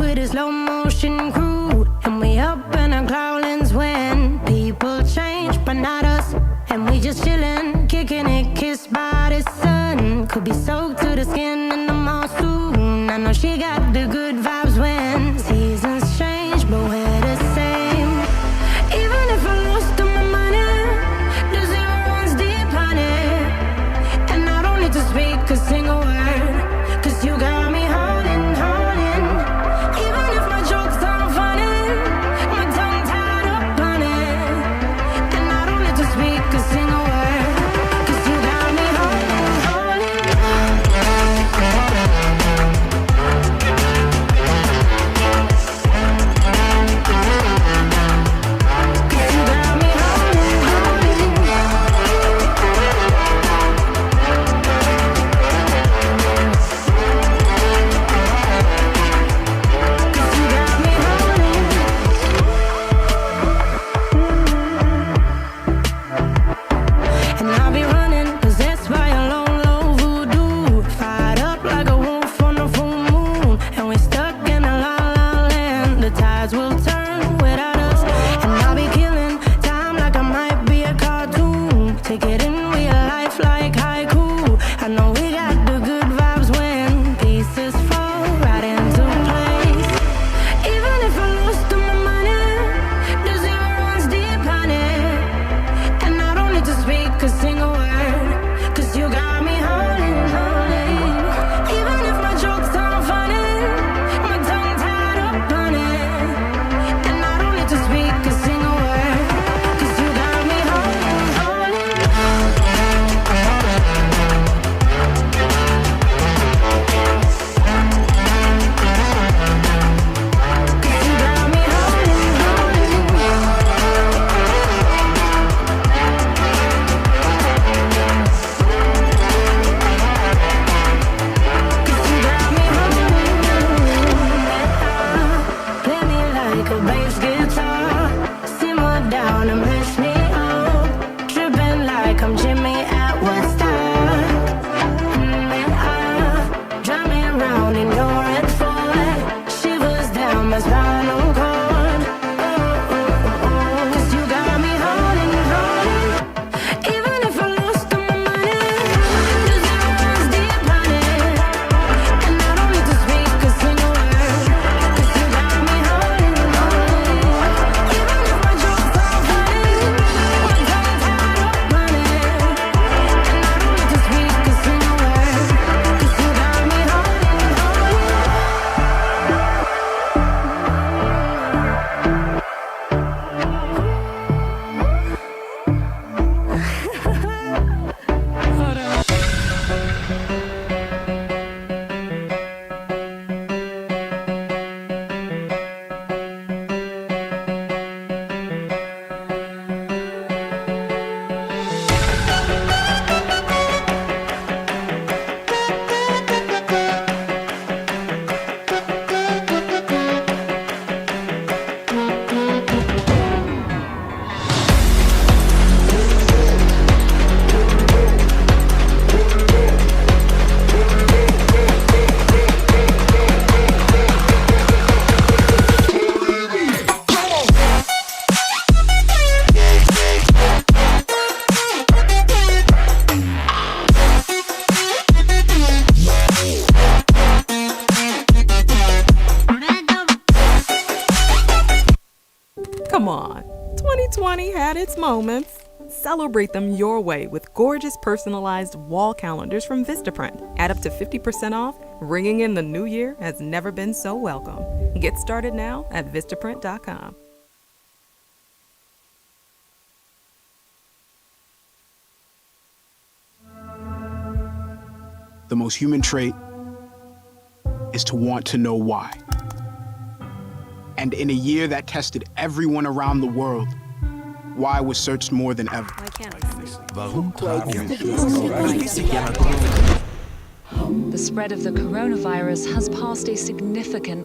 with a slow motion crew. And we up in our growlings when people change, but not us. And we just chillin', kicking it, kissed by the sun. Could be soaked to the skin in the mall soon. I know she got the good vibes when seasons change, but we're the same. Even if I lost all my money, the zero runs deep, honey. And I don't need to speak a single word, 'cause you got me holding, holding. Even if my jokes aren't funny, my tongue tied up on it. And I don't need to speak a single word, 'cause you got me holding, holding. 'Cause you got me holding, holding. 'Cause you got me holding. And I'll be running, possessed by a low, low voodoo. Fired up like a wolf on a full moon. And we're stuck in a la la land. The tides will turn without us. And I'll be killing time like I might be a cartoon. Take it in real life like haiku. I know we got the good vibes when pieces fall right into place. Even if I lost all my money, the zero runs deep, honey. And I don't need to speak a single word, 'cause you got me holding, holding. Even if my jokes aren't funny, my tongue tied up on it. And I don't need to speak a single word, 'cause you got me holding, holding. 'Cause you got me holding, holding. 'Cause you got me holding. Play me like a bass guitar, simmer down and mess me up. Tripping like I'm Jimmy at Woodstock. Drive me around in your red Ford, shivers down my spinal cord. 'Cause you got me holding, holding. Even if I lost all my money, the zero runs deep, honey. And I don't need to speak a single word, 'cause you got me holding, holding. Even if my jokes aren't funny, my tongue tied up on it. And I don't need to speak a single word, 'cause you got me holding, holding. Come on, 2020 had its moments. Celebrate them your way with gorgeous personalized wall calendars from Vistaprint. At up to 50% off, ringing in the new year has never been so welcome. Get started now at Vistaprint.com. The most human trait is to want to know why. And in a year that tested everyone around the world, why was searched more than ever. Why can't I sleep? The spread of the coronavirus has passed a significant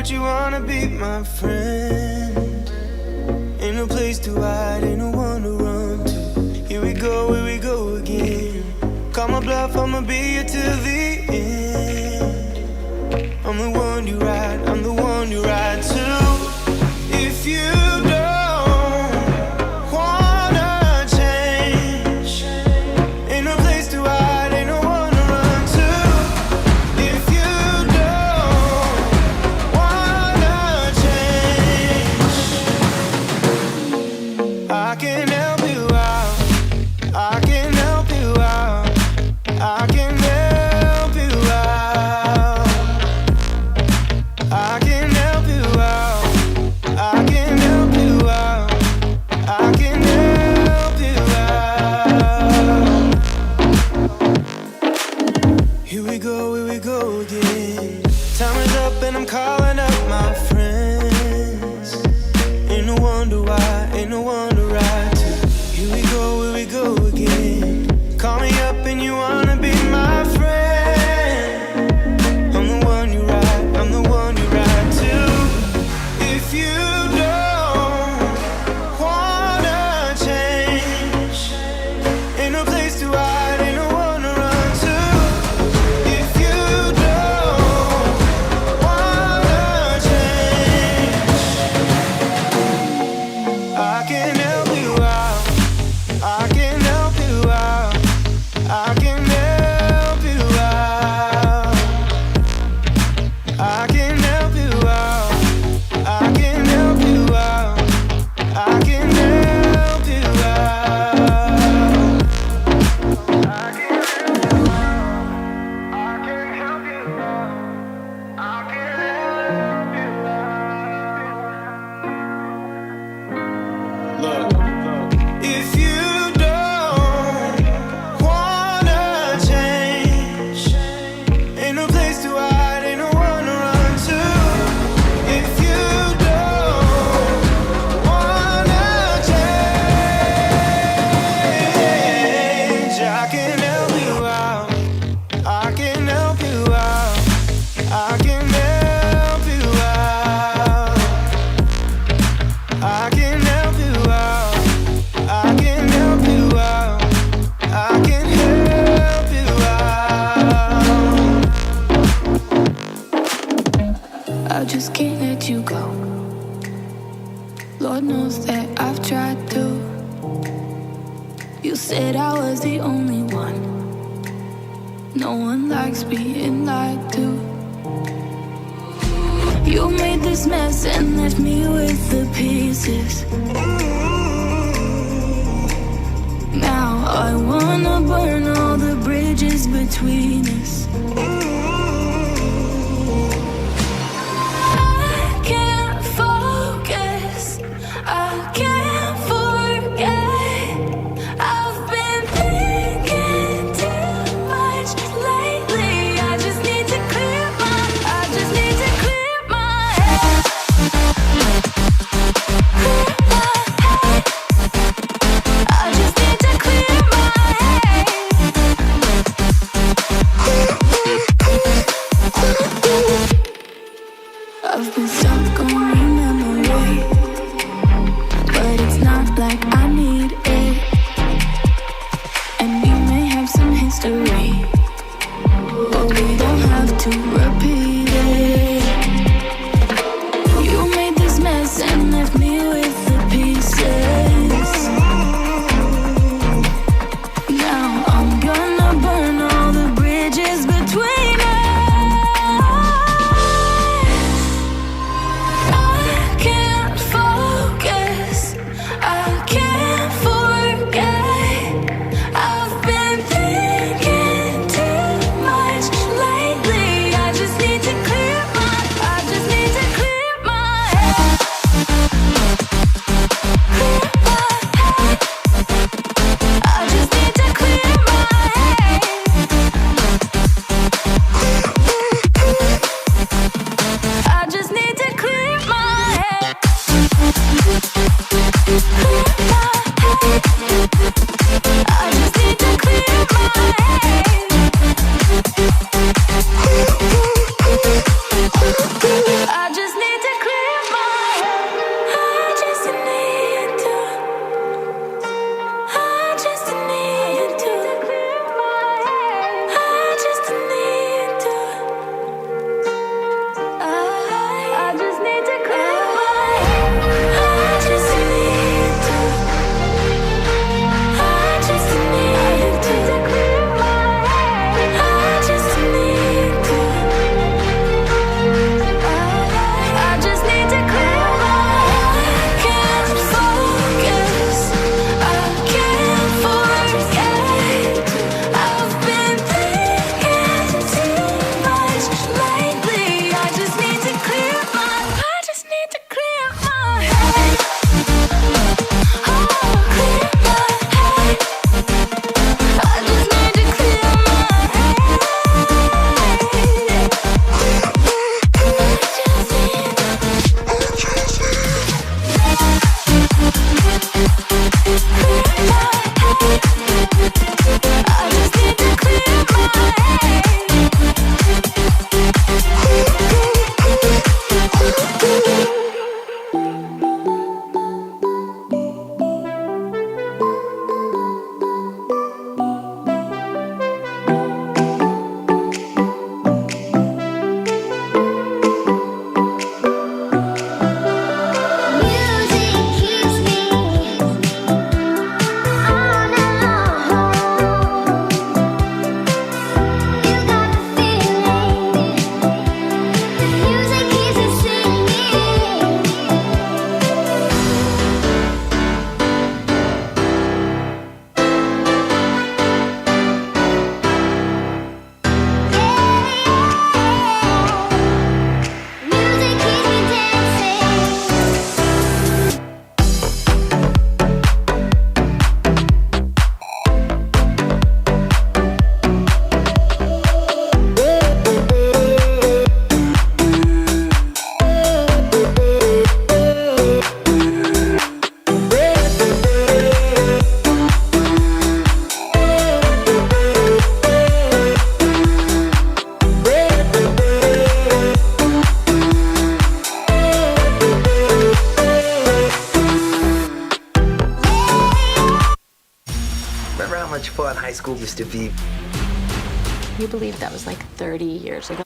but you wanna be my friend. Ain't no place to hide, ain't no one to run to. Here we go again. Call my bluff, I'ma be here till the end. I'm the one you ride, I'm the one you ride to. If you don't wanna change, ain't no place to hide, ain't no one to run to. If you don't wanna change, I can help you out, I can help you out, I can help you out, I can help you out, I can help you out, I can help you out. Here we go again. Time is up and I'm calling up my friends. Ain't no wonder why, ain't no wonder right to. Here we go again. Call me up and you wanna be my friend. I'm the one you ride, I'm the one you ride to. If you don't wanna change, ain't no place to hide, ain't no one to run to. If you don't wanna change, I can help you out, I can help you out, I can help you out, I can help you out, I can help you out, I can help you out, I can help you out, I can help you out, I can help you out. Look, if you don't wanna change, ain't no place to hide, ain't no one to run to. If you don't wanna change, I can help you out, I can help you out, I can help you out, I can help you out, I can help you out, I can help you out. I just can't let you go. Lord knows that I've tried to. You said I was the only one. No one likes being lied to. You made this mess and left me with the pieces. Now I wanna burn all the bridges between us. I can't focus, I can't forget. I've been thinking too much lately. I just need to clear my head. Clear my head. I just need to clear my head. I've been stuck on your memory, but it's not like I need it. And we may have some history, but we don't have to repeat it. You made this mess and left me with the pieces. Now I'm gonna burn all the bridges between us. I can't focus, I can't forget. I've been thinking too much lately. I just need to clear my head. Clear my head. I just need to clear my head. I just need to clear my head. Clear my head. I just need to clear my head. I just school used to be. You believe that was like 30 years ago?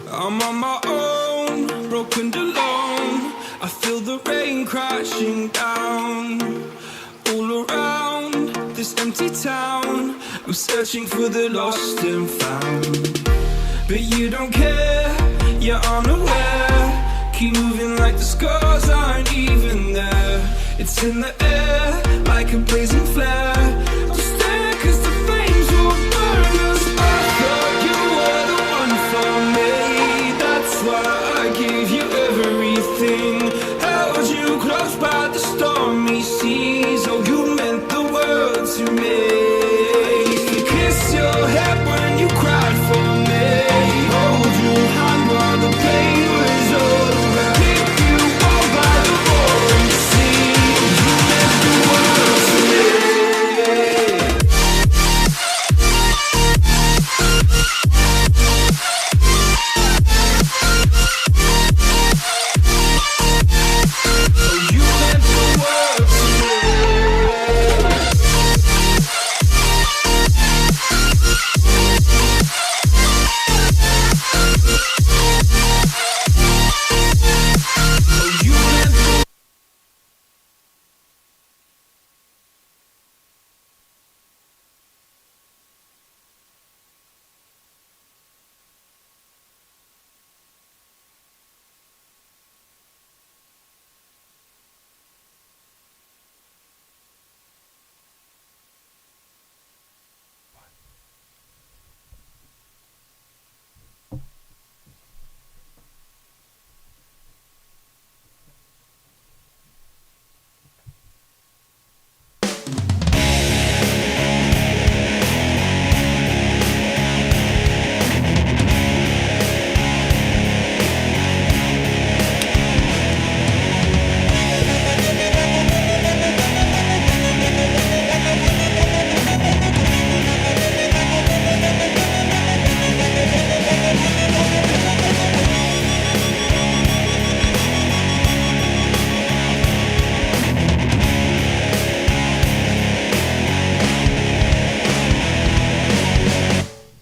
I'm on my own, broken alone. I feel the rain crashing down all around this empty town. I'm searching for the lost and found, but you don't care, you're unaware. Keep moving like the scars aren't even there. It's in the air like a blazing flare. Don't stare 'cause the flames will burn us. I thought you were the one for me. That's why I gave you everything. Held you close by the stormy seas. Oh, you meant the world to me. I used to kiss your head when you cried for me. Hold your hand while the pain was over. Keep you warm by the roaring sea. You meant the world to me. Oh, you meant the world to me. Oh, you meant the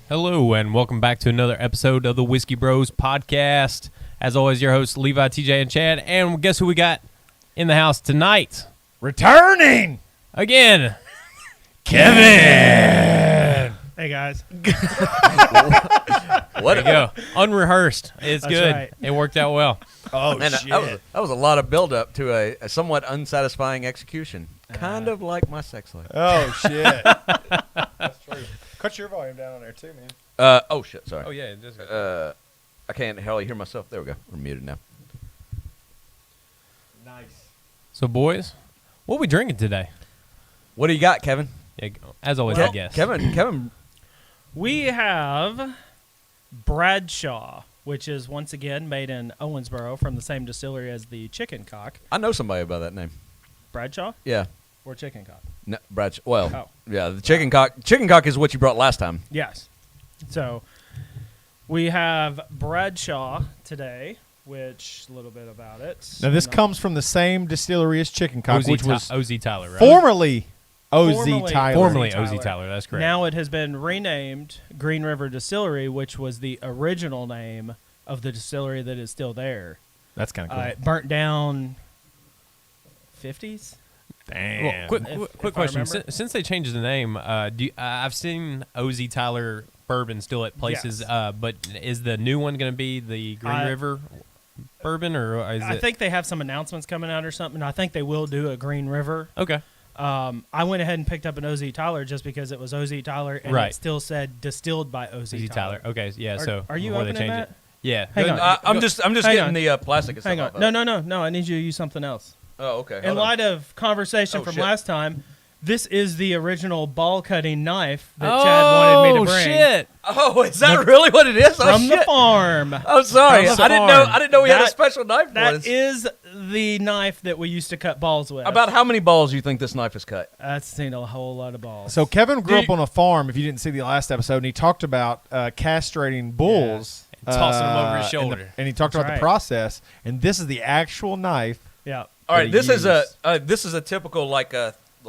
Hello, and welcome back to another episode of the Whiskey Bros podcast. As always, your hosts, Levi, TJ, and Chad. And guess who we got in the house tonight? Returning Again, Kevin. Hey guys. there you go. Unrehearsed. It's That's good. right. It worked out well. Oh And shit. that was a lot of build-up to a somewhat unsatisfying execution. Kind of like my sex life. Oh shit. That's true. Cut your volume down on there too, man. Oh, shit, sorry. Oh, yeah. It does. I can't hardly hear myself. There we go. We're muted now. Nice. So, boys, What are we drinking today? What do you got, Kevin? Yeah, as always, Well, I guess. Kevin. We have Bradshaw, which is once again made in Owensboro from the same distillery as the Chicken Cock. I know somebody by that name. Bradshaw Yeah. or Chicken Cock? No, Bradshaw. Well, Oh. yeah, the chicken cock. Chicken cock is what you brought last time. Yes. So we have Bradshaw today, which a little bit about it. Now, this No. comes from the same distillery as Chicken Cock, which was OZ Tyler, right? formerly OZ Formerly- Tyler. Formerly Tyler. OZ Tyler, that's correct. Now it has been renamed Green River Distillery, which was the original name of the distillery that is still there. That's kind of cool. It burnt down 50s. Damn. Well, quick if I question. remember. Since they changed the name, I've seen OZ Tyler Bourbon still at places, Yes. but is the new one going to be the Green River Bourbon, or is I it? think they have some announcements coming out or something. I think they will do a Green River. Okay. I went ahead and picked up an OZ Tyler just because it was OZ Tyler and Right. it still said distilled by OZ OZ Tyler. Okay, yeah. So are you before they opening change that? it, yeah. Hang Go- on. I'm just Hang getting on. the plastic. And Hang stuff on. off No. I need you to use something else. Oh, okay. In Hold on. light of conversation Oh, from shit. last time, this is the original ball cutting knife that Chad wanted me to bring. Shit! Oh, is that really what it is? From oh, the shit. farm. I'm sorry. From the I didn't know. farm. I didn't know we had a That- special knife for That this. is the knife that we used to cut balls with. About how many balls do you think this knife has cut? That's seen a whole lot of balls. So Kevin grew Dude. up on a farm, if you didn't see the last episode, and he talked about castrating bulls. And tossing them over his and shoulder. and he talked That's about right. the process, and this is the actual knife. yeah. All right, he this is used. a typical like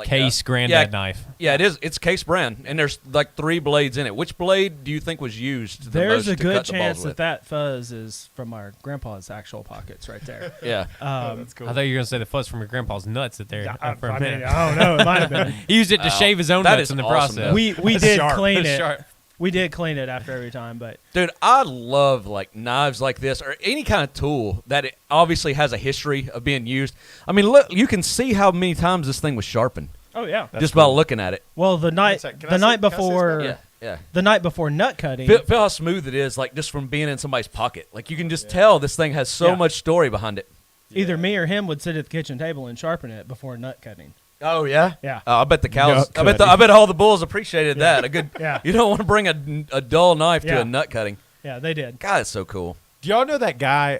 Case granddad yeah, knife. Yeah, it is. It's case brand, and there's like 3 blades in it. Which blade do you think was used the There's most a to good cut the chance balls with? that fuzz is from our grandpa's actual pockets right there. Yeah. That's cool. I thought you were going to say the fuzz from your grandpa's nuts that there for a minute. I don't know. It might have been. He used it to shave his own that nuts is in the awesome, process. though. We That's did sharp. clean That's it. sharp. We did clean it after every time, but Dude, I love like knives like this or any kind of tool that it obviously has a history of being used. I mean, look, you can see how many times this thing was sharpened oh yeah. just by looking at it. Well, the night Can I the see- night can I see this before Yeah, yeah. the night before nut cutting. Feel how smooth it is, like just from being in somebody's pocket. Like you can just tell this thing has so Yeah. much story behind it. Either me or him would sit at the kitchen table and sharpen it before nut cutting. Oh yeah, Yeah. I bet the cows. Nut I bet all the bulls appreciated that. A good. Yeah. You don't want to bring a dull knife to Yeah. a nut cutting. Yeah, they did. God, it's so cool. Do y'all know that guy?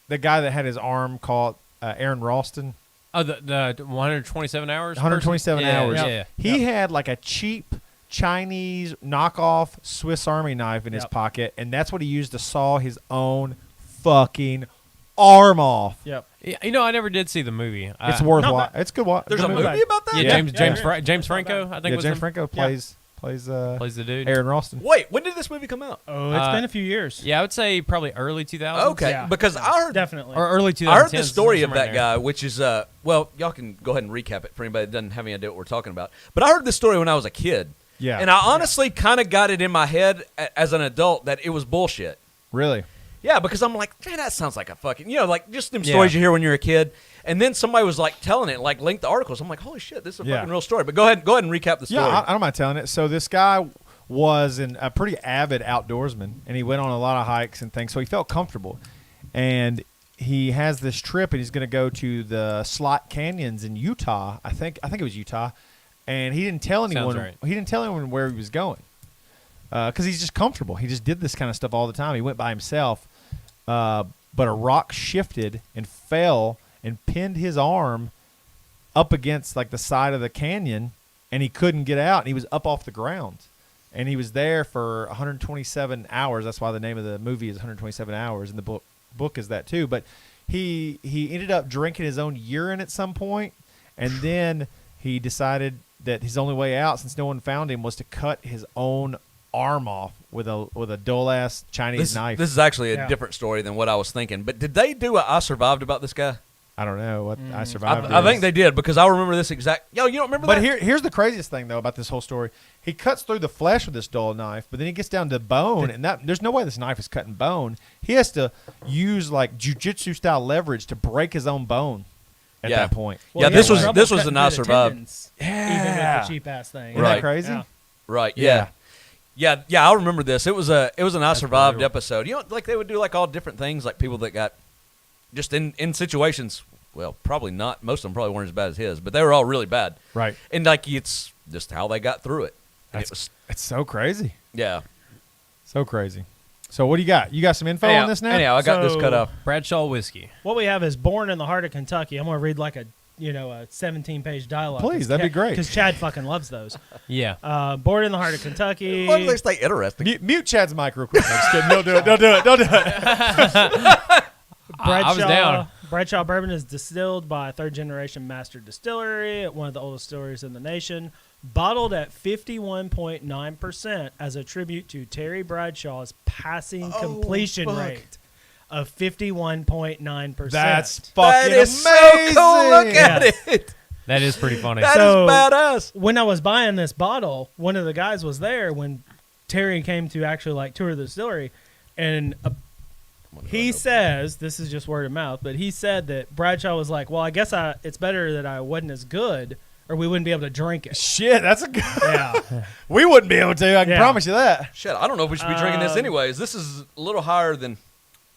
The guy that had his arm caught, Aaron Ralston. Oh, the 127 hours? 127 person? hours. Yeah. He had like a cheap Chinese knockoff Swiss Army knife in his Yep. pocket, and that's what he used to saw his own fucking arm off. Yep. Yeah, you know, I never did see the movie. It's I- worth not watching. bad. It's good. There's good a movie. movie about that. Yeah, Yeah. James Franco, I think Yeah, was James the- Franco plays plays the dude. Aaron Ralston. Wait, when did this movie come out? Oh, it's been a few years. Yeah, I would say probably early 2000s. Okay, Yeah. because I heard Definitely. Or early 2010s. I heard the story of somewhere that in there. guy, which is well, y'all can go ahead and recap it for anybody that doesn't have any idea what we're talking about. But I heard this story when I was a kid. Yeah. And I honestly kind of got it in my head as an adult that it was bullshit. Really? Yeah, because I'm like, man, that sounds like a fucking, like just them stories you hear when you're a kid. And then somebody was like telling it, like linked the articles. I'm like, holy shit, this is a Yeah. fucking real story. But go ahead and recap the story. Yeah, I don't mind telling it. So this guy was a pretty avid outdoorsman, and he went on a lot of hikes and things, so he felt comfortable. And he has this trip, and he's going to go to the Slot Canyons in Utah. I think it was Utah, and he didn't tell anyone. right. He didn't tell anyone where he was going because he's just comfortable. He just did this kind of stuff all the time. He went by himself, but a rock shifted and fell and pinned his arm up against like the side of the canyon, and he couldn't get out, and he was up off the ground. And he was there for 127 hours. That's why the name of the movie is 127 Hours, and the book is that too. But he ended up drinking his own urine at some point, and then he decided that his only way out, since no one found him, was to cut his own arm off with a dull ass Chinese knife. This is actually a Yeah. different story than what I was thinking. But did they do a I Survived about this guy? I don't know what I survived. I think they did because I remember this exact. Yo, you don't remember But that? here's the craziest thing though about this whole story. He cuts through the flesh with this dull knife, but then he gets down to bone, and there's no way this knife is cutting bone. He has to use like jujitsu style leverage to break his own bone at Yeah. that point. Yeah, this was the I Survived. Even with the cheap ass thing. Isn't Right. that crazy? Yeah. Right. Yeah. Yeah. I remember this. It was an I Survived episode. Like they would do like all different things, like people that got just in situations well, probably not. Most of them probably weren't as bad as his, but they were all really bad. Right. And like it's just how they got through it. And It's so crazy. yeah. So crazy. So what do you got? You got some info on this now? Anyhow, I got this So- cut off. Bradshaw whiskey. What we have is Born in the Heart of Kentucky. I'm going to read like a 17-page dialogue. Please, that'd be great. Because Chad fucking loves those. Yeah. Born in the Heart of Kentucky. Why do they stay interesting? Mute Chad's mic real quick. I'm just kidding. Don't do it. Don't do it. Don't do it. I was down. Bradshaw Bourbon is distilled by a third-generation master distillery at one of the oldest distilleries in the nation, bottled at 51.9% as a tribute to Terry Bradshaw's passing completion rate of 51.9%. That's That fucking is amazing. so cool. Look at Yes. it. That is pretty funny. That is So- badass. When I was buying this bottle, one of the guys was there when Terry came to actually like tour the distillery, and he says, this is just word of mouth, but he said that Bradshaw was like, well, I guess it's better that I wasn't as good, or we wouldn't be able to drink it. Shit, that's a good. Yeah. We wouldn't be able to. I can Yeah. promise you that. Shit, I don't know if we should be drinking this anyways. This is a little higher than.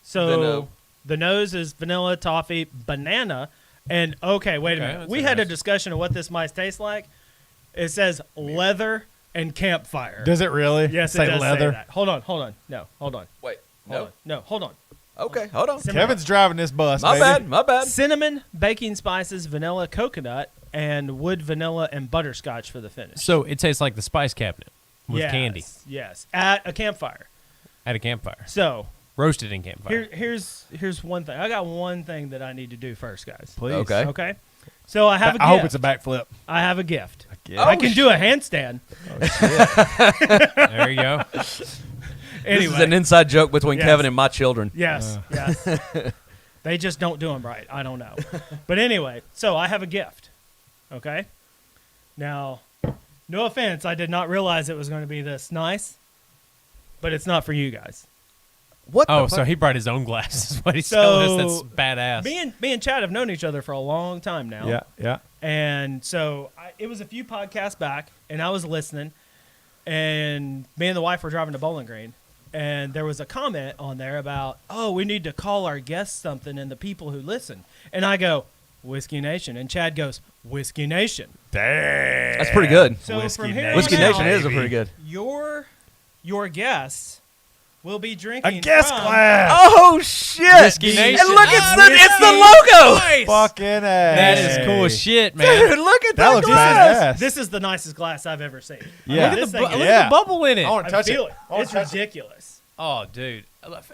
So the nose is vanilla, toffee, banana, and okay, wait a minute. that's We had a nice. discussion of what this might taste like. It says leather and campfire. Does it really? Yes, say it does leather. say that. Hold on. No, hold on. Wait, Hold no. on. No, hold on. Okay, hold on. Kevin's driving this bus. My baby. bad. My bad. Cinnamon, baking spices, vanilla, coconut, and wood vanilla and butterscotch for the finish. So it tastes like the spice cabinet with Yes, candy Yes, at a campfire. at a campfire. So Roasted in campfire. here's one thing. I got one thing that I need to do first, guys. Please. Okay. Okay. So I have a gift. I hope it's a backflip. I have a gift. gift. I can do a handstand. There you go. This Anyway, is an inside joke between Yes. Kevin and my children. yes, yes. They just don't do them right. I don't know. But anyway, so I have a gift. Okay. Now, no offense, I did not realize it was going to be this nice, but it's not for you guys. What? Oh, the so fuck? he brought his own glasses. What he's So, telling us, that's badass. Me and Chad have known each other for a long time now. Yeah, yeah. And so it was a few podcasts back, and I was listening, and me and the wife were driving to Bowling Green, and there was a comment on there about, oh, we need to call our guests something and the people who listen. And I go, Whiskey Nation. And Chad goes, Whiskey Nation. Damn. That's pretty good. So Whiskey from here Nation. on Whiskey out, Nation is a pretty good. Your guests will be drinking A guest from class. Oh shit! Whiskey Nation. And look, it's the logo. Fucking A. That is cool as shit, man. Dude, look at That that looks glass. badass. This is the nicest glass I've ever seen. Yeah. This thing is- Look at the bubble in it. I want to I touch feel it. it. I wanna It's touch it. ridiculous. Oh, dude.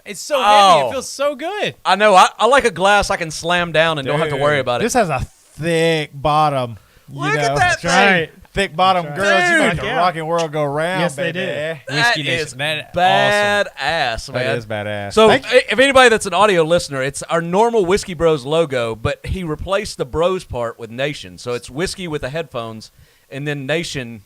It's so Oh. heavy. It feels so good. I know. I like a glass I can slam down and don't have to worry about it. This has a thick bottom. You Look know. at that thing. Right. Thick bottom That's girls. right. You make Dude. the Yeah. rocking world go round, Yes, they baby. do. That Whiskey is Nation. That badass, man. That is badass. So, Thank you. if anybody that's an audio listener, it's our normal Whiskey Bros logo, but he replaced the Bros part with Nation. So it's whiskey with the headphones, and then Nation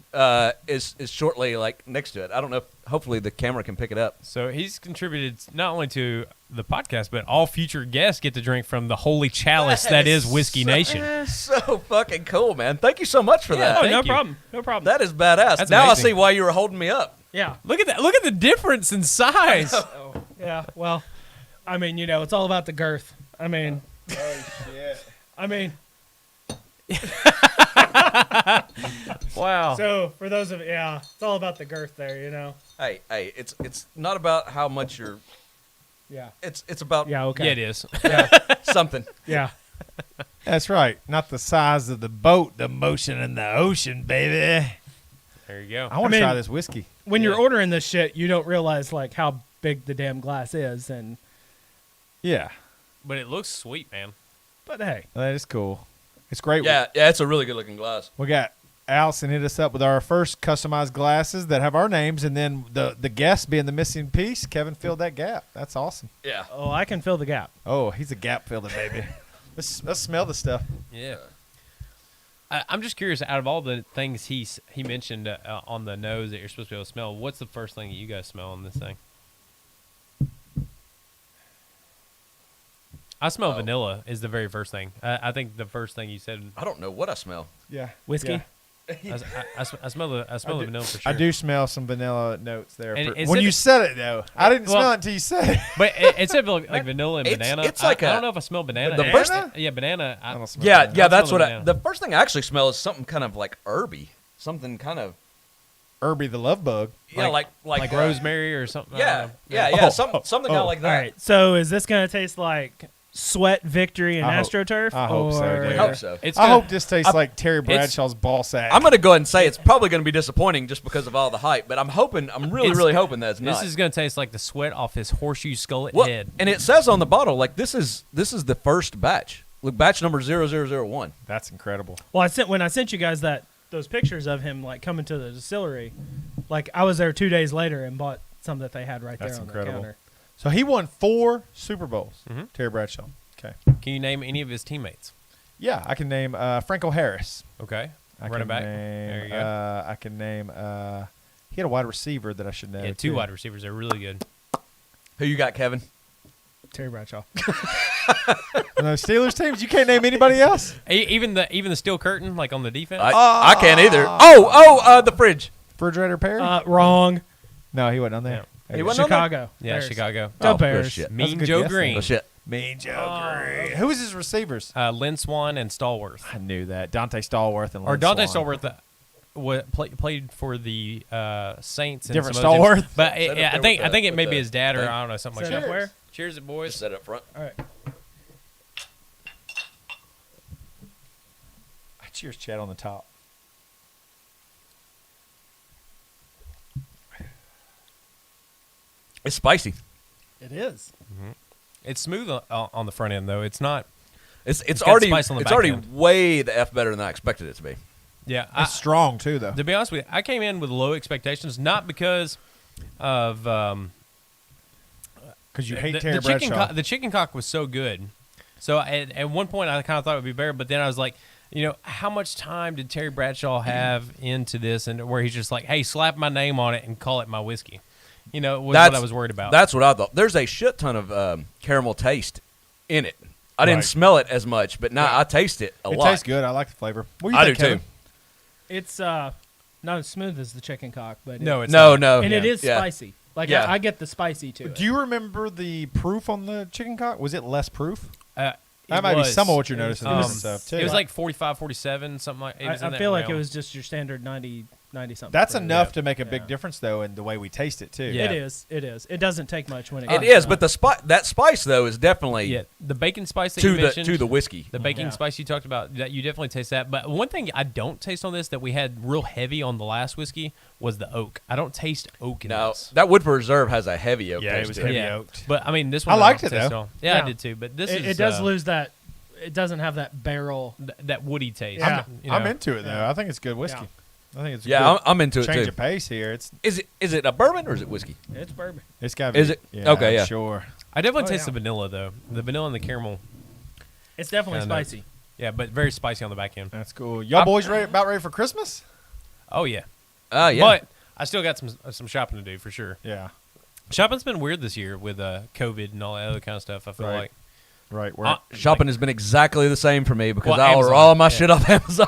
is shortly like next to it. I don't know. If, hopefully, the camera can pick it up. So he's contributed not only to the podcast, but all future guests get to drink from the holy chalice that is Whiskey Nation. So fucking cool, man. Thank you so much for Yeah, that. Oh, thank no you. problem. No problem. That is badass. That's now amazing. I see why you were holding me up. Yeah. Look at that. Look at the difference in size. Yeah. Well, I mean, it's all about the girth. I mean, I mean, Wow. so for those of it's all about the girth there. Hey, it's not about how much you're. Yeah. It's about Yeah. Okay. Yeah, it is. something. Yeah. That's right. Not the size of the boat, the motion in the ocean, baby. There you go. I want to I mean- try this whiskey. When you're Yeah. ordering this shit, you don't realize like how big the damn glass is, and Yeah. But it looks sweet, man. but hey, That is cool. It's great. Yeah, it's a really good looking glass. We got Allison hit us up with our first customized glasses that have our names, and then the guest being the missing piece. Kevin filled that gap. That's awesome. Yeah. oh, I can fill the gap. Oh, he's a gap filler, baby. Let's smell the stuff. Yeah. I'm just curious. Out of all the things he mentioned on the nose that you're supposed to be able to smell, what's the first thing that you guys smell on this thing? I smell vanilla is the very first thing. I think the first thing you said. I don't know what I smell. Yeah. Whiskey. Yeah. I smell the vanilla for sure. I do smell some vanilla notes there. And When instead you of- said it, though, I didn't well- smell it until you said it. But instead of like vanilla and banana, it's like I a- don't know if I smell banana. the And- first- yeah, banana. I don't smell Yeah, banana. yeah, I that's smell what the I. banana. The first thing I actually smell is something kind of like herby, something kind of Irby the love bug. like rosemary or something. I Yeah, don't know. yeah, Oh, something kind oh. of like All that. right. So is this gonna taste like Sweat, Victory, and I hope- AstroTurf? I hope so, or- dude. I hope so. It's I gonna- hope this tastes like Terry Bradshaw's ball sack. I'm going to go ahead and say it's probably going to be disappointing just because of all the hype, but I'm really, It's- really hoping that it's not. This is going to taste like the sweat off his horseshoe skullet Well, head. and it says on the bottle like this is the first batch. Look, batch number 0001. That's incredible. Well, when I sent you guys those pictures of him like coming to the distillery, like I was there 2 days later and bought some that they had right That's there on incredible. the counter. So he won 4 Super Bowls. Mhm. Terry Bradshaw. Okay. Can you name any of his teammates? Yeah, I can name Franco Harris. Okay. I Running can back. Name, There you go. I can name. He had a wide receiver that I should know. Yeah, 2 too. wide receivers. They're really good. Who you got, Kevin? Terry Bradshaw. And those Steelers teams, you can't name anybody else. Even the steel curtain, like on the defense. I can't either. The fridge. Refrigerator Perry? Wrong. No, he wasn't on there. He wasn't on there? Chicago. yeah, Bears. Chicago. Go Oh, Bears. bullshit. That's a Mean good Joe guess, Green. Oh shit. Mean Joe Green. Who was his receivers? Lynn Swan and Stallworth. I knew that. Dante Stallworth and Or Lynn Dante Swan. Stallworth played for the Saints. And Different some other teams. Stallworth? But Set up I there think with I think it the- may with be the his dad or thing. I don't know something Set like up that. where? Cheers, it boys. Just set up front. All right. Cheers, Chad, on the top. It's spicy. It is. It's smooth on the front end though. It's not. It's got already spice on the it's back already end. way the f better than I expected it to be. Yeah, It's strong, too, though. to be honest with you, I came in with low expectations, not because of Because you hate the Terry chicken. Bradshaw. The chicken cock was so good. So at one point I kind of thought it would be better, but then I was like, how much time did Terry Bradshaw have into this, and where he's just like, hey, slap my name on it and call it my whiskey. Was what I was worried about. That's what I thought. There's a shit ton of caramel taste in it. I didn't Right. smell it as much, but now I taste it a It lot. tastes good. I like the flavor. What do you I think, do Kevin? too. It's not as smooth as the chicken cock, but no, it's No, not. no. and it is Yeah. spicy. Like Yeah. I get the spicy to it. Do you remember the proof on the chicken cock? Was it less proof? It That might be was. some of what you're noticing in Um, this stuff, too. It was like 45, 47, something like. It was in I that feel like it realm. was just your standard 90 something. That's proof. enough to make a big Yeah. difference, though, in the way we taste it, too. Yeah. It is. It is. It doesn't take much when it. It comes is, out. but that spice though is definitely Yeah, the bacon spice that you to the mentioned. to the whiskey. The baking Yeah. spice you talked about, that you definitely taste that. But one thing I don't taste on this that we had real heavy on the last whiskey was the oak. I don't taste oak in Now this. that Woodford Reserve has a heavy oak Yeah, it taste was to heavy. Yeah, oaked. but I mean this I one liked don't it, taste though. at all. Yeah, Yeah. I did too. But this it does lose that. It doesn't have that barrel. that woody taste. Yeah. I'm into it, though. I think it's good whiskey. I think it's a Yeah, good I'm into it change too. of pace here. Is it a bourbon or is it whiskey? It's bourbon. It's got to Is be. it? Yeah, Okay, yeah. Sure. I definitely Oh, taste yeah. the vanilla though. The vanilla and the caramel. It's definitely Kinda spicy. Yeah, but very spicy on the back end. That's cool. Y'all boys about ready for Christmas? Oh yeah. Yeah. But I still got some shopping to do for sure. Yeah. Shopping's been weird this year with COVID and all that other kind of stuff. I feel Right. like. Right. We're Shopping has been exactly the same for me because Well, I order Amazon, all my yeah. shit off Amazon.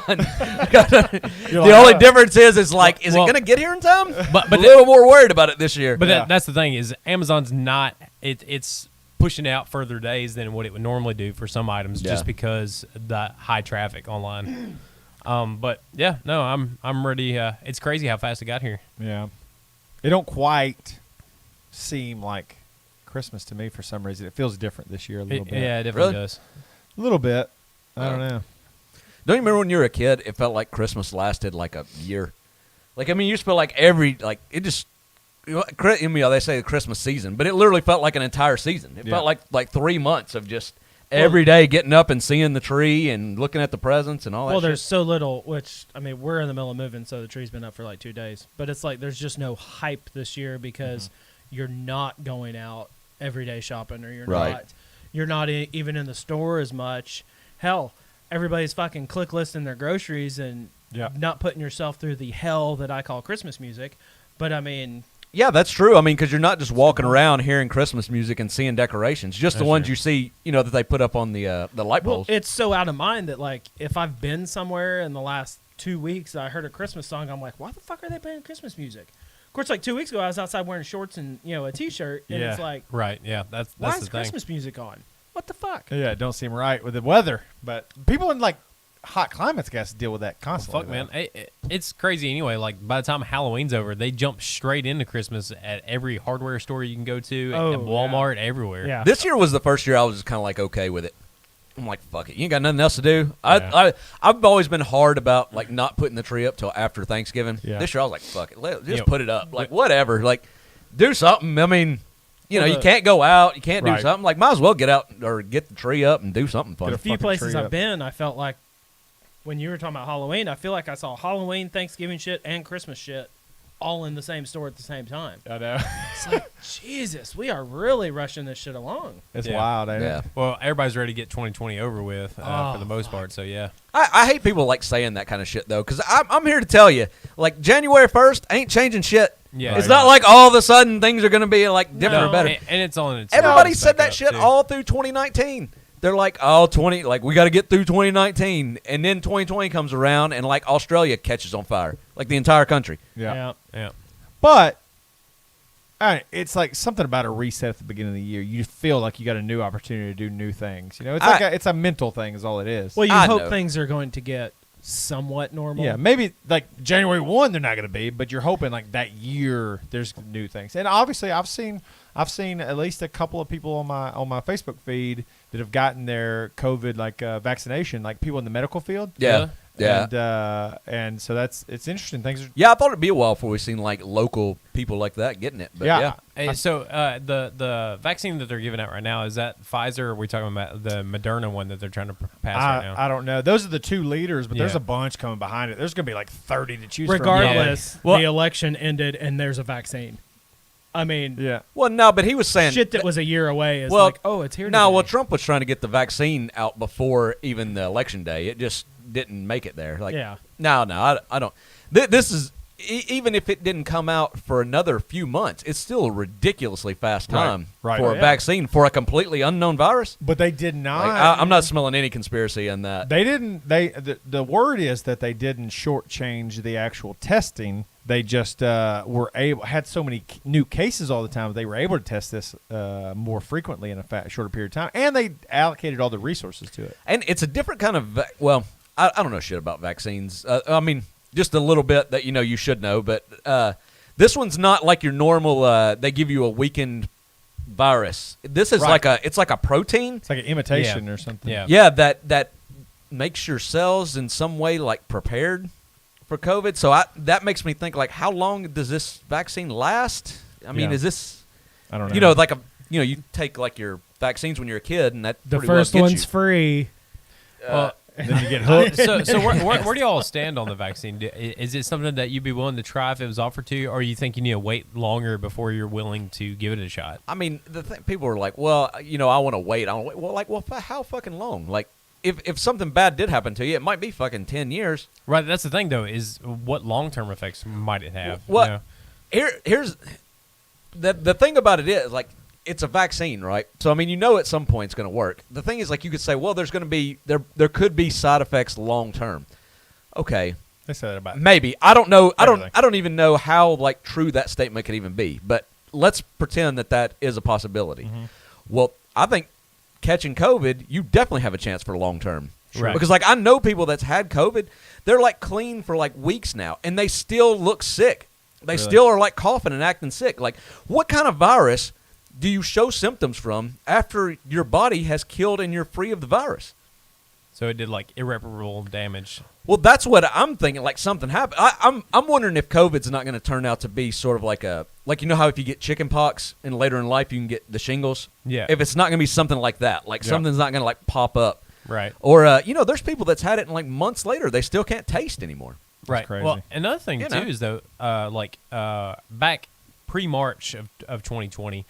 The like, only difference is like, is Well- it going to get here in time? But a little more worried about it this year. But Yeah. that's the thing is Amazon's not it's pushing out further days than what it would normally do for some items Yeah. just because the high traffic online. But yeah, no, I'm ready. It's crazy how fast it got here. Yeah. It don't quite seem like Christmas to me for some reason. It feels different this year a little bit. Yeah, it definitely Really? does. A little bit. I don't know. Don't you remember when you were a kid, it felt like Christmas lasted like a year? Like, I mean, you just felt like it just, they say the Christmas season, but it literally felt like an entire season. It Yeah. felt like 3 months of just every day getting up and seeing the tree and looking at the presents and all that Well, shit. there's so little, which, I mean, we're in the middle of moving, so the tree's been up for like 2 days. But it's like there's just no hype this year because you're not going out every day shopping, or Right. you're not even in the store as much. Hell, everybody's fucking click listing their groceries and Yeah. not putting yourself through the hell that I call Christmas music. But I mean, Yeah, that's true. I mean, because you're not just walking around hearing Christmas music and seeing decorations, just the ones you see, that they put up on the light Well, poles. it's so out of mind that, like, if I've been somewhere in the last 2 weeks, I heard a Christmas song, I'm like, why the fuck are they playing Christmas music? Of course, like 2 weeks ago, I was outside wearing shorts and, a T-shirt, and it's like, right, yeah, that's why the is thing. Christmas music on? What the fuck? Yeah, it don't seem right with the weather. But people in like hot climates got to deal with that constantly. Fuck, man. It's crazy anyway. Like, by the time Halloween's over, they jump straight into Christmas at every hardware store you can go to, Oh, at Walmart, everywhere. Yeah. This year was the first year I was just kind of like okay with it. I'm like, fuck it. You ain't got nothing else to do. I've always been hard about like not putting the tree up till after Thanksgiving. Yeah. This year I was like, fuck it. Just Yeah. put it up. Like, whatever. Like, do something. I mean, Well, you can't go out. You can't do Right. something. Like, might as well get out or get the tree up and do something fun. Get A few fucking places tree I've up. been, I felt like when you were talking about Halloween, I feel like I saw Halloween, Thanksgiving shit, and Christmas shit all in the same store at the same time. I know. It's like, Jesus, we are really rushing this shit along. It's Yeah. wild, ain't Yeah. it? Well, everybody's ready to get 2020 over with for the most part, so yeah. I hate people like saying that kind of shit though, because I'm here to tell you, like January 1st ain't changing shit. Yeah. It's not like all of a sudden things are going to be like different No. or better. And it's on its Everybody back said that up, shit too. all through 2019. They're like, we got to get through 2019, and then 2020 comes around, and like Australia catches on fire, like the entire country. Yeah. Yeah. But it's like something about a reset at the beginning of the year. You feel like you got a new opportunity to do new things. It's like it's a mental thing, is all it is. Well, you I hope know. things are going to get somewhat normal. Yeah, maybe like January 1 they're not going to be, but you're hoping like that year there's new things. And obviously I've seen at least a couple of people on my Facebook feed that have gotten their COVID vaccination, like people in the medical field. Yeah. And so it's interesting. Things are Yeah, I thought it'd be a while before we seen like local people like that getting it. But yeah. Hey, so the vaccine that they're giving out right now, is that Pfizer, or are we talking about the Moderna one that they're trying to pass right now? I don't know. Those are the two leaders, but there's Yeah. a bunch coming behind it. There's going to be like 30 to choose from. Regardless, Well- the election ended and there's a vaccine. I mean, Yeah. Well, no, but he was saying shit that was a year away is well, like, oh, it's here No, today. well, Trump was trying to get the vaccine out before even the election day. It just didn't make it there. Like, Yeah. No, I don't. This is even if it didn't come out for another few months, it's still a ridiculously fast time Right. for Oh, a yeah. vaccine for a completely unknown virus. But they did not. Like, I'm not smelling any conspiracy in that. They didn't. The word is that they didn't shortchange the actual testing. They just had so many new cases all the time. They were able to test this more frequently in a shorter period of time, and they allocated all the resources to it. And it's a different kind of I don't know shit about vaccines. I mean, just a little bit that you should know, but this one's not like your normal. They give you a weakened virus. This is Right. it's like a protein. It's like an imitation or something. Yeah. Yeah, that makes your cells in some way like prepared for COVID. So that makes me think like, how long does this vaccine last? I mean, Yeah. is this I don't know. like you take like your vaccines when you're a kid, and that the pretty well first gets one's you. free. Well, And then you get hooked. so where do y'all stand on the vaccine? Is it something that you'd be willing to try if it was offered to you, or you think you need to wait longer before you're willing to give it a shot? I mean, people are like, well, I want to wait. I want to wait. Well, how fucking long? Like, if something bad did happen to you, it might be fucking 10 years. Right. That's the thing, though, is what long-term effects might it have? Well, here's the thing about it is like, it's a vaccine, right? So I mean, at some point it's going to work. The thing is, like, you could say, well, there's going to be there could be side effects long term. Okay, They said that about maybe. I don't know. Everything. I don't even know how like true that statement could even be. But let's pretend that is a possibility. Mm-hmm. Well, I think catching COVID, you definitely have a chance for long term. Right. Because like I know people that's had COVID, they're like clean for like weeks now, and they still look sick. They still are like coughing and acting sick. Like, what kind of virus do you show symptoms from after your body has killed and you're free of the virus? So it did like irreparable damage. Well, that's what I'm thinking. Like something happened. I'm wondering if COVID's not going to turn out to be sort of like how if you get chicken pox and later in life you can get the shingles. Yeah. If it's not going to be something like that, like something's not going to like pop up. Right. Or there's people that's had it and like months later they still can't taste anymore. Right. crazy. Well, another thing You too know. is though, back pre-March of 2020,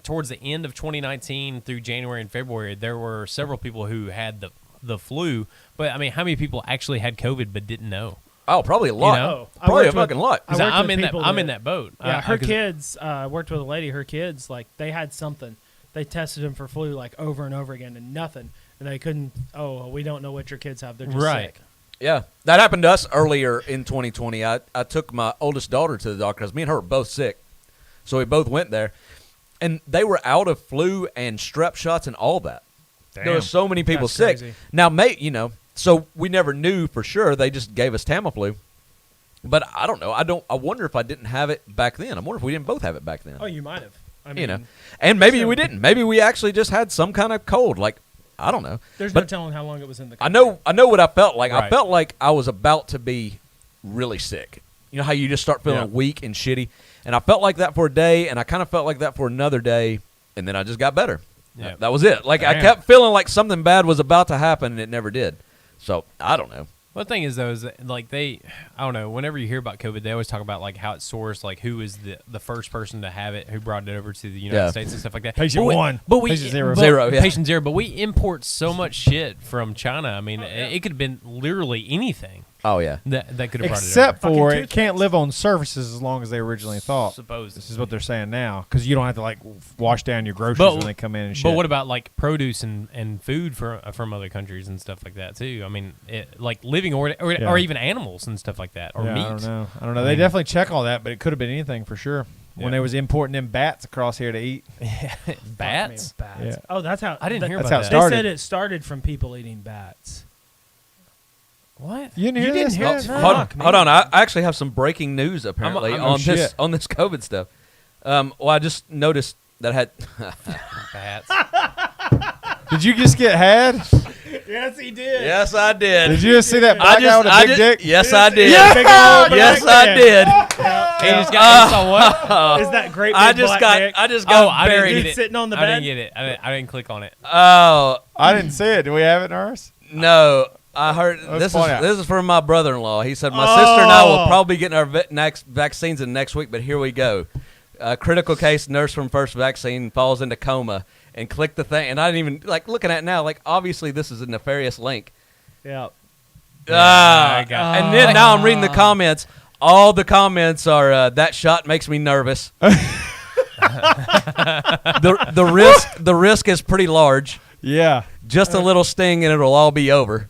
towards the end of 2019 through January and February, there were several people who had the flu. But I mean, how many people actually had COVID but didn't know? Oh, probably a lot. You know? Oh, I Probably a worked with- fucking lot. I worked I'm with in that. people I'm in that boat. Yeah, her 'cause- kids. Worked with a lady. Her kids, like they had something. They tested them for flu like over and over again, and nothing. And they couldn't. Oh, we don't know what your kids have. They're just Right. sick. Yeah, that happened to us earlier in 2020. I took my oldest daughter to the doctor because me and her were both sick. So we both went there. And they were out of flu and strep shots and all that. There were so many people That's sick. crazy. Now, so we never knew for sure. They just gave us Tamiflu. But I don't know. I wonder if I didn't have it back then. I wonder if we didn't both have it back then. Oh, you might have. I mean, You know, and maybe sure. we didn't. Maybe we actually just had some kind of cold. Like, I don't know. there's But no telling how long it was in the. I know what I felt like. I Right. felt like I was about to be really sick. You know how you just start feeling Yeah. weak and shitty? And I felt like that for a day, and I kind of felt like that for another day, and then I just got better. Yeah. That was it. Like, I Damn. kept feeling like something bad was about to happen, and it never did. So, I don't know. Well, the thing is, though, is that, like I don't know. Whenever you hear about COVID, they always talk about like how it's sourced, like who is the first person to have it, who brought it over to the United Yeah. States and stuff like that. Patient But we- one. but we Patient zero. but- Zero, yeah. Patient zero. But we import so much shit from China. I mean, it could have been literally anything Oh, yeah. that could have brought Except it over. for Fucking it can't live on surfaces as long as they originally thought. Suppose This is what they're saying now, because you don't have to like wash down your groceries when they come in and shit. But what about like produce and food from other countries and stuff like that too? I mean, like living or even animals and stuff like that, or yeah, meat. I don't know. They definitely check all that, but it could have been anything for sure. When Yeah. they was importing them bats across here to eat. Bats. Bats. Yeah. Oh, that's how. I didn't hear That's about how it that. started. They said it started from people eating bats. What? You didn't hear didn't this? hear Oh, this? Hold, Fuck, man. hold on. I actually have some breaking news, apparently, I'm- on this shit. on this COVID stuff. Well, I just noticed that I had... Bats. Did you just get had? Yes, he did. Yes, I did. Did you just see that black guy with a big dick? Yes, I did. Big old Yes, black I dick. did. He just got you saw what? Is that great? I big just black got. dick? I just Oh, got I didn't buried. get Dude it. sitting on the I bed? didn't get it. I didn't click on it. Oh I didn't see it. Do we have it in ours? no! I heard Let's find out. this is from my brother-in-law. He said my sister and I will Oh. probably be getting our next vaccines in next week, but here we go. Critical case: nurse from first vaccine falls into coma, and click the thing. And I didn't even like looking at it now. Like obviously this is a nefarious link. Yeah. I got it. And then now I'm reading the comments. All the comments are that shot makes me nervous. the risk is pretty large. Yeah. Just a little sting and it'll all be over.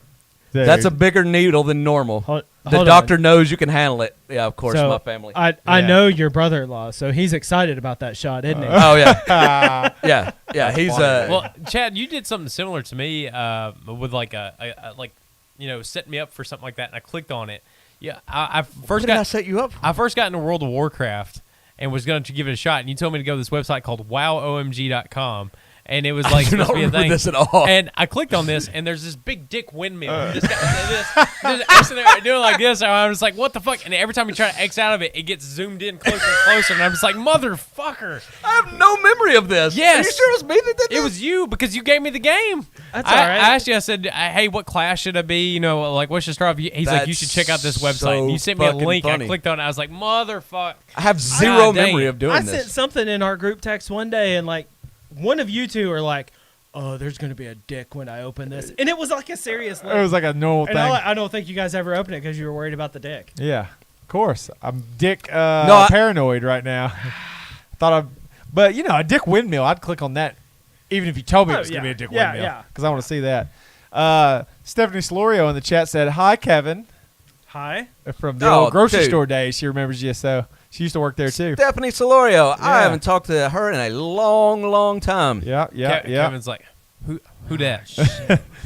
Dude. That's a bigger needle than normal. Hold The on. doctor knows you can handle it. Yeah, of course, So, my family. I Yeah. know your brother-in-law, so he's excited about that shot, isn't he? Oh yeah, yeah. He's Well, Chad, you did something similar to me with like a like setting me up for something like that, and I clicked on it. Yeah, I first did I got set you up? I first got into World of Warcraft and was going to give it a shot, and you told me to go to this website called WowOMG.com. And it was like do supposed to not be a remember thing. this at all. And I clicked on this, and there's this big dick windmill. This guy, I'm sitting there doing like this, and I was like, "What the fuck?" And every time you try to X out of it, it gets zoomed in closer and closer, and I'm just like, "Motherfucker!" I have no memory of this. Yes. Are you sure it was me that did this? It was you because you gave me the game. That's I, all right. I asked you. I said, "Hey, what class should I be? Like, what should I start off?" He's like, "You should check out this That's website." And so you sent me a fucking link. funny. I clicked on it. I was like, "Motherfucker!" I have zero God dang memory it. of doing I this. sent something in our group text one day, and like one of you two are like, "Oh, there's gonna be a dick when I open this," and it was like a serious. It was like a normal and thing. I don't think you guys ever opened it because you were worried about the dick. Yeah, of course. I'm dick I- paranoid right now. But a dick windmill. I'd click on that, even if you told me it was gonna be a dick Yeah, windmill. yeah. Because I want to see that. Stephanie Solorio in the chat said, "Hi, Kevin." Hi. From the Oh, old grocery dude. store days. She remembers you, so she used to work there too. Stephanie Solorio. I Yeah. haven't talked to her in a long, long time. Yeah. Kevin's like, "Who that?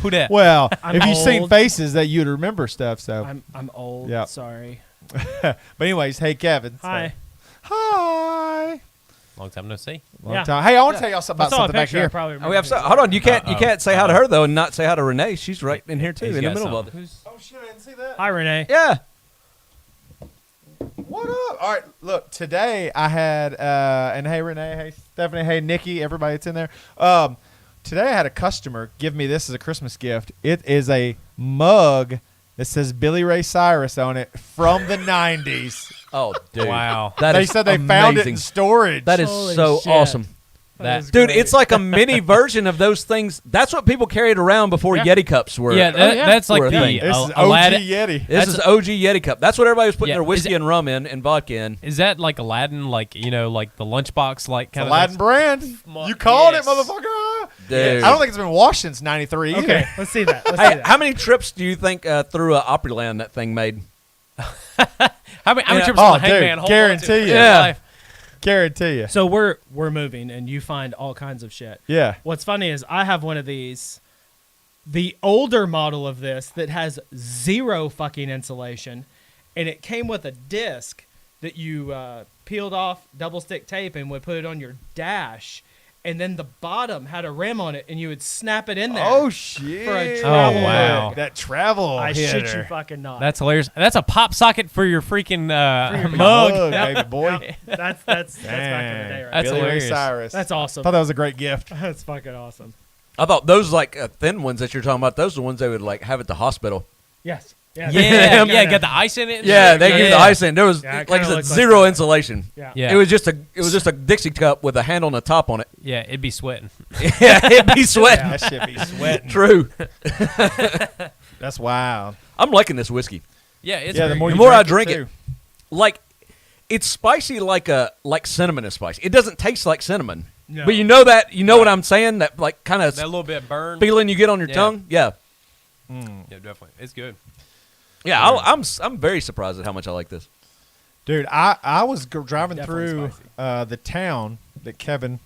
Who that?" Well, I'm if you've seen old. faces, that you'd remember stuff. So, I'm old. Yeah. Sorry. but anyways, hey, Kevin. So- Hi. Hi. Long time no see. Long Yeah. time. Hey, I want to tell y'all something I about saw a something back picture. I here. probably Oh, we have remember. hold on. You can't say hi to Uh-oh. her though, and not say hi to Renee. She's right in here too, He's in the got middle of something. it. Oh shit! I didn't see that. Hi, Renee. Yeah. What up? All right, look. Today I had and hey Renee, hey Stephanie, hey Nikki, everybody that's in there. Today I had a customer give me this as a Christmas gift. It is a mug that says Billy Ray Cyrus on it from the '90s. Oh, dude. Wow. That They is said they found it amazing. in storage. That is Holy so shit. awesome. That Dude, it's like a mini version of those things. That's what people carried around before Yeti cups were. that's like were a the thing. This is OG Aladdin. Yeti. This is OG Yeti cup. That's what everybody was putting Yeah, their is whiskey it- and rum in and vodka in. Is that like Aladdin, like like the lunchbox, like kind Aladdin of brand. You called Yes. it, motherfucker. Dude. I don't think it's been washed since '93 either. Okay, let's see that. Let's see Hey, that. how many trips do you think through Opryland that thing made? How many trips Oh, on the hangman? dude, hold guarantee on you. to? Yeah. Life. Guarantee you. So we're moving, and you find all kinds of shit. Yeah. What's funny is I have one of these, the older model of this that has zero fucking insulation, and it came with a disc that you peeled off double stick tape and would put it on your dash, and then the bottom had a rim on it, and you would snap it in there. Oh shit. For a travel Oh, wow. mug. That travel I hitter. shit you fucking not. That's hilarious. That's a pop socket for your freaking your mug. Mug, baby boy. that's back in the day, right? That's Billy Ray hilarious. Cyrus. That's awesome. Thought that was a great gift. That's fucking awesome. I thought those like thin ones that you're talking about. Those are the ones they would like have at the hospital. Yes. Yeah, kinda- got the ice in it. and Yeah, shit. they give you the ice in. There was Yeah, it like I kinda said, looks like zero that. insulation. Yeah. Yeah. It was just a Dixie cup with a handle and a top on it. Yeah, it'd be sweating. Yeah, it'd be sweating. That shit be sweating. True. That's wild. I'm liking this whiskey. Yeah, it's Yeah, the very more good. you The more I drink drink it, it, like it's spicy like cinnamon is spicy. It doesn't taste like cinnamon, No. but you know what I'm saying. That like kind of that little bit burn. feeling you get on your Yeah. tongue. Yeah, Yeah, definitely. It's good. yeah. I'm very surprised at how much I like this. Dude, I was driving Definitely through spicy. the town that Kevin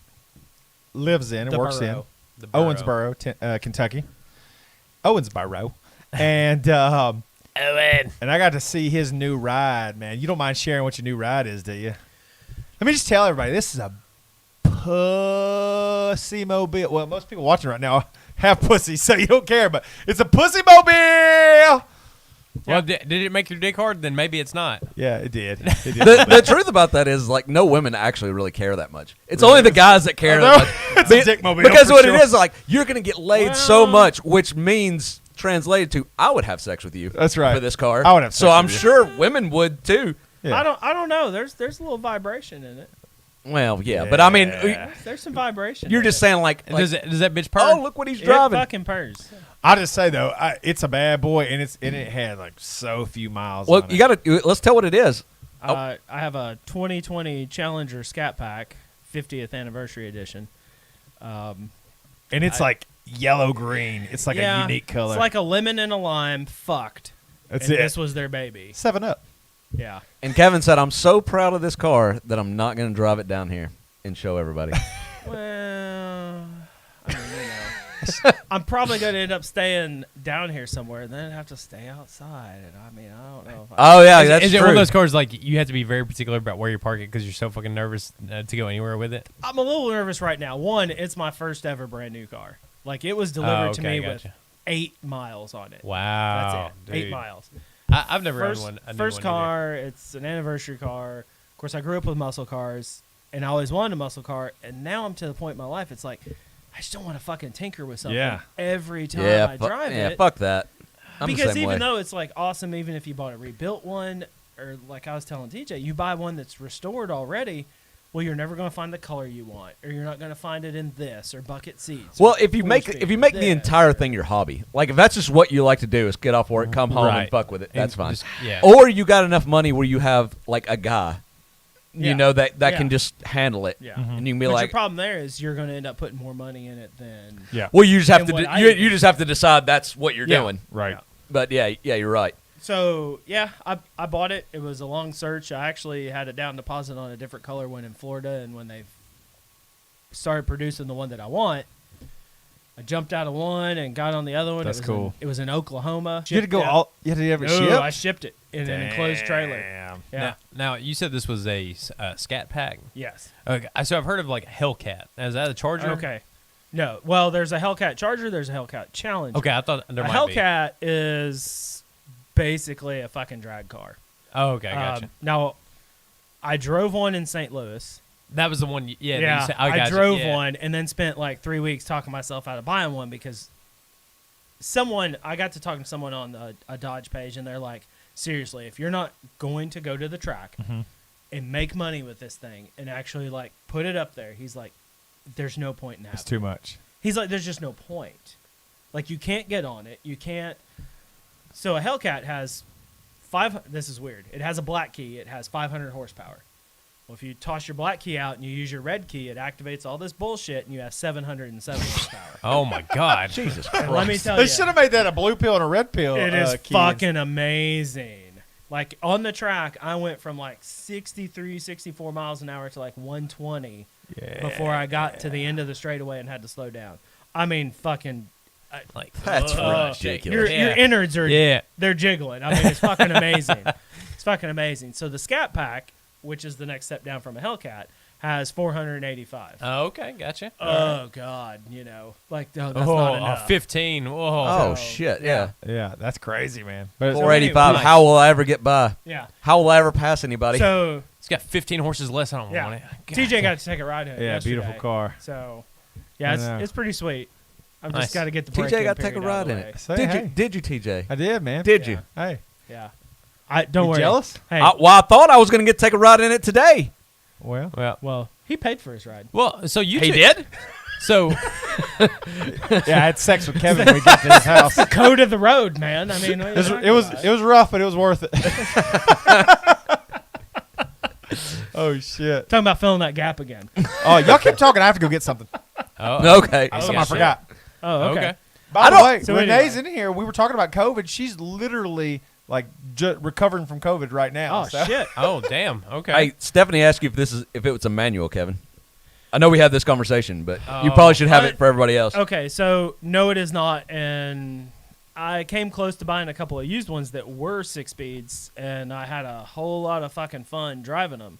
lives in and The works borough. The borough. Owensboro, Kentucky. Owensboro. And Owen. and I got to see his new ride, man. You don't mind sharing what your new ride is, do you? Let me just tell everybody, this is a pussy mobile. Well, most people watching right now have pussy, so you don't care, but it's a pussy mobile. Well, did it make your dick hard? Then maybe it's not. Yeah, it did. It did. The truth about that is like no women actually really care that much. It's only the guys that care I know. that much. It's a dick mobile Because for what sure. it is like you're gonna get laid so much, which means translated to I would have sex with you. That's right. For this car. I would have So sex I'm with you. sure women would too. Yeah. I don't know. There's a little vibration in it. Well, yeah, but I mean, There's some vibration. you're in just it. saying like Does that bitch purr? oh, look what he's It driving. fucking purrs. I'll just say though, it's a bad boy, and it had like so few miles. Well, on you it. got to let's tell what it is. I have a 2020 Challenger Scat Pack 50th anniversary edition. and it's like yellow green. It's like a unique color. It's like a lemon and a lime fucked. That's and it. This was their baby. 7-Up. Yeah. And Kevin said, "I'm so proud of this car that I'm not going to drive it down here and show everybody." Well, I mean, you know, I'm probably going to end up staying down here somewhere, and then have to stay outside. And I mean, I don't know if I. Oh yeah, Is, that's is it true. one of those cars like you have to be very particular about where you park it because you're so fucking nervous to go anywhere with it? I'm a little nervous right now. One, it's my first ever brand new car. Like it was delivered to me with gotcha. 8 miles on it. Wow, That's it. 8 dude. miles. I've never First, owned one. A new first one either. car. It's an anniversary car. Of course, I grew up with muscle cars, and I always wanted a muscle car. And now I'm to the point in my life. It's like I just don't want to fucking tinker with something Yeah. every time yeah, I drive yeah, it. fuck that. I'm the Because same even way. though it's like awesome, even if you bought a rebuilt one, or like I was telling TJ, you buy one that's restored already. Well, you're never going to find the color you want, or you're not going to find it in this or bucket seats. Well, or if you make four-speed the or entire this, thing your hobby, like if that's just what you like to do, is get off work, come home, and Right. fuck with it. And That's fine. just- yeah. Or you got enough money where you have like a guy, Yeah. you know that Yeah. can just handle it. Yeah. And you can be But like, your problem there is you're going to end up putting more money in it than. Yeah. well, you just have And to what do, I you do- you just have to decide that's what you're Yeah. doing. Right. Yeah. But yeah, you're right. So yeah, I bought it. It was a long search. I actually had a down deposit on a different color one in Florida, and when they started producing the one that I want, I jumped out of one and got on the other one. That's it was cool. it was in Oklahoma. You had to go Shipped out. all. You had to have it No, shipped. I shipped it in an enclosed trailer. Damn. Yeah. Now you said this was a scat pack. Yes. Okay, so I've heard of like a Hellcat. Is that a Charger? Okay. No. Well, there's a Hellcat Charger. There's a Hellcat Challenger. Okay, I thought there A might be. Hellcat is basically a fucking drag car. Oh, okay, gotcha. Now, I drove one in St. Louis. That was the one. Yeah, that Yeah, you said, I gotcha, drove yeah. one and then spent like 3 weeks talking myself out of buying one because I got to talking to someone on a Dodge page, and they're like, seriously, if you're not going to go to the track Mm-hmm. and make money with this thing and actually like put it up there, he's like, there's no point in having It's too much. He's like, there's just no point. Like, you can't get on it. You can't. So a Hellcat has this is weird. It has a black key. It has 500 horsepower. Well, if you toss your black key out and you use your red key, it activates all this bullshit, and you have 707 horsepower. Oh my God, Jesus And Christ. let me tell They you, should have made that a blue pill and a red pill. it is key. fucking amazing. Like, on the track, I went from like 63, 64 miles an hour to like 120 before I got to the end of the straightaway and had to slow down. I mean, fucking. like That's ridiculous. Your innards are Yeah. they're jiggling. I mean, it's fucking amazing. It's fucking amazing. So the Scat Pack, which is the next step down from a Hellcat, has 485. Oh, okay, gotcha. Oh God, like that's not enough. 15. Whoa. Oh, So, shit, yeah. Yeah, that's crazy, man. But 485. nice. How will I ever get by? Yeah. How will I ever pass anybody? So It's got 15 horses less. I don't yeah, want it. God TJ damn. got to take a ride in it. yeah, yesterday. beautiful car. So yeah, I know. it's pretty sweet. I've Nice. just got to get the TJ break-in got to take a period out ride of the in way. it. Say, Did hey. you? Did you, TJ? I did, man. Did Yeah. you? Hey, Yeah. Don't You worry. jealous? Hey. I thought I was going to get to take a ride in it today. well, Well, he paid for his ride. Well, so you He two- did? So yeah, I had sex with Kevin when we got to his house. Code of the road, man. I mean, It was rough, but it was worth it. Oh shit! talking about filling that gap again. Oh, y'all keep talking. I have to go get something. Okay. Something I forgot. Oh, okay. By the way, So Renee's anyway. in here. We were talking about COVID. She's literally like recovering from COVID right now. Oh so. shit. Oh, damn. Okay. Hey, Stephanie asked you if it was a manual, Kevin. I know we had this conversation, but you Oh. probably should have it for everybody else. Okay, so no, it is not, and I came close to buying a couple of used ones that were 6 speeds, and I had a whole lot of fucking fun driving them.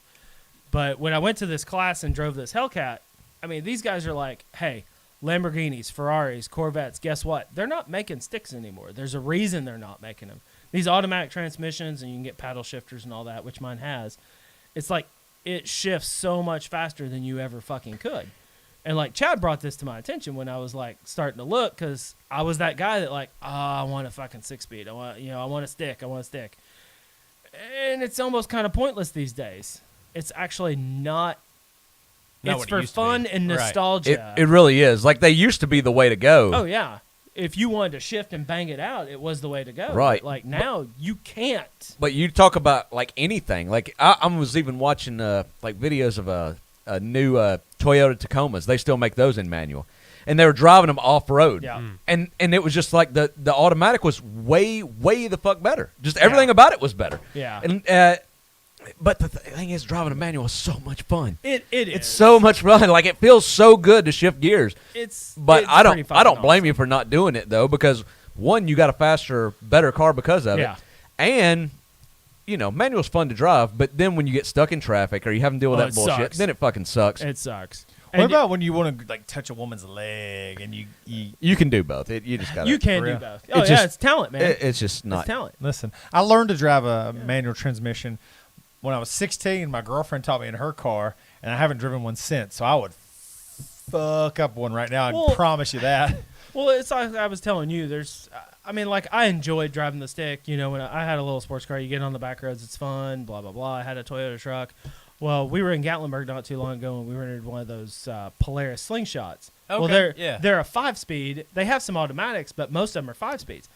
But when I went to this class and drove this Hellcat, I mean, these guys are like, hey, Lamborghinis, Ferraris, Corvettes, guess what? They're not making sticks anymore. There's a reason they're not making them. These automatic transmissions, and you can get paddle shifters and all that, which mine has. It's like it shifts so much faster than you ever fucking could. And like Chad brought this to my attention when I was like starting to look, because I was that guy that like, I want a fucking 6-speed. I want a stick. And it's almost kind of pointless these days. It's actually not. Not It's what it for used to fun be. and Right. nostalgia. It really is. Like, they used to be the way to go. Oh yeah. If you wanted to shift and bang it out, it was the way to go. Right. Like now, you can't. But you talk about, like, anything. Like, I was even watching, like, videos of a new Toyota Tacomas. They still make those in manual. And they were driving them off-road. Yeah. And it was just like the automatic was way, way the fuck better. Just everything about it was better. Yeah. And but the thing is, driving a manual is so much fun. It is. It's so much fun. Like, it feels so good to shift gears. But I don't blame you for not doing it though, because one, you got a faster, better car because of Yeah. it, and manual's fun to drive. But then when you get stuck in traffic or you having to deal with Oh, that it bullshit, sucks. then it fucking sucks. It sucks. What And about when you want to like touch a woman's leg and you You can do both. You just got you can For do real. both? Oh It's yeah, just- it's talent, man. It's just not. It's talent. listen? I learned to drive a manual transmission when I was 16. My girlfriend taught me in her car, and I haven't driven one since. So I would fuck up one right now. I Well- can promise you that. Well, it's like I was telling you. I mean, like, I enjoyed driving the stick. When I had a little sports car, you get on the back roads, it's fun. Blah blah blah. I had a Toyota truck. Well, we were in Gatlinburg not too long ago, and we rented one of those Polaris slingshots. Well, Okay, they're a 5-speed. They have some automatics, but most of them are 5 speeds.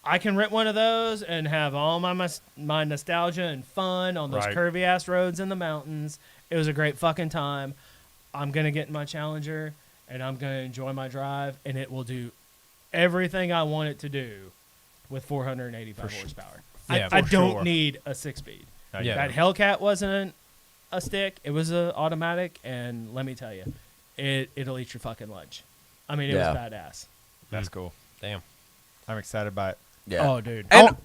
I can rent one of those and have all my nostalgia and fun on those Right. curvy ass roads in the mountains. It was a great fucking time. I'm gonna get in my Challenger and I'm gonna enjoy my drive, and it will do everything I want it to do with 485 horsepower. Yeah, I for don't sure. need a 6-speed. Yeah. That Hellcat wasn't a stick; it was an automatic, and let me tell you, it'll eat your fucking lunch. I mean, it Yeah. was badass. That's cool. Damn. I'm excited by it. Yeah. Oh, dude. And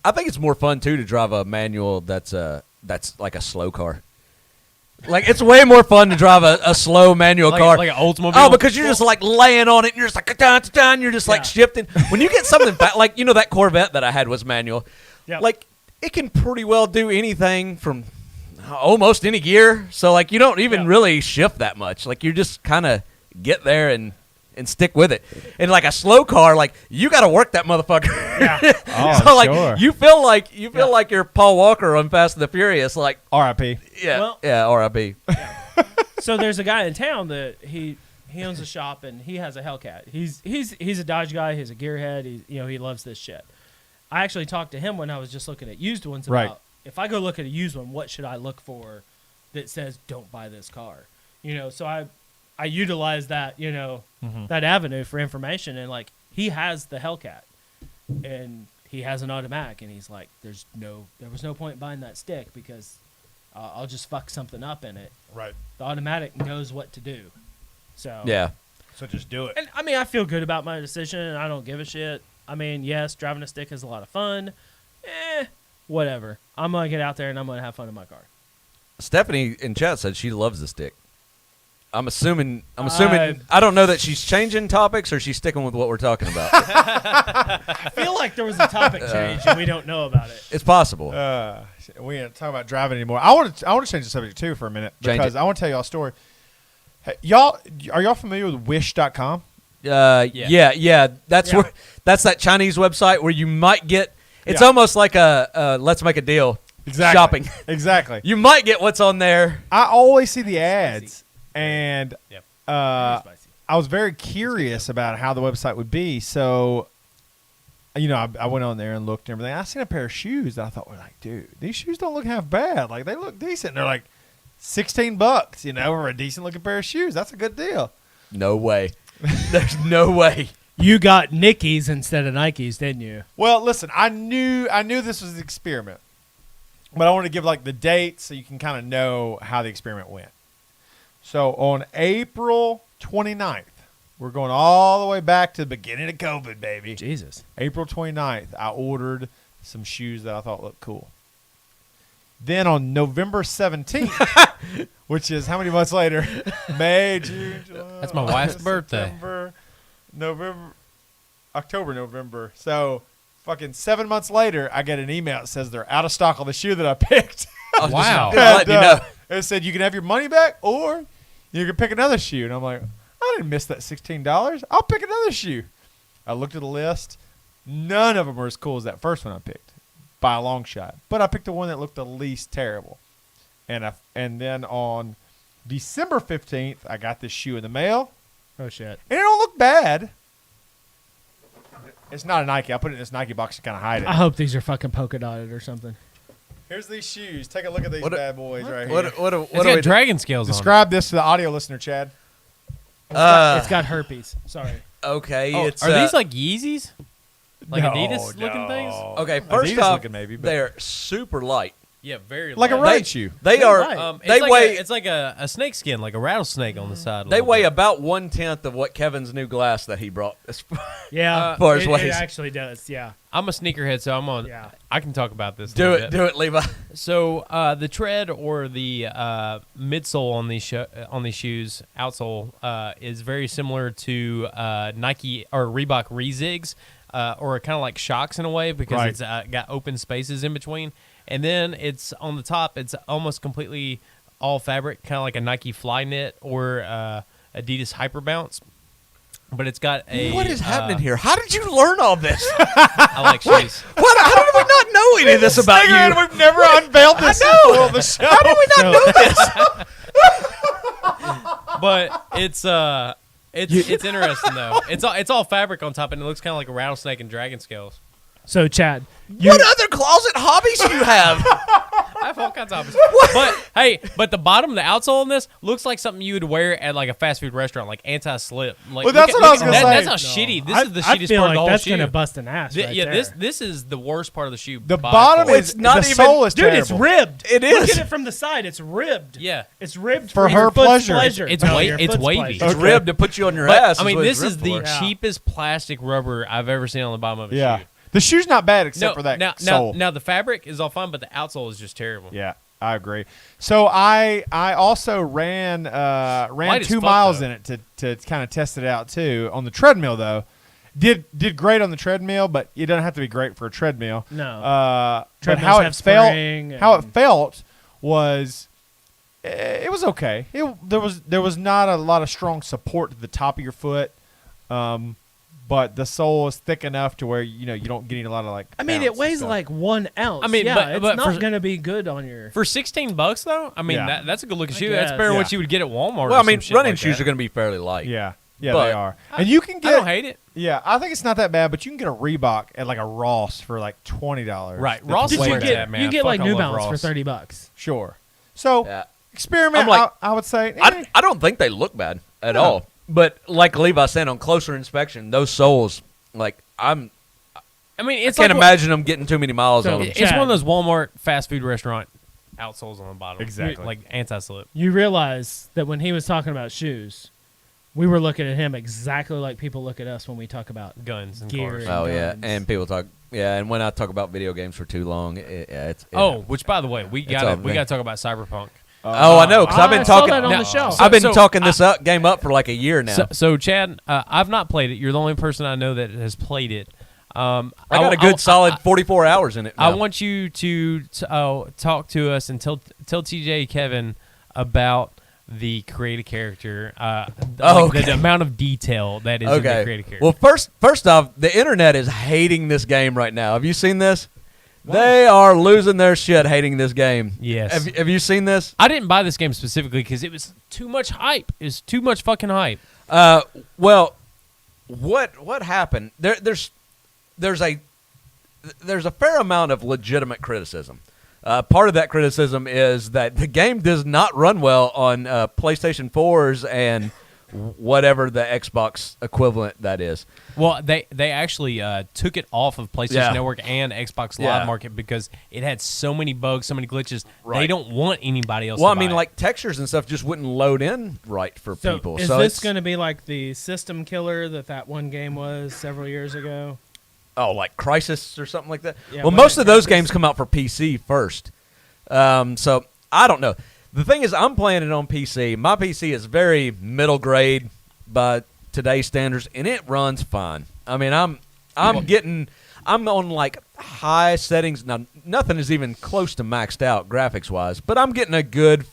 I think it's more fun too to drive a manual that's like a slow car. Like, it's way more fun to drive a slow manual car. Like an Oldsmobile. Oh, because you're just like laying on it, and you're just like dun, you're just like Yeah. shifting. When you get something like that Corvette that I had was manual, Yep. like, it can pretty well do anything from almost any gear. So like, you don't even really shift that much. Like, you just kind of get there and stick with it. And like a slow car, like, you got to work that motherfucker. Yeah. Oh, So like, sure. you feel like you're Paul Walker on Fast and the Furious. Like, R.I.P. yeah, Well- yeah, R.I.P. So there's a guy in town that he owns a shop and he has a Hellcat. He's a Dodge guy. He's a gearhead. He loves this shit. I actually talked to him when I was just looking at used ones about Right. if I go look at a used one, what should I look for that says don't buy this car? So I utilize that that avenue for information, and like he has the Hellcat and he has an automatic, and he's like, there was no point buying that stick because I'll just fuck something up in it. Right. The automatic knows what to do. So Yeah. So just do it. And I mean, I feel good about my decision, and I don't give a shit. I mean, yes, driving a stick is a lot of fun. Whatever. I'm gonna get out there and I'm gonna have fun in my car. Stephanie in chat said she loves the stick. I'm assuming. I don't know that she's changing topics or she's sticking with what we're talking about. I feel like there was a topic change and we don't know about it. It's possible. We ain't talking about driving anymore. I want to change the subject too for a minute Change because it. I want to tell y'all a story. Hey, are y'all familiar with Wish.com? Yeah. That's where. That's that Chinese website where you might get. It's almost like a let's make a deal. Exactly. Shopping. Exactly. You might get what's on there. I always see the ads, and Yep. I was very curious about how the website would be. So, I went on there and looked and everything. I seen a pair of shoes that I thought were like, dude, these shoes don't look half bad. Like they look decent. They're like $16, for a decent looking pair of shoes. That's a good deal. No way. There's no way. You got Nikes instead of Nikes, didn't you? Well, listen, I knew this was an experiment, but I wanted to give like the dates so you can kind of know how the experiment went. So on April 29th, we're going all the way back to the beginning of COVID, baby. Jesus. April 29th, I ordered some shoes that I thought looked cool. Then on November 17th, which is how many months later? May, June, July. That's my wife's birthday. September, October, November. So fucking 7 months later, I get an email that says they're out of stock on the shoe that I picked. Wow. Just letting you know. It said you can have your money back or you can pick another shoe. And I'm like, I didn't miss that $16. I'll pick another shoe. I looked at the list. None of them were as cool as that first one I picked by a long shot. But I picked the one that looked the least terrible. And then on December 15th, I got this shoe in the mail. Oh, shit. And it don't look bad. It's not a Nike. I put it in this Nike box to kind of hide it. I hope these are fucking polka dotted or something. Here's these shoes. Take a look at these bad boys right What? here. What? It's got dragon scales on. Describe this to the audio listener, Chad. It's got herpes. Sorry. Okay. Oh, It's are these like Yeezys? Like No, Adidas looking things? okay? First Adidas off, looking maybe, but- they're super light. Yeah, very Like a light. running shoe. They They're are. light. They weigh. It's like a snake skin, like a rattlesnake on the side. a They little weigh bit. about 1/10 of what Kevin's new glass that he brought. Yeah. far as it weighs. actually does. Yeah. I'm a sneakerhead, so I'm on. Yeah. I can talk about this. a Do little it, bit. do it, Levi. So the tread or the midsole on these shoes, outsole, is very similar to Nike or Reebok Rezigs, or kind of like Shocks in a way because Right. it's got open spaces in between. And then it's on the top. It's almost completely all fabric, kind of like a Nike Flyknit or Adidas Hyper Bounce. But it's got a. What is happening here? How did you learn all this? I like shoes. What? How did we not know any of this about you? We've never unveiled this before on the show. How did we not know this? But it's interesting though. It's all fabric on top, and it looks kind of like a rattlesnake and dragon scales. So, Chad, What other closet hobbies do you have? I have all kinds of options. But hey, the bottom, the outsole on this looks like something you would wear at like a fast food restaurant, like anti-slip. Like, Well, that's what I was gonna say. That's how shitty. This is the I shittiest feel part like of the whole that's shoe. gonna bust an ass. Right Yeah, there. this is the worst part of the shoe. The by bottom far. is not the even- sole is Dude, terrible. it's ribbed. It Look is. at it from the side. It's ribbed. Yeah. It's ribbed For for your her foot's pleasure. It's No, wa- your it's foot's wavy. pleasure. It's ribbed to put you on your But, ass. I mean, what this it's is ribbed the for. Yeah. cheapest plastic rubber I've ever seen on the bottom of a Yeah. shoe. The shoe's not bad except for that sole. Now the fabric is all fine, but the outsole is just terrible. Yeah, I agree. So I also ran Light as 2 fuck, miles though. in it to kind of test it out too on the treadmill though. Did great on the treadmill, but it doesn't have to be great for a treadmill. No. But Treadmills how it have felt, spring how it and- felt was, it was okay. There was not a lot of strong support to the top of your foot, but but the sole is thick enough to where you don't get a lot of like. I mean, it weighs like 1 ounce. I mean, yeah, but it's not for- going to be good on your. For $16 though, I mean Yeah. that's a good looking I shoe. That's guess. better than what Yeah. you would get at Walmart. Well, or I mean, some shit running like shoes that. are going to be fairly light. Yeah, But they are, and you can get. I don't hate it. Yeah, I think it's not that bad, but you can get a Reebok at like a Ross for like $20. Right, That's Ross is way where you it's better. at, man. You get Fuck, like I New love Balance for Ross. $30. Sure. So Yeah. experiment. I'm like- I would say. I don't think they look bad at No. all. But like Levi said, on closer inspection, those soles, like I mean, it's can't like imagine them getting too many miles So on them. It's Chad. one of those Walmart fast food restaurant outsoles on the bottom. Exactly. Like anti-slip. You realize that when he was talking about shoes, we were looking at him exactly like people look at us when we talk about Guns and gear. cars. Oh yeah, guns. and people talk. Yeah, and when I talk about video games for too long, it's Which by the way, we all got me. to talk about Cyberpunk. Oh, I know, because I've I been saw talking. that on Now- the show. so- I've been talking I- this game up for like a year now. So Chad, I've not played it. You're the only person I know that has played it. I got a good solid 44 hours in it. I now. want you to talk to us and tell TJ Kevin about the creative character. Okay. The amount of detail that is in the Okay. creative character. Well, first off, the internet is hating this game right now. Have you seen this? They are losing their shit hating this game. Yes. Have you seen this? I didn't buy this game specifically because it was too much hype. It was too much fucking hype. Well, what happened? There's a fair amount of legitimate criticism. Part of that criticism is that the game does not run well on PlayStation 4s and whatever the Xbox equivalent that is. Well, they actually took it off of PlayStation Yeah. Network and Xbox Live Yeah. Market because it had so many bugs, so many glitches. They Right. don't want anybody else Well, to I mean, buy it. like textures and stuff just wouldn't load in right for So people. is So this it's- going to be like the system killer that one game was several years ago? Oh, like Crisis or something like that? Yeah, Well, wasn't most it of those Crisis? games come out for PC first. So I don't know. The thing is, I'm playing it on PC. My PC is very middle grade by today's standards, and it runs fine. I mean, I'm on like high settings. Now, nothing is even close to maxed out graphics-wise, but I'm getting a good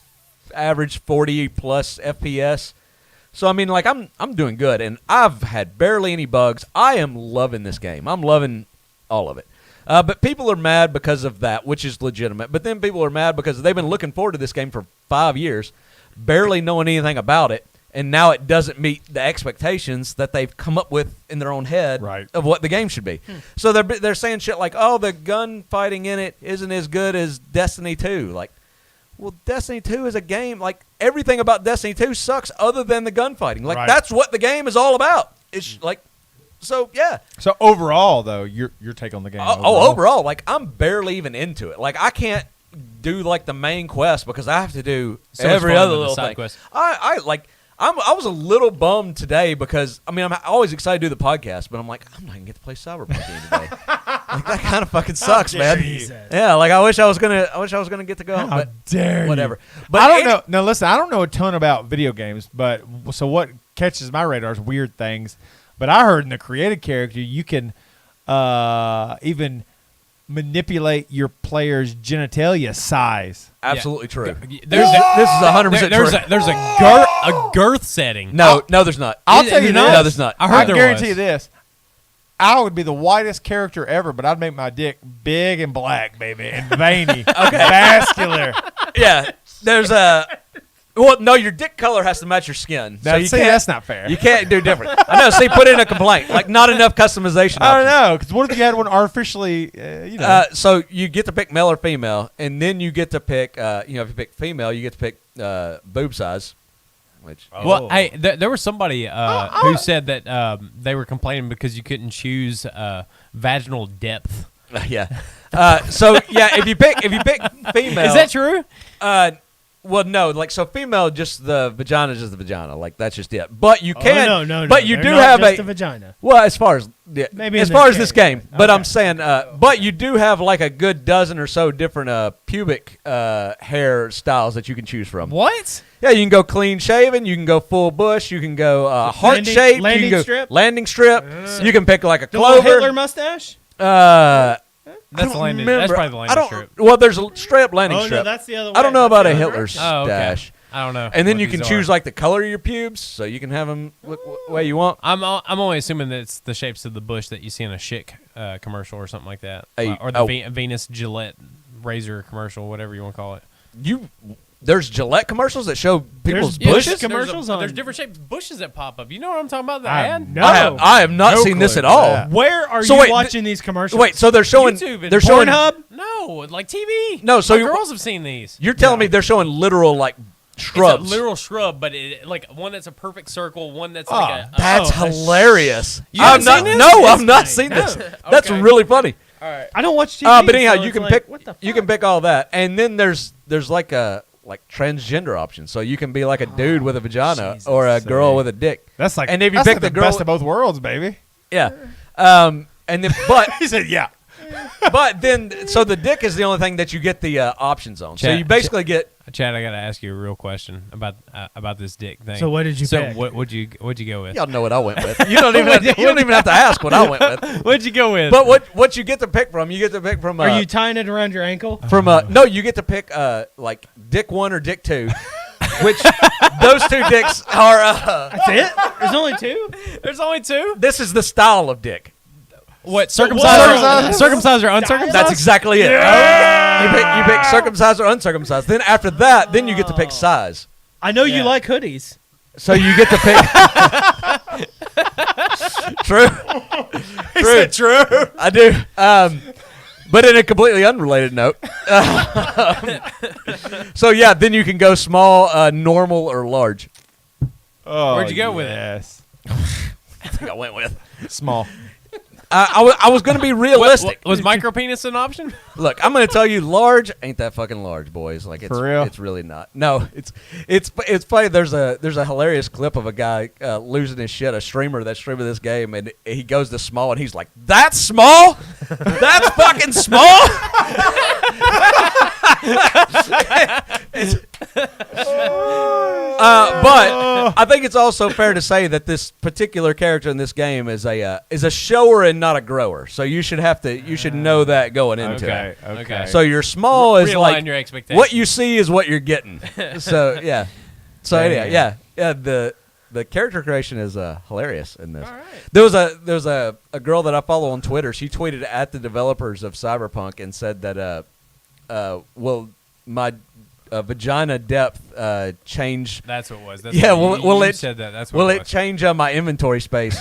average 40 plus FPS. So I mean, like I'm doing good, and I've had barely any bugs. I am loving this game. I'm loving all of it. But people are mad because of that, which is legitimate. But then people are mad because they've been looking forward to this game for 5 years, barely knowing anything about it, and now it doesn't meet the expectations that they've come up with in their own head of what the game should be. So they're saying shit like, "Oh, the gunfighting in it isn't as good as Destiny 2." Like, well, Destiny 2 is a game. Like, everything about Destiny 2 sucks other than the gunfighting. Like, that's what the game is all about. It's like, so, yeah. So overall, though, your take on the game. Overall, like, I'm barely even into it. Like, I can't do, like, the main quest because I have to do So much every fun other with the little side thing. quest. I was a little bummed today because, I mean, I'm always excited to do the podcast, but I'm like, I'm not going to get to play Cyberpunk again today. Like, that kind of fucking sucks, man. Yeah, like, I wish I was gonna get to go. How but dare you. whatever. But I don't know. Now, listen, I don't know a ton about video games, but so what catches my radar is weird things. But I heard in the creative character, you can even manipulate your player's genitalia size. Absolutely true. There's This is 100% there's true. there's a girth setting. No, there's not. I'll tell you this. No, there's not. I heard there guarantee was. you this. I would be the whitest character ever, but I'd make my dick big and black, baby, and veiny, vascular. Yeah, there's a. Well, no, your dick color has to match your skin. So Now, you see, can't, that's not fair. You can't do different. I know. See, put in a complaint. Like, not enough customization. I don't options. know, because what if you had one artificially, you know? So you get to pick male or female, and then you get to pick. If you pick female, you get to pick boob size. Which Well, hey, there was somebody who said that they were complaining because you couldn't choose vaginal depth. yeah. So yeah, if you pick female, Is that true? Well, no, like so female, just the vagina is just the vagina, like that's just it. But you can, no. But you They're do not have just a a vagina. Well, as far as Maybe as in far this as this game. game, but I'm Okay. saying, but you do have like a good dozen or so different pubic hair styles that you can choose from. What? Yeah, you can go clean shaven, you can go full bush, you can go heart shaped, landing you can go strip? landing strip. You can pick like a The little Hitler clover. mustache? That's the landing. That's probably the landing strip. Well, there's a straight up landing Oh, strip. no, that's the other way. I don't know That's about the a other Hitler direction. Oh, okay. stash. I don't know. And then what you these can are. choose like the color of your pubes, so you can have them look the way you want. I'm only assuming that it's the shapes of the bush that you see in a Schick commercial or something like that, or the Venus Gillette razor commercial, whatever you want to call it. There's Gillette commercials that show people's There's bushes. commercials There's on. different shaped bushes that pop up. You know what I'm talking about? The I ad? No. I have not No seen this clue. at all. Yeah. Where are So you wait, watching these commercials? Wait, so they're showing YouTube and they're showing Pornhub? No, like TV. No, so My you- girls have seen these. You're telling me they're showing literal like shrubs. It's a literal shrub, but like one that's a perfect circle, one that's like a. That's hilarious. You I've haven't not. seen this? No, It's I've not funny. seen this. No. That's Okay. really funny. I don't watch TV. But anyhow, so you it's can like, pick. What the You fuck? can pick all that, and then there's like a transgender option. So you can be like a dude with a vagina Jesus. or a girl with a dick. That's like, And if you that's pick like the the girl- best of both worlds, baby. Yeah. And then but He said, "Yeah." but then so the dick is the only thing that you get the options on. So Chat- you basically get. Chad, I got to ask you a real question about this dick thing. So what did you pick? What'd you go with? Y'all know what I went with. You don't even have to ask what I went with. What'd you go with? But what you get to pick from? You get to pick from. Are you tying it around your ankle? No, you get to pick like Dick 1 or Dick 2, which those two dicks are. That's it? There's only two? There's only two. This is the style of dick. What circumcised? Circumcised or uncircumcised? That's exactly it. You pick circumcised or uncircumcised. Then after that, then you get to pick size. I know Yeah. you like hoodies. So you get to pick. True. True. I do. But in a completely unrelated note. So yeah, then you can go small, normal, or large. Oh, Where'd you go with it? yes. I think I went with Small. I was going to be realistic. Was micro penis an option? Look, I'm going to tell you, large ain't that fucking large, boys. Like it's For real? It's really not. No, it's funny. There's a hilarious clip of a guy losing his shit, a streamer that's streaming this game, and he goes to small, and he's like, "That's small? That's fucking small." But I think it's also fair to say that this particular character in this game is a shower and not a grower. So you should know that going into it. Okay. So your small is Realign like your expectations. what you see is what you're getting. So yeah. So anyway, yeah. The character creation is hilarious in this. All right. There was a girl that I follow on Twitter. She tweeted at the developers of Cyberpunk and said that will my vagina depth change? That's what it was. That's Yeah, what will you it- said that? That's what Will it it was. change my inventory space?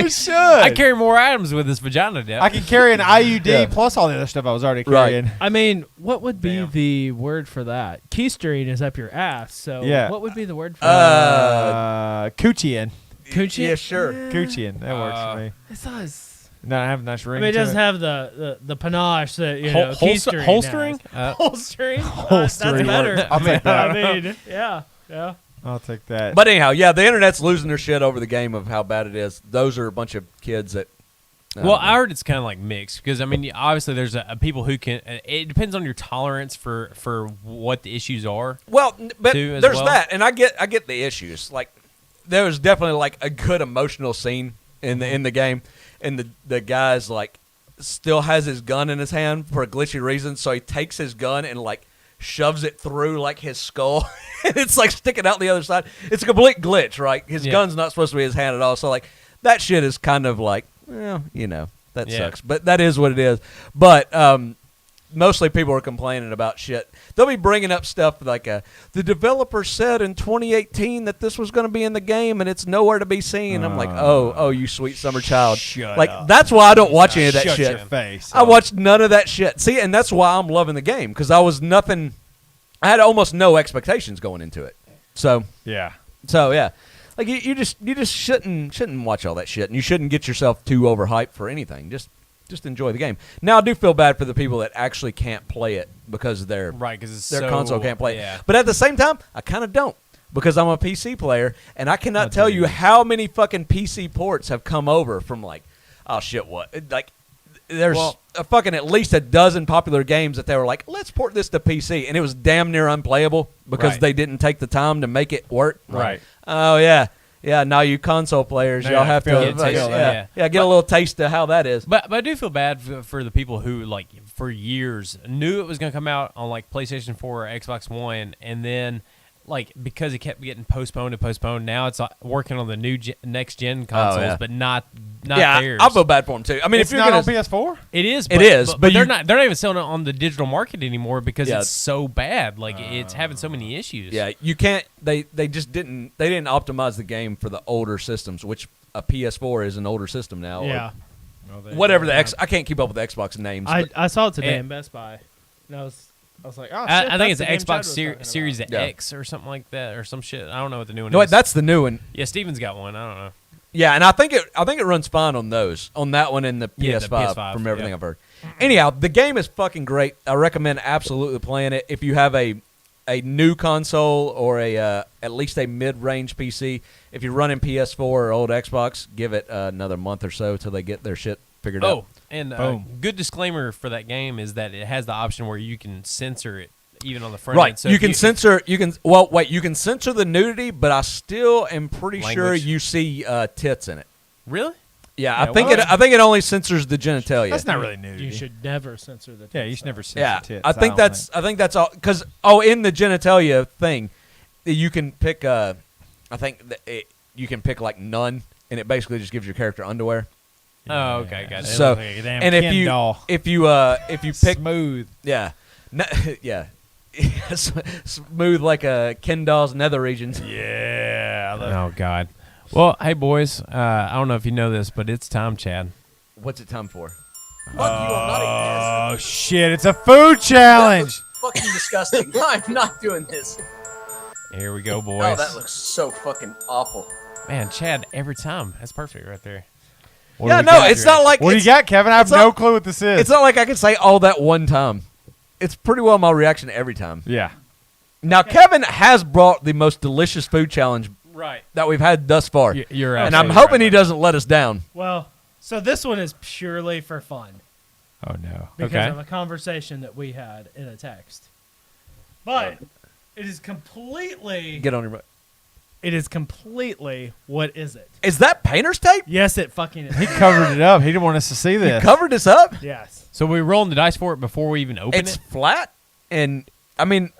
It should. I carry more items with this vagina depth. I can carry an IUD Yeah. plus all the other stuff I was already Right. carrying. I mean, what would be Damn. the word for that? Keystering is up your ass. So Yeah. what would be the word for that? Coochian. Coochie? Yeah, sure. Coochian. That works for me. It does. No, I have a nice I ring. mean, it to doesn't have the panache that, you know, keystering holstering? has. Holstering? Holstering That's better. works. I'll take that. I mean, yeah. I'll take that. But anyhow, yeah, the internet's losing their shit over the game of how bad it is. Those are a bunch of kids that. Well, I heard it's kind of like mixed because I mean, obviously there's people who can. It depends on your tolerance for what the issues are. Well, but too, as there's well. that, and I get the issues. Like there was definitely like a good emotional scene in the game, and the guy's like still has his gun in his hand for a glitchy reason, so he takes his gun and like shoves it through like his skull, and it's like sticking out the other side. It's a complete glitch, right? His Yeah. gun's not supposed to be his hand at all, so like that shit is kind of like, well, you know, that Yeah. sucks, but that is what it is. But mostly people are complaining about shit. They'll be bringing up stuff like the developer said in 2018 that this was going to be in the game and it's nowhere to be seen. I'm like, oh, you sweet summer child. Shut like up. that's why I don't watch any of that Shut shit. your face. I watched none of that shit. See, and that's why I'm loving the game because I had almost no expectations going into it. So Yeah. yeah. Like you just shouldn't watch all that shit, and you shouldn't get yourself too overhyped for anything. Just enjoy the game. Now I do feel bad for the people that actually can't play it because their Right, because their console can't play Yeah. it. But at the same time, I kind of don't because I'm a PC player, and I cannot tell you how many fucking PC ports have come over from like, oh shit, what? Like there's a fucking at least a dozen popular games that they were like, let's port this to PC, and it was damn near unplayable because Right. they didn't take the time to make it work. Right. Oh yeah, Yeah, now you console players, Now y'all you have feel to it, feel that. get a little taste of how that is. But I do feel bad for the people who like for years knew it was going to come out on like PlayStation 4 or Xbox One, and then like because it kept getting postponed and postponed. Now it's working on the new next gen consoles, but not theirs. I feel bad for them too. I mean, It's if you're not gonna on PS4. It is. It is, but but they're you- not. They're not even selling it on the digital market anymore because Yeah. it's so bad. Like it's having so many issues. Yeah, you can't. They just didn't. They didn't optimize the game for the older systems, which a PS4 is an older system now. or Yeah. whatever the X. I can't keep up with the Xbox names. but- I saw it today And- in Best Buy. And I was like, oh, shit, I think it's that's the the game Xbox Chad was talking Series about. Yeah. X or something like that, or some shit. I don't know what the new one no, is. that's the new one. Yeah, Steven's got one. I don't know. Yeah, and I think it runs fine on those, on that one and the Yeah, PS5, the PS5, from everything yeah. I've heard. Anyhow, the game is fucking great. I recommend absolutely playing it if you have a new console or at least a mid-range PC. If you're running PS4 or old Xbox, give it another month or so till they get their shit figured out. Oh, and Boom. good disclaimer for that game is that it has the option where you can censor it even on the front Right, end. So you if can censor. You can you can censor the nudity, but I still am pretty sure Language. you see tits in it. Really? Yeah, Yeah, I think well- I think it only censors the genitalia. That's not really nudity. You should never censor the. Yeah, you tits, should never though. censor Yeah, tits. I think that's all because in the genitalia thing, you can pick I think you can pick like none, and it basically just gives your character underwear. Oh, okay, got it. So looks like a damn and if Ken you doll. if you pick Smooth. yeah yeah smooth like a Ken doll's nether regions. Yeah. Oh God. Well, hey boys, I don't know if you know this, but it's time, Chad. What's it time for? Fuck you, I'm not eating Oh shit! It's a food challenge. this. Fucking disgusting. I'm not doing this. Here we go, boys. Oh, that looks so fucking awful. Man, Chad, every time. That's perfect right there. What Yeah, do we no, got? it's not like What do you it's, got, Kevin? I have it's not- no clue what this is. it's not like I can say all that one time. It's pretty well my reaction every time. Yeah. Now Kevin has brought the most delicious food challenge Right. that we've had thus far, You're and I'm absolutely hoping right. he doesn't let us down. Well, so this one is purely for fun Oh no. because Okay. of a conversation that we had in a text. But it is completely. Get on your. It is completely. What is it? Is that painter's tape? Yes, it fucking is. He covered it up. He didn't want us to see this. Covered this up. Yes. So we rolling the dice for it before we even open It's it, flat, and I mean,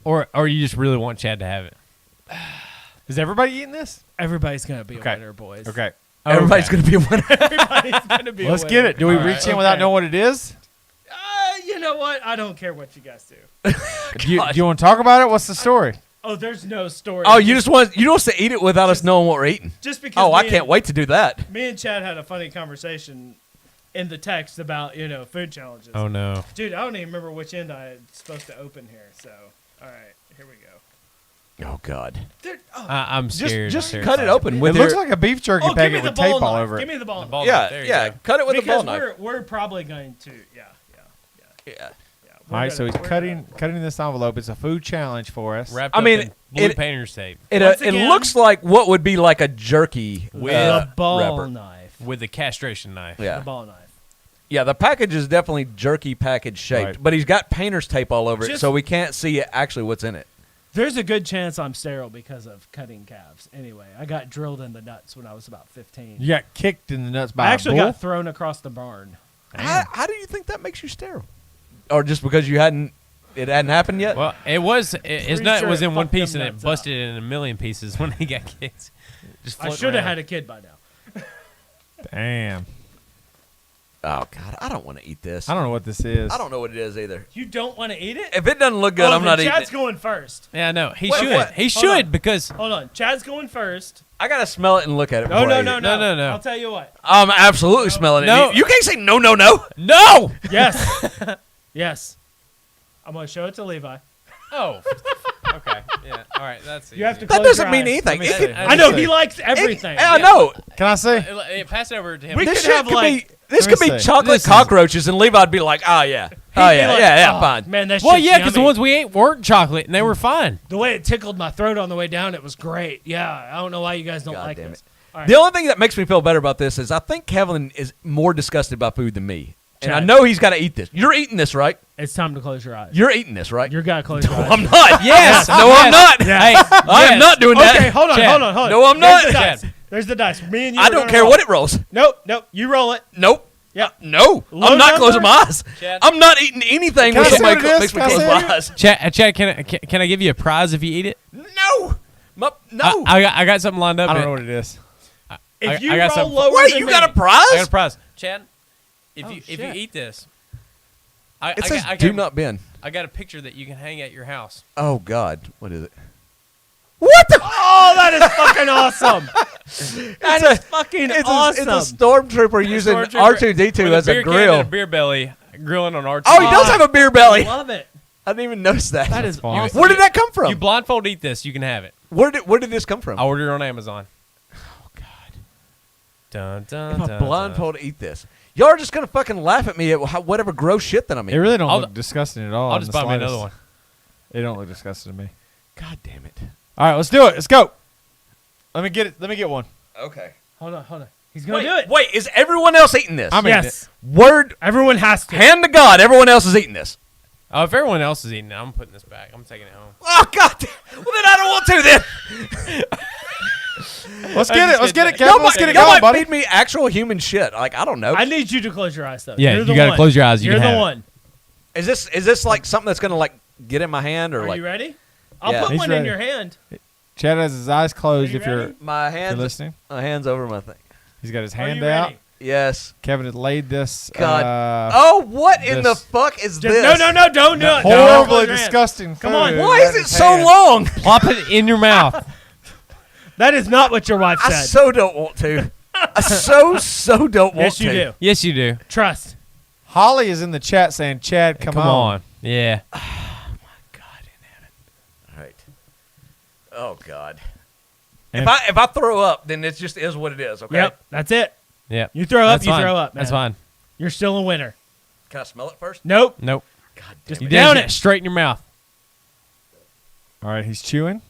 or you just really want Chad to have it? Is everybody eating this? Everybody's gonna be Okay. a winner, boys. Okay. everybody's gonna be a winner. Everybody's gonna be. Let's a get winner. it. Do we All reach right, in without okay. knowing what it is? You know what? I don't care what you guys do. Do you want to talk about it? What's the story? Oh, there's no story. Oh, you just want us to eat it without us knowing what we're eating. just because. Oh, I me can't and- wait to do that. Me and Chad had a funny conversation in the text about food challenges. Oh no. Dude, I don't even remember which end I was supposed to open here. So, all right, here we go. Oh God. Dude, oh, I'm scared. Just I'm cut it terrified. open It with looks your- like a beef jerky give me packet the with tape ball all knife. over Give it. me the ball. The ball knife. knife. There you yeah. go. Cut it with Because the ball knife. we're probably going to Yeah. we're All right, so gonna- he's we're cutting this envelope. It's a food challenge for us. Wrapped I up mean, in blue it- painter's tape It Once it again- looks like what would be like a jerky gonna- the ball wrapper. knife. with the castration knife. Yeah. The ball knife. Yeah, the package is definitely jerky package shaped, Right. but he's got painter's tape all over it, Just- so we can't see actually what's in it. There's a good chance I'm sterile because of cutting calves. Anyway, I got drilled in the nuts when I was about 15. You got kicked in the nuts by I a actually bull? got thrown across the barn. How do you think that makes you sterile? Or just because it hadn't happened yet? Well, his Pretty nut sure was it in one fucked them piece and it nuts busted up. in a million pieces when he got kicked. Just I floating should have around. had a kid by now. Damn. Oh God, I don't want to eat this. I don't know what this is. I don't know what it is either. You don't want to eat it? If it doesn't look good, Oh, I'm then not eating Chad's it. going first. Yeah, no, he Wait, should. what? He Hold should on. because Hold on. Chad's going first. I gotta smell it and look at it. No, before I no, eat no, it. no, No. I'll tell you what. I'm absolutely smelling it. No. You can't say no, no, no. no. Yes. Yes. I'm going to show it to Levi. Oh. Okay. Yeah. All right. That's You have to easy. That close doesn't your mean eyes. anything. Let me It see. could- I know, he likes everything. I know. Can I see? Pass it over to him. We This could shit have, could like- be. This Let could me be see. chocolate This is- cockroaches, and Levi'd be like, "Oh yeah, He'd oh be yeah, like, yeah, "Oh, fine." Man, that well, shit's yeah, because the yummy." ones we ate weren't chocolate and they were fine. The way it tickled my throat on the way down, it was great. Yeah, I don't know why you guys don't God like damn this. it. All right. The only thing that makes me feel better about this is I think Kevin is more disgusted by food than me. And I know he's got to eat this. You're eating this, right? It's time to close your eyes. You're eating this, right? You gotta close your eyes. I'm not. Yes. No, I'm not. Hey, I am not doing that. Okay, hold on. No, I'm not. There's the dice. There's the dice. Me and you. I don't care what it rolls. Nope. You roll it. Nope. Yeah. No. Low I'm not number? closing my eyes. Chad? I'm not eating anything Can I which see what it is? makes me Can I close see my it? eyes. Chad, can I give you a prize if you eat it? No. No. I got something lined up. I don't know what it is. If you I got roll something. lower Wait, than you me, got a prize? I got a prize. Chad, if Oh, you shit. eat this, It says do not bend. I got a picture that you can hang at your house. Oh, God. What is it? What the? Oh, that is fucking awesome. That is fucking awesome. It's a stormtrooper using Stormtrooper R2D2 with as a beer can grill. and a beer belly grilling on R2. Oh, he does have a beer belly. Love it. I didn't even notice that. That is funny. awesome. Where did that come from? You blindfold eat this, you can have it. Where did this come from? I ordered it on Amazon. Oh, God. Dun, dun, If dun, I dun. blindfold eat this. Y'all are just going to fucking laugh at me at whatever gross shit that I'm It eating. really don't I'll- look disgusting at all. I'll in just the buy me slightest. another one. It don't look disgusting to me. God damn it. All right, let's do it. Let's go. Let me get it. Let me get one. Okay. Hold on. He's gonna do it. Wait, is everyone else eating this? I'm eating Yes. Word, Everyone has to. hand to God, everyone else is eating this. Oh, if everyone else is eating it, I'm putting this back. I'm taking it home. Oh, God damn. Well, then I don't want to then. Let's get it. Let's get it, Y'all Kevin. Let's might, get it y'all going, might buddy. feed me actual human shit. Like, I don't know. I need you to close your eyes though. Yeah, You're you the gotta one. close your eyes. You You're can the have it. one. Is this like something that's going to like get in my hand or Are like you ready? I'll Yeah. put He's one in ready. your hand. Chad has his eyes closed. Are you If you're ready? my hands listening, my hands over my thing. he's got his Are hand you out. ready? Yes. Kevin has laid this. God. Oh, what in the this- fuck is Just, this? no, don't do it. Don't close Horribly your hand. disgusting. Come on. food Why in is it his so hand. long? Plop it in your mouth. That is not what your wife I said. so don't want to. I so don't want Yes, to. you do. Yes, you do. Trust. Holly is in the chat saying, "Chad, come on." Yeah. God in heaven. All right. Oh God. And If I throw up, then it just is what it is. Okay. Yep, that's it. Yeah. You throw up, That's you fine. throw up, man. That's fine. You're still a winner. Can I smell it first? Nope. Nope. God Just damn You it. down down it. straight in your mouth. All right, he's chewing.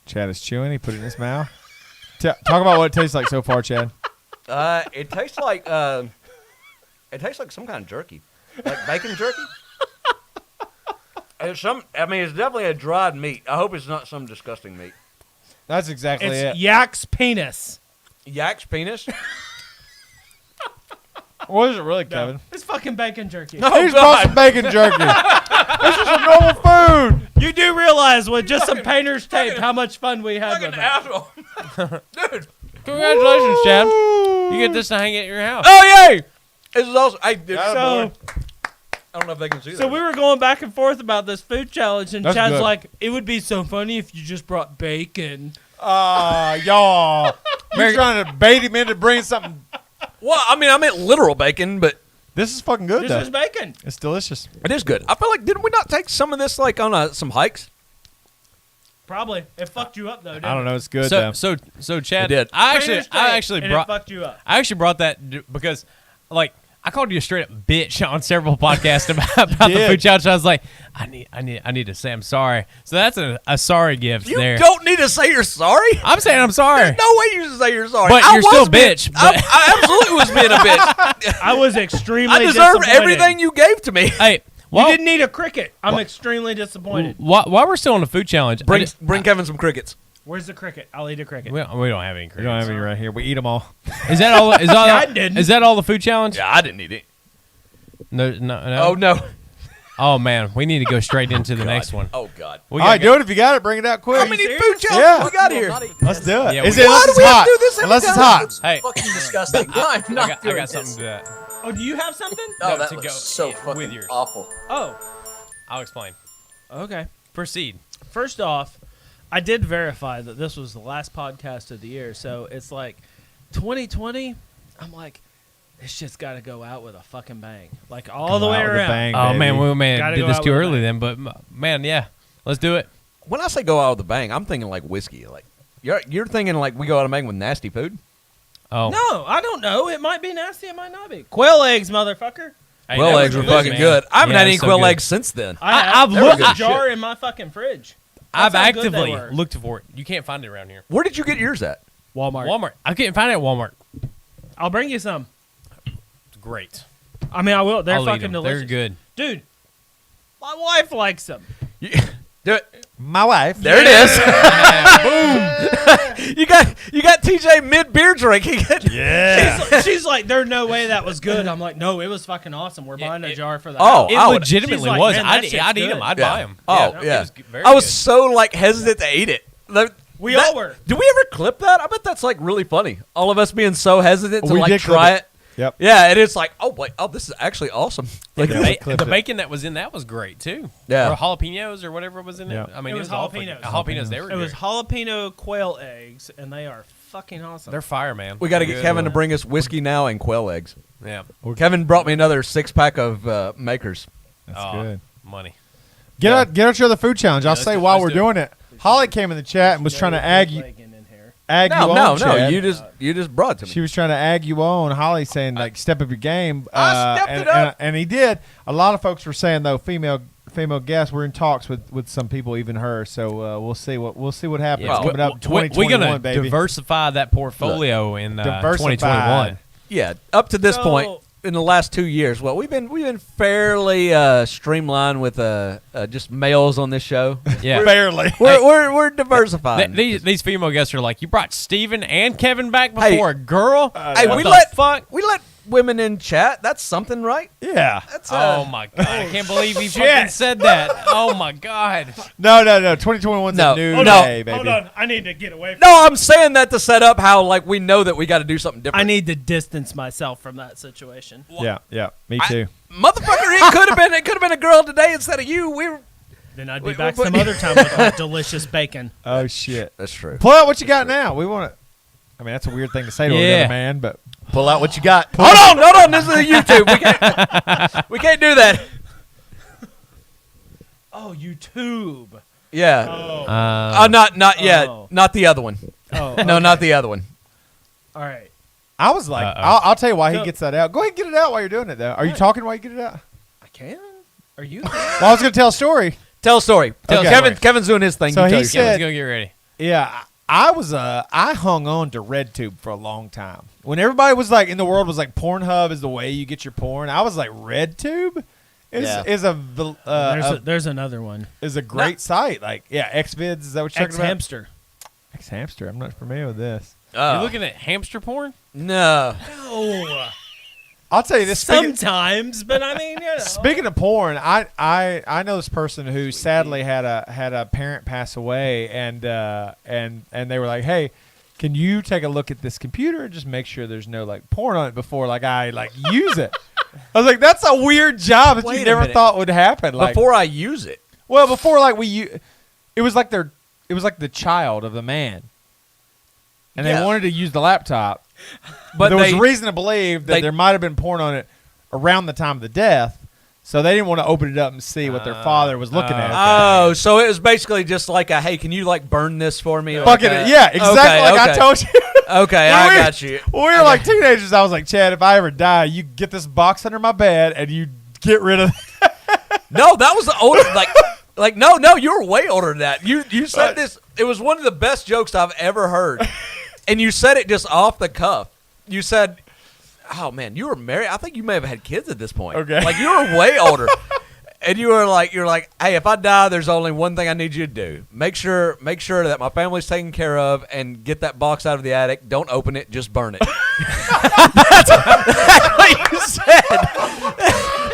Chad is chewing. He put it in his mouth. Talk about what it tastes like so far, Chad. It tastes like some kind of jerky, like bacon jerky. It's definitely a dried meat. I hope it's not some disgusting meat. That's exactly It's it. yak's penis. Yak's penis. What is it really, No, Kevin? it's fucking bacon jerky. Oh, He's bought some bacon jerky. This is some normal food. You do realize with just some painter's tape how much fun we had Fucking with that. asshole, dude. Congratulations, Chad. You get this to hang at your house. Oh yay! This is also. I So, don't know if they can see that. so we were going back and forth about this food challenge, and That's Chad's good. like, "It would be so funny if you just brought bacon." Y'all. You're trying to bait him into bringing something. Well, I meant literal bacon, but This is fucking good, This though. is bacon. It's delicious. it is good. I feel like didn't we not take some of this like on some hikes? Probably. It fucked you up though. Didn't I don't it? know. It's good, though. So Chad, It did. I Painter's actually tape, and brought it fucked you up. I actually brought that because, like, I called you a straight up bitch on several podcasts about the did. food challenge. I was like, I need to say I'm sorry. So that's a sorry gift You there. don't need to say you're sorry. I'm saying I'm sorry. There's no way you should say you're sorry. But I you're still was being- bitch, I, but- I absolutely was being a bitch. I was extremely I deserve disappointed. everything you gave to me. Hey, You well, didn't need a cricket. I'm extremely disappointed. while we're still on the food challenge, Bring Kevin some crickets. Where's the cricket? I'll eat a cricket. we don't have any. We don't have any right here. We eat them all. Is that all? Is all? I didn't. Is that all the food challenge? Yeah, I didn't eat it. No. Oh no. Oh man, we need to go straight into the God. next one. Oh God. We All right, gotta do it if you got it. Bring it out quick. How many serious? food challenges Yeah. we got here? Let's do it. Yeah, Is we- it Why unless do it's we have hot? to do this every Unless it's time? hot. Hey, Fucking disgusting. I'm I not got doing something this. to that. Oh, do you have something? Oh, No, that to looks go so with fucking yours. awful. Oh, I'll explain. okay. Proceed. First off, I did verify that this was the last podcast of the year, so it's like 2020. I'm like, this shit's got to go out with a fucking bang, like all the Go way out with a around. bang. Oh baby. man, we Gotta did go this out too with a early bang. then, but man, yeah, let's do it. When I say go out with a bang, I'm thinking like whiskey. Like you're thinking like we go out with a bang with nasty food. Oh, No, I don't know. It might be nasty. It might not be. Quail eggs, motherfucker. Hey, Quail that was eggs were good, fucking man. good. I haven't Yeah, had any so quail good. eggs since then. I've There's looked- a jar in my fucking fridge. I've That's how good they actively were. looked for it. You can't find it around here. Where did you get yours at? Walmart. Walmart. I couldn't find it at Walmart. I'll bring you some. It's great. I mean, I will. They're I'll eat fucking 'em. delicious. They're good. Dude, my wife likes them. Do it. My wife. There it is. Boom. you got TJ mid beer drink. She's like, there's no way that was good. I'm like, no, it was fucking awesome. We're buying a jar for that. Oh, It I would- legitimately She's like, was. "Man, that I'd shit's eat them. good." I'd Yeah. buy them. Oh, It yeah. was very I was good. so like hesitant to eat it. We all were. Did we ever clip that? I bet that's like really funny. All of us being so hesitant to We like did clip try it. it. Yep. Yeah, and it's like, oh wait, oh this is actually awesome. Like, The, clipped the it. bacon that was in that was great too. Yeah. Or jalapenos or whatever was in Yeah. it. I mean, It was all freaking- jalapenos. Jalapenos. They were. It was great. jalapeno quail eggs, and they are fucking awesome. They're fire, man. we got to get Good. Kevin to bring us whiskey now and quail eggs. Yeah. Kevin brought me another 6-pack of Makers. That's Oh, good. Money. Get out your other food challenge. I'll let's say do- while let's we're do it. doing it. Holly came in the chat and was trying to egg you on. No, Chad. you just brought it to me. She was trying to egg you on. Holly saying like step up your game. I stepped it up. and he did. A lot of folks were saying though female guests. We're in talks with some people, even her. So we'll see what happens Yeah, coming up. we're 2021, gonna baby. diversify that portfolio in Diversified. 2021. Yeah, up to this So- point in the last 2 years, well, we've been fairly streamlined with just males on this show. Yeah. Barely. We're diversified. These female guests are like, you brought Steven and Kevin back Hey. before a girl? Hey, What we the let fuck? women in chat. That's something, right? Yeah. That's Oh my god! I can't believe he fucking said that. Oh my god! No. 2021's No. a new Hold day, baby. Hold on. I need to get away from No, I'm saying that to set up how like we know that we got to do something different. I need to distance myself from that situation. Yeah. Me too. Motherfucker, it could have been a girl today instead of you. Then I'd be Wait, back wait, some other time with our delicious bacon. Oh shit. That's true. Pull out what you got now. We want to. I mean, that's a weird thing to say to Yeah. another man, but Pull out what you got. Hold on. This is a YouTube. We can't do that. Oh, YouTube. Yeah. Oh. Not yet. Oh. Not the other one. Oh. No, not the other one. All right. I was like, Uh-oh. I'll tell you why he So- gets that out. Go ahead and get it out while you're doing it, though. Are you talking while you get it out? I can. Are you? Well, I was going to tell a story. Tell a story. Okay. Kevin's doing his thing. So You tell he your said- Kevin's gonna get ready. Yeah, I hung on to RedTube for a long time. When everybody was like in the world was like Pornhub is the way you get your porn. I was like RedTube There's another one. is a great site. Like Xvids, is that what you're talking about? X-Hamster. X-Hamster. I'm not familiar with this. You're looking at hamster porn? No. No. I'll tell you this. Sometimes, but I mean, you know. Speaking of porn, I know this person who sadly had a parent pass away, and they were like, hey, can you take a look at this computer and just make sure there's no like porn on it before like I like use it? I was like, that's a weird job that Wait you a never minute. thought would happen. Like, Before I use it. well, before like it was like the child of the man, and Yeah. they wanted to use the laptop, But there was they- reason to believe that they- there might have been porn on it around the time of the death. So they didn't want to open it up and see what their father was looking at. Oh, so it was basically just like a, hey, can you like burn this for me? Like Fucking a- yeah, exactly Okay, like I okay. told you. Okay, When I we- got you. When we were like teenagers, I was like, Chad, if I ever die, you get this box under my bed and you get rid of No, that was the older like no, you were way older than that. You said this. It was one of the best jokes I've ever heard, and you said it just off the cuff. You said, "Oh man, you were married. I think you may have had kids at this point. Okay. Like you were way older." And you're like, hey, if I die, there's only one thing I need you to do. Make sure that my family's taken care of, and get that box out of the attic. Don't open it, just burn it. That's what you said.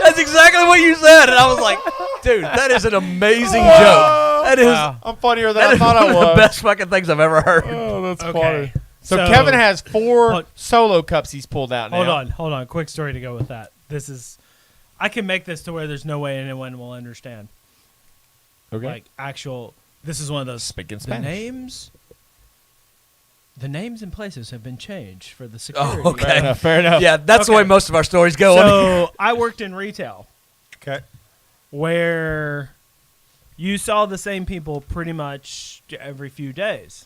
That's exactly what you said, and I was like, dude, that is an amazing joke. That is, I'm funnier than that I is thought one I of was. the best fucking things I've ever heard. Oh, that's Okay. funny. So Kevin has 4 solo cups he's pulled out now. Hold on. Quick story to go with that. I can make this to where there's no way anyone will understand. Okay. Like this is one of those. Speaking The Spanish. names and places have been changed for the security. Oh, okay. Fair enough. Yeah, that's the Okay. way most of our stories go. So I worked in retail Okay. where you saw the same people pretty much every few days.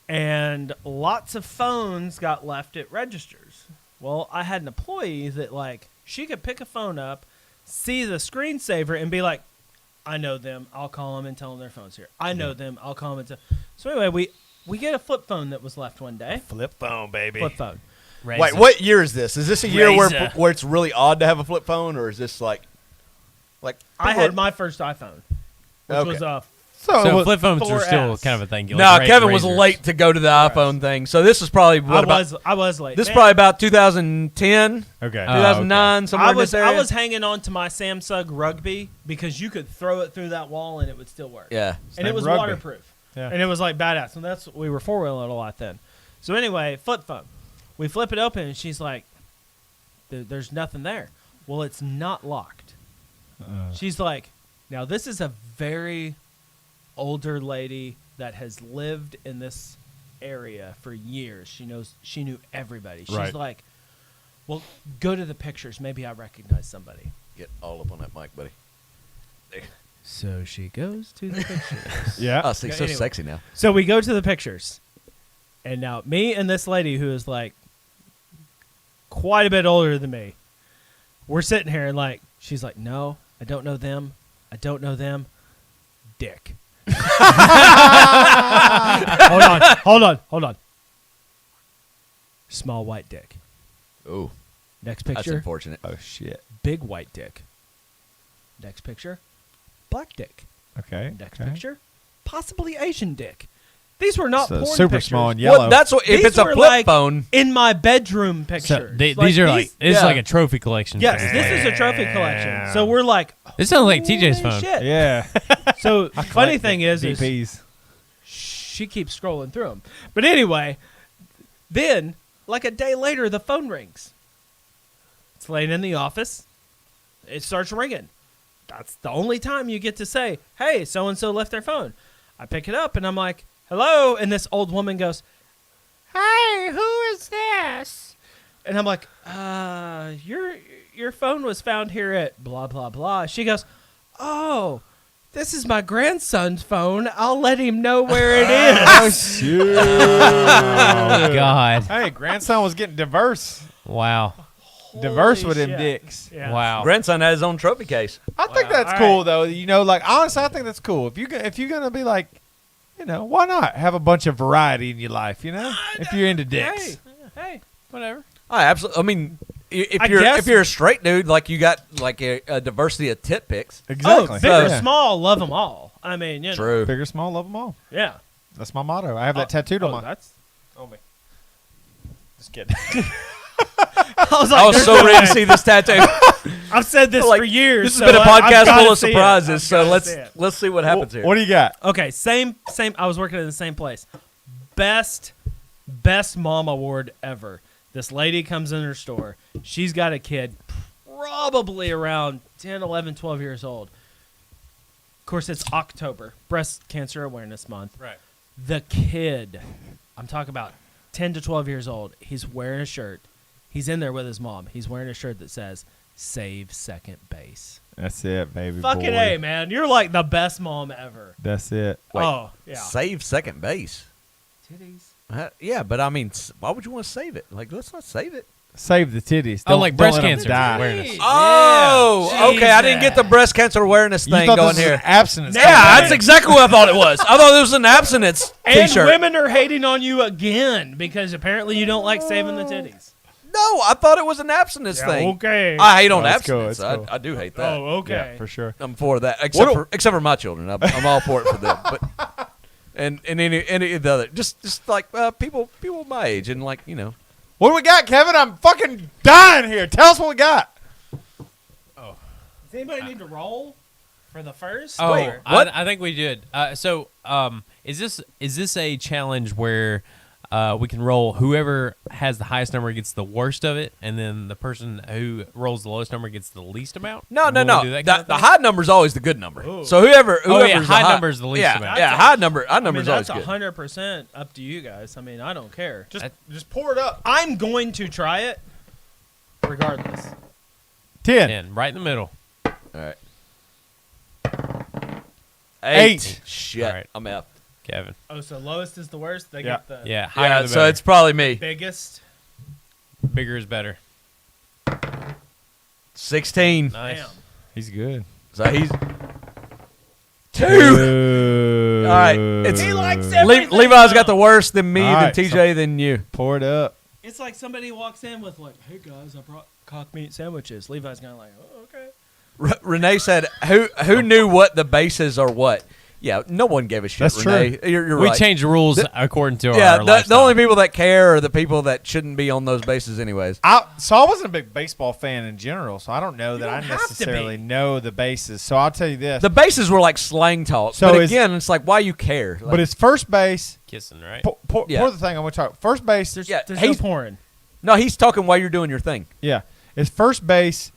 And lots of phones got left at registers. Well, I had an employee that, like, she could pick a phone up, see the screensaver, and be like, I know them. I'll call them and tell them their phone's here. I know them. I'll call them and tell. So anyway, we get a flip phone that was left one day. Flip phone, baby. Flip phone. Wait, what year is this? Is this a year Razor. where it's really odd to have a flip phone, or is this like? I had my first iPhone, which was a So flip phones are 4S. still kind of a thing. You No, like Kevin was razors. late to go to the iPhone thing, so this is probably what I was late. This is Man, probably about 2010, Okay. 2009, somewhere in this area. I was hanging on to my Samsung Rugby because you could throw it through that wall and it would still work. Yeah. And it was Rugby. waterproof. Yeah. And it was like badass. And that's we were four-wheeling a lot then. So anyway, flip phone. We flip it open and she's like, there's nothing there. Well, it's not locked. She's like, now this is a very older lady that has lived in this area for years. She knew everybody. She's Right. like, well, go to the pictures. Maybe I recognize somebody. Get all up on that mic, buddy. So she goes to the pictures. Yeah. Oh, see, so Anyway. sexy now. So we go to the pictures. And now me and this lady who is like quite a bit older than me, we're sitting here and like, she's like, no, I don't know them. I don't know them. Dick. Hold on. Small white dick. Ooh, Next that's picture, unfortunate. Oh shit. big white dick. Next picture, black dick. Okay. Next okay. picture, possibly Asian dick. These were not So porn super pictures. small and yellow. Well, that's what if These it's a were flip like phone. in my bedroom So pictures. these are like this is yeah. like a trophy collection. yes, thing. this is a trophy collection. So we're like, This sounds like TJ's holy phone. shit. Yeah. So funny thing is DPs. she keeps scrolling through them. But anyway, then like a day later, the phone rings. It's laying in the office. It starts ringing. That's the only time you get to say, "Hey, so and so left their phone." I pick it up and I'm like, "Hello," and this old woman goes, "Hey, who is this?" And I'm like, your phone was found here at blah blah blah." She goes, "Oh, this is my grandson's phone. I'll let him know where it is." Oh shit. Oh God! Hey, grandson was getting diverse. Wow! Diverse Holy with them shit. dicks. Yeah. Wow! Grandson had his own trophy case. I think that's All cool right. though. You know, like honestly, I think that's cool. If you're gonna be like, you know, why not have a bunch of variety in your life? You know, if you're into dicks. Hey, whatever. I absolutely. I mean, if I you're guess- if you're a straight dude, like you got like a diversity of tit pics. Exactly. Oh, big or Yeah. small, love them all. I mean, you know. True. Big or small, love them all. Yeah. That's my motto. I have that tattooed on my. That's. on me. Just kidding. I was like, I was there's so no ready way. to see this tattoo. I've said this Like, for years. This so has been a I've podcast gotta full of see it. surprises. I've So gotta let's see it. let's see what happens here. What do you got? Okay, same. I was working in the same place. Best mom award ever. This lady comes in her store. She's got a kid probably around 10, 11, 12 years old. Of course, it's October, Breast Cancer Awareness Month. Right. The kid, I'm talking about 10 to 12 years old, he's wearing a shirt. He's in there with his mom. He's wearing a shirt that says, "Save second base." That's it, baby. Fucking boy. A, man. You're like the best mom ever. That's it. Wait, Oh, yeah. Save second base. Titties. Yeah, but I mean, why would you want to save it? Like, let's not save it. Save the titties. Oh, like breast let 'em cancer die. awareness. Oh, okay. I didn't get the Jesus. breast cancer awareness You thing thought going this was here. an abstinence. Yeah, Yeah. that's exactly what I thought it was. I thought it was an abstinence And T-shirt. women are hating on you again because apparently you don't like saving the titties. No, I thought it was an abstinence thing. Okay. I hate on Oh, it's cool, abstinence. it's cool. I do hate that. Oh, okay. Yeah, for sure. I'm for that, What except for my children. I'm all for it for them. But and any of the other, just like people my age and like you know. What do we got, Kevin? I'm fucking dying here. Tell us what we got. Does anybody need to roll for the first? Oh, Or- what? I think we did. So, is this a challenge where we can roll whoever has the highest number gets the worst of it, and then the person who rolls the lowest number gets the least amount? No. Will we do that kind of The thing? high number is always the good number. Ooh. So whoever yeah, the high number is the least yeah, amount. Yeah, high number is I mean, always that's good. 100% up to you guys. I mean, I don't care. Just pour it up. I'm going to try it regardless. 10. 10, right in the middle. All right. 8. Shit, All right. I'm out. Kevin. Oh, so lowest is the worst? They Yeah. get the Yeah, higher Yeah, the so better. it's probably me. biggest. Bigger is better. 16. Nice. Damn. He's good. So he's 2. All right, it's He likes everything. Levi's got the worst, then me, All then right, TJ, then you. Pour it up. It's like somebody walks in with like, "Hey guys, I brought cock meat sandwiches." Levi's kind of like, "Oh, okay." Renee said, "Who knew what the bases are? What?" Yeah, no one gave a shit. That's Renee. true. You're We right. change rules according to Yeah, our the lifestyle. only people that care are the people that shouldn't be on those bases, anyways. So I wasn't a big baseball fan in general, so I don't know that I don't have to necessarily be. know the bases. So I'll tell you this. The bases were like slang talk. So but is- again, it's like, why you care? Like, but it's first base. Kissing, right? Yeah. Pour the thing I want to talk. First base. There's Yeah, no he's- pouring. no, he's talking while you're doing your thing. Yeah. Is first base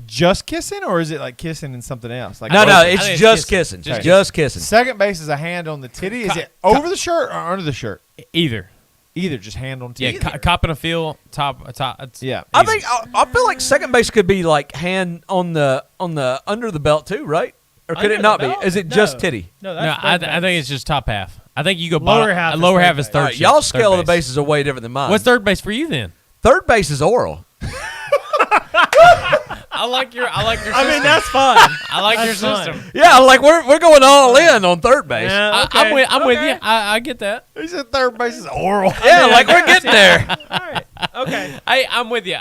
just kissing, or is it like kissing and something else? Like No, both- no, I it's think it's just kissing. kissing. Okay. Just kissing. Second base is a hand on the titty. Is it over the shirt or under the shirt? Either. Either just hand on Yeah, titty. cop in a field, top. It's Yeah. I think I feel like second base could be like hand on the under the belt too, right? Or could Under it the not be? belt? Is it No. just titty? No, No, that's I third think base. it's just top half. I think you go Lower bottom. half is Lower third half is base. third. All right, shit, y'all third scale of the base. bases are way different than mine. What's third base for you then? Third base is oral. I like your I system. mean, that's fun. I like your That's fun. system. Yeah, like we're going all in on third base. Yeah, okay. I'm with okay. you. I get that. He said third base is oral. Yeah, like we're getting there. All right. Okay. Hey, I'm with you.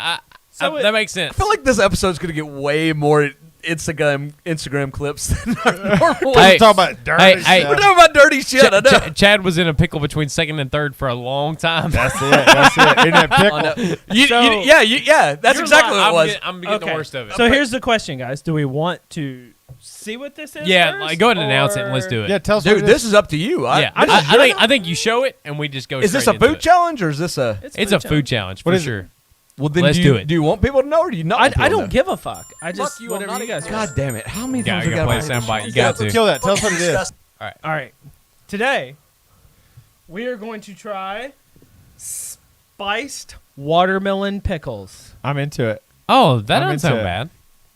That makes sense. I feel like this episode's gonna get way more Instagram clips than our normal. Hey, We're talking about dirty hey, We're stuff. talking about dirty shit. I know. Chad was in a pickle between second and third for a long time. That's it. That's it. In that I pickle. know. So- Yeah. That's You're exactly lying. what it was. I'm getting Okay. the worst of it. So here's the question, guys. Do we want to see what this is? yeah, first, like, go ahead and announce it and let's or- do it. Yeah, tell us Dude, what this is up to you. Yeah, I think you show it and we just go. Is this a straight into food it. challenge or is this a? It's a food challenge for What is it? sure. Well, then Let's do you, do it. Do you want people to know or do you not? want I people to don't know? give a fuck. I just Fuck you, I'm whatever not you guys. God damn it! How many Yeah, times you we gotta got play the soundbite. You got to. Kill that. Tell us what it is. All right. All right. Today, we are going to try spiced watermelon pickles. I'm into it. Oh, that I'm doesn't sound into it. bad.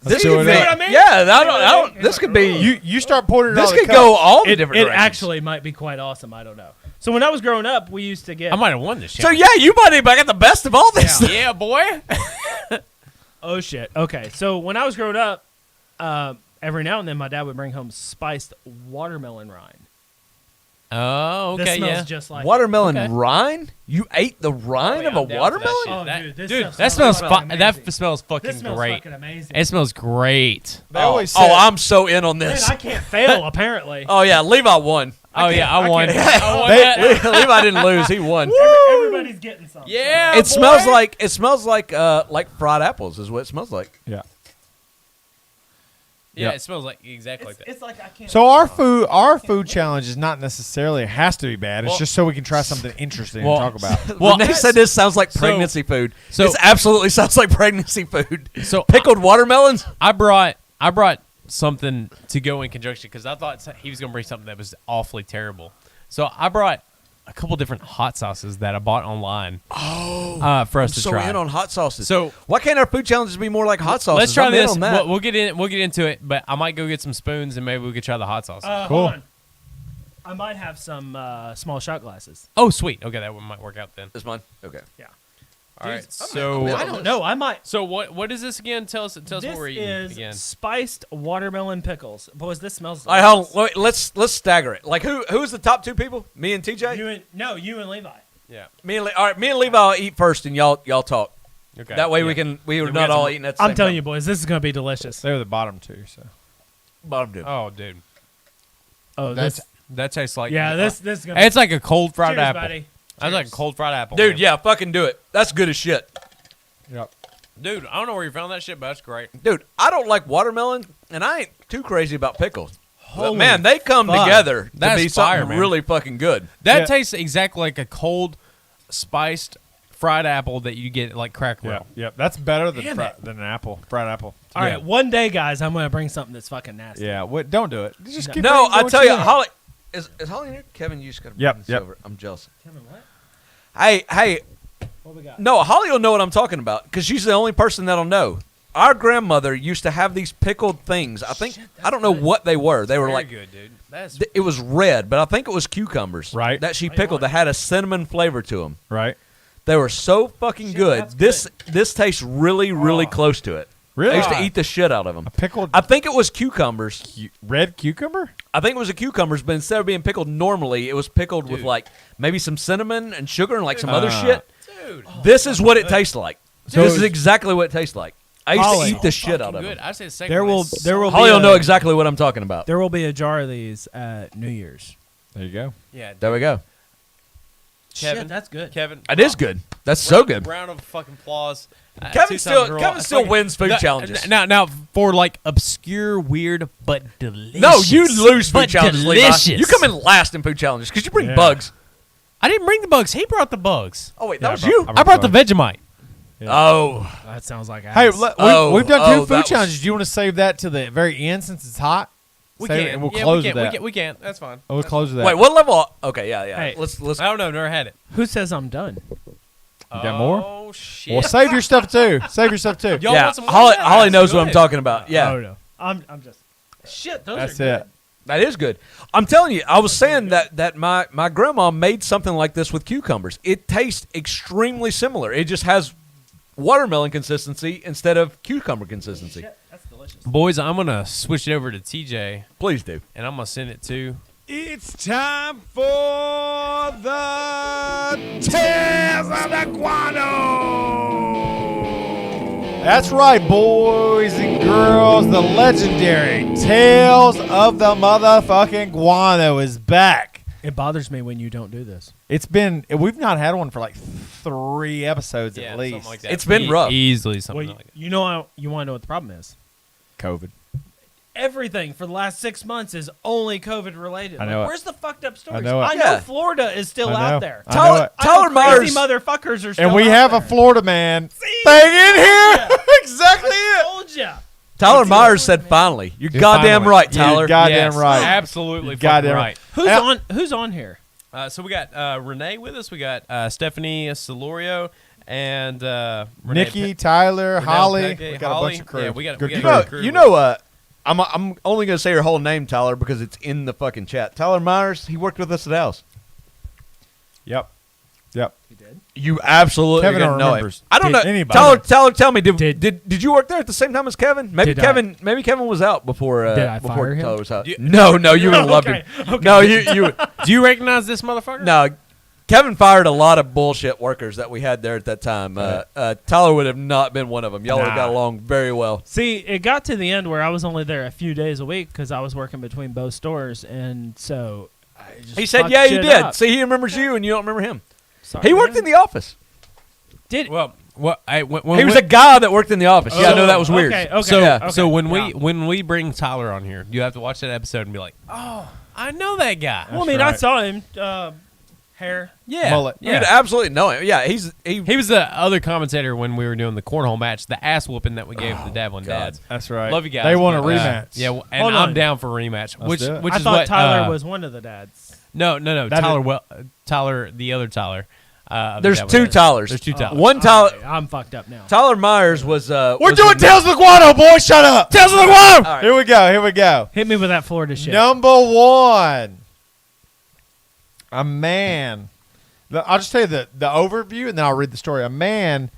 This do could it be, up. You know what I mean? yeah, I You know what I don't. mean? This could be. You start pouring it This all the could cups. go all the It different directions. actually might be quite awesome. I don't know. So when I was growing up, we used to get. I might have won this shit. So yeah, you might have got the best of all this. Yeah, boy. Oh shit. Okay. So when I was growing up, every now and then my dad would bring home spiced watermelon rind. Oh, This okay, smells yeah. just like Watermelon Okay. rind? You ate the rind of a I'm down for that watermelon? shit. Oh, That- dude, this dude, stuff that smells smells fucking amazing. that smells fucking This smells great. fucking amazing. It smells great. They always say, I'm so in on Man, this. I can't fail. Apparently. Oh yeah, Levi won. Oh yeah, I won. can't- I won They- that. Levi didn't lose. He won. Everybody's getting some. Yeah, It boy. smells like fried apples is what it smells like. yeah. Yeah, Yeah. it smells like exactly like that. It's like I can't. So our food challenge is not necessarily has to be bad. It's just so we can try something interesting Well- and talk about. Well, Renee said this sounds like so- pregnancy food. so- This absolutely sounds like pregnancy food. So Pickled watermelons? I brought something to go in conjunction because I thought he was gonna bring something that was awfully terrible. So I brought a couple different hot sauces that I bought online. For us to So try. in on hot sauces. So- why can't our food challenges be more like hot sauces? Let's try I'm in this. on that. We'll get in. We'll get into it. But I might go get some spoons and maybe we could try the hot sauce. Cool. Hold on. I might have some small shot glasses. Oh, sweet. Okay, that one might work out then. This one? Okay. Yeah. All right. I'm So, in. I don't know. I might. so what is this again? Tell us what This we're eating is again. spiced watermelon pickles. Boys, this smells. All right, hold on. Wait, let's stagger it. Like who's the top two people? Me and TJ? You and Levi. Yeah. All right, me and Levi will eat first and y'all talk. Okay. That way yeah. we're Then not got all some- eating at the same I'm telling time. you, boys, this is gonna be delicious. They were the bottom two. So Bottom two. Oh, dude. Oh, That tastes like this is gonna. It's like a cold fried Cheers, apple. buddy. That's like a cold fried apple. Dude, man. yeah, fucking do it. That's good as shit. yep. Dude, I don't know where you found that shit, but that's great. Dude, I don't like watermelon, and I ain't too crazy about pickles. But Holy man, they come fuck. together to That's be fire, something man. really fucking good. That Yeah. tastes exactly like a cold, spiced fried apple that you get at like Cracker Yeah. Barrel. Yep. That's better than Damn than an apple. Fried apple. All Yeah. right, one day, guys, I'm gonna bring something that's fucking nasty. Yeah. What? Don't do it. Just No. keep No, bringing I what tell you, want. Holly is Holly in here? Kevin, you just gotta bring Yep, this yep. over. I'm jealous. Kevin, what? Hey, What we got? no, Holly will know what I'm talking about because she's the only person that'll know. Our grandmother used to have these pickled things. I think I don't know what they were. They were Very like good, dude. That's it was red, but I think it was cucumbers. Right. That she pickled that had a cinnamon flavor to them. Right. They were so fucking Shit, good. that's This tastes really close to it. Really? I used to eat the shit out of them. Pickled I think it was cucumbers. red cucumber. I think it was a cucumbers, but instead of being pickled normally, it was pickled with like maybe some cinnamon and sugar and like some other shit. Dude. This is what it tastes like. So This is exactly what it tastes like. I used Holly. to eat the shit out of Good. it. I say the second There one will is there will so- be Holly will a- know exactly what I'm talking about. There will be a jar of these at New Year's. There you go. Yeah. There we go. Kevin, Shit, that's good. Kevin. It is good. That's so good. Round of fucking applause. Kevin still wins food challenges. Now for like obscure, weird, but delicious. No, you lose food but challenges, delicious. Levi. You come in last in food challenges because you bring bugs. I didn't bring the bugs. He brought the bugs. Oh wait, Yeah, that was I you. brought- I brought the Vegemite. Oh, That sounds like Hey, ass. we've done oh, two that food was- challenges. Do you want to save that to the very end since it's hot? We Save it can. and we'll Yeah, close we with can. that. We can. That's fine. We'll close with that. wait, what level? Okay, yeah. Hey. Let's. I don't know. Never had it. Who says I'm done? You got more? Oh shit. Well, save your stuff too. Save your stuff too. Y'all Yeah, want some more? Holly knows Go what I'm ahead. talking about. Yeah, Oh no. I'm just. Shit, those That's are good. it. that is good. I'm telling you, I was saying that my grandma made something like this with cucumbers. It tastes extremely similar. It just has watermelon consistency instead of cucumber consistency. Shit, that's delicious. Boys, I'm gonna switch it over to TJ, Please do. and I'm gonna send it to. It's time for the Tales of the Guano. That's right, boys and girls. The legendary Tales of the motherfucking Guano is back. It bothers me when you don't do this. We've not had one for like 3 episodes Yeah, at least. something like that. It's been rough. Easily something Well, like that. you want to know what the problem is? COVID. Everything for the last 6 months is only COVID related. I know it. Where's the fucked up stories? know it. I know Yeah. Florida is still I know. out there. I know it. Tyler Crazy Myers. motherfuckers are still And we out have there. a Florida man See? thing in here. Yeah. Exactly it. Told ya. Tyler Myers said finally. You're goddamn Finally. right, Tyler. You're goddamn Yes, right. Absolutely Goddamn fucking right. Who's on here? So we got Renee with us. We got Stephanie Solorio and Renee Nikki, Tyler, Renee Holly. Peggy, We got Holly. a bunch of crew. Yeah, we got- Good we You crew. got- know, you know. I'm only gonna say her whole name, Tyler, because it's in the fucking chat. Tyler Myers. He worked with us at House. Yep. You absolutely Kevin didn't know him. remembers. I don't Did know. anybody? Tyler, tell me, did you work there at the same time as Kevin? Maybe Did I? Maybe Kevin was out before. Did I before fire him? Tyler was out. You- No, you would have loved Okay, him. okay. No, you. Do you recognize this motherfucker? No, Kevin fired a lot of bullshit workers that we had there at that time. Tyler would have not been one of them. Y'all would have got along very well. See, it got to the end where I was only there a few days a week because I was working between both stores, and so I just He said, fucked "Yeah, you shit did." up. See, he remembers you, and you don't remember him. Sorry, He worked man. in the office. Did Well, when He was we- a guy that worked in the office. Yeah, I know that was weird. Okay, okay. So Yeah. okay, so when yeah. we bring Tyler on here, you have to watch that episode and be like, oh, I know that guy. Well, I mean, I right. saw him. Hair. Yeah, Mullet. You'd yeah. absolutely know him. Yeah, he He was the other commentator when we were doing the cornhole match, the ass whooping that we gave the Davlin dads. That's right. Love you guys. They want a but, rematch. Yeah, and Hold I'm on. down for a rematch. Which do it. which I is thought what Tyler was one of the dads. No, That Tyler. is- Tyler, the other Tyler. of the there's Davlin two dads. Tylers. There's two Tylers. One Tyler. All right, I'm fucked up now. Tyler Myers was. We're was doing in- Tales of the Guano, boys. Shut up. Tales of the Guano. All right. Here we go. Here we go. Hit me with that Florida shit. Number 1. A man. I'll just tell you the overview, and then I'll read the story. A man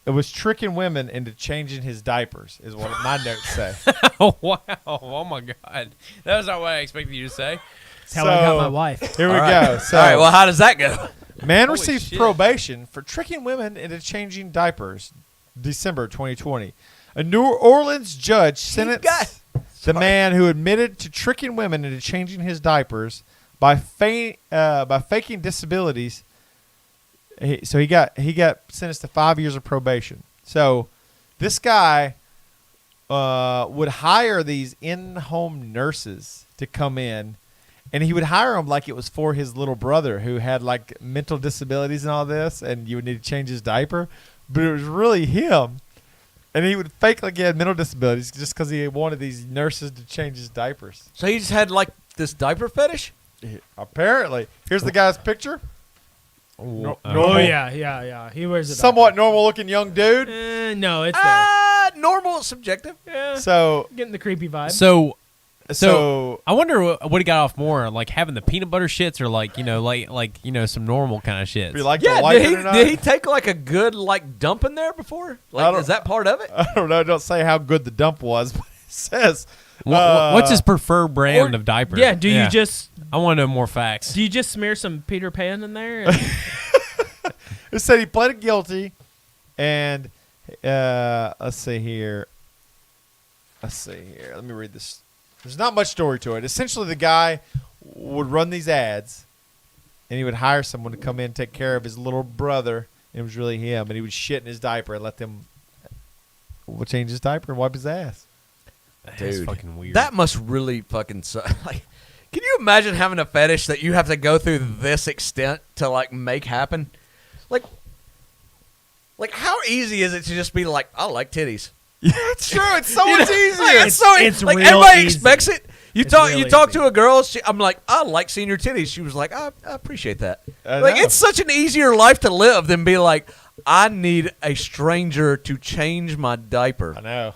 was tricking women into changing his diapers, is what my notes say. Oh wow! Oh my god, that was not what I expected you to say. That's how I got my wife. Here we All right. go. So, All right. Well, how does that go? man Holy receives shit. probation for tricking women into changing diapers. December 2020. A New Orleans judge sentenced the man who admitted to tricking women into changing his diapers by faking disabilities. So he got sentenced to 5 years of probation. So this guy would hire these in-home nurses to come in, and he would hire them like it was for his little brother who had like mental disabilities and all this, and you would need to change his diaper, but it was really him. And he would fake like he had mental disabilities just because he wanted these nurses to change his diapers. So he just had like this diaper fetish. Apparently, here's the guy's picture. Oh Normal- yeah. He wears a Somewhat normal-looking young dude. No, it's there. Normal, subjective. Yeah. So, Getting the creepy vibe. so I wonder what he got off more, like having the peanut butter shits, or like some normal kind of shits. if you like Yeah. to like Did it or not, he take like a good like dump in there before? I Like, don't- is that part of it? I don't know. Don't say how good the dump was, but it says. What's his preferred brand of diaper? Yeah. Do you just I want to know more facts. smear some Peter Pan in there? And It said he pleaded guilty, and let's see here. Let me read this. There's not much story to it. Essentially, the guy would run these ads, and he would hire someone to come in and take care of his little brother. And it was really him, and he would shit in his diaper and let them change his diaper and wipe his ass. That's fucking weird. That must really fucking suck. Like, can you imagine having a fetish that you have to go through this extent to like make happen? Like how easy is it to just be like, I like titties? Yeah, it's true. It's so much easier. Like, It's like real everybody easy. expects it. You It's talk real to easy. a girl. I'm like, I like seeing your titties. She was like, I appreciate that. I Like know. it's such an easier life to live than be like, I need a stranger to change my diaper. I know.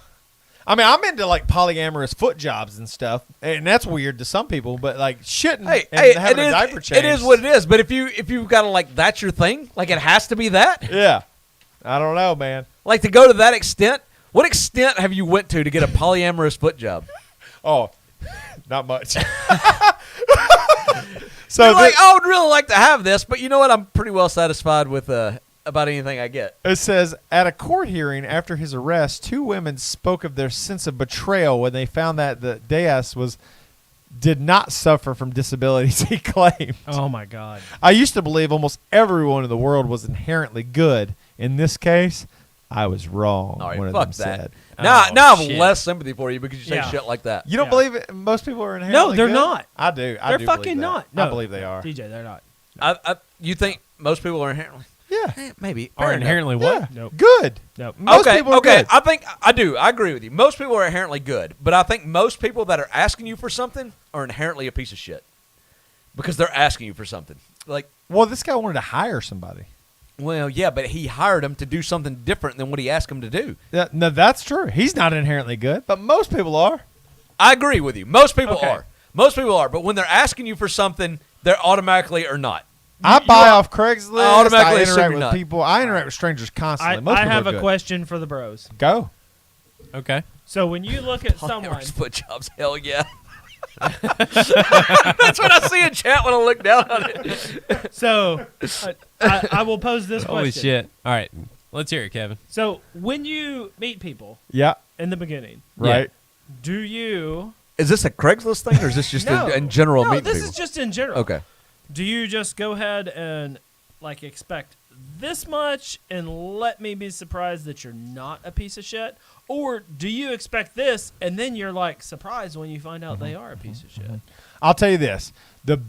I mean, I'm into like polyamorous foot jobs and stuff, and that's weird to some people. But like shitting and having a diaper change, it is what it is. But if you've got to like, that's your thing. Like it has to be that. Yeah, I don't know, man. Like to go to that extent. What extent have you went to get a polyamorous foot job? Oh, not much. So You're like, I would really like to have this, but you know what? I'm pretty well satisfied with about anything I get. it says at a court hearing after his arrest, 2 women spoke of their sense of betrayal when they found that the Diaz did not suffer from disabilities he claimed. Oh my God. I used to believe almost everyone in the world was inherently good. In this case, I was wrong. All right, one of fuck them that. said. Now Oh, I have shit. less sympathy for you because you say Yeah. shit like that. You don't Yeah. believe it? Most people are inherently they're good? not. I do. I They're do fucking believe that. not. I No. believe they are. DJ, they're not. You think most people are inherently? Yeah. Maybe. Are Fair enough. inherently Yeah. what? Nope. Good. Nope. Most people are okay. good. I think I do. I agree with you. Most people are inherently good, but I think most people that are asking you for something are inherently a piece of shit because they're asking you for something. Like, Well, this guy wanted to hire somebody. well, yeah, but he hired him to do something different than what he asked him to do. Yeah, no, that's true. He's not inherently good, but most people are. I agree with you. Most people Okay. are. Most people are, but when they're asking you for something, they're automatically or not. I buy off Craigslist. I automatically I assume interact you're with not. people. I interact with strangers constantly. I Most people have are a good. question for the bros. Go. Okay. So when you look at someone, Polyamorous foot jobs, hell yeah. That's what I see in chat when I look down on it. so I will pose this question. Holy shit. All right. Let's hear it, Kevin. So when you meet people Yeah. in the beginning, Right. do you? Is this a Craigslist thing, or is this just No. in general No, meeting this people? is just in general. Okay. Do you just go ahead and like expect this much and let me be surprised that you're not a piece of shit? Or do you expect this and then you're like surprised when you find out they are a piece of shit? I'll tell you this: the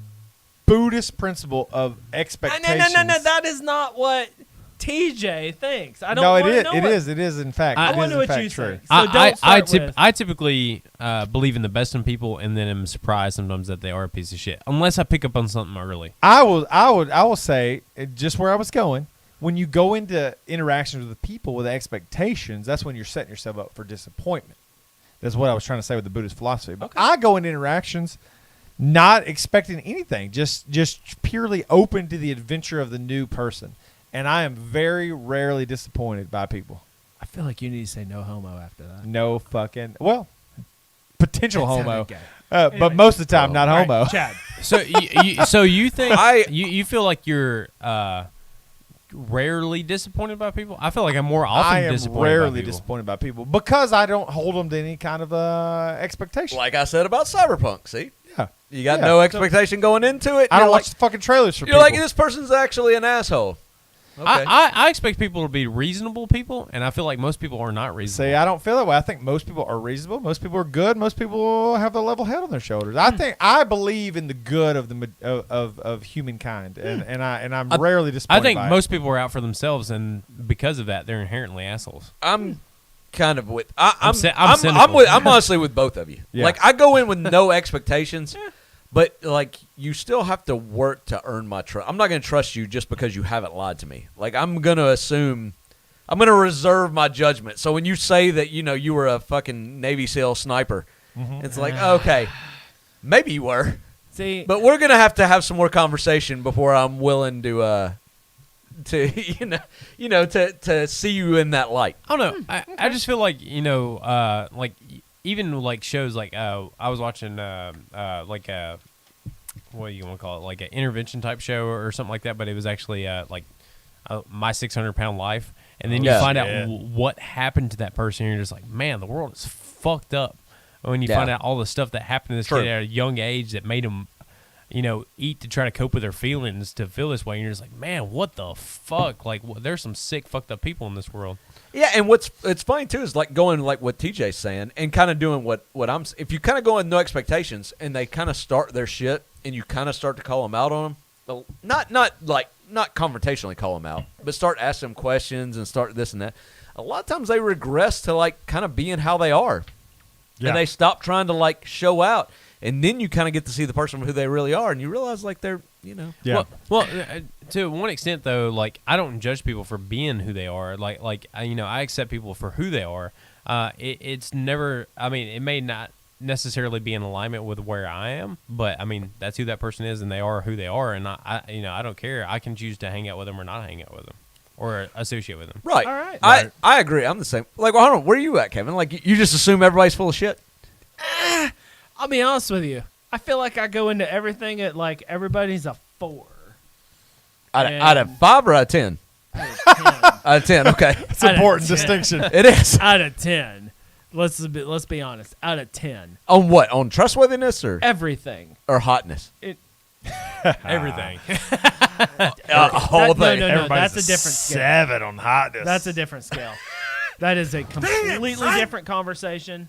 Buddhist principle of expectations. No. That is not what TJ thinks. I don't No, it wanna is. know It what- is. It is. In fact, I it wonder is in what fact you true. think. So don't start with. I typically believe in the best in people, and then am surprised sometimes that they are a piece of shit, unless I pick up on something early. I will say just where I was going. When you go into interactions with people with expectations, that's when you're setting yourself up for disappointment. That's what I was trying to say with the Buddhist philosophy. But I go into interactions not expecting anything, just purely open to the adventure of the new person. And I am very rarely disappointed by people. I feel like you need to say no homo after that. No fucking, well, potential That homo. sounded gay. But Anyway. most of the time, not All right, homo. Chad. So you think I- you feel like you're rarely disappointed by people? I feel like I'm more often I am disappointed rarely by people. disappointed by people because I don't hold them to any kind of expectation. Like I said about Cyberpunk, see? Yeah. You got Yeah. no expectation going into it. I You're don't like, watch the fucking trailers for You're people. like, this person's actually an asshole. Okay. I expect people to be reasonable people, and I feel like most people are not reasonable. See, I don't feel that way. I think most people are reasonable. Most people are good. Most people have a level head on their shoulders. I believe in the good of of humankind, and I'm rarely I disappointed. think by most it. people are out for themselves, and because of that, they're inherently assholes. I'm kind of with. I'm cynical. I'm honestly with both of you. Yeah. Like I go in with no expectations, but like you still have to work to earn my trust. I'm not going to trust you just because you haven't lied to me. Like I'm going to assume, I'm going to reserve my judgment. So when you say that you were a fucking Navy SEAL sniper, it's like okay, maybe you were, See, but we're going to have some more conversation before I'm willing to to see you in that light. I don't know. I just feel like like even like shows like I was watching like what do you want to call it, like an intervention type show or something like that, but it was actually like My 600-Pound Life, and then you Yeah. find out what happened to that person, and you're just like, man, the world is fucked up. When you find out all the stuff that happened to this kid at a young age that made him, eat to try to cope with their feelings to feel this way, and you're just like, man, what the fuck? Like, there's some sick, fucked up people in this world. Yeah, and it's funny too is like going like what TJ's saying and kind of doing what I'm. If you kind of go in no expectations and they kind of start their shit and you kind of start to call them out on them, not confrontationally call them out, but start asking them questions and start this and that. A lot of times they regress to like kind of being how they are, and they stop trying to like show out, and then you kind of get to see the person for who they really are, and you realize like they're Yeah. Well, to one extent though, like I don't judge people for being who they are. I accept people for who they are. It's never. I mean, it may not necessarily be in alignment with where I am, but I mean that's who that person is, and they are who they are, and I don't care. I can choose to hang out with them or not hang out with them, or associate with them. right. All right. I agree. I'm the same. Like, well, hold on. Where are you at, Kevin? Like, you just assume everybody's full of shit. I'll be honest with you. I feel like I go into everything at like everybody's a 4. Out of 5 or out of 10? Out of 10. Okay, It's an important distinction. it is. Out of 10. Let's be honest. Out of 10. On what? On trustworthiness or Everything. hotness? Everything. Whole thing. No. Everybody's That's a different scale. 7 on hotness. That's a different scale. That is a completely different conversation.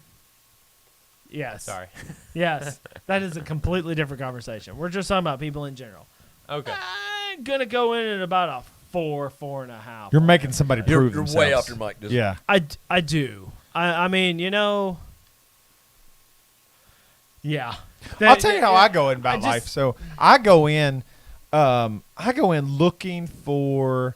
Yes. Sorry. Yes. That is a completely different conversation. We're just talking about people in general. Okay. I'm going to go in at about a 4.5. You're making somebody prove You're themselves. way off your mic. Yeah. I do. I mean, yeah. I'll tell you how I go in about life. So I go in looking for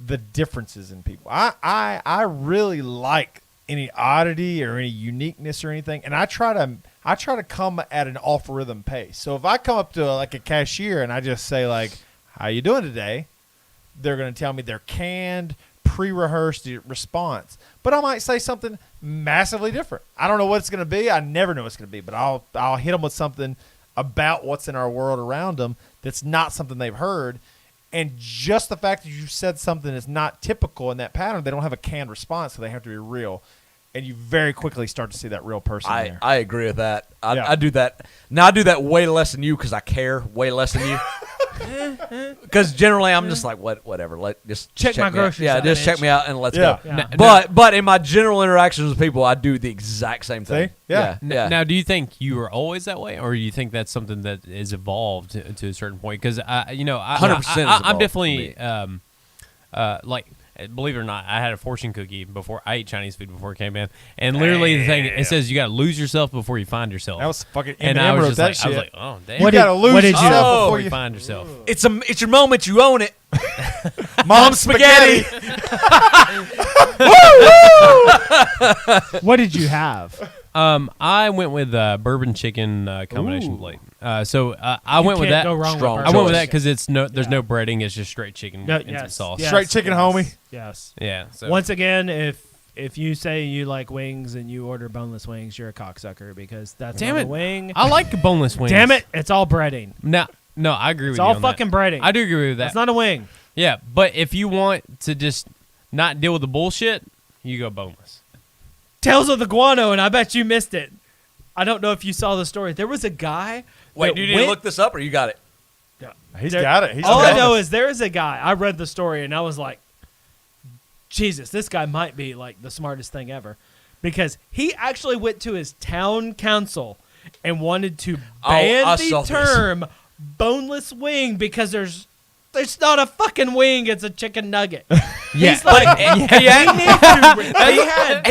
the differences in people. I really like any oddity or any uniqueness or anything, and I try to come at an off rhythm pace. So if I come up to like a cashier and I just say like, "How you doing today?" they're going to tell me their canned, pre-rehearsed response. But I might say something massively different. I don't know what it's going to be. I never know what it's going to be. But I'll hit them with something about what's in our world around them that's not something they've heard. And just the fact that you said something that's not typical in that pattern, they don't have a canned response, so they have to be real. And you very quickly start to see that real person there. I agree with that. I do that. Now I do that way less than you because I care way less than you. Because generally I'm just like whatever. Just check my me out. groceries. Yeah, out, just bitch. check me out and let's go. Yeah. But in my general interactions with people, I do the exact same thing. See? Yeah. Now, do you think you were always that way, or do you think that's something that is evolved to a certain point? Because 100% I'm definitely believe it or not, I had a fortune cookie before I ate Chinese food before it came in, and literally the thing it says you got to lose yourself before you find yourself. That was fucking and Eminem I was wrote just that like, shit. I was like, oh damn, You got to lose yourself before you find yourself. It's your moment. You own it. Mom spaghetti. What did you have? I went with bourbon chicken combination plate. So I went with Can't that. go wrong with Strong bourbon. I went with choice. that because there's no breading. It's just straight chicken No, and some yes, sauce. yes, Straight chicken, yes, homie. Yes. Yeah. So. Once again, if you say you like wings and you order boneless wings, you're a cocksucker because that's Damn not it. a wing. I like boneless wings. Damn it, it's all breading. No, I agree with It's you. all on fucking that. breading. I do agree with that. It's not a wing. Yeah, but if you want to just not deal with the bullshit, you go boneless. Tales of the Guano, and I bet you missed it. I don't know if you saw the story. There was a guy. Wait, that do you need to went- look this up or you got it? He's got it. He's all got I know it. is there is a guy. I read the story and I was like, Jesus, this guy might be like the smartest thing ever, because he actually went to his town council and wanted to ban I the saw this. term boneless wing because there's not a fucking wing. It's a chicken nugget. Yeah. He's like, he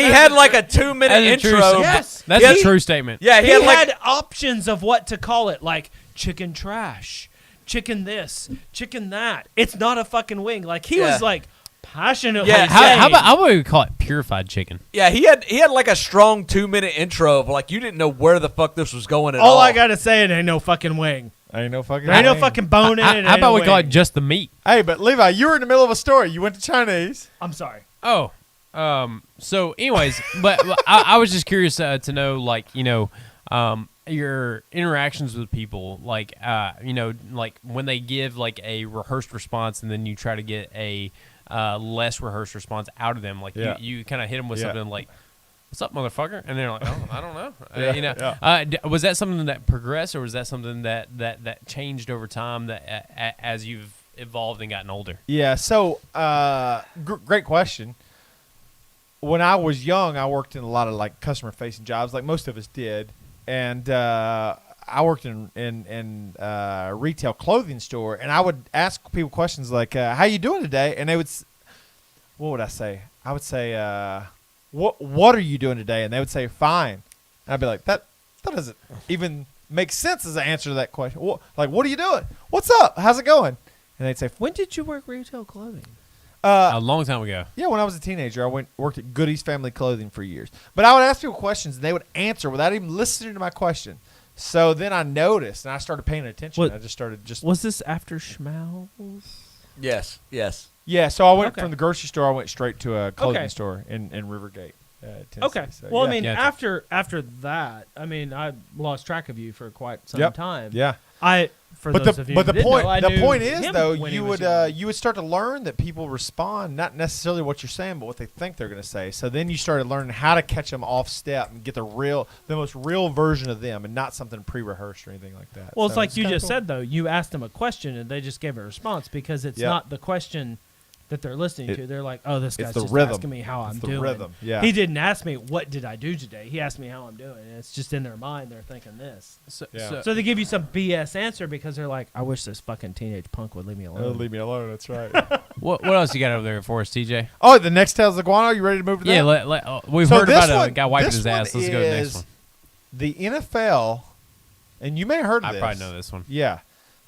had like a 2-minute That's a intro. true statement. Yes. That's He- a true statement. Yeah, he he had, like options of what to call it, like chicken trash, chicken this, chicken that. It's not a fucking wing. Like he was like passionately Yeah, saying, How about we call it purified chicken? yeah, he had like a strong 2-minute intro of like you didn't know where the fuck this was going at all. all I gotta say, it ain't no fucking wing. Ain't no fucking. There ain't no thing. fucking bone in it. How ain't about no we call wing. it just the meat? Hey, but Levi, you were in the middle of a story. You went to Chinese. I'm sorry. Oh, so anyways, but I was just curious to know, like, your interactions with people, like like when they give like a rehearsed response, and then you try to get a less rehearsed response out of them, like you kind of hit them with something like, "What's up, motherfucker?" And they're like, "Oh, I don't know." Was that something that progressed, or was that something that changed over time that as you've evolved and gotten older? Yeah. So, great question. When I was young, I worked in a lot of like customer-facing jobs, like most of us did, and I worked in a retail clothing store, and I would ask people questions like, "How you doing today?" And they would, what would I say? I would say, "What are you doing today?" And they would say, "Fine." And I'd be like, "That doesn't even make sense as an answer to that question. What are you doing? What's up? How's it going?" And they'd say, When did you work retail clothing? A long time ago. Yeah, when I was a teenager, I worked at Goody's Family Clothing for years. But I would ask people questions, and they would answer without even listening to my question. So then I noticed, and I started paying attention. I just started Was this after Schmalz? Yes. Yeah, so I went from the grocery store. I went straight to a clothing store in Rivergate, Tennessee. Okay. So, Well, yeah. I mean, Yeah. after that, I mean, I lost track of you for quite some time. Yeah. For But those of you who didn't know, I the knew point is him though, when you he was would younger. you would start to learn that people respond not necessarily what you're saying, but what they think they're going to say. So then you started learning how to catch them off step and get the most real version of them, and not something pre-rehearsed or anything like that. Well, it's So like you kinda just cool. said, though. You asked them a question, and they just gave a response because it's not the question that they're listening to. They're like, "Oh, this guy's the just rhythm. asking me how I'm It's the doing." rhythm, yeah. He didn't ask me what did I do today. He asked me how I'm doing. And it's just in their mind. They're thinking this. So they give you some BS answer because they're like, "I wish this fucking teenage punk would leave me alone." Leave me alone. That's right. What else you got over there for us, TJ? Oh, the next Tales of Guano. You ready to move to that? Yeah, we've So heard this about one- a guy wiping this his ass. one Let's go to the next is one. The NFL, and you may have heard of this. I probably know this one. Yeah.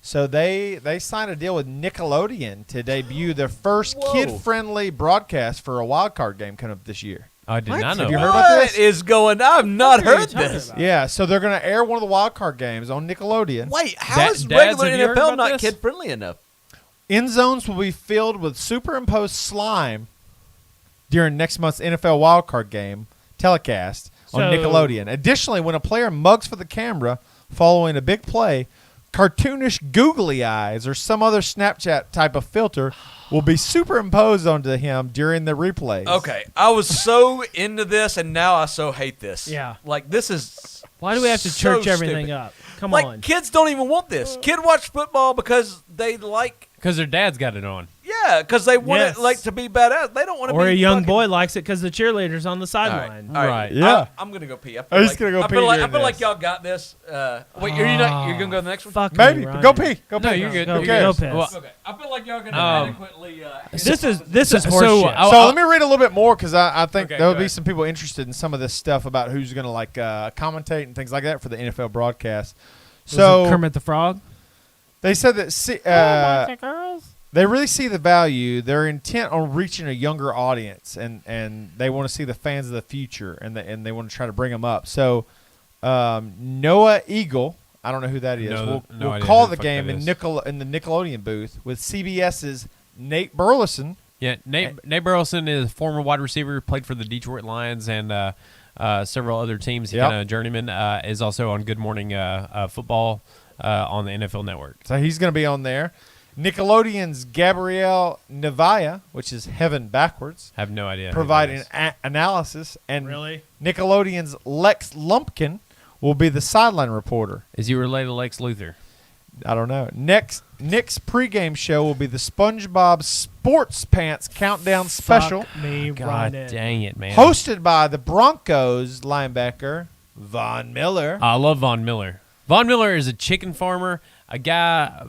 So they signed a deal with Nickelodeon to debut their first kid-friendly broadcast for a wild card game coming up this year. I did not know. Have you that. heard about this? What is going on? I've not heard this. Yeah, so they're going to air one of the wild card games on Nickelodeon. Wait, how is Dads, regular have you heard NFL about not this? kid-friendly enough? End zones will be filled with superimposed slime during next month's NFL wild card game telecast on So- Nickelodeon. Additionally, when a player mugs for the camera following a big play, cartoonish googly eyes or some other Snapchat type of filter will be superimposed onto him during the replays. Okay, I was so into this, and now I so hate this. Yeah. Like, this is Why do we have to so church everything stupid. up? Come like, on. kids don't even want this. Kid watch football because they like, Because their dad's got it on. yeah, because they want Yes. it like to be badass. They don't want to be Or a young fucking- boy likes it because the cheerleader's on the sideline. All Right. Yeah. I'm gonna go pee. I Oh, he's gonna go I pee feel like, I during feel like this. y'all got this. Wait, you're not. You're gonna go to the next one. Fuck Maybe. me, Ryan. Go pee. Go pee. No, you're good. Go, You're Who good. cares? go piss. Well, Okay, I feel like y'all gonna adequately. This is So, horseshit. So let me read a little bit more because I think Okay, there will go be ahead. some people interested in some of this stuff about who's going to like commentate and things like that for the NFL broadcast. Was it So Kermit the Frog. they said that they really see the value. They're intent on reaching a younger audience, and they want to see the fans of the future, and they want to try to bring them up. So Noah Eagle, I don't know who that is. No We'll idea call who the the fuck game that in is. in the Nickelodeon booth with CBS's Nate Burleson. Yeah, Nate Burleson is a former wide receiver, played for the Detroit Lions and several other teams. He's Yep. kind of journeyman. Is also on Good Morning Football on the NFL Network. So he's going to be on there. Nickelodeon's Gabrielle Nevia, which is Heaven Backwards, Have no idea. who providing that is. analysis. And Really? Nickelodeon's Lex Lumpkin will be the sideline reporter. Is he related to Lex Luthor? I don't know. Nick's pregame show will be the SpongeBob Sports Pants Countdown Special, Fuck me, God Ryan. dang it, man! hosted by the Broncos linebacker Von Miller. I love Von Miller. Von Miller is a chicken farmer, a guy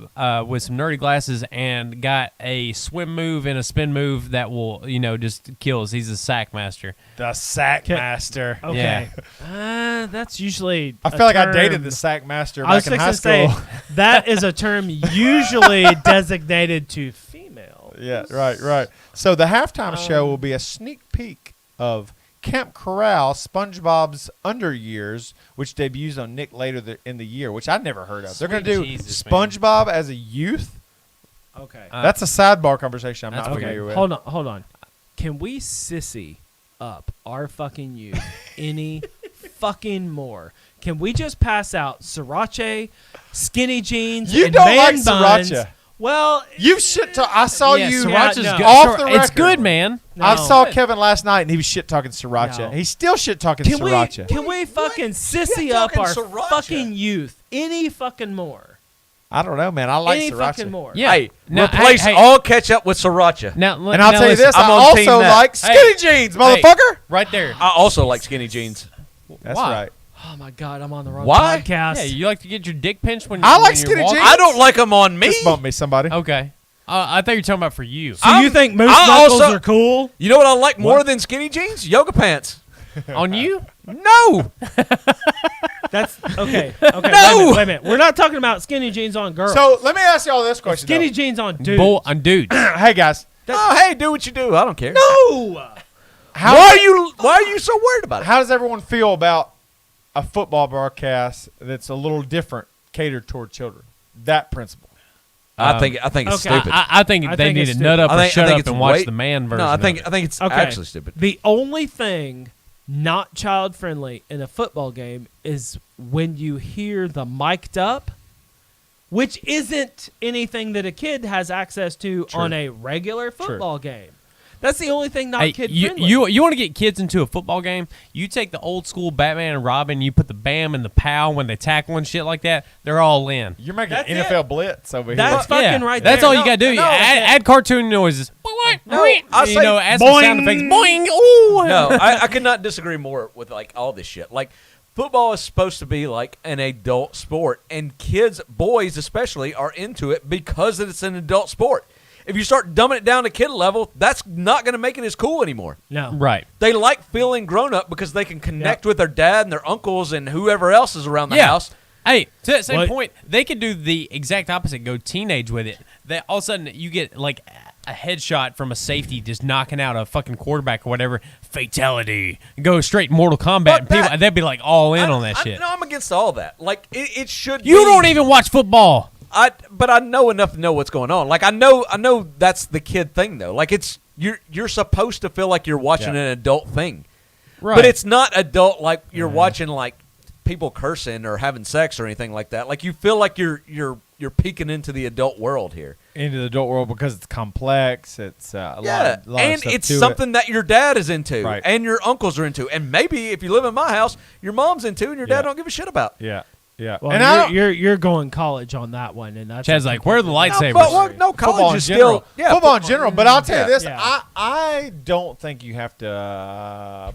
with some nerdy glasses, and got a swim move and a spin move that will, just kills. He's a sack master. The Sack Master. Okay. That's usually. I feel like I dated the Sack Master I was back in fixing high to school. say that is a term usually designated to female. Yeah, right. So the halftime show will be a sneak peek of Camp Corral, SpongeBob's Under Years, which debuts on Nick later in the year, which I'd never heard of. They're going to do Sweet Jesus, man. SpongeBob as a youth. Okay. That's a sidebar conversation I'm That's not okay. familiar with. Hold on. Can we sissy up our fucking youth any fucking more. Can we just pass out sriracha, skinny jeans, You and don't man like buns? sriracha. Well, You shit talk. I saw Yeah, you sriracha's no. good. off the record. It's good, man. I No. saw Kevin last night, and he was shit talking sriracha. No. He's still shit talking can we sriracha. fucking sissy up Shit-talking our sriracha. fucking youth any fucking more? I don't know, man. I like Any sriracha. fucking more? Yeah. Hey, Now, replace hey, all ketchup with sriracha. Now, And I'll now tell you listen, this: I'm I on team also that. like skinny jeans, motherfucker. right there. I also like skinny jeans. That's Why? right. Oh my god, I'm on the wrong Why? podcast. Yeah, you like to get your dick pinched when I when like you're skinny walking? jeans. I don't like them on me. Just bump me, somebody. Okay. I thought you were talking about for you. so you think moose I knuckles also- are cool? You know what I like more than skinny jeans? Yoga pants. On you? No. That's okay. No! Okay, wait a minute. We're not talking about skinny jeans on girls. So let me ask y'all this question. skinny jeans on dudes. Bull on dudes. Hey guys, Oh, hey, do what you do. I don't care. No. Why are you so worried about it? how does everyone feel about a football broadcast that's a little different, catered toward children? That principle. I think it's Okay. stupid. I think I they think need it's to nut up I or think- I shut think up it's and watch way- the man version. no, I think of it. it's Okay. actually stupid. The only thing not child friendly in a football game is when you hear the mic'd up, which isn't anything that a kid has access to on a regular football game. That's the only thing not Hey, kid you, friendly. you want to get kids into a football game? You take the old school Batman and Robin, you put the bam and the pow when they tackle and shit like that, they're all in. You're making That's NFL blitz over That's here. fucking right That's there. all you No, got to do. no, add cartoon noises. No, I you say know, add some sound effects. Boing. Ooh. No, I could not disagree more with like all this shit. Like football is supposed to be like an adult sport, and kids, boys especially, are into it because it's an adult sport. If you start dumbing it down to kid level, that's not going to make it as cool anymore. No. Right. They like feeling grown up because they can connect with their dad and their uncles and whoever else is around the Yeah. house. Hey, to that same What? point, they could do the exact opposite. Go teenage with it. They all of a sudden you get like a headshot from a safety just knocking out a fucking quarterback or whatever. Fatality. Go straight Mortal Kombat. But And people, they'd be like all in on that shit. No, I'm against all that. Like it should. You be, don't even watch football. But I know enough to know what's going on. Like I know that's the kid thing though. Like it's you're supposed to feel like you're watching an adult thing, Right. but it's not adult like you're watching like people cursing or having sex or anything like that. Like you feel like you're peeking into the adult world here. Into the adult world because it's complex. It's a lot of and stuff it's to something that your dad is into, Right. and your uncles are into, and maybe if you live in my house, your mom's into, and your dad Yeah. don't give a shit about. Yeah, yeah. Well, and I don't, you're going college on that one, and that's Chad's like, where are the lightsabers? No, football college in is general. still Football in general. But I'll tell you Yeah. this: Yeah. I don't think you have to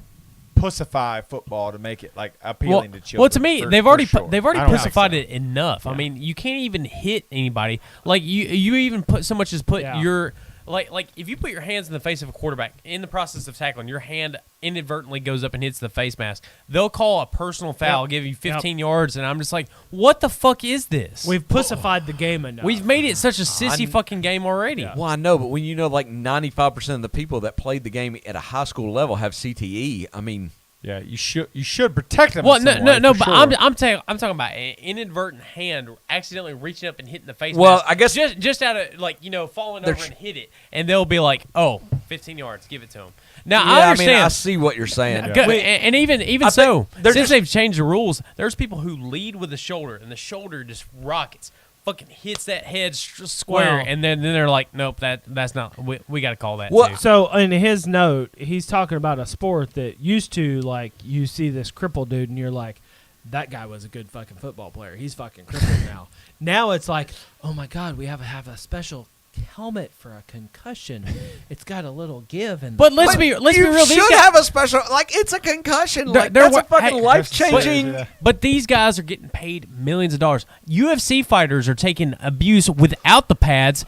pussify football to make it like appealing to children. Well, to me, for- they've for already sure. they've already I don't think pussified so. it enough. I mean, you can't even hit anybody. Like you even put so much as put Yeah. your like if you put your hands in the face of a quarterback in the process of tackling, your hand inadvertently goes up and hits the face mask. They'll call a personal foul, give you 15 yards, and I'm just like, what the fuck is this? We've pussified the game enough. We've made it such a sissy fucking game already. Well, I know, but when you know like 95% of the people that played the game at a high school level have CTE, I mean, Yeah, you should protect them. Well, in no, some no, way, no, for but sure. I'm talking about an inadvertent hand accidentally reaching up and hitting the face. Well, mask. I guess- just out of like falling over There's- and hit it, and they'll be like, "Oh, 15 yards, give it to him." Now yeah, I understand. I see what you're saying. Go- and even I so, think they're since just- they've changed the rules, there's people who lead with the shoulder, and the shoulder just rockets, fucking hits that head square, Well- and then they're like, "Nope, that's not. We got to call that." Well, too. So in his note, he's talking about a sport that used to like you see this crippled dude and you're like, that guy was a good fucking football player. He's fucking crippled now. Now it's like, oh my god, we have a special helmet for a concussion. It's got a little give and. But let's be real. These should guys, have a special like it's a concussion. They're- Like they're that's a wa- fucking hey, life changing. Yeah. But these guys are getting paid millions of dollars. UFC fighters are taking abuse without the pads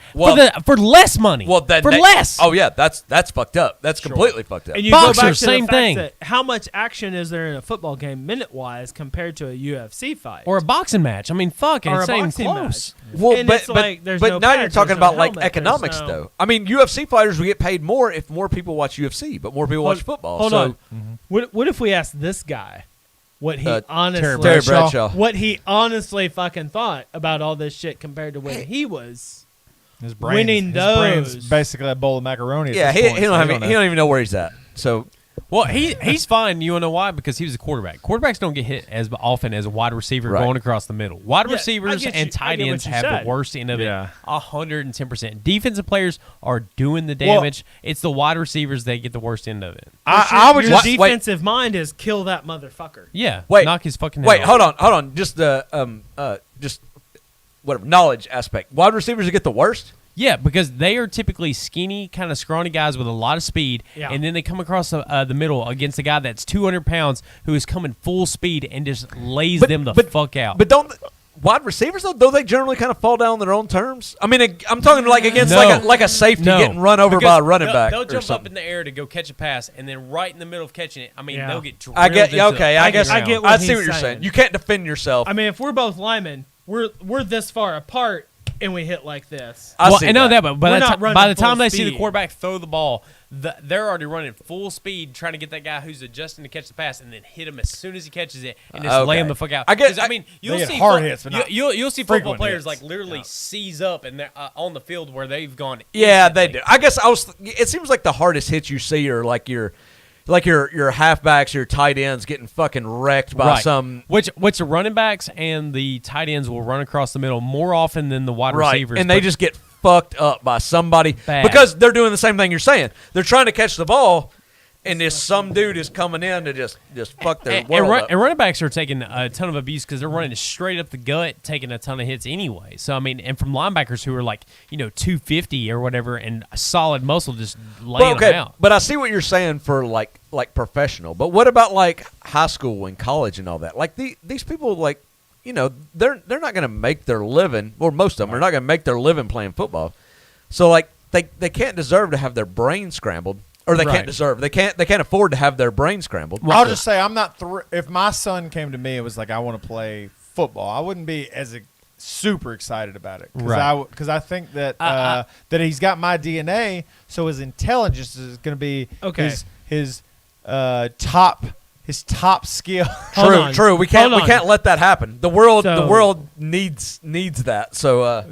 for less money. Well, then for less. Oh yeah, that's fucked up. That's completely fucked up. And you Boxers, go back to same the fact thing. that how much action is there in a football game minute wise compared to a UFC fight Or a boxing match. I mean, fuck, Or it's a not even boxing close. match? Well, And but it's like, there's but no now you're pads, talking there's about no like helmet, there's economics no- though. I mean, UFC fighters will get paid more if more people watch UFC, but more people watch football. Hold so, on. What if we ask this guy what he honestly Terry Bradshaw. what he honestly fucking thought about all this shit compared to when he was His brain's, winning his brain's those. basically a bowl of macaroni. At Yeah, this he point, don't so have you he don't even know where he's at. So Well, he's fine. You know why? Because he was a quarterback. Quarterbacks don't get hit as often as a wide receiver going across the middle. Wide receivers and tight ends have the worst end of it. 110%. Defensive players are doing the damage. It's the wide receivers that get the worst end of it. Your defensive mind is kill that motherfucker. Yeah. Wait. Knock his fucking head Wait. off. Hold on. Just just whatever knowledge aspect. Wide receivers get the worst. Yeah, because they are typically skinny, kind of scrawny guys with a lot of speed, and then they come across the middle against a guy that's 200 pounds who is coming full speed and just lays them the fuck out. But don't wide receivers though? Don't they generally kind of fall down on their own terms? I mean, I'm talking like against like a safety getting run over by a running back. They'll jump something. up in the air to go catch a pass, and then right in the middle of catching it, I mean, they'll get drilled. I get. Okay, I guess I get. I see what you're saying. You can't defend yourself. I mean, if we're both linemen, we're this far apart. And we hit like this. I know that, but by the time they see the speed. quarterback throw the ball, they're already running full speed trying to get that guy who's adjusting to catch the pass, and then hit him as soon as he catches it, and just lay him the fuck out. I mean, you'll see hard hits, but not you'll see football players hits. like literally seize up and they're on the field where they've gone. Yeah, instantly. they do. I guess it seems like the hardest hits you see are like your halfbacks, your tight ends getting fucking wrecked by some. Which the running backs and the tight ends will run across the middle more often than the wide receivers. And they just get fucked up by somebody because they're doing the same thing you're saying. They're trying to catch the ball, and this some dude is coming in to just fuck their world up. And running backs are taking a ton of abuse because they're running straight up the gut, taking a ton of hits anyway. So I mean, and from linebackers who are like 250 or whatever and a solid muscle just laying them out. But I see what you're saying for like professional. But what about like high school and college and all that? Like these people like they're not going to make their living. Or most of them are not going to make their living playing football. So like they can't deserve to have their brain scrambled. Or they can't deserve. They can't afford to have their brain scrambled. Well, I'll just say I'm not. If my son came to me and was like, "I want to play football," I wouldn't be as super excited about it because I think that that he's got my DNA, so his intelligence is going to be his top skill. True. We can't let that happen. The world needs that. So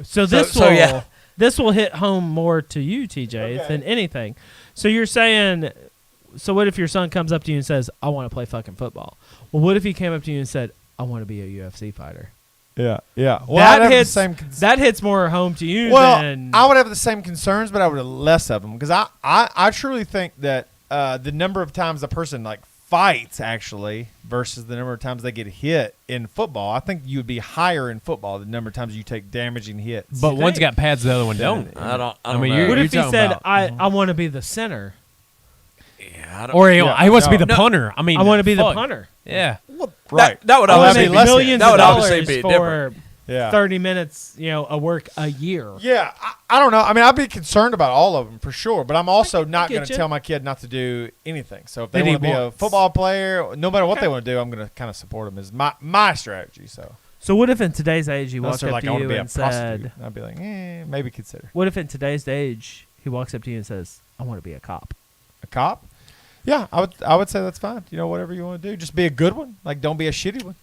this will hit home more to you, TJ, than anything. So you're saying, so what if your son comes up to you and says, I want to play fucking football? Well, what if he came up to you and said, I want to be a UFC fighter? Yeah. Well, that hits more home to you than... I would have the same concerns, but I would have less of them because I truly think that the number of times a person like fights actually versus the number of times they get hit in football, I think you would be higher in football the number of times you take damaging hits. But one's got pads, the other one don't. I don't know. What if he said, I want to be the center? Yeah, I don't. Or he wants to be the punter. I mean, I want to be the punter. Yeah. Well, that would obviously make millions of dollars be for different. 30 minutes, a work a year. Yeah, I don't know. I mean, I'd be concerned about all of them for sure, but I'm also not going to tell my kid not to do anything. So if they want to be a football player, no matter what they want to do, I'm going to kind of support them. Is my strategy. So what if in today's age he walks up like, to you and said, I'd be like, maybe consider. What if in today's age he walks up to you and says, I want to be a cop? A cop? Yeah, I would say that's fine. Whatever you want to do, just be a good one. Like, don't be a shitty one.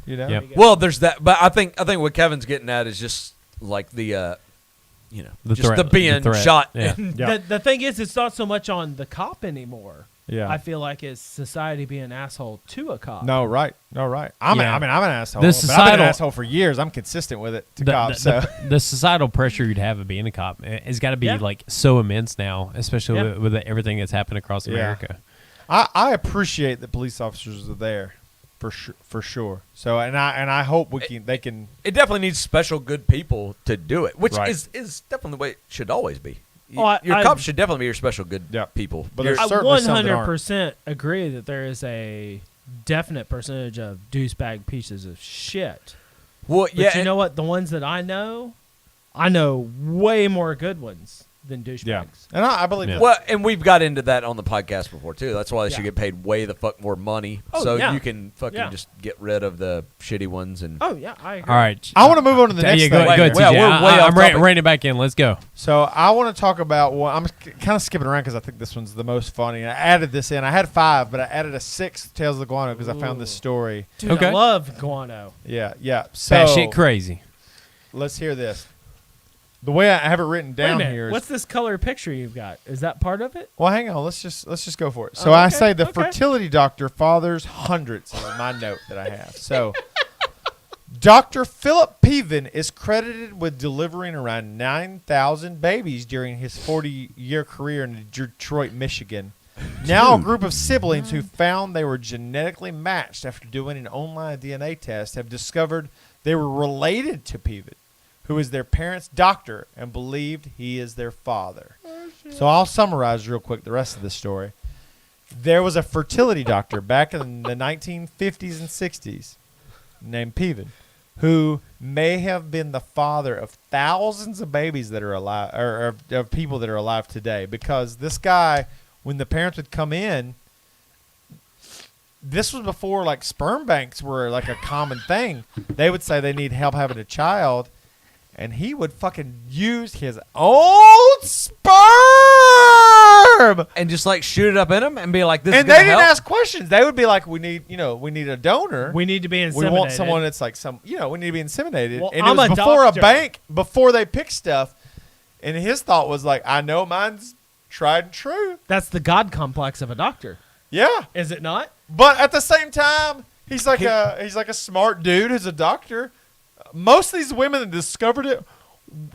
Yep. Well, there's that, but I think what Kevin's getting at is just like the being shot. Yeah. The thing is, it's not so much on the cop anymore. Yeah, I feel like it's society being an asshole to a cop. No, right. I'm an asshole. The I've been societal an asshole for years. I'm consistent with it to cops. The societal pressure you'd have of being a cop has got to be like so immense now, especially with everything that's happened across America. I appreciate that police officers are there. For sure. So and I hope they can. It definitely needs special good people to do it, which is definitely the way it should always be. Your cops should definitely be your special good people. But there's I certainly 100% agree that there is a definite percentage of douchebag pieces of shit. Well, but you know what? The ones that I know way more good ones than douchebags. Yeah, and I believe that. Well, and we've got into that on the podcast before too. That's why they should get paid way the fuck more money, you can fucking just get rid of the shitty ones. And I agree. All right, I want to move on to the next thing. Go ahead, TJ. I'm reining it back in. Let's go. So I want to talk about I'm kind of skipping around because I think this one's the most funny. I added this in. I had 5, but I added a 6th Tales of the Guano because I found this story. Dude, I love guano. Yeah. So Batshit crazy. Let's hear this. The way I have it written Wait a down minute. here is What's this color picture you've got? Is that part of it? well, hang on. Let's just go for it. So Oh, I okay, say the okay. fertility doctor fathers hundreds is my note that I have. So Dr. Philip Peven is credited with delivering around 9,000 babies during his 40-year career in Detroit, Michigan. Now a group of siblings who found they were genetically matched after doing an online DNA test have discovered they were related to Peven, who is their parents' doctor and believed he is their father. So I'll summarize real quick the rest of the story. There was a fertility doctor back in the 1950s and 60s named Peven, who may have been the father of thousands of babies that are alive, or of people that are alive today. Because this guy, when the parents would come in, this was before like sperm banks were like a common thing. They would say they need help having a child, and he would fucking use his own sperm And just like shoot it up in them and be like, this is and they gonna didn't help. ask questions. They would be like, we need a donor. We need to be We inseminated. want someone that's like we need to be inseminated. Well, and I'm it was a before doctor. a bank, before they pick stuff. And his thought was like, I know mine's tried and true. That's the God complex of a doctor, Yeah. is it not? But at the same time, he's like a smart dude who's a doctor. Most of these women that discovered it,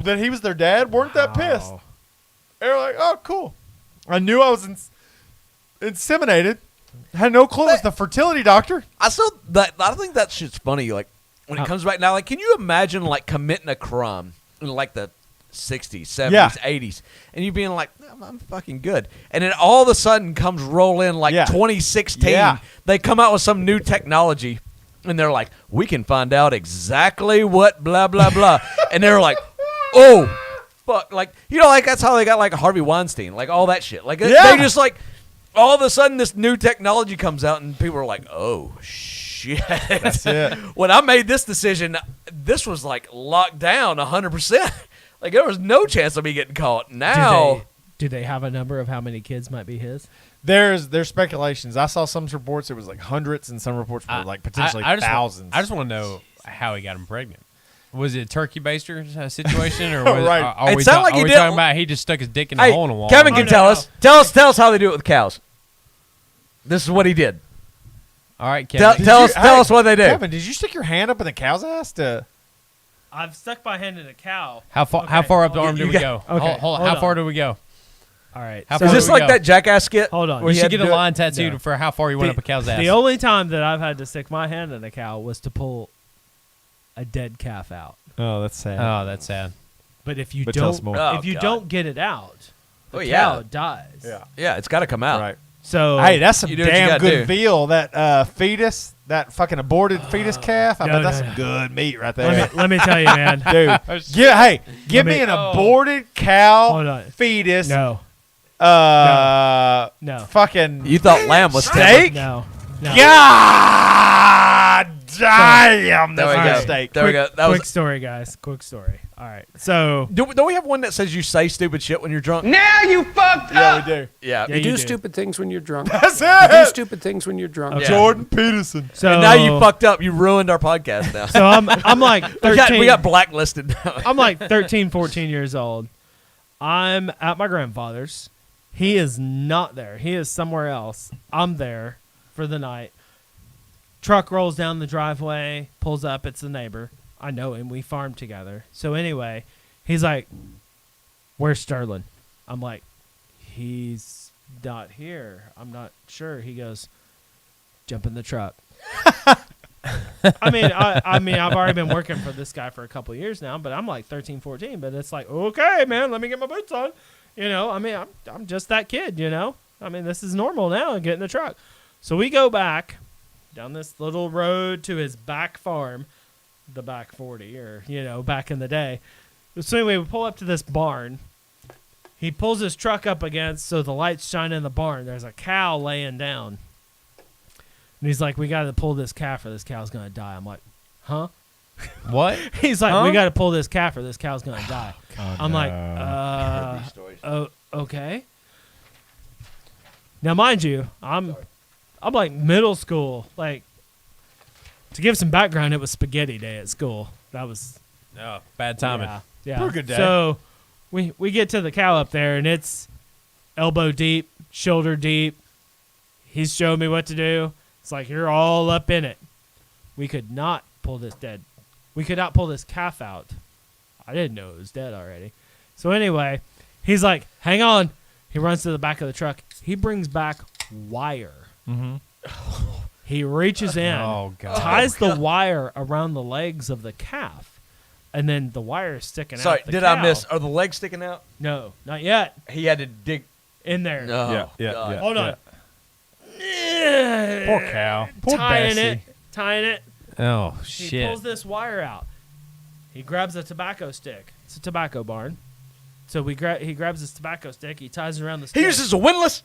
that he was their dad, weren't that pissed. They were like, oh, cool. I knew I was inseminated. Had no clue it was the fertility doctor. I think that shit's funny. Like when it comes back now, like, can you imagine like committing a crime in like the 60s, 70s, Yeah. 80s, and you being like, I'm fucking good, and then all of a sudden comes roll in like Yeah. 2016. Yeah. They come out with some new technology, and they're like, we can find out exactly what blah blah blah, and they're like, oh. Fuck, like, like that's how they got like Harvey Weinstein, like all that shit. Like Yeah. they just like all of a sudden this new technology comes out and people are like, oh shit. That's it. When I made this decision, this was like locked down 100%. Like there was no chance of me getting caught. Now, Do they have a number of how many kids might be his? There's speculations. I saw some reports it was like hundreds, and some reports were like potentially thousands. I just want to know how he got him pregnant. Was it a turkey baster situation, or was, Right. are It we, sounded like he are we did- talking about he just stuck his dick in a hey, hole in a wall? Kevin can no, tell no. us. Tell us how they do it with cows. This is what he did. All right, Kevin. Tell us what they do. Kevin, did you stick your hand up in the cow's ass to? I've stuck my hand in a cow. How far up the arm You do we got- go? okay, Hold on. hold How far on. do we go? All right. How so far Is this do we like go? that Jackass skit? Hold on. where We he should had get to a do it? line tattooed No. for how far you went up a cow's ass. The only time that I've had to stick my hand in a cow was to pull a dead calf out. Oh, that's sad. Oh, that's sad. But if you But tell us don't, more. Oh, if you God. don't get it out, the Oh, cow yeah. dies. Yeah. Yeah, it's got to come out. Right. So Hey, that's some You do what you damn gotta good do. veal. That fetus, that fucking aborted fetus calf. I no, bet that's no, some no. good meat right there. let me tell you, man. Dude, give me an aborted cow Hold on. fetus. No, No. Fucking You thought lamb was steak? no. God damn, There we that's go. good steak. There we go. That Quick was. story, guys. Quick story. All right. So Don't we have one that says you say stupid shit when you're drunk? Yeah, we do. Yeah. Yeah, You do do. stupid things when you're drunk. That's You do it. stupid things when you're drunk. Okay. Jordan Peterson. So And now you fucked up. You ruined our podcast now. So I'm like 13. we got blacklisted now. I'm like 13, 14 years old. I'm at my grandfather's. He is not there. He is somewhere else. I'm there for the night. Truck rolls down the driveway, pulls up. It's the neighbor. I know him. We farm together. So anyway, he's like, "Where's Sterling?" I'm like, "He's not here. I'm not sure." He goes, "Jump in the truck." I mean, I've already been working for this guy for a couple of years now, but I'm like 13, 14. But it's like, okay, man, let me get my boots on. I mean, I'm just that kid, I mean, this is normal now. Get in the truck. So we go back down this little road to his back farm, the back 40, or, back in the day. So anyway, we pull up to this barn. He pulls his truck up against, so the lights shine in the barn. There's a cow laying down. And he's like, we got to pull this calf or this cow's going to die. I'm like, huh? What? He's like, Huh? we got to pull this calf or this cow's going to die. I'm like, okay. Now, mind you, I'm like middle school. Like, to give some background, it was spaghetti day at school. That was Oh, bad timing. Yeah. For a good day. So we get to the cow up there, and it's elbow deep, shoulder deep. He's showing me what to do. It's like, you're all up in it. We could not pull this calf out. I didn't know it was dead already. So anyway, he's like, hang on. He runs to the back of the truck. He brings back wire. Mm-hmm. He reaches in, ties the wire around the legs of the calf, and then the wire is sticking out. Sorry, the did cow. I miss? Are the legs sticking out? No, not yet. He had to dig in there. No. Yeah. Hold on. Poor cow. Poor Tying Bessie. it. Oh, He shit. pulls this wire out. He grabs a tobacco stick. It's a tobacco barn. So he grabs his tobacco stick. He ties it around the stick. He uses a windlass?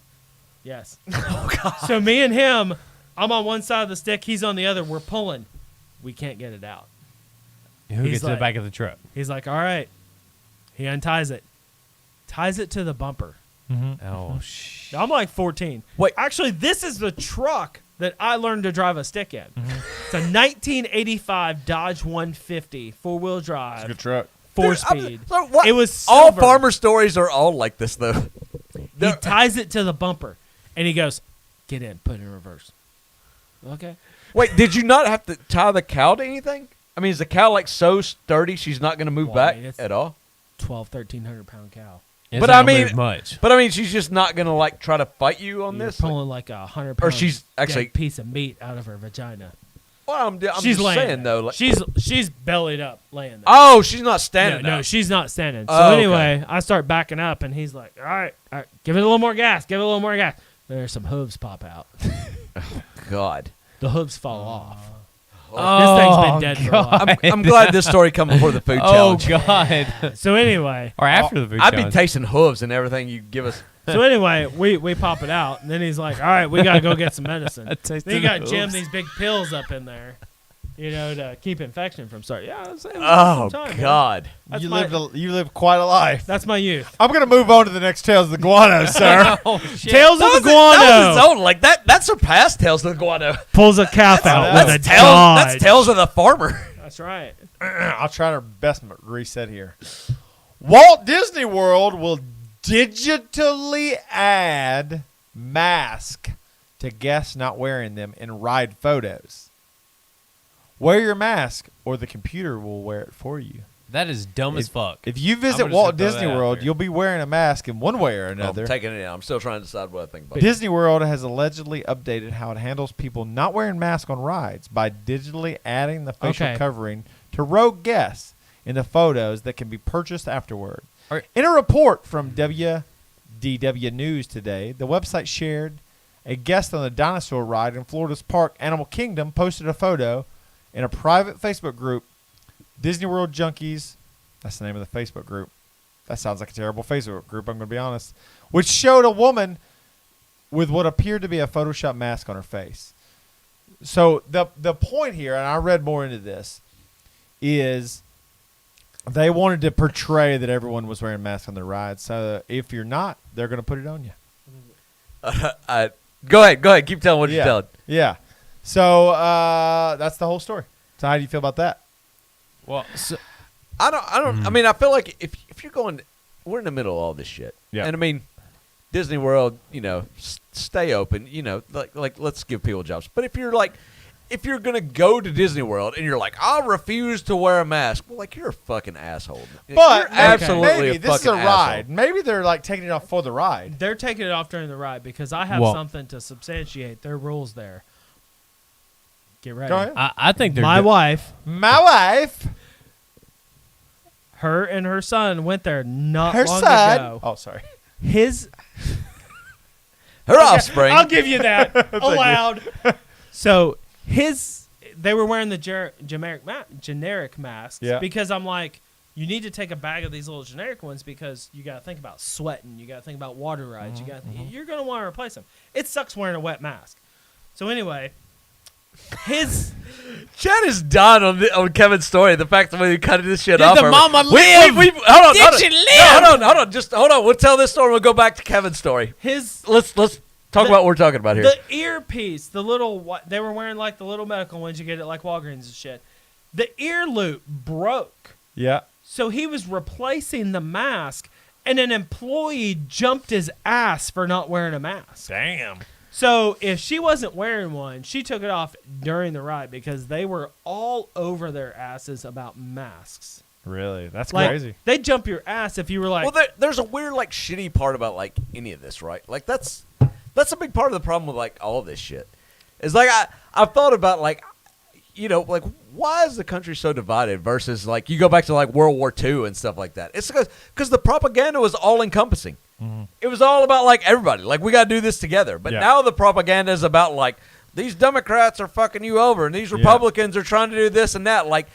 Yes. Oh, God. So me and him, I'm on one side of the stick. He's on the other. We're pulling. We can't get it out. Who gets to the back of the truck? He's like, all right. He unties it. Ties it to the bumper. Mm-hmm. Oh, shit. I'm like 14. Wait. Actually, this is the truck that I learned to drive a stick in. It's a 1985 Dodge 150 four-wheel drive. It's a good truck. Four-speed. So what? It was all silver. farmer stories are all like this, though. He ties it to the bumper, and he goes, get in, put it in reverse. Okay. Wait, did you not have to tie the cow to anything? I mean, is the cow like so sturdy she's not going to move Well, I back mean, it's at all? 1,300 pound cow. It's But not I gonna mean, move much. But I mean, she's just not going to like try to fight you on You're this. pulling like a 100 Or pound she's actually- piece of meat out of her vagina. Well, I'm She's just laying saying there. though. Like, She's bellied up, laying there. oh, she's not standing. No, up. she's not standing. So Oh, okay. anyway, I start backing up, and he's like, all right, give it a little more gas. Give it a little more gas. There's some hooves pop out. God. The hooves fall off. Oh, This thing's been dead for a while. I'm glad this story come before the food Oh, challenge. God. So anyway, Or after the food I'd be challenge. tasting hooves and everything you give us. we pop it out, and then he's like, all right, we got to go get some medicine. I tasted Then you got to the jam hooves. these big pills up in there, to keep infection from starting. Yeah, it was Oh, some time, man. God. That's You my, lived quite a life. That's my youth. I'm gonna move on to the next Tales of the Guano, sir. Oh, shit. Tales of the That was his Guano own. Like that surpassed Tales of the Guano. pulls a calf out with a That's Tales. Dodge. That's Tales of the Farmer. That's right. I'll try our best to reset here. Walt Disney World will digitally add mask to guests not wearing them in ride photos. Wear your mask, or the computer will wear it for you. That is dumb as fuck. If you I'm visit just Walt gonna throw Disney that out World, there. you'll be wearing a mask in one way or I'm another. taking it in. I'm still trying to decide what I think about it. Disney World has allegedly updated how it handles people not wearing masks on rides by digitally adding the facial Okay. covering to rogue guests in the photos that can be purchased afterward. Are- In a report from WDW News today, the website shared a guest on the dinosaur ride in Florida's park Animal Kingdom posted a photo in a private Facebook group, Disney World Junkies. That's the name of the Facebook group. That sounds like a terrible Facebook group, I'm going to be honest. Which showed a woman with what appeared to be a Photoshop mask on her face. So the point here, and I read more into this, is they wanted to portray that everyone was wearing masks on their rides. So if you're not, they're going to put it on you. Go ahead. Keep telling what you're telling. Yeah. So that's the whole story. So how do you feel about that? Well, so, I don't. I mean, I feel like if you're going, we're in the middle of all this shit. Yeah. And I mean, Disney World, stay open. Like let's give people jobs. But if you're gonna go to Disney World and you're like, I'll refuse to wear a mask, well, like you're a fucking asshole. But you're absolutely maybe a this is a fucking ride. asshole. Maybe they're like taking it off for the ride. They're taking it off during the ride because I have Well- something to substantiate their rules there. Get ready. Go ahead. I think they're My wife, My wife, her and her son went there not her long son. ago. Oh, sorry. His Her offspring. I'll give you that. Allowed. So they were wearing the generic masks Yeah. because I'm like, you need to take a bag of these little generic ones because you got to think about sweating. You got to think about water rides. You're going to want to replace them. It sucks wearing a wet mask. So anyway, Chad is done on Kevin's story. The fact that we cut this shit Did off. the mama live? Hold on. Did she live? No, hold on. Just hold on. We'll tell this story. We'll go back to Kevin's story. Let's talk about what we're talking about here. The earpiece, the little, they were wearing like the little medical ones you get at like Walgreens and shit. The ear loop broke. Yeah. So he was replacing the mask, and an employee jumped his ass for not wearing a mask. Damn. So if she wasn't wearing one, she took it off during the ride because they were all over their asses about masks. Really? That's Like, crazy. they'd jump your ass if you were like, Well, there's a weird, like, shitty part about, like, any of this, right? Like, that's a big part of the problem with, like, all of this shit. It's like, I've thought about, like, you know, like, why is the country so divided versus, like, you go back to, like, World War II and stuff like that. It's because the propaganda was all-encompassing. Mm-hmm. It was all about, like, everybody. Like, we got to do this together. But now the propaganda is about, like, these Democrats are fucking you over, and these Republicans are trying to do this and that. Like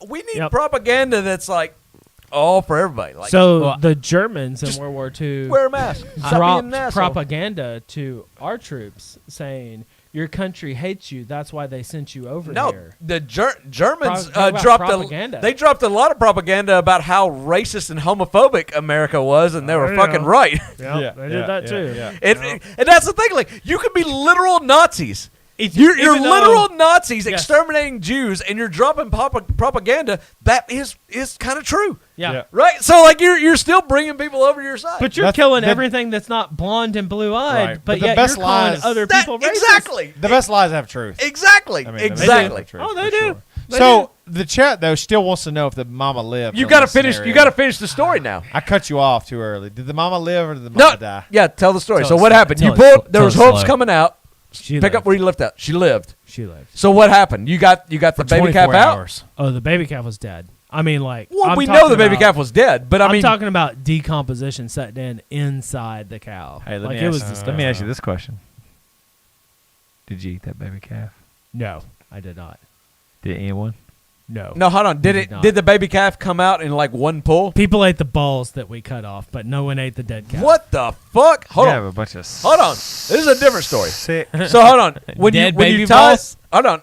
we need propaganda that's, like, all for everybody. Like, so the Germans in World War II wear a mask. dropped propaganda to our troops saying, your country hates you. That's why they sent you over here. The Germans dropped propaganda. They dropped a lot of propaganda about how racist and homophobic America was, and they were fucking right. Yeah, they did that too. And that's the thing. Like, you can be literal Nazis. You're literal Nazis exterminating Jews, and you're dropping propaganda that is kind of true. Yeah. Right? So, like, you're still bringing people over to your side. But you're killing everything that's not blonde and blue-eyed, Right. but the yet best you're calling lies, other people racist. Exactly. The best lies have truth. Exactly. I mean, exactly. Oh, they do. They So the chat though still wants to know if the mama lived. You on got to this finish. scenario. You got to finish the story now. I cut you off too early. Did the mama live or did the mama die? Yeah, tell the story. Tell So us what slow. happened? Tell You us pulled. slow. There was Tell us hooves slow. coming out. She Pick lived. up where you left out. She lived. She lived. So what happened? You got the baby calf 24 out. hours. Oh, the baby calf was dead. I mean, like, Well, I'm we know talking the baby about- calf was dead, but I I'm mean, talking about decomposition set in inside the cow. Hey, like, it was disgusting. let me ask you this question: Did you eat that baby calf? No, I did not. Did anyone? No. no, hold on. did not. Did the baby calf come out in like one pull? People ate the balls that we cut off, but no one ate the dead cow. What the fuck? Hold You on. have a bunch of Hold on. This is a different story. sick. So hold on. When Dead you baby tie, balls? hold on.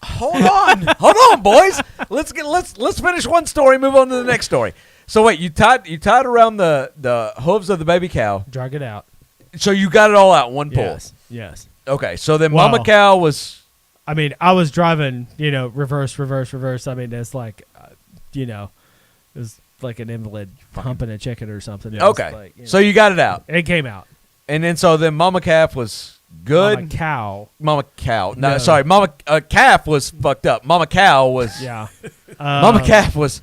Hold on, boys. Let's finish one story. Move on to the next story. So wait, you tied around the hooves of the baby cow. Drag it out. So you got it all out in one pull. Yes. Yes. Okay. So then Well- Mama cow was. I mean, I was driving, reverse. I mean, it's like, it was like an invalid humping a chicken or something. It was Okay. like, So you got it out, it came out. and then so then Mama calf was good. I'm a cow. Mama cow. No, No. sorry. Mama calf was fucked up. Mama cow was. Yeah. Mama calf was.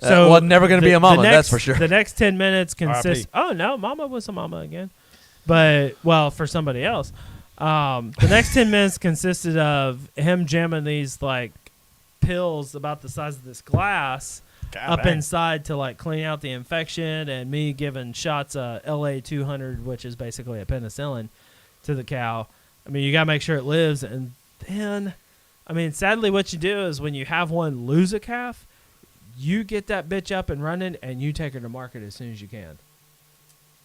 So never going to be a mama. That's for sure. The next 10 minutes consist. Oh no, Mama was a mama again, but for somebody else, the next 10 minutes consisted of him jamming these like pills about the size of this glass up dang. inside to like clean out the infection, and me giving shots of LA 200, which is basically a penicillin, to the cow. I mean, you gotta make sure it lives, and then, I mean, sadly, what you do is when you have one lose a calf, you get that bitch up and running, and you take her to market as soon as you can.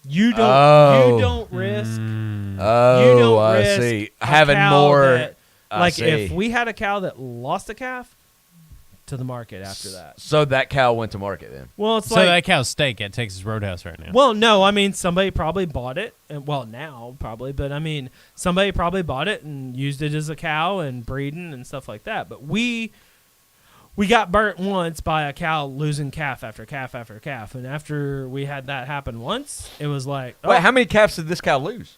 You don't risk. Oh, you don't I risk see. a Having cow more. that- I like see. if we had a cow that lost a calf, to the market after that. So that cow went to market then. Well, it's So like that cow's steak at Texas Roadhouse right now. Well, no, I mean somebody probably bought it, and well now probably, but I mean somebody probably bought it and used it as a cow and breeding and stuff like that. But we got burnt once by a cow losing calf after calf after calf, and after we had that happen once, it was like, oh, Wait, how many calves did this cow lose?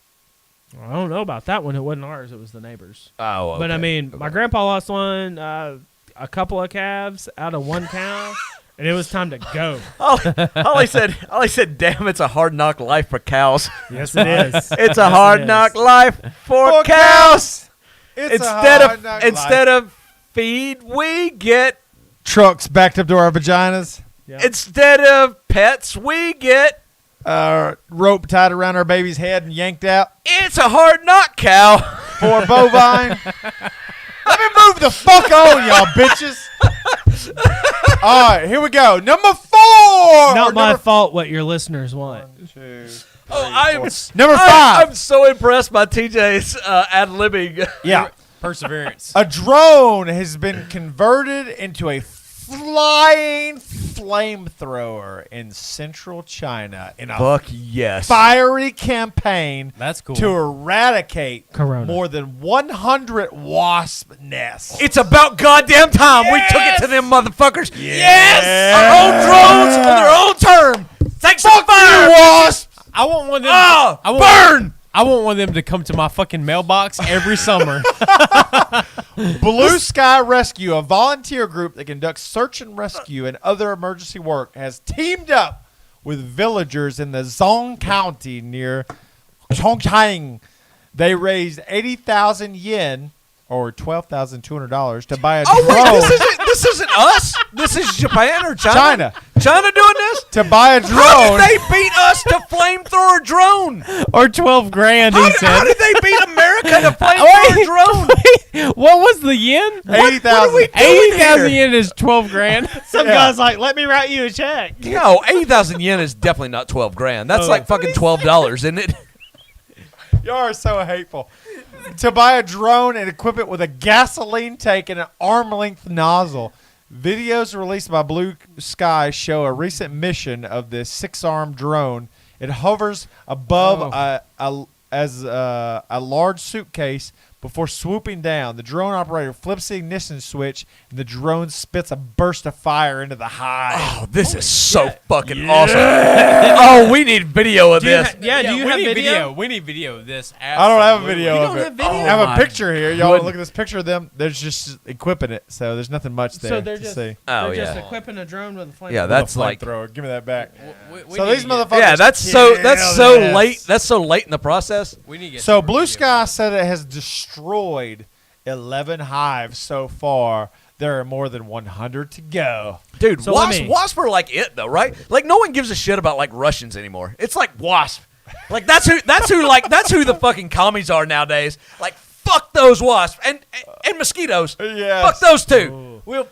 I don't know about that one. It wasn't ours; it was the neighbors. Oh, okay. But I mean, my grandpa lost one, a couple of calves out of one cow. And it was time to go. Ollie said, "Damn, it's a hard knock life for cows." Yes, it is. It's a hard knock life for cows. It's Instead of feed, we get trucks backed up to our vaginas. Yep. Instead of pets, we get rope tied around our baby's head and yanked out. It's a hard knock cow for bovine. Let me move the fuck on, y'all bitches. All right, here we go. Number 4. Not my fault what your listeners want. 1, 2, 3, I'm 4. Number 5. I'm so impressed by TJ's ad-libbing. Yeah. Perseverance. A drone has been converted into a flying flamethrower in central China in a Fuck yes. fiery campaign That's cool. to eradicate Corona. more than 100 wasp nests. It's about goddamn time we took it to them motherfuckers. Yes! Our own drones on their own term. Take some fire, wasp! I want one of them. Oh, I want, burn! I want one of them to come to my fucking mailbox every summer. Blue Sky Rescue, a volunteer group that conducts search and rescue and other emergency work, has teamed up with villagers in the Zhong County near Chongqing. They raised 80,000 yen, or $12,200, to buy a drone. Oh, wait, this isn't us? This is Japan or China? China. China doing this? To buy a drone. How did they beat us to flamethrower drone? Or 12 grand, he said. How did they beat America to flamethrower drone? What was the yen? 80,000. What are we doing 80,000 here? yen is 12 grand. Some guy's like, let me write you a check. No, 80,000 yen is definitely not 12 grand. That's like fucking $12, isn't it? You are so hateful. To buy a drone and equip it with a gasoline tank and an arm-length nozzle. Videos released by Blue Sky show a recent mission of this 6-armed drone. It hovers above a large suitcase before swooping down. The drone operator flips the ignition switch, and the drone spits a burst of fire into the hive. Oh, this is so fucking awesome. Oh, we need video of this. Do you have we need video? We need video of this. I don't have a Absolutely. video You of don't it. have video? I have Oh a picture here. Y'all goodness. look at this picture of them. They're just equipping it, so there's nothing much there So they're to just see. Oh, they're just yeah. equipping a drone with a flame. Yeah, that's like Flamethrower. Give me that back. We So need these to get- motherfuckers. yeah, that's kill so this. late. That's so late in the process. We need to get So some Blue video. Sky said it has destroyed 11 hives so far. There are more than 100 to go. Dude, So let wasp, me- wasp are like it though, right? Like no one gives a shit about like Russians anymore. It's like wasp. Like that's who the fucking commies are nowadays. Like fuck those wasps and mosquitoes. Yes. Fuck those two. We'll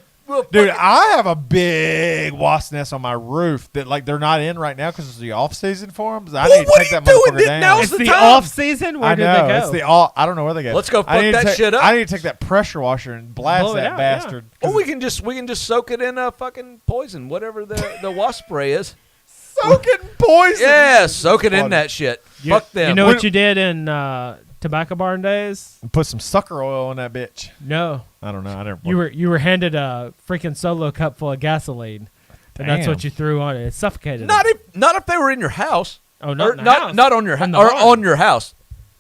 Dude, fucking- I have a big wasp nest on my roof that like they're not in right now because it's the off season for them. I Well, need to what take are that you doing? motherfucker down. Now's It's the time. off season. Where I did know they go? it's the all. I don't know where they go. Let's go I fuck need to that shit up. I need to take that pressure washer and blast Blow it that out, yeah. bastard. Or we can just soak it in a fucking poison, whatever the wasp spray is. Soaking poison. Yeah, soak it in Funny. that shit. You- Fuck them. You know what you did in tobacco barn days? Put some sucker oil in that bitch. No, I don't know. I never. you were handed a freaking solo cup full of gasoline, and that's Damn. what you threw on it. It suffocated. not it. if they were in your house. Oh, Or not in the house. not on your In the or barn. on your house.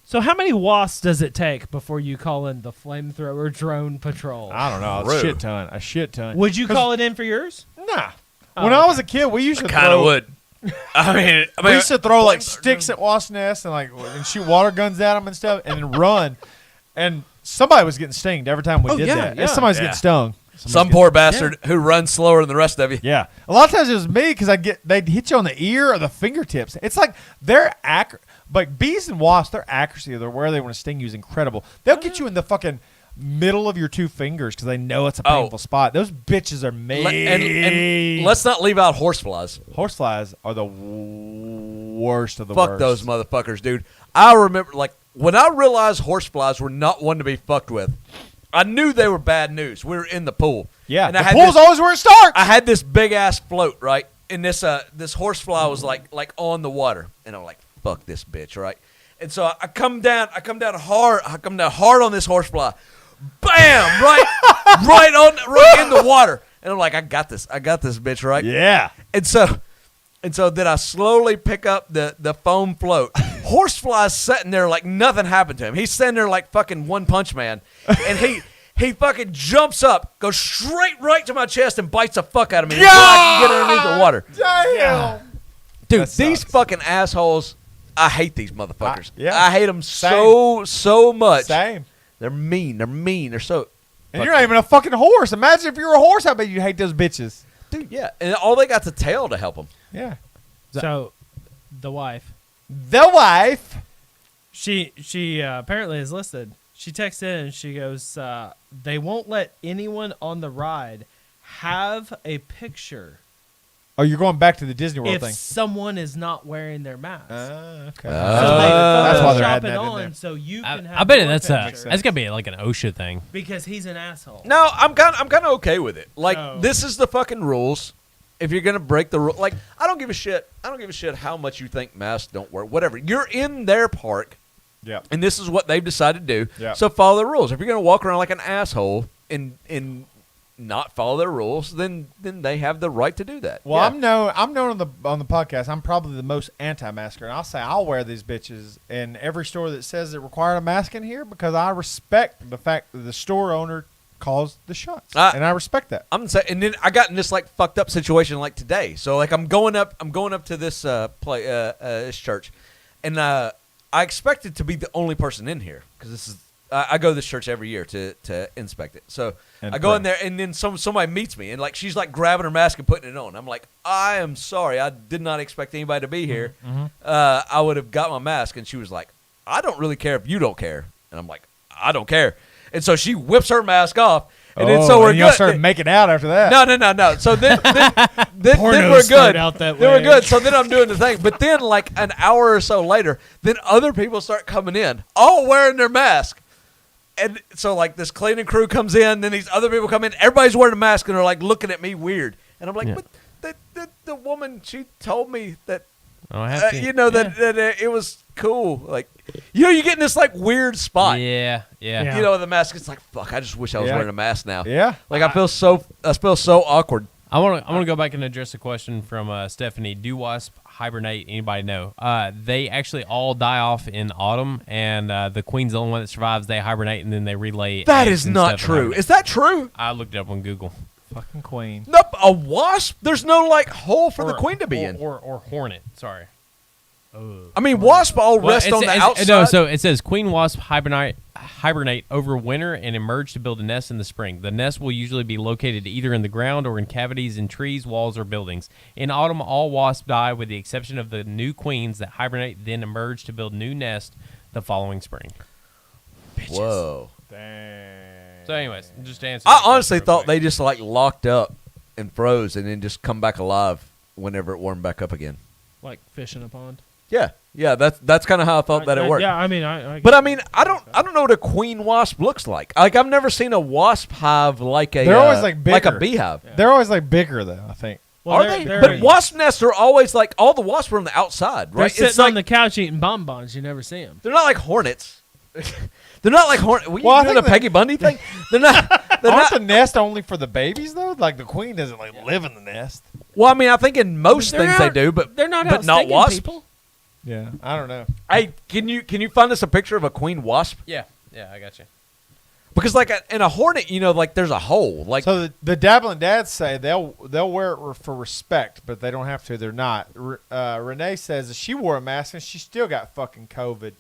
So how many wasps does it take before you call in the flamethrower drone patrol? I don't know. Rude. A shit ton. Would you call it in for yours? Nah. Oh, When I was a kid, we used to Kind of throw. would. I mean, We used to throw like flamethrower sticks at wasp nests and shoot water guns at them and stuff, and then run. And somebody was getting stinged every time we did yeah, that. yeah. Somebody's Yeah. getting stung. Some poor bastard who runs slower than the rest of you. Yeah, a lot of times it was me because they'd hit you on the ear or the fingertips. It's like they're accurate, but bees and wasps, their accuracy of where they want to sting you is incredible. They'll get you in the fucking middle of your two fingers because they know it's a Oh. painful spot. Those bitches are made. And let's not leave out horseflies. Horseflies are the worst of the Fuck worst. those motherfuckers, dude. I remember, like, when I realized horseflies were not one to be fucked with, I knew they were bad news. We were in the pool. Yeah, and the I had pool's this, always where it starts. I had this big ass float, right? And this horsefly was like on the water, and I'm like, fuck this bitch, right? And so I come down hard on this horsefly, bam, right in the water, and I'm like, I got this bitch, right? Yeah. And so then I slowly pick up the foam float. Horsefly's sitting there like nothing happened to him. He's sitting there like fucking One Punch Man, and he fucking jumps up, goes straight right to my chest, and bites the fuck out of me until I can get underneath the water. Damn. Dude, That these sucks. fucking assholes. I hate these motherfuckers. Yeah. I hate them so much. Same. They're mean. They're so. And you're not even a fucking horse. Imagine if you were a horse, how bad you'd hate those bitches. Dude, yeah, and all they got's a tail to help them. Yeah. So, the wife, The wife. she apparently is listed. She texts in and she goes, they won't let anyone on the ride have a picture Oh, you're going back to the Disney World if thing. someone is not wearing their mask. Okay. So That's why they're shop adding it that in on there. so you can have I bet your that's picture. that's gotta be like an OSHA thing. Because he's an asshole. No, I'm kind of okay with it. Like So- this is the fucking rules. If you're gonna break the rule, like I don't give a shit. I don't give a shit how much you think masks don't work. Whatever. You're in their park, Yeah. and this is what they've decided to do. Yeah. So follow the rules. If you're gonna walk around like an asshole and not follow their rules, then they have the right to do that. Well, Yeah. I'm known on the podcast. I'm probably the most anti-masker, and I'll say I'll wear these bitches in every store that says it required a mask in here because I respect the fact that the store owner calls the shots, and I respect that. I'm saying, and then I got in this like fucked up situation like today. So like I'm going up to this this church, and I expected to be the only person in here because this is I go to this church every year to inspect it. So And I go in pray. there, and then somebody meets me, and like she's like grabbing her mask and putting it on. I'm like, I am sorry, I did not expect anybody to be here. I would have got my mask, and she was like, I don't really care if you don't care, and I'm like, I don't care. And so she whips her mask off, and then so we're and good. y'all started making out after that. No. So then Pornos we're start good. out that Then way. we're good. So then I'm doing the thing. But then like an hour or so later, then other people start coming in, all wearing their mask. And so like this cleaning crew comes in, then these other people come in. Everybody's wearing a mask, and they're like looking at me weird. And I'm like, but the woman, she told me that, Oh, I have to. that it was cool. Like, you get in this like weird spot. Yeah. You know, the mask. It's like, fuck. I just wish I was Yeah. wearing a mask now. Yeah. Like I feel so awkward. I want to go back and address a question from Stephanie. Do wasps hibernate? Anybody know? They actually all die off in autumn, and the queen's the only one that survives. They hibernate, and then they relay. That eggs is and not stuff and true. hibernate. Is that true? I looked it up on Google. Fucking queen. Nope. A wasp? There's no like hole for the queen to be in. Or hornet. Sorry. I mean, wasp all rest on the outside. No, so it says queen wasp hibernate over winter and emerge to build a nest in the spring. The nest will usually be located either in the ground or in cavities in trees, walls, or buildings. In autumn, all wasps die with the exception of the new queens that hibernate, then emerge to build new nest the following spring. Whoa. Dang. So anyways, just to answer. I honestly thought they just like locked up and froze and then just come back alive whenever it warmed back up again. Like fish in a pond. Yeah. That's kind of how I thought that it worked. Yeah, I mean, I But I mean, I don't know what a queen wasp looks like. Like I've never seen a wasp hive like a. They're always like bigger. like a beehive. They're always like bigger though. I think. well, Are they're- they? they're- But wasp nests are always like all the wasps are on the outside, They're right? sitting It's like on the couch eating bonbons. You never see them. they're not like hornets. They're not like hornets. Well, I You doing think a Peggy Bundy thing? They're not. They're Aren't not. the nest only for the babies though? Like the queen doesn't like live in the nest. Well, I mean, I think in most They're things out- they do, but They're not but out not stinging wasp. people. Yeah, I don't know. Hey, can you find us a picture of a queen wasp? Yeah, I got you. Because like in a hornet, like there's a hole. Like So the dabbling dads say they'll wear it for respect, but they don't have to. They're not. Renee says that she wore a mask and she still got fucking COVID.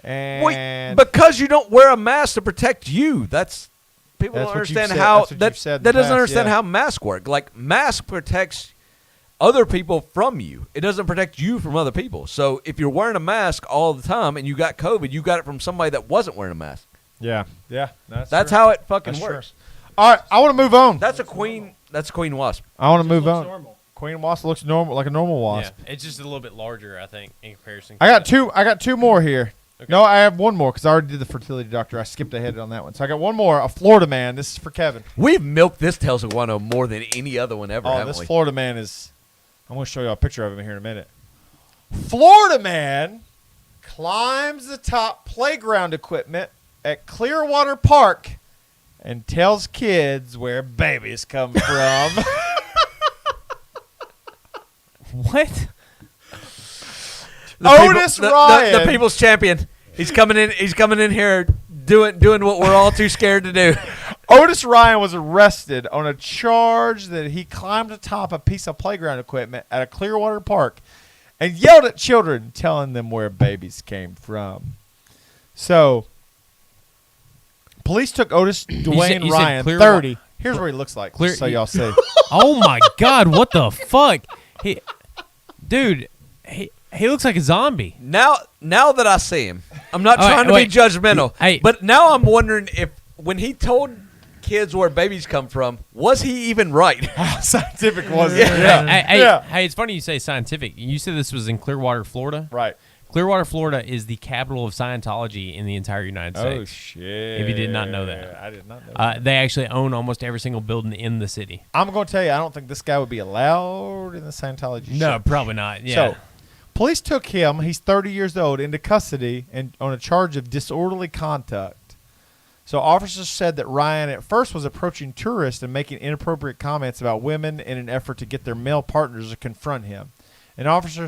And because you don't wear a mask to protect you. That's people That's don't what you've understand said- how that's what you've said in that the doesn't past, understand yeah. how mask work. Like mask protects other people from you. It doesn't protect you from other people. So if you're wearing a mask all the time and you got COVID, you got it from somebody that wasn't wearing a mask. yeah, That's true. how it fucking That's works. All right, I want to move on. That's a queen. That's a queen wasp. I want to move on. Normal. Queen wasp looks normal, like a normal wasp. Yeah, it's just a little bit larger, I think, in comparison. I got two more here. Okay. No, I have one more because I already did the fertility doctor. I skipped ahead on that one. So I got one more. A Florida man. This is for Kevin. We've milked this Tales of Guano more than any other one ever, haven't This we? Florida man is. I'm going to show you a picture of him here in a minute. Florida man climbs the top playground equipment at Clearwater Park and tells kids where babies come from. What? Otis Ryan. the people's champion. He's coming in. He's coming in here doing what we're all too scared to do. Otis Ryan was arrested on a charge that he climbed atop a piece of playground equipment at a Clearwater Park and yelled at children, telling them where babies came from. So, police took Otis Dwayne you said Ryan, Clearwater- 30. Here's what he looks like, Clear- so y'all see. Oh my God! What the fuck? Dude, he looks like a zombie. Now that I see him, I'm not All right, trying to wait. be judgmental. Hey. But now I'm wondering if when he told kids where babies come from, was he even right? How scientific was it? Hey, it's funny you say scientific. You said this was in Clearwater, Florida? Right. Clearwater, Florida is the capital of Scientology in the entire United States. Oh, shit. If you did not know that. I did not know that. They actually own almost every single building in the city. I'm going to tell you, I don't think this guy would be allowed in the Scientology No, church. probably not. Yeah. So, police took him, he's 30 years old, into custody and on a charge of disorderly conduct. So officers said that Ryan at first was approaching tourists and making inappropriate comments about women in an effort to get their male partners to confront him. An officer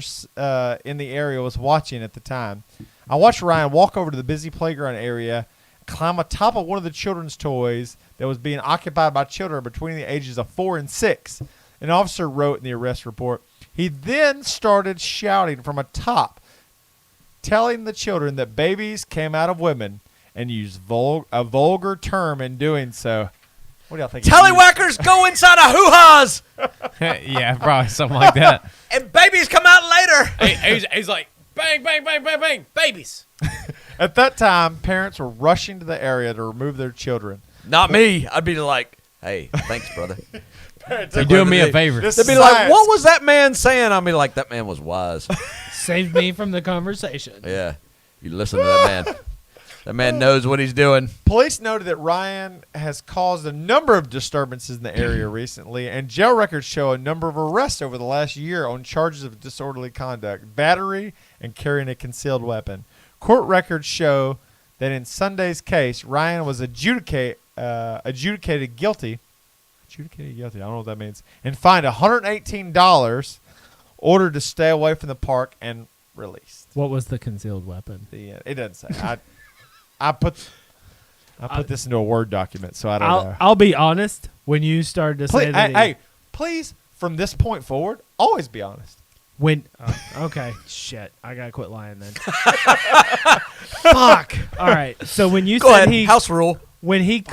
in the area was watching at the time. I watched Ryan walk over to the busy playground area, climb on top of one of the children's toys that was being occupied by children between the ages of 4 and 6. An officer wrote in the arrest report, he then started shouting from atop, telling the children that babies came out of women and used a vulgar term in doing so. What do y'all think? Tallywhackers go inside of hoo-ha's, Yeah, probably something like that. and babies come out later. He's like, bang, bang, bang, bang, bang, babies. At that time, parents were rushing to the area to remove their children. Not me. I'd be like, hey, thanks, brother. You're doing me a favor. This They'd be is like, science. what was that man saying? I'd be like, that man was wise. Saved me from the conversation. Yeah. You listen to that man. That man knows what he's doing. Police noted that Ryan has caused a number of disturbances in the area recently, and jail records show a number of arrests over the last year on charges of disorderly conduct, battery, and carrying a concealed weapon. Court records show that in Sunday's case, Ryan was adjudicated guilty. Adjudicated guilty. I don't know what that means. And fined $118, ordered to stay away from the park, and released. What was the concealed weapon? It doesn't say. I put this into a Word document, so I don't know. I'll be honest. When you started to say Please, that, please, from this point forward, always be honest. Okay, shit, I gotta quit lying then. Fuck. All right. So when you Go said ahead. House rule. when he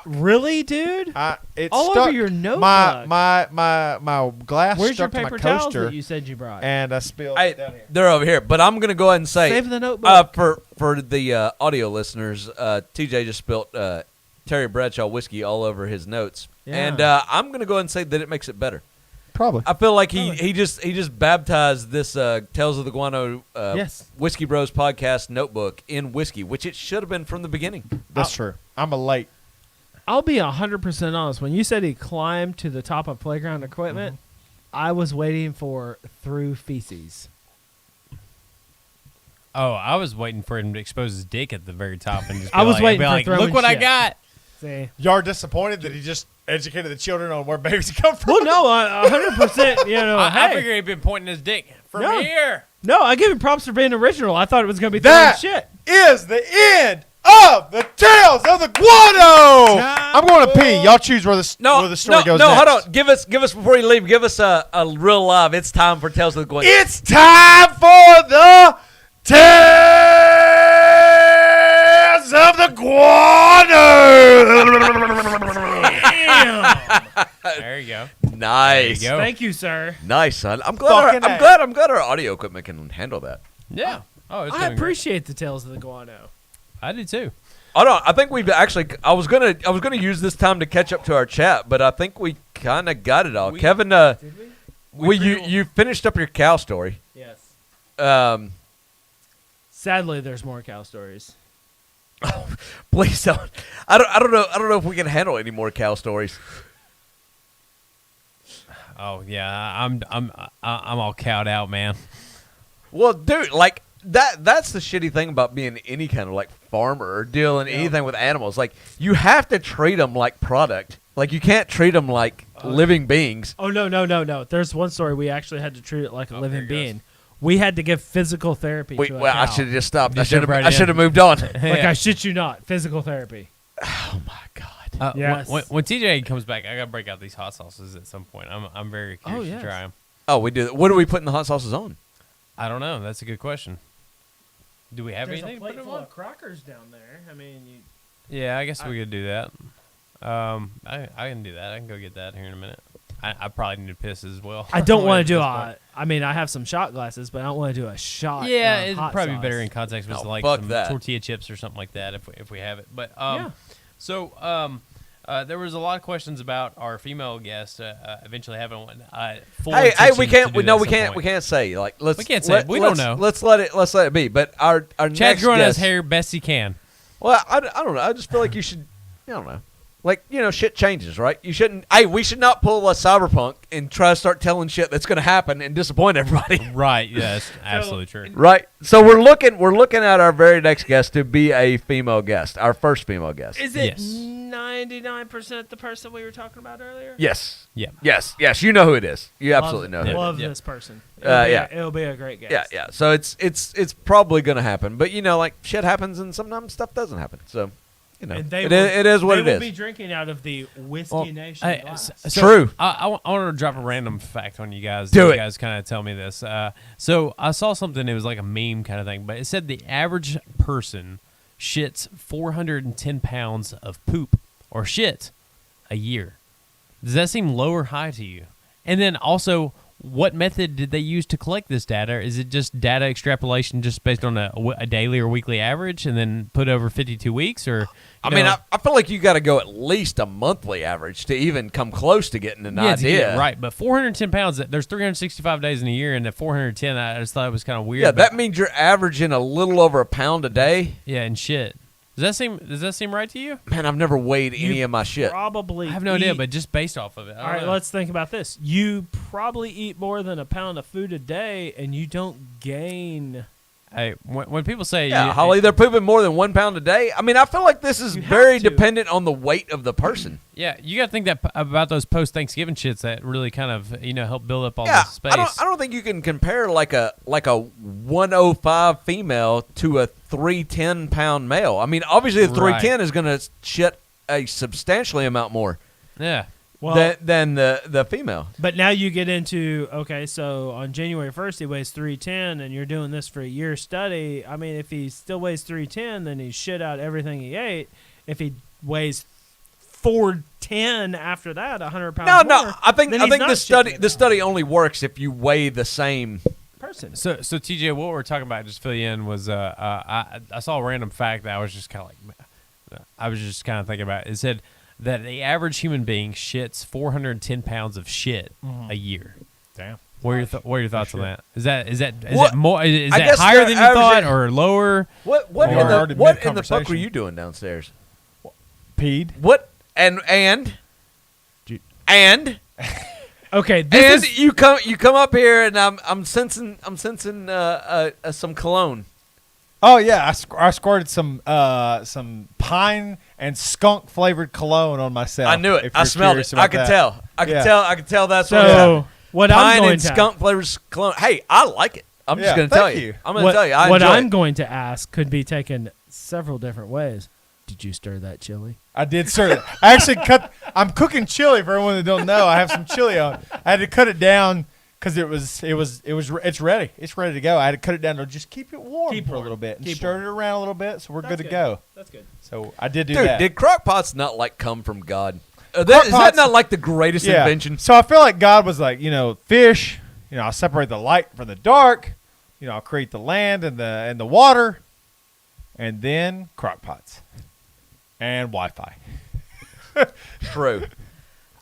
really, dude, It all stuck. over your notebook. My glass. Where's your stuck to paper my towels coaster, that you said you brought? and I spilled down here. They're over here. But I'm going to go ahead and say, Save the notebook. for the audio listeners, TJ just spilt Terry Bradshaw whiskey all over his notes. Yeah. And I'm going to go ahead and say that it makes it better. Probably. I feel like he just baptized this Tales of the Guano Whiskey Bros podcast notebook in whiskey, which it should have been from the beginning. That's true. I'm a late. I'll be 100% honest. When you said he climbed to the top of playground equipment, I was waiting for through feces. Oh, I was waiting for him to expose his dick at the very top and just be I was like, waiting be for like, throwing look what I shit. got. See? You're disappointed that he just educated the children on where babies come from. Well, no, 100%. You know, I hey. figured he'd been pointing his dick from No. here. No, I give him props for being original. I thought it was going to be That throwing shit. is the end of the Tales of the Guano. I'm going to pee. Y'all choose where the story goes No, next. hold on. Give us before you leave. Give us a real live. It's time for Tales of the Guano. It's time for the Tales of the Guano. There you go. Nice. There you go. Thank you, sir. Nice, son. I'm Fucking glad our audio equipment can handle that. Yeah. Oh, it's I doing great. appreciate the Tales of the Guano. I do too. I think we've actually. I was gonna use this time to catch up to our chat, but I think we kind of got it all. Kevin, Did we? you finished up your cow story. Yes. Sadly, there's more cow stories. Please don't. I don't know if we can handle any more cow stories. Oh yeah, I'm all cowed out, man. Well, dude, like that's the shitty thing about being any kind of like farmer or dealing anything with animals. Like you have to treat them like product. Like you can't treat them like living beings. Oh no! There's one story we actually had to treat it like a living being. We had to give physical therapy to a cow. I should have just stopped. I Just jump right should have in. moved on. Like I shit you not, physical therapy. Oh my god. Yes. When TJ comes back, I gotta break out these hot sauces at some point. I'm very curious yes. to try them. Oh, we do. What are we putting the hot sauces on? I don't know. That's a good question. Do we have There's anything a to put plate them full on? of crackers down there. I mean, Yeah, I guess we could do that. I can do that. I can go get that here in a minute. I probably need to piss as well. I don't want to do a. I mean, I have some shot glasses, but I don't want to do a shot. Yeah, of it'd hot probably sauce. be better in context with No, like fuck some that. tortilla chips or something like that if we have it. But Yeah. so There was a lot of questions about our female guest eventually having one. Hey, we can't say like let's. We can't say it. We don't know. Let's let it be. But our Chad's next growing guest, his hair best he can. Well, I don't know. I just feel like you should. I don't know. Like, shit changes, right? You shouldn't. Hey, we should not pull a Cyberpunk and try to start telling shit that's going to happen and disappoint everybody. Right. Yeah, that's absolutely true. Right. So we're looking at our very next guest to be a female guest, our first female guest. Is it 99% the person we were talking about earlier? Yes. Yeah. Yes. You know who it is. You absolutely know who it is. Love this person. It'll be a great guest. Yeah. So it's probably going to happen, but like shit happens and sometimes stuff doesn't happen. So. And it is what it is. They will be drinking out of the Whiskey Nation glass. True. I want to drop a random fact on you guys. Do you it. guys kind of tell me this. So I saw something. It was like a meme kind of thing, but it said the average person shits 410 pounds of poop or shit a year. Does that seem low or high to you? And then also, what method did they use to collect this data? Is it just data extrapolation just based on a daily or weekly average and then put over 52 weeks? Or I feel like you got to go at least a monthly average to even come close to getting an idea. Right, but 410 pounds, there's 365 days in a year, and at 410, I just thought it was kind of weird. Yeah, that means you're averaging a little over a pound a day. Yeah, and shit. Does that seem right to you? Man, I've never weighed any of my shit. Probably. I have no idea, but just based off of it. All right, let's think about this. You probably eat more than a pound of food a day, and you don't gain. Hey, when people say, Holly, they're pooping more than 1 pound a day. I mean, I feel like this is very dependent on the weight of the person. Yeah, you got to think that about those post Thanksgiving shits that really kind of help build up all this space. I don't think you can compare like a 105 female to a 310 pound male. I mean, obviously a 310 is going to shit a substantially amount more. Yeah. Than the female. But now you get into, okay, so on January 1st, he weighs 310, and you're doing this for a year study. I mean, if he still weighs 310, then he shit out everything he ate. If he weighs 410 after that, 100 pounds more, I think the study only works if you weigh the same person. So TJ, what we're talking about, just to fill you in, was I saw a random fact that I was just kind of thinking about. It said that the average human being shits 410 pounds of shit a year. Damn. What are your thoughts on that? Is that more? Is that higher than you thought or lower? What in the fuck were you doing downstairs? Peed. What and okay, you come up here and I'm sensing some cologne. Oh yeah, I squirted some pine and skunk flavored cologne on myself. I knew it. I smelled it. I could tell. I could tell that's what pine I'm going and to skunk flavored cologne. Hey, I like it. I'm just going to tell you. I'm going to tell you. What I'm going to ask could be taken several different ways. Did you stir that chili? I did stir it. I actually I'm cooking chili for everyone that don't know. I have some chili on. I had to cut it down because it's ready. It's ready to go. I had to cut it down to just keep it warm for a little bit and stir it around a little bit, so we're good to go. That's good. So I did do that. Did crock pots not come from God? Is that not like the greatest invention? So I feel like God was like, fish. I'll separate the light from the dark. I'll create the land and the water, and then crock pots and Wi-Fi. True.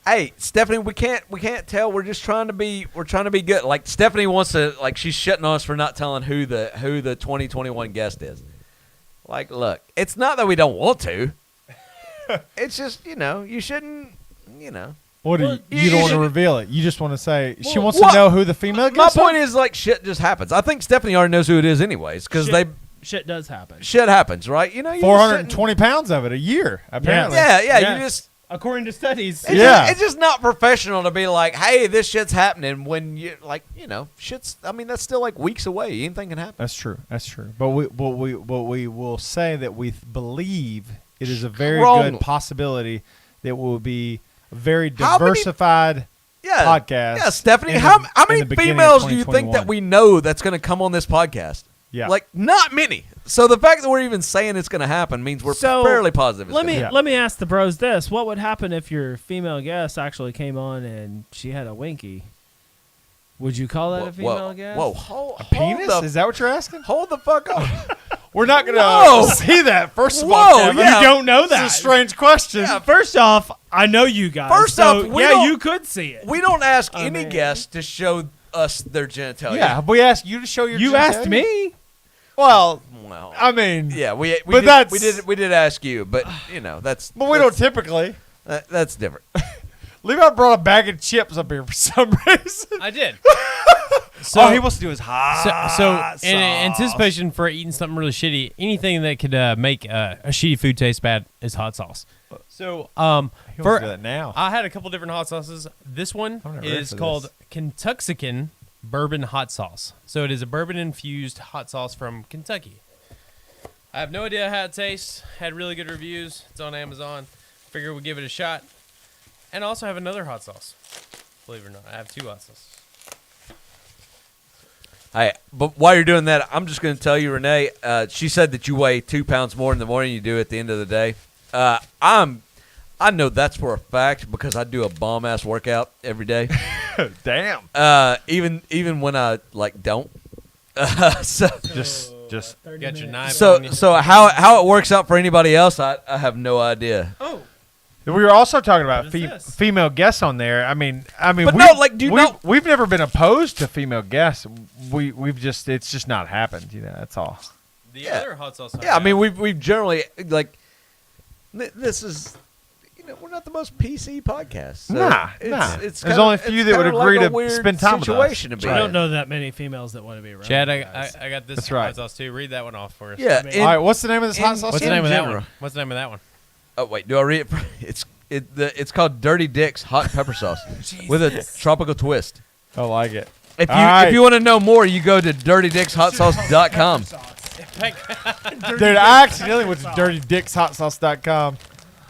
Hey, Stephanie, we can't tell. We're just trying to be good. Like Stephanie wants to, she's shitting on us for not telling who the 2021 guest is. Like, look, it's not that we don't want to. It's just, you shouldn't, What do you don't want to reveal it? You just want to say she wants to know who the female guest is? My point is, shit just happens. I think Stephanie already knows who it is anyways, because shit does happen. Shit happens, right? 420 pounds of it a year, apparently. Yeah. You just. According to studies. It's just not professional to be like, hey, this shit's happening when you, shit's, that's still weeks away. Anything can happen. That's true. But we will say that we believe it is a very good possibility that will be a very diversified podcast. Yeah, Stephanie, how many females do you think that we know that's going to come on this podcast? Yeah. Not many. So the fact that we're even saying it's going to happen means we're fairly positive. Let me ask the bros this: what would happen if your female guest actually came on and she had a winky? Would you call that a female guest? Whoa, hold penis? Is that what you're asking? Hold the fuck up. We're not going to see that, first of all, Kevin. You don't know that. It's a strange question. Yeah, first off, I know you guys. First so, off, we yeah, don't- you could see it. We don't ask any guest to show us their genitalia. Yeah, have we asked you to show your You asked genitalia? me. Well, Well, I mean, yeah, we but did, that's- we did ask you, but that's. but we don't typically. That's different. Levi brought a bag of chips up here for some reason. I did. All he wants to do is hot So, in sauce. anticipation for eating something really shitty, anything that could make a shitty food taste bad is hot sauce. So, He wants to for do that now. I had a couple different hot sauces. This one I'm not ready is for called this. Kentuxican Bourbon Hot Sauce. So it is a bourbon-infused hot sauce from Kentucky. I have no idea how it tastes. Had really good reviews. It's on Amazon. Figure we'll give it a shot. And I also have another hot sauce. Believe it or not, I have 2 hot sauces. But while you're doing that, I'm just going to tell you, Renee. She said that you weigh 2 pounds more in the morning than you do at the end of the day. I know that's for a fact because I do a bomb ass workout every day. Damn. Even when I don't. So Just Got your knife. so on you. so how it works out for anybody else, I have no idea. Oh, We were also talking about What is this? female guests on there. I mean, But we, no, like, do you know- we've never been opposed to female guests. It's just not happened. That's all. The other hot sauce. Yeah, I mean we've generally this is. We're not the most PC podcast. So Nah. It's There's only a few that would agree to spend time with us. situation to be. I don't know that many females that want to be around. Chad, you I guys. got this That's right. hot sauce too. Read that one off for us. Yeah. mean- All right, what's the name of this hot sauce? What's the in name of that general. one? What's the name of that one? Oh wait, do I read it? It's called Dirty Dick's Hot Pepper Sauce with a tropical twist. I like it. If you All right. if you want to know more, you go to dirtydickshotsauce.com. Dude, I accidentally went to dirtydickshotsauce.com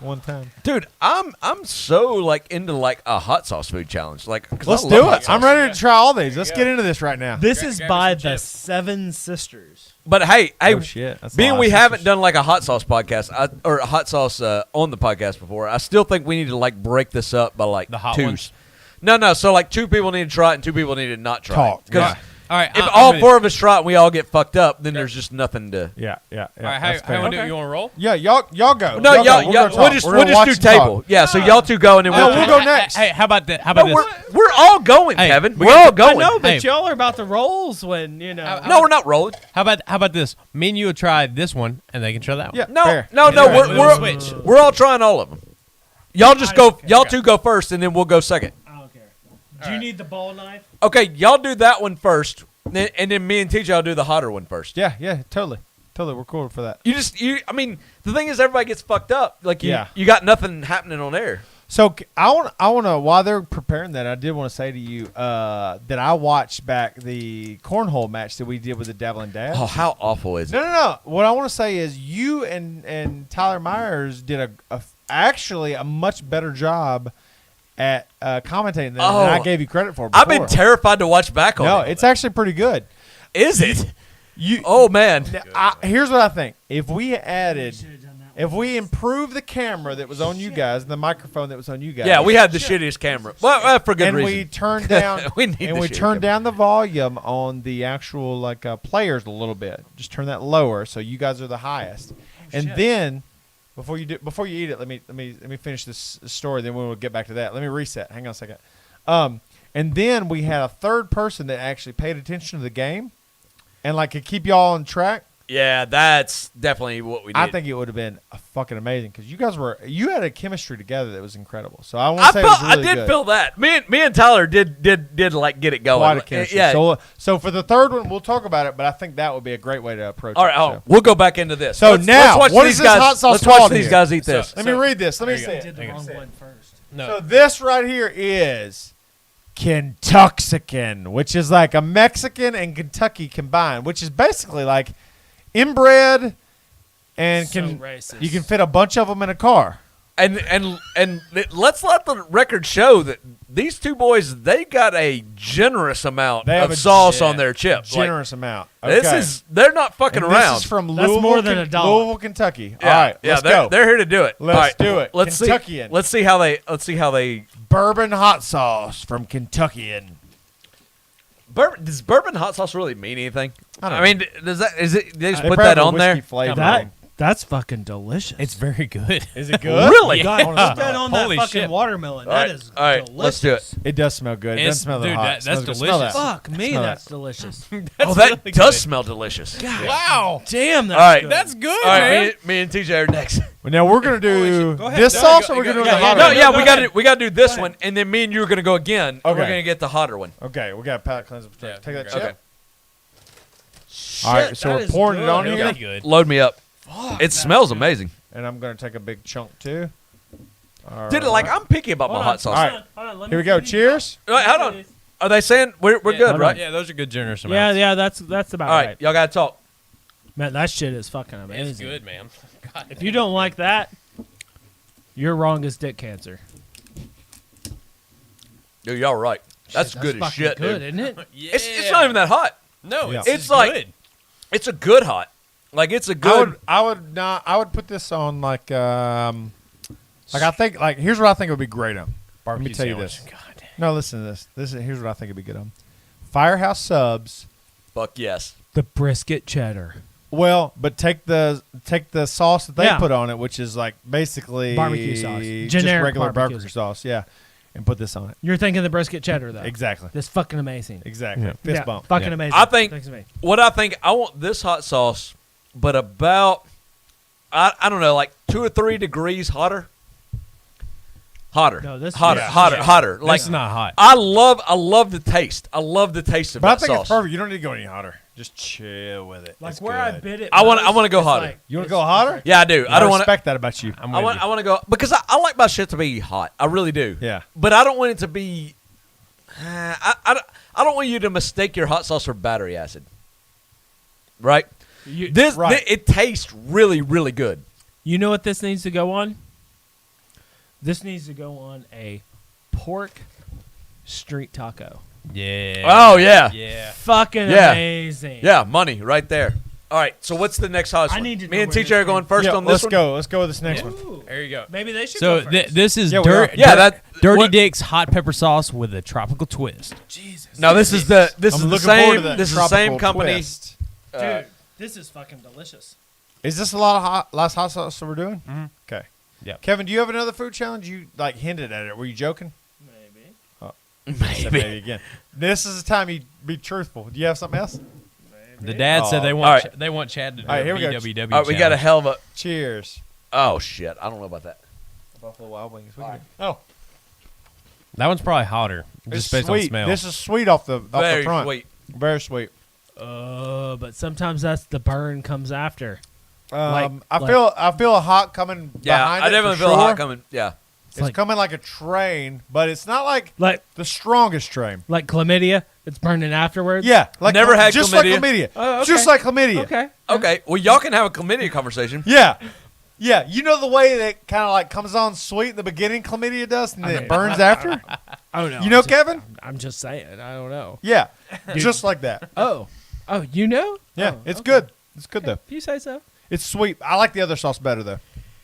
one time. Dude, I'm so into a hot sauce food challenge. 'Cause Let's I do love hot it. I'm sauce. ready to try all these. Let's get into this right now. This is grab by some the chips. 7 Sisters. But hey, Oh, shit. That's a being lot we of haven't sisters. done a hot sauce podcast or a hot sauce on the podcast before, I still think we need to break this up by The hot twos. ones? No. So 2 people need to try it and 2 people need to not try Talk, it. 'Cause yeah. All right. if I'm all with 4 of us try it and we all get fucked up, then there's just nothing to. Yeah. All right. That's How fair. you want to do it? You want to roll? Yeah, y'all go. No, Y'all go. y'all, We're gonna we'll talk. just We're we'll gonna just watch do and talk. table. Yeah, so y'all 2 go and then No, we'll we'll go next. Hey, how about that? How No, about this? we're all going, Hey, Kevin. we We're got- all going. I know, but Hey. y'all are about the rolls when No, we're not rolling. How about this? Me and you will try this one, and they can try that one. Yeah, No, fair. no. All right, We're we'll switch. we're all trying all of them. Y'all just go. Y'all 2 go first, and then we'll go second. I don't care. Do you need the ball knife? Okay, y'all do that one first, and then me and TJ will do the hotter one first. Yeah, totally. We're cool for that. I mean, the thing is, everybody gets fucked up. Yeah. You got nothing happening on air. So I want to while they're preparing that, I did want to say to you that I watched back the cornhole match that we did with the Dabbling Dads. Oh, how awful is it? No. What I want to say is you and Tyler Myers did actually a much better job at commentating than I gave you credit for. Before. I've been terrified to watch back on No, it. it's actually pretty good. Is it? You. Oh man. Here's what I think. If we improved the camera that was on you guys and the microphone that was on you guys. Yeah, we had the shittiest camera. Well, for good and reason. we turned down We need the shitty turned down the volume on the actual players a little bit. Just turn that lower so you guys are the highest. And then before you eat it, let me finish this story. Then we'll get back to that. Let me reset. Hang on a second. And then we had a third person that actually paid attention to the game and could keep y'all on track. Yeah, that's definitely what we did. I think it would have been fucking amazing because you had a chemistry together that was incredible. So I want to say it was really I did good. feel that. Me and Tyler did get it going. Quite a chemistry. Yeah. So for the third one, we'll talk about it, but I think that would be a great way to approach All right, it. oh, we'll go back into this. So Let's now, watch what these is this guys, hot sauce Let's watch called these here? guys eat this. Let me read this. Let me I see did it. the wrong one first. No. So this right here is Kentuxican, which is like a Mexican and Kentucky combined, which is basically like inbred and So can racist. you can fit a bunch of them in a car. And let's let the record show that these 2 boys, they got a generous amount They have of a sauce on their chips. Generous amount. This Okay. they're not fucking And around. This is from That's Louisville, more than $1. Louisville, Kentucky. yeah, All right, yeah, let's they're, go. they're here to do it. Let's All right, do it. Let's Kentuckian. see how they Bourbon hot sauce from Kentuckian. Bourbon, does bourbon hot sauce really mean anything? I don't I mean, does that is it? They just They put probably that have a on there. whiskey flavor. That's fucking delicious. It's very good. Is it good? Really? God, I wanna put that smell on Holy that fucking shit. watermelon. All right, That is all right, delicious. let's do it. It does smell good. It It's- doesn't smell that dude, hot. that- It smells that's good. Smell delicious. that. Fuck me, Smell that's that. delicious. Oh, that really does good. smell delicious. Wow. Damn, that's All right, good. That's good, All right, man. me and TJ are next. Well, now we're gonna do Go ahead. this Go sauce, ahead. or we're gonna do Yeah, the yeah, hotter No, one? yeah, go we ahead. got to do this ahead. one, and then me and you are gonna go again. And we're Okay. gonna get the hotter one. Okay, we got a palate cleanser. Yeah, Take that okay. chip. All right, so that we're is pouring it good. on Really here, good. Load me up. Fuck, It that's smells good. amazing. and I'm gonna take a big chunk too. All Did it like right. I'm picky about my Hold hot on, sauce. All right. hold on, let Here me we go. see these. Cheers. Wait, hold on. Are they saying we're Yeah, good, hold right? on. Yeah, those are good generous Yeah, amounts. yeah, that's about All right, right. y'all gotta talk. Man, that shit is fucking amazing. It's good, man. God If you don't like that, you're wrong as dick cancer. Dude, y'all right. That's good as fucking shit, good, dude. isn't it? Yeah. It's not even that hot. No, Yeah. it's, It's just like- good. It's a good hot. Like it's a good. I would put this on like I think like here's what I think it would be great on. Let me Barbecue tell you sandwich. this. God damn. No, listen to this. Here's what I think it'd be good on. Firehouse subs. Fuck yes. The brisket cheddar. Well, but take the sauce that they Yeah. put on it, which is like basically Barbecue sauce. just Generic regular barbecue barbecue sauce, yeah, and put this on it. You're thinking the brisket cheddar, though. Exactly, That's fucking amazing. exactly. Yeah. Fist Yeah, bump. Fucking Yeah. amazing. I think- Thanks to me. What I think, I want this hot sauce, but about I don't know, like 2 or 3 degrees hotter. Hotter. No, this- hotter, Yeah. hotter, Yeah. hotter. This Like is not hot. I love the taste. I love the taste of But I that think sauce. it's perfect. You don't need to go any hotter. Just chill with it. Like It's where I good. bit it. I wanna most, go it's hotter. like- You want to it's- go hotter? Yeah, I do. I don't want to. respect that about you. I'm I with want. you. I want to go because I like my shit to be hot. I really do. Yeah. But I don't want it to be. I don't want you to mistake your hot sauce for battery acid. Right. You, Right. It tastes really really good. you know what this needs to go on? This needs to go on a pork street taco. Yeah. Oh yeah. Yeah. Fucking Yeah. amazing. Yeah, money right there. All right. So what's the next hot sauce? I need to Me know and where TJ are this going is. first Yeah, on this let's one. go. Let's go with this next Yeah. one. Ooh. There you go. Maybe they should So go first. this is Yeah, we are. Dirty what- Dick's hot pepper sauce with a tropical twist. Jesus. No, this is the this I'm is the looking forward to same. that This is the same tropical company. twist. Dude, this is fucking delicious. Is this a lot of last hot sauce that we're doing? Mhm. Okay. Yep. Kevin, do you have another food challenge? You like hinted at it. Were you joking? Maybe. Said maybe again. This is the time you be truthful. Do you have something else? The dad said they All want right. they want Chad to do All right, a here we go. BWW. All right, we got a challenge. hell of a. Cheers. Oh shit! I don't know about that. Buffalo Wild Wings. All Oh, That one's probably hotter, just it's based sweet. on smell. This is sweet off the Very front. sweet. Very sweet. But sometimes that's the burn comes after. I Like- feel a hot coming Yeah, behind I it definitely for feel sure. hot coming. Yeah. It's like- coming like a train, but it's not like Like the strongest train. chlamydia, it's burning afterwards. Yeah, like Never had just chlamydia. like chlamydia. Oh, okay. Just like chlamydia. Okay. Okay. Well, y'all can have a chlamydia conversation. Yeah. Yeah, you know the way that kind of like comes on sweet in the beginning, chlamydia does, and then it burns after. Oh no. You know, Kevin? I'm just saying. I don't know. Yeah, just like that. Oh, you know? Yeah, Oh, it's okay. good. It's good though. If you say so. It's sweet. I like the other sauce better though.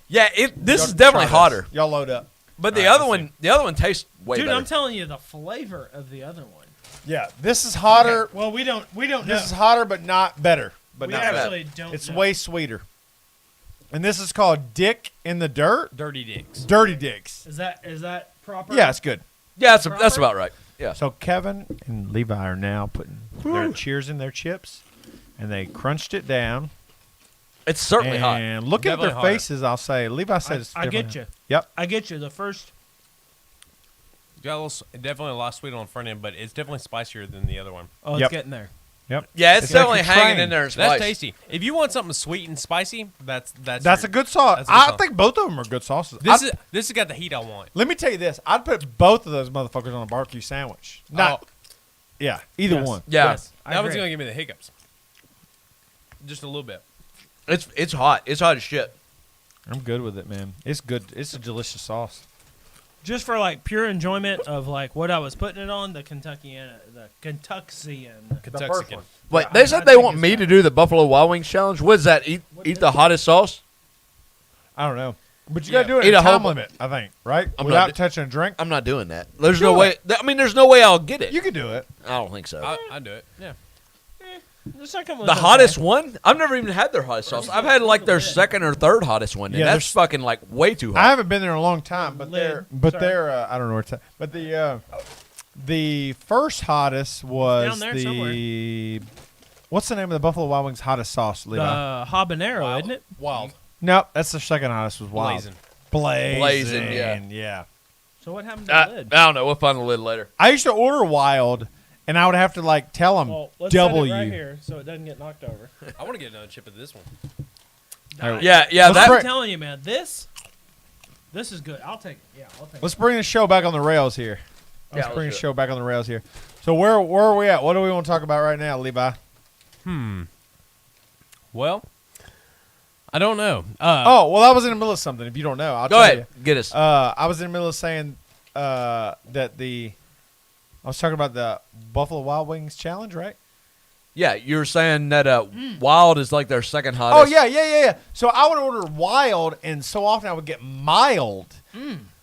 Yeah. This Y'all is definitely try hotter. this. Y'all load up. But the All right, other let's one tastes way Dude, better. I'm telling you, the flavor of the other one. Yeah, this is hotter. Well, we don't know. This is hotter, but not better. But we not better. actually don't. It's know. way sweeter. And this is called Dick in the Dirt. Dirty Dick's. Dirty Dicks. Is that proper? Yeah, it's good. yeah, that's proper? about right. Yeah. So Kevin and Levi are now putting their cheers in their chips, and they crunched it down. It's certainly hot. And looking at Definitely their hotter. faces, I'll say Levi said it's I get different. you. Yep. I get you. The first. Got a little, definitely a lot sweet on the front end, but it's definitely spicier than the other one. Oh, it's Yep. getting there. Yep. Yeah, it's It's like definitely a hanging train. in there. in That's spice. tasty. If you want something sweet and spicy, that's That's your- a good sauce. that's a good I sauce. think both of them are good sauces. This has got the heat I want. Let me tell you this. I'd put both of those motherfuckers on a barbecue sandwich. Not, yeah, either Yes. one. Yeah. Yes, I That one's agree. gonna give me the hiccups. Just a little bit. It's hot. It's hot as shit. I'm good with it, man. It's good. It's a delicious sauce. Just for like pure enjoyment of like what I was putting it on, the Kentuckian. Kentucky. Wait, Yeah, they I said they think want it's me fine. to do the Buffalo Wild Wings challenge. What is that? Eat the hottest sauce? I don't know. But you got to do it Eat in a a whole time bu- limit, I think, right? I'm Without not- touching a drink. I'm not doing that. There's Do no way. it. I mean, there's no way I'll get it. You can do it. I don't think so. I do it. Yeah. The second one. The hottest one? I've never even had their hottest sauce. I've had like their second or third hottest one. And Yeah, that's fucking like way too hot. I haven't been there in a long time, but Lid. they're I don't know where it's at. But the first hottest was Down there the what's the name of the Buffalo Wild Wings hottest sauce, Levi? The habanero, isn't it? Wild. No, that's the second hottest was Wild. Blazing. Blazing, yeah. yeah. So what happened to the lid? I don't know. We'll find the lid later. I used to order Wild, and I would have to like tell them Well, let's set W. it right here so it doesn't get knocked over. I want to get another chip of this one. Yeah. Let's That. I'm telling you, man, this is good. I'll take it. Yeah, I'll take Let's it. bring the show back on the rails here. Let's let's bring do the it. show back on the rails here. So where are we at? What do we want to talk about right now, Levi? Well, I don't know. Well, I was in the middle of something. If you don't know, I'll Go tell ahead. you. Get us. I was in the middle of saying that I was talking about the Buffalo Wild Wings challenge, right? Yeah, you were saying that Wild is like their second Oh hottest. yeah. So I would order Wild, and so often I would get Mild.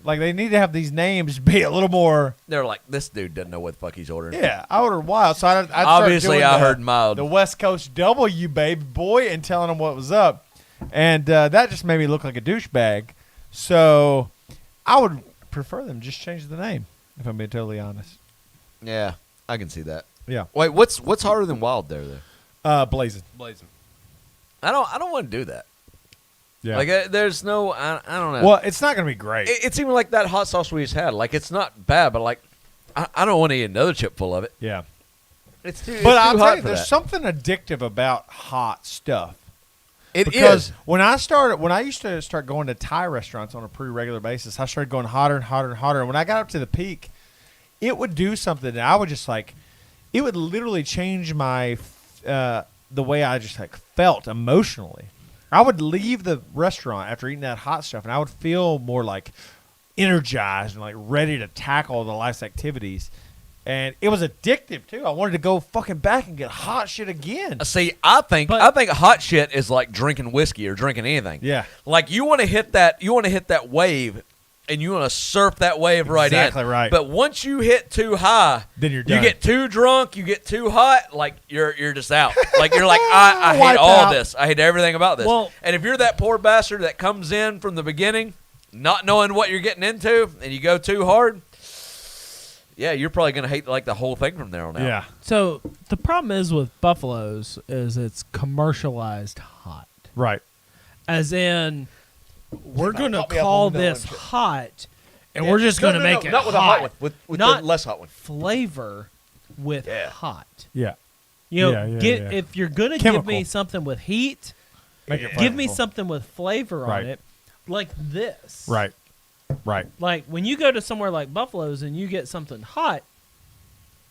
Like they need to have these names be a little more. They're like, this dude doesn't know what the fuck he's ordering. Yeah, I ordered Wild, so I'd start Obviously, doing I heard Mild. the West Coast W, baby boy, and telling them what was up, and that just made me look like a douchebag. So I would prefer them just change the name, if I'm being totally honest. Yeah, I can see that. Yeah, Wait, what's harder than Wild there, though? Blazing. Blazing. I don't want to do that. Yeah. Like, there's no, I don't know. Well, it's not going to be great. It's even like that hot sauce we just had. Like, it's not bad, but like, I don't want to eat another chip full of it. Yeah. It's too. But it's I'll too tell hot you, for there's that. something addictive about hot stuff. It Because is. when I used to start going to Thai restaurants on a pretty regular basis, I started going hotter and hotter and hotter. And when I got up to the peak, it would do something that I would just like. It would literally change my the way I just like felt emotionally. I would leave the restaurant after eating that hot stuff, and I would feel more like energized and like ready to tackle the life's activities. And it was addictive too. I wanted to go fucking back and get hot shit again. See, I think hot shit is like drinking whiskey or drinking anything. Yeah. Like you want to hit that wave, and you want to surf that wave right in. Exactly right. But once you hit too high, Then you're You done. get too drunk, you get too hot, like you're just out. Like you're like I hate Wipe all out. this. I hate everything about this. Well- and if you're that poor bastard that comes in from the beginning, not knowing what you're getting into, and you go too hard, yeah, you're probably gonna hate like the whole thing from there on out. Yeah. So the problem is with Buffalo's is it's commercialized hot. Right. As in, we're going to pop me up call on the this melon chip. hot, and we're just going to make it not with a hot one, with Not the less hot one. flavor with Yeah. hot. Yeah. You know, Yeah. if you're going to give Chemical. me something with heat, Make it give me flavorful. something with flavor Right. on it, like this. Right. Right. Like when you go to somewhere like Buffalo's and you get something hot,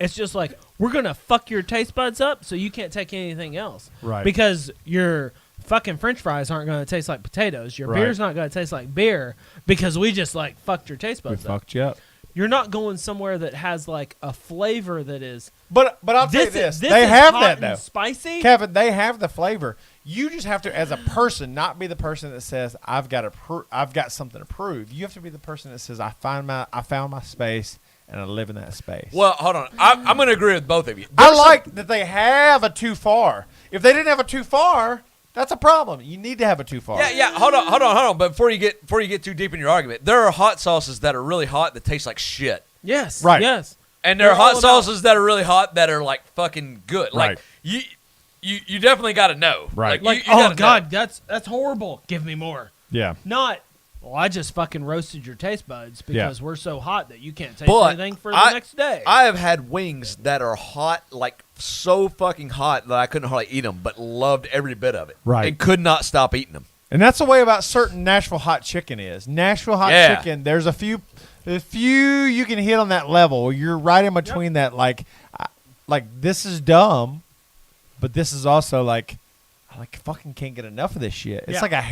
it's just like we're gonna fuck your taste buds up so you can't take anything else. Right. Because your fucking French fries aren't gonna taste like potatoes. Your Right. beer's not gonna taste like beer because we just like fucked your taste We buds up. fucked you up. You're not going somewhere that has like a flavor that is. But I'll tell you This this. They is have hot that and though. Spicy. Kevin, they have the flavor. You just have to, as a person, not be the person that says I've got something to prove. You have to be the person that says I found my space and I live in that space. Well, hold on. I'm going to agree with both of you. I like that they have a too far. If they didn't have a too far, that's a problem. You need to have a too far. Yeah. Hold on. But before you get too deep in your argument, there are hot sauces that are really hot that taste like shit, Yes. Right. Yes. and there are They're all hot about- sauces that are really hot that are like fucking good. Like Right. you definitely got to know. Right. Like, you oh gotta know. God, that's horrible. Give me more. Yeah. Not, well, I just fucking roasted your taste buds because we're so hot that you can't taste But anything for the next day. I have had wings that are hot, like so fucking hot that I couldn't hardly eat them, but loved every bit of it. Right. And could not stop eating them. And that's the way about certain Nashville hot chicken is. Nashville hot Yeah. chicken, there's a few you can hit on that level where you're right in between that like this is dumb, but this is also like I fucking can't get enough of this shit. It's Yeah. like a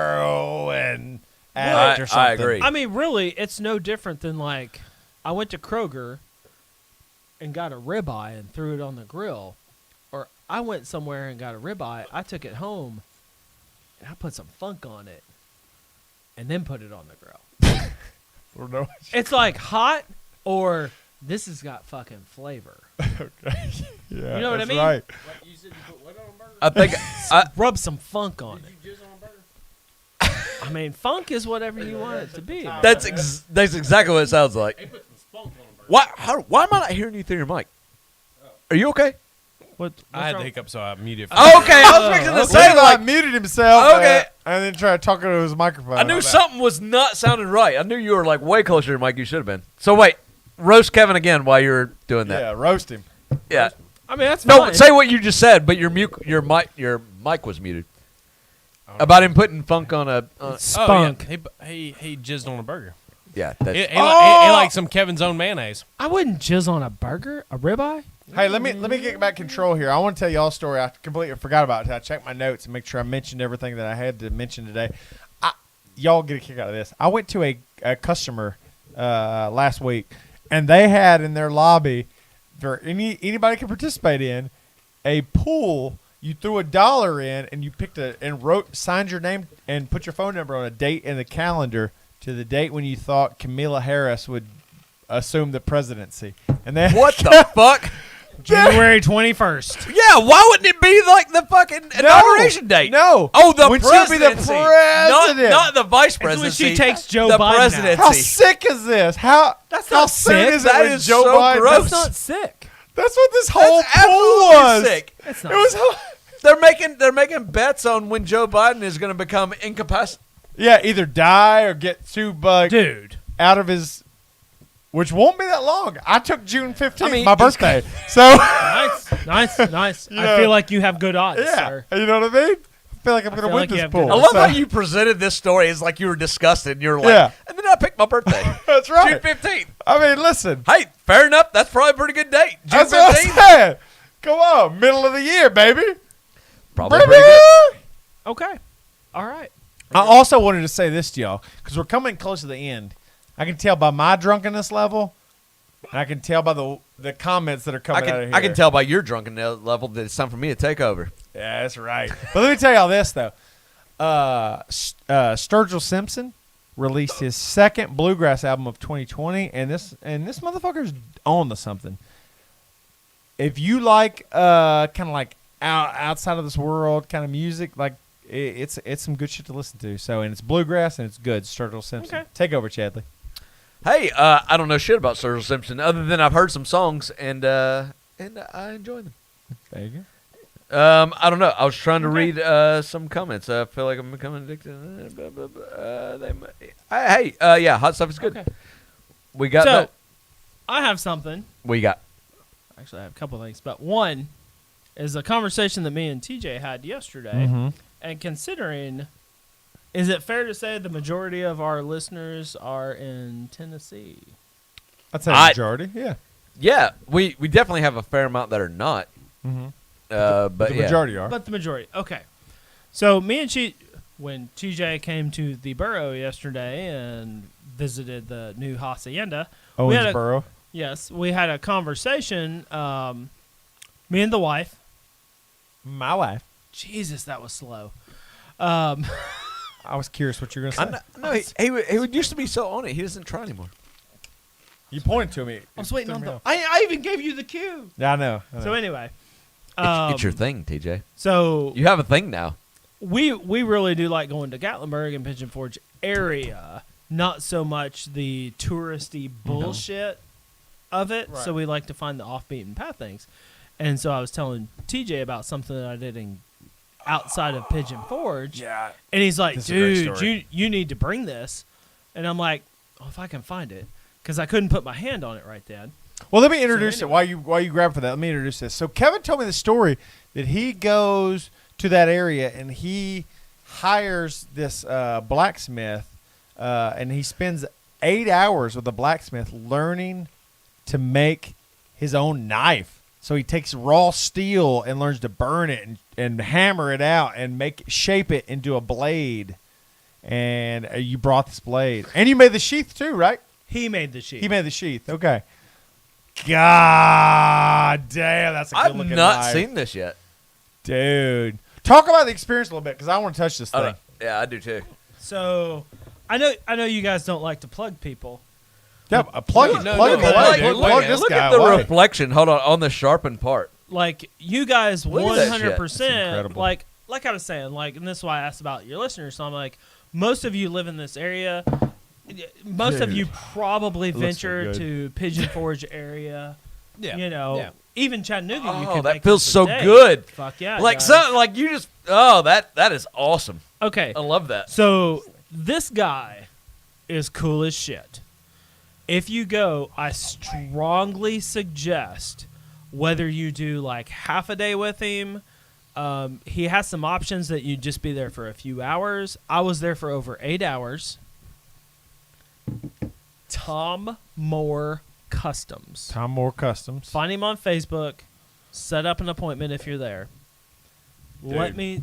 heroin addict or something. I agree. I mean, really, it's no different than like I went to Kroger and got a ribeye and threw it on the grill, or I went somewhere and got a ribeye. I took it home and I put some funk on it. and then put it on the grill. It's like hot or this has got fucking flavor. Okay. Yeah, You know what I that's mean? Right. I think Rub some funk on it. I mean, funk is whatever you want it to be. man. that's exactly what it sounds like. Why am I not hearing you through your mic? Are you okay? What's I had wrong? the hiccup, so I muted. Okay, I was fixing to say Levi like muted himself. Okay. And then tried talking to his microphone. I knew My bad. something was not sounding right. I knew you were like way closer to your mic. You should have been. So wait, roast Kevin again while you're doing that. Yeah, roast him. Yeah. I mean, that's No, fine. say what you just said, but your mic was muted. About him putting funk on a. spunk. Oh, yeah. He jizzed on a burger. Yeah. He, That's, he, he likes some Kevin's own mayonnaise. I wouldn't jizz on a burger, a ribeye. Hey, let me get back control here. I want to tell y'all a story I completely forgot about. I checked my notes and make sure I mentioned everything that I had to mention today. Y'all get a kick out of this. I went to a customer last week, and they had in their lobby for anybody can participate in a pool. You threw $1 in, and you picked signed your name and put your phone number on a date in the calendar to the date when you thought Kamala Harris would assume the presidency. And then what the fuck? January 21st. Yeah, why wouldn't it be like the fucking inauguration date? No. Oh, the When she'll be the presidency. president. Not the vice It's when presidency. she takes Joe the Biden out. presidency. How sick is this? How That's how not soon sick. is it That when is Joe so Biden? gross. That's not sick. That's what this whole That's pool absolutely was. sick. That's It not. was. They're making bets on when Joe Biden is going to become incapacitated. Yeah, either die or get too Dude. out of his, which won't be that long. I took June 15th, I mean, my birthday. So Nice. You I know, feel like you have good odds, yeah, sir. you know what I mean. I feel like I'm going to feel win like you this have pool. good I love So- how you presented this story as like you were disgusted. You're like, Yeah. and then I picked my birthday. That's right. June 15th. I mean, listen. Hey, fair enough. That's probably a pretty good date. June That's what I 15th. said. Come on, middle of the year, baby. Probably Baby! pretty good. Okay. All right. I also wanted to say this to y'all because we're coming close to the end. I can tell by my drunkenness level, and I can tell by the comments that are coming out of here. I can tell by your drunken level that it's time for me to take over. Yeah, that's right. But let me tell y'all this though. Sturgill Simpson released his second bluegrass album of 2020, and this motherfucker's on to something. If you like kind of like outside of this world kind of music, like it's some good shit to listen to. So, and it's bluegrass and it's good. Sturgill Simpson. Okay. Take over, Chadley. Hey, I don't know shit about Sturgill Simpson other than I've heard some songs and I enjoy them. There you go. I don't know. I was trying to read some comments. I feel like I'm becoming addicted. Yeah, hot stuff is good. Okay. We got So, that. I have something. We got. Actually, I have a couple of things, but one is a conversation that me and TJ had yesterday. Mm-hmm. And considering, is it fair to say the majority of our listeners are in Tennessee? I'd say the majority. Yeah. Yeah, we definitely have a fair amount that are not. Mm-hmm. But the majority are. But the majority. Okay. So me and when TJ came to the borough yesterday and visited the new hacienda, Owensboro. yes, we had a conversation. Me and the wife. My wife. Jesus, that was slow. I was curious what you were going to say. No, he would used to be so on it. He doesn't try anymore. You pointed to me. I was waiting Threw on me the. off. I even gave you the cue. Yeah, I know. So anyway, It's your thing, TJ. So You have a thing now. we really do like going to Gatlinburg and Pigeon Forge area. Not so much the touristy bullshit of it. Right. So we like to find the off beaten path things. And so I was telling TJ about something that I did outside of Pigeon Forge. Yeah. And he's like, This is a great dude, story. you need to bring this. And I'm like, oh, if I can find it. Because I couldn't put my hand on it right then. Well, let me introduce anyway. it while you grab for that. Let me introduce this. So Kevin told me the story that he goes to that area and he hires this blacksmith, and he spends 8 hours with the blacksmith learning to make his own knife. So he takes raw steel and learns to burn it and hammer it out and shape it into a blade. And you brought this blade, and you made the sheath too, right? He made the sheet. He made the sheath. Okay. God damn, that's a good I've looking not knife. seen this yet. Dude. Talk about the experience a little bit because I want to touch this thing. Yeah, I do too. So I know you guys don't like to plug people. Yeah, plug it. No, Plug no, it no, away. no, dude. no, Plug no, this Look guy at the away. reflection. Hold on the sharpened part. Like you guys, Look at that shit. 100%. incredible. Like I was saying, like, and this is why I asked about your listeners. So I'm like, most of you live in this area. Most of you probably looks so venture good. to Pigeon Forge area. Yeah. You know, Yeah. even Chattanooga. you Oh, could that make feels this a so day. good. Fuck yeah! Like guys. so, like you just. Oh, that is awesome. Okay. I love that. So this guy is cool as shit. If you go, I strongly suggest whether you do like half a day with him. He has some options that you'd just be there for a few hours. I was there for over 8 hours. Tom Moore Customs. Tom Moore Customs. Find him on Facebook. Set up an appointment if you're there. Let me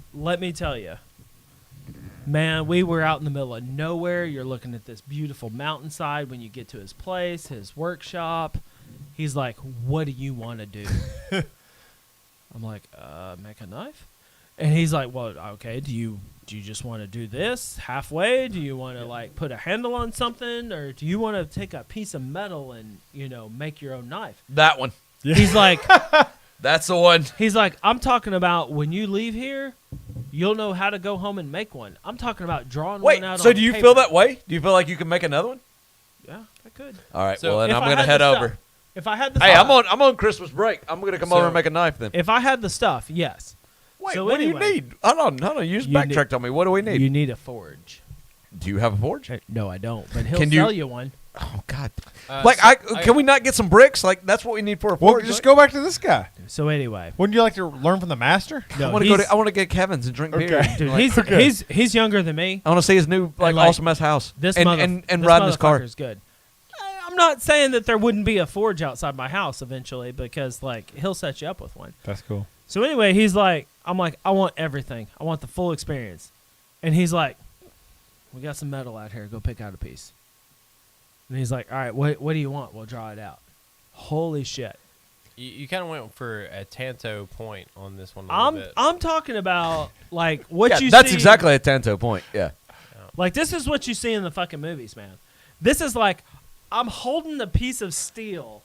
tell you. Man, we were out in the middle of nowhere. You're looking at this beautiful mountainside when you get to his place, his workshop. He's like, "What do you want to do?" I'm like, "Make a knife." And he's like, "Well, okay, do you just want to do this halfway? Do you want to like put a handle on something, or do you want to take a piece of metal and, make your own knife?" That one. He's like, That's the one. He's like, "I'm talking about when you leave here, you'll know how to go home and make one. I'm talking about drawing Wait, one out so on do you paper." feel that way? Do you feel like you can make another one? Yeah, I could. All right, So well, then If I'm I going to had head the over. stuff. If I had the Hey, stuff. I'm on Christmas break. I'm going to come over and make a knife then. If I had the stuff, yes. Wait, so what anyway, do you need? Hold on. You just You backtracked on me. What do we need? You need a forge. Do you have a forge? No, I don't. But he'll Can you- sell you one. Oh, God. So Can we not get some bricks? Like, that's what we need for a Well, forge. just go back to this guy. So anyway, Wouldn't you like to learn from the master? no, I want to get Kevin's and drink beer. Okay. dude, Like, he's younger than me. I want to see his new like, awesome ass house. This and this ride in his car. motherfucker's good. I'm not saying that there wouldn't be a forge outside my house eventually, because like he'll set you up with one. That's cool. So anyway, he's like, I'm like, I want everything. I want the full experience. And he's like, we got some metal out here. Go pick out a piece. And he's like, all right, what do you want? We'll draw it out. Holy shit. You kind of went for a Tanto point on this one a little bit. I'm talking about like what you that's see. exactly a Tanto point. Yeah. Like this is what you see in the fucking movies, man. This is like I'm holding a piece of steel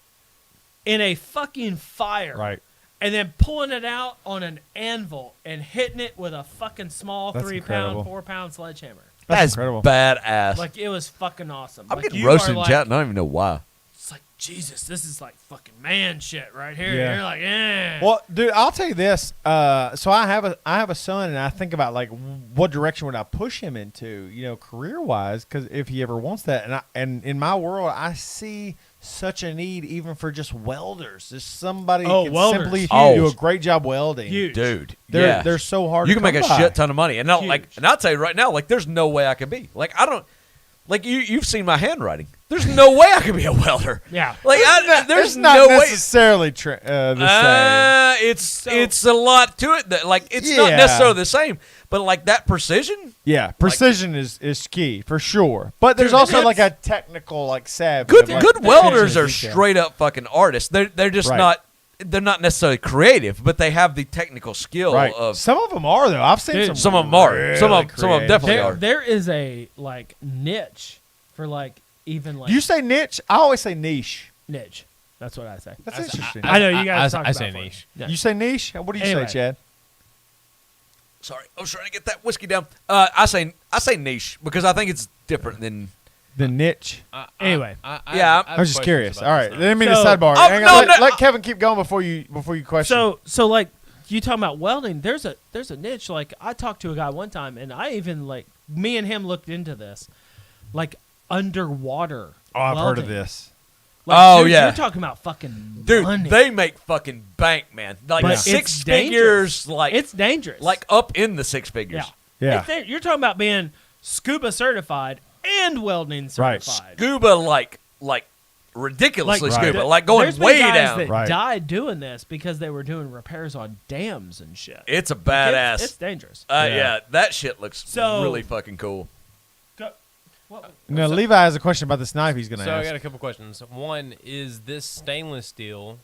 in a fucking fire. Right. And then pulling it out on an anvil and hitting it with a fucking small That's 3-pound, incredible. 4-pound sledgehammer. That's incredible. Badass. Like it was fucking awesome. I'm like, getting you roasted are in like, chat, and I don't even know why. It's like Jesus, this is like fucking man shit right here. Yeah. You're like, eh. Well, dude, I'll tell you this. So I have a son, and I think about like what direction would I push him into, career wise, because if he ever wants that, and in my world, I see such a need even for just welders. Just somebody who can welders. simply Huge. do a great job welding. Huge. Dude. They're so hard. You to can make a come by. shit ton of money. And I'll Huge. tell you right now, like there's no way I could be. Like I don't like you've seen my handwriting. There's no way I could be a welder. Yeah. Like there's It's not no way. necessarily the same. It's a lot to it. That like it's not Yeah. necessarily the same, but like that precision. Yeah, precision is key for sure. But there's Dude, also it's- like a technical savvy. Good of, like, good welders are attention to detail. straight up fucking artists. They're just Right. not. They're not necessarily creative, but they have the technical skill Right. of. Some of them are though. I've seen Dude, Some of them are. really Some of them creative. definitely are. There is a like niche for like even like You say niche. I always say niche. niche. That's what I say. That's interesting. I know you guys talk I about say it for me. niche. Yeah. You say niche. What do you Anyway. say, Chad? Sorry, I was trying to get that whiskey down. I say niche because I think it's different than. The niche. Anyway. Yeah, I was just curious. All right, let me So- sidebar. Oh, Hang no, on. no. Let Kevin keep going before you question. So like you talking about welding, there's a niche. Like I talked to a guy one time, and I even like me and him looked into this, like underwater. oh, I've heard of welding. this. Like, Oh, dude, yeah. you're talking about fucking Dude, money. they make fucking bank, man. Like But six it's figures, dangerous. like it's dangerous. like up in the six figures. yeah, Yeah. It's you're talking about being scuba certified and welding Right. certified. Scuba, like ridiculously Like, scuba, th- like going there's been way guys down. that Right. died doing this because they were doing repairs on dams and shit. It's a Like, badass. It's dangerous. Yeah, that shit looks So- really fucking cool. Now Levi has a question about this knife he's going to So I ask. got a couple questions. One, is this stainless steel,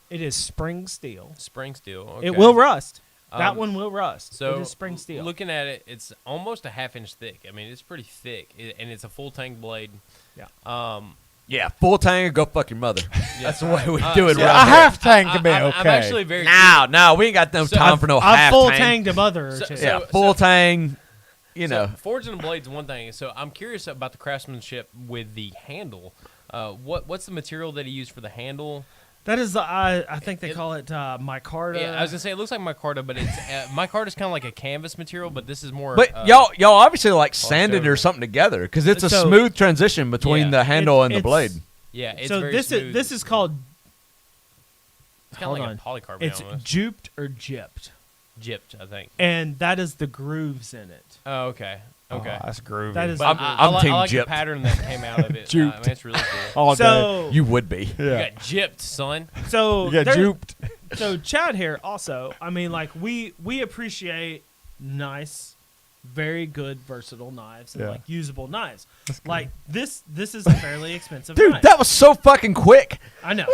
It is spring steel. spring steel? Okay. It will rust. That one will rust. So it is spring steel. Looking at it, it's almost a half-inch thick. I mean, it's pretty thick, and it's a full tang blade. Yeah. Yeah, full tang or go fuck your mother. That's the way we do it A right half tank can be okay. I'm actually very No, we ain't got no time for no I've half full tang. tanged a mother or So- two. Yeah, full tang. You know, forging a blade's one thing. So I'm curious about the craftsmanship with the handle. What's the material that he used for the handle? That is, I think they call it micarta. Yeah, I was gonna say it looks like micarta, but it's micarta's kind of like a canvas material, but this is more. but y'all obviously like sanded over. or something together because it's a So- smooth transition between Yeah. the handle and the It's- blade. Yeah, it's so very this smooth. this is called. It's kind of like hold a polycarbonate It's almost. juped or gypped, Gypped, I think. and that is the grooves in it. Oh, okay. Okay. Oh, that's groovy. That is- But I'm I team like the gypped. pattern that came out of it. I mean, it's really cool. all day. So You would be. You Yeah. got gypped, son. so You get there- juped. So Chad here also. I mean, like we appreciate nice, very good, versatile knives and Yeah. like usable knives. Like this is a fairly expensive Dude, knife. that was so fucking quick. I know.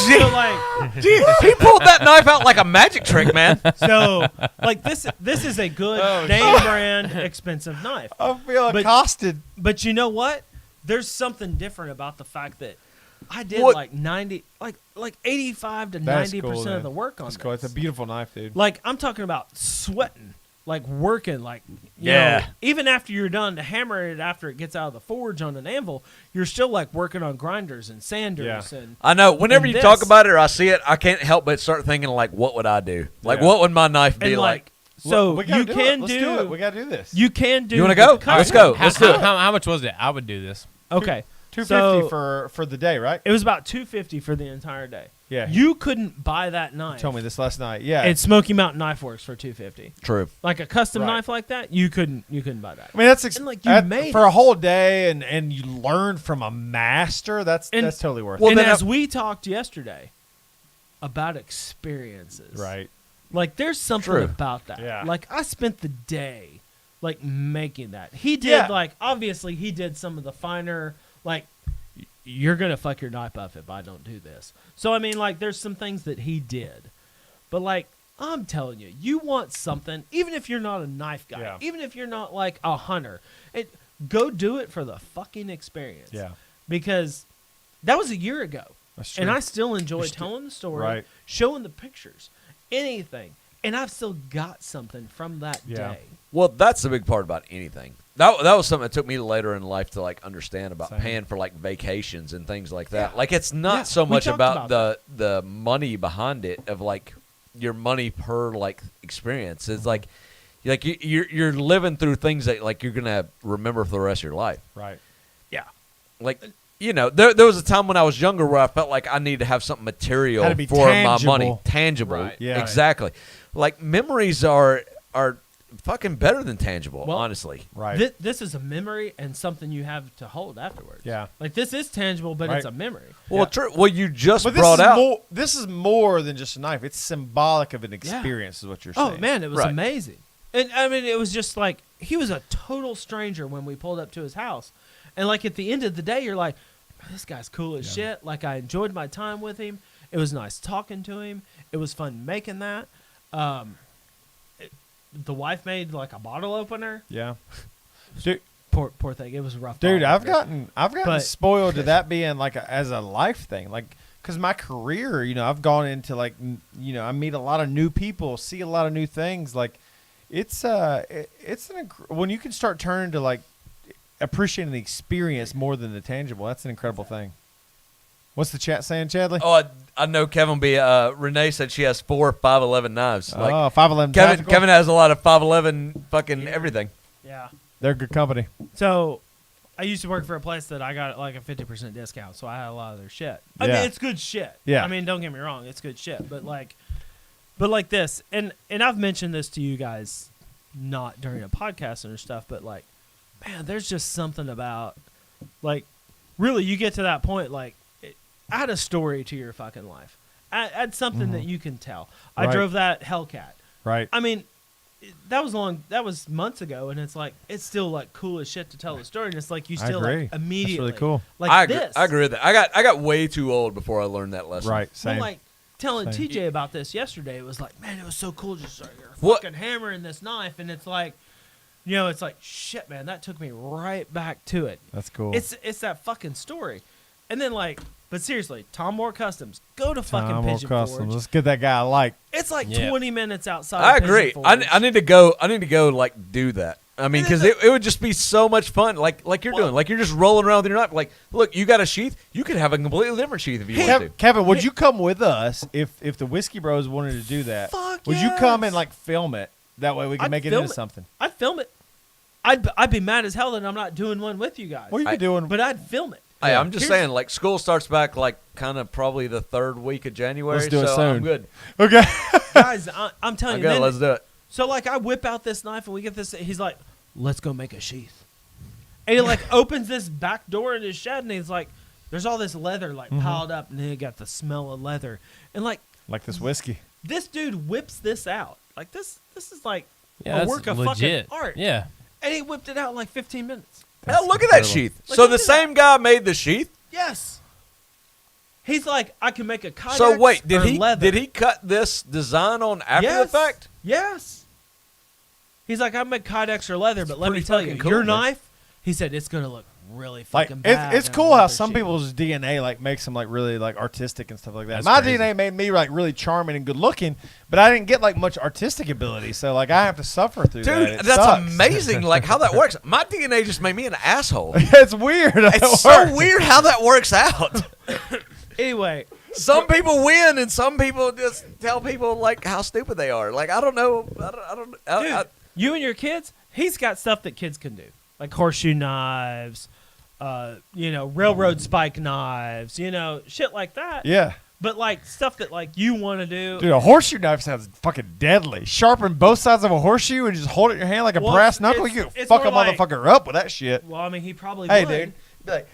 So like Gee, he pulled that knife out like a magic trick, man. so like this is a good name brand expensive knife. I feel But- accosted. But you know what? There's something different about the fact that I did What? like 90 like 85 to That's 90% cool, man. of the work on That's this. cool. It's a beautiful knife, dude. Like I'm talking about sweating, like working, like you Yeah. know, even after you're done to hammer it after it gets out of the forge on an anvil, you're still like working on grinders and sanders and I know. Whenever And you talk this- about it or I see it, I can't help but start thinking like, what would I do? Like, Yeah. what would my knife be and like? so We gotta you do can it. Let's do it. We gotta do this. you can do You wanna the go? cut- Let's go. Let's do it. How much was it? I would do this. Okay. $250 So- for the day, right? It was about $250 for the entire day. Yeah. You couldn't buy that knife. told me this last night. Yeah. At Smoky Mountain Knife Works for $250. True. Like a custom Right. knife like that, you couldn't buy that. I mean, that's And, like, you made for it. a whole day, and you learn from a master. That's And- totally worth Well, it. and then as we talked yesterday about experiences, Right. Like there's something True. about that. Yeah. Like I spent the day like making that. He did Yeah. like obviously he did some of the finer like you're gonna fuck your knife up if I don't do this. So I mean like there's some things that he did. But like I'm telling you, you want something, even if you're not a knife guy, Yeah. even if you're not like a hunter, go do it for the fucking experience. Yeah. Because that was a year ago. That's true. And I still enjoy You're still- telling the story, Right. showing the pictures, anything. And I've still got something from that Yeah. day. Well, that's the big part about anything. That was something that took me later in life to like understand about Same. paying for like vacations and things like that. Yeah. Like it's not Yeah, so we much talked about about the money behind it of like your money per like experience. It's like you're living through things that like you're gonna remember for the rest of your life. Right. Like you know, there was a time when I was younger where I felt like I needed to have something material Had to be for my tangible. money, tangible. Right. Yeah. Exactly. Like memories are fucking better than tangible. Well, honestly. Right. This is a memory and something you have to hold afterwards. Yeah. Like this is tangible, but it's Right. a memory. Well, true. Well, you just But this brought is out. more. This is more than just a knife. It's symbolic of an experience, is what you're saying. Oh man, it was Right. amazing. And I mean, it was just like he was a total stranger when we pulled up to his house, and like at the end of the day, you're like, this guy's cool as shit. Like I enjoyed my time with him. It was nice talking to him. It was fun making that. The wife made like a bottle opener. Yeah. Dude, Poor thing. It was a rough. Dude, bottle I've opener. gotten But- spoiled to that being like as a life thing, like because my career, I've gone into like I meet a lot of new people, see a lot of new things. Like it's when you can start turning to like appreciating the experience more than the tangible. That's an incredible thing. What's the chat saying, Chadley? Oh, I know Kevin B. Renee said she has 4 511 knives. Like 511 Kevin, Tactical? Kevin has a lot of 511 fucking everything. Yeah. They're good company. So, I used to work for a place that I got like a 50% discount, so I had a lot of their shit. I Yeah. mean, it's good shit. Yeah. I mean, don't get me wrong, it's good shit. But like this, and I've mentioned this to you guys, not during a podcast and stuff, but like, man, there's just something about, like, really, you get to that point, like, add a story to your fucking life. Add something that you can tell. I Right. drove that Hellcat. Right. I mean, that was months ago, and it's like it's still like cool as shit to tell the story, and it's like you I still agree. like That's immediately really cool. like I agree, this. I agree with that. I got way too old before I learned that lesson. Right. Well, Same. like telling Same. TJ about this yesterday. It was like, man, it was so cool just like you're What- fucking hammering this knife, and it's like, you know, it's like shit, man. That took me right back to it. That's cool. It's that fucking story, and then like, but seriously, Tom Moore Customs, go to fucking Time or Pigeon customs. Forge. Let's get that guy I like. It's like Yeah. 20 minutes outside. I of agree. Pigeon Forge. I need to go. I need to go. Like do that. I mean, because it would just be so much fun. Like you're doing. Like you're just rolling around with your knife. Like, look, you got a sheath. You could have a completely different sheath if you want to. Kevin, would you come with us if the Whiskey Bros wanted to do that? Fuck Would you come and yes. like film it? That way we can I'd make it film into it. something. I'd film it. I'd be mad as hell that I'm not doing one with you guys. What are you doing? But I'd film it. Hey, I'm just Here's- saying. Like school starts back like kind of probably the 3rd week of January. Let's do it so soon. I'm good. Okay. Guys, I'm telling I'm you. good. then- Let's do it. So like I whip out this knife and we get this. He's like, "Let's go make a sheath." And he like opens this back door in his shed and he's like, "There's all this leather like piled up and then you got the smell of leather." And like Like this whiskey. this dude whips this out. Like this is like Yeah, a that's work of legit. fucking art. Yeah. And he whipped it out in like 15 minutes. Hell, look at that incredible. sheath. Like, So look the at same guy made the sheath. Yes. He's like, I can make a kayak. So wait, or leather. did he cut this design on after Yes. the fact? Yes. He's like, I make kydex or leather, but let me pretty tell you, fucking cool, your man. knife, he said, it's going to look really Like fucking bad. it's on cool a how leather some sheet. people's DNA like makes them like really like artistic and stuff like that. That's My crazy. DNA made me like really charming and good looking, but I didn't get like much artistic ability, so like I have to suffer through that. Dude, It that's sucks. amazing. Like how that works. My DNA just made me an asshole. It's weird. how it It's so works. weird how that works out. Anyway, Some people win, and some people just tell people like how stupid they are. Like I don't know. dude, you and your kids, he's got stuff that kids can do, like horseshoe knives, railroad spike knives, shit like that. Yeah. But like stuff that like you want to do. Dude, a horseshoe knife sounds fucking deadly. Sharpen both sides of a horseshoe and just hold it in your hand like a Well, brass knuckle. it's- You can it's fuck a more like- motherfucker up with that shit. Well, I mean, he probably Hey, would. dude. Be like,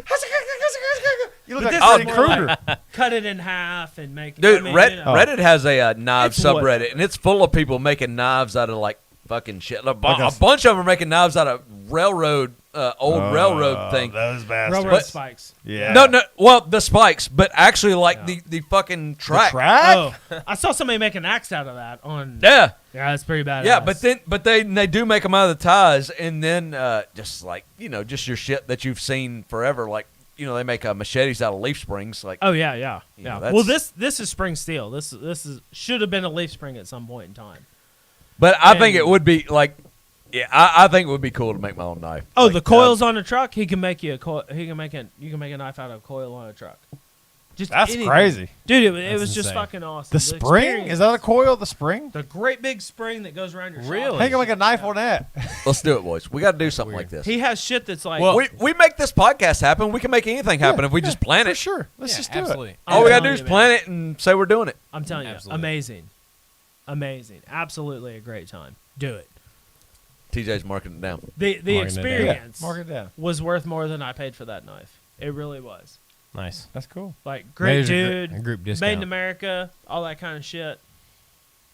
you look But like this Freddy is more Krueger. like cut it in half and make. Dude, I mean, Reddit has a knife It's what- subreddit, and it's full of people making knives out of like fucking shit. A Like a- bunch of them are making knives out of railroad, old railroad thing. Those bastards. railroad But- spikes. Yeah. No, well, the spikes, but actually like the fucking track. Track? Oh, I saw somebody make an axe out of that on. Yeah, Yeah, that's pretty bad. yeah, but they do make them out of the ties, and then just like just your shit that you've seen forever, like they make machetes out of leaf springs, like Oh yeah, yeah, You know, yeah. that's- Well, this is spring steel. This is should have been a leaf spring at some point in time. But I think And- it would be like, yeah, I think it would be cool to make my own knife. Oh, Like, the coils on a truck. He can make you a coil. You can make a knife out of a coil on a truck. Just That's anything. crazy. dude. It That's was just insane. fucking awesome. The spring? Is that a coil, the spring? the great big spring that goes around your shop? Really? How you gonna make a knife on that? Let's do it, boys. We got to do something like this. He has shit that's like. Well- we make this podcast happen. We can make anything happen if we just plan For it. sure. Let's Yeah, just do absolutely. it. All we got to do telling is you, plan man. it and say we're doing it. I'm telling you, Absolutely. amazing, absolutely a great time. Do it. TJ's marking it down. The Marking it down. experience Mark it down. was worth more than I paid for that knife. It really was. Nice. That's cool. Like great There's dude, a group made discount. in America, all that kind of shit.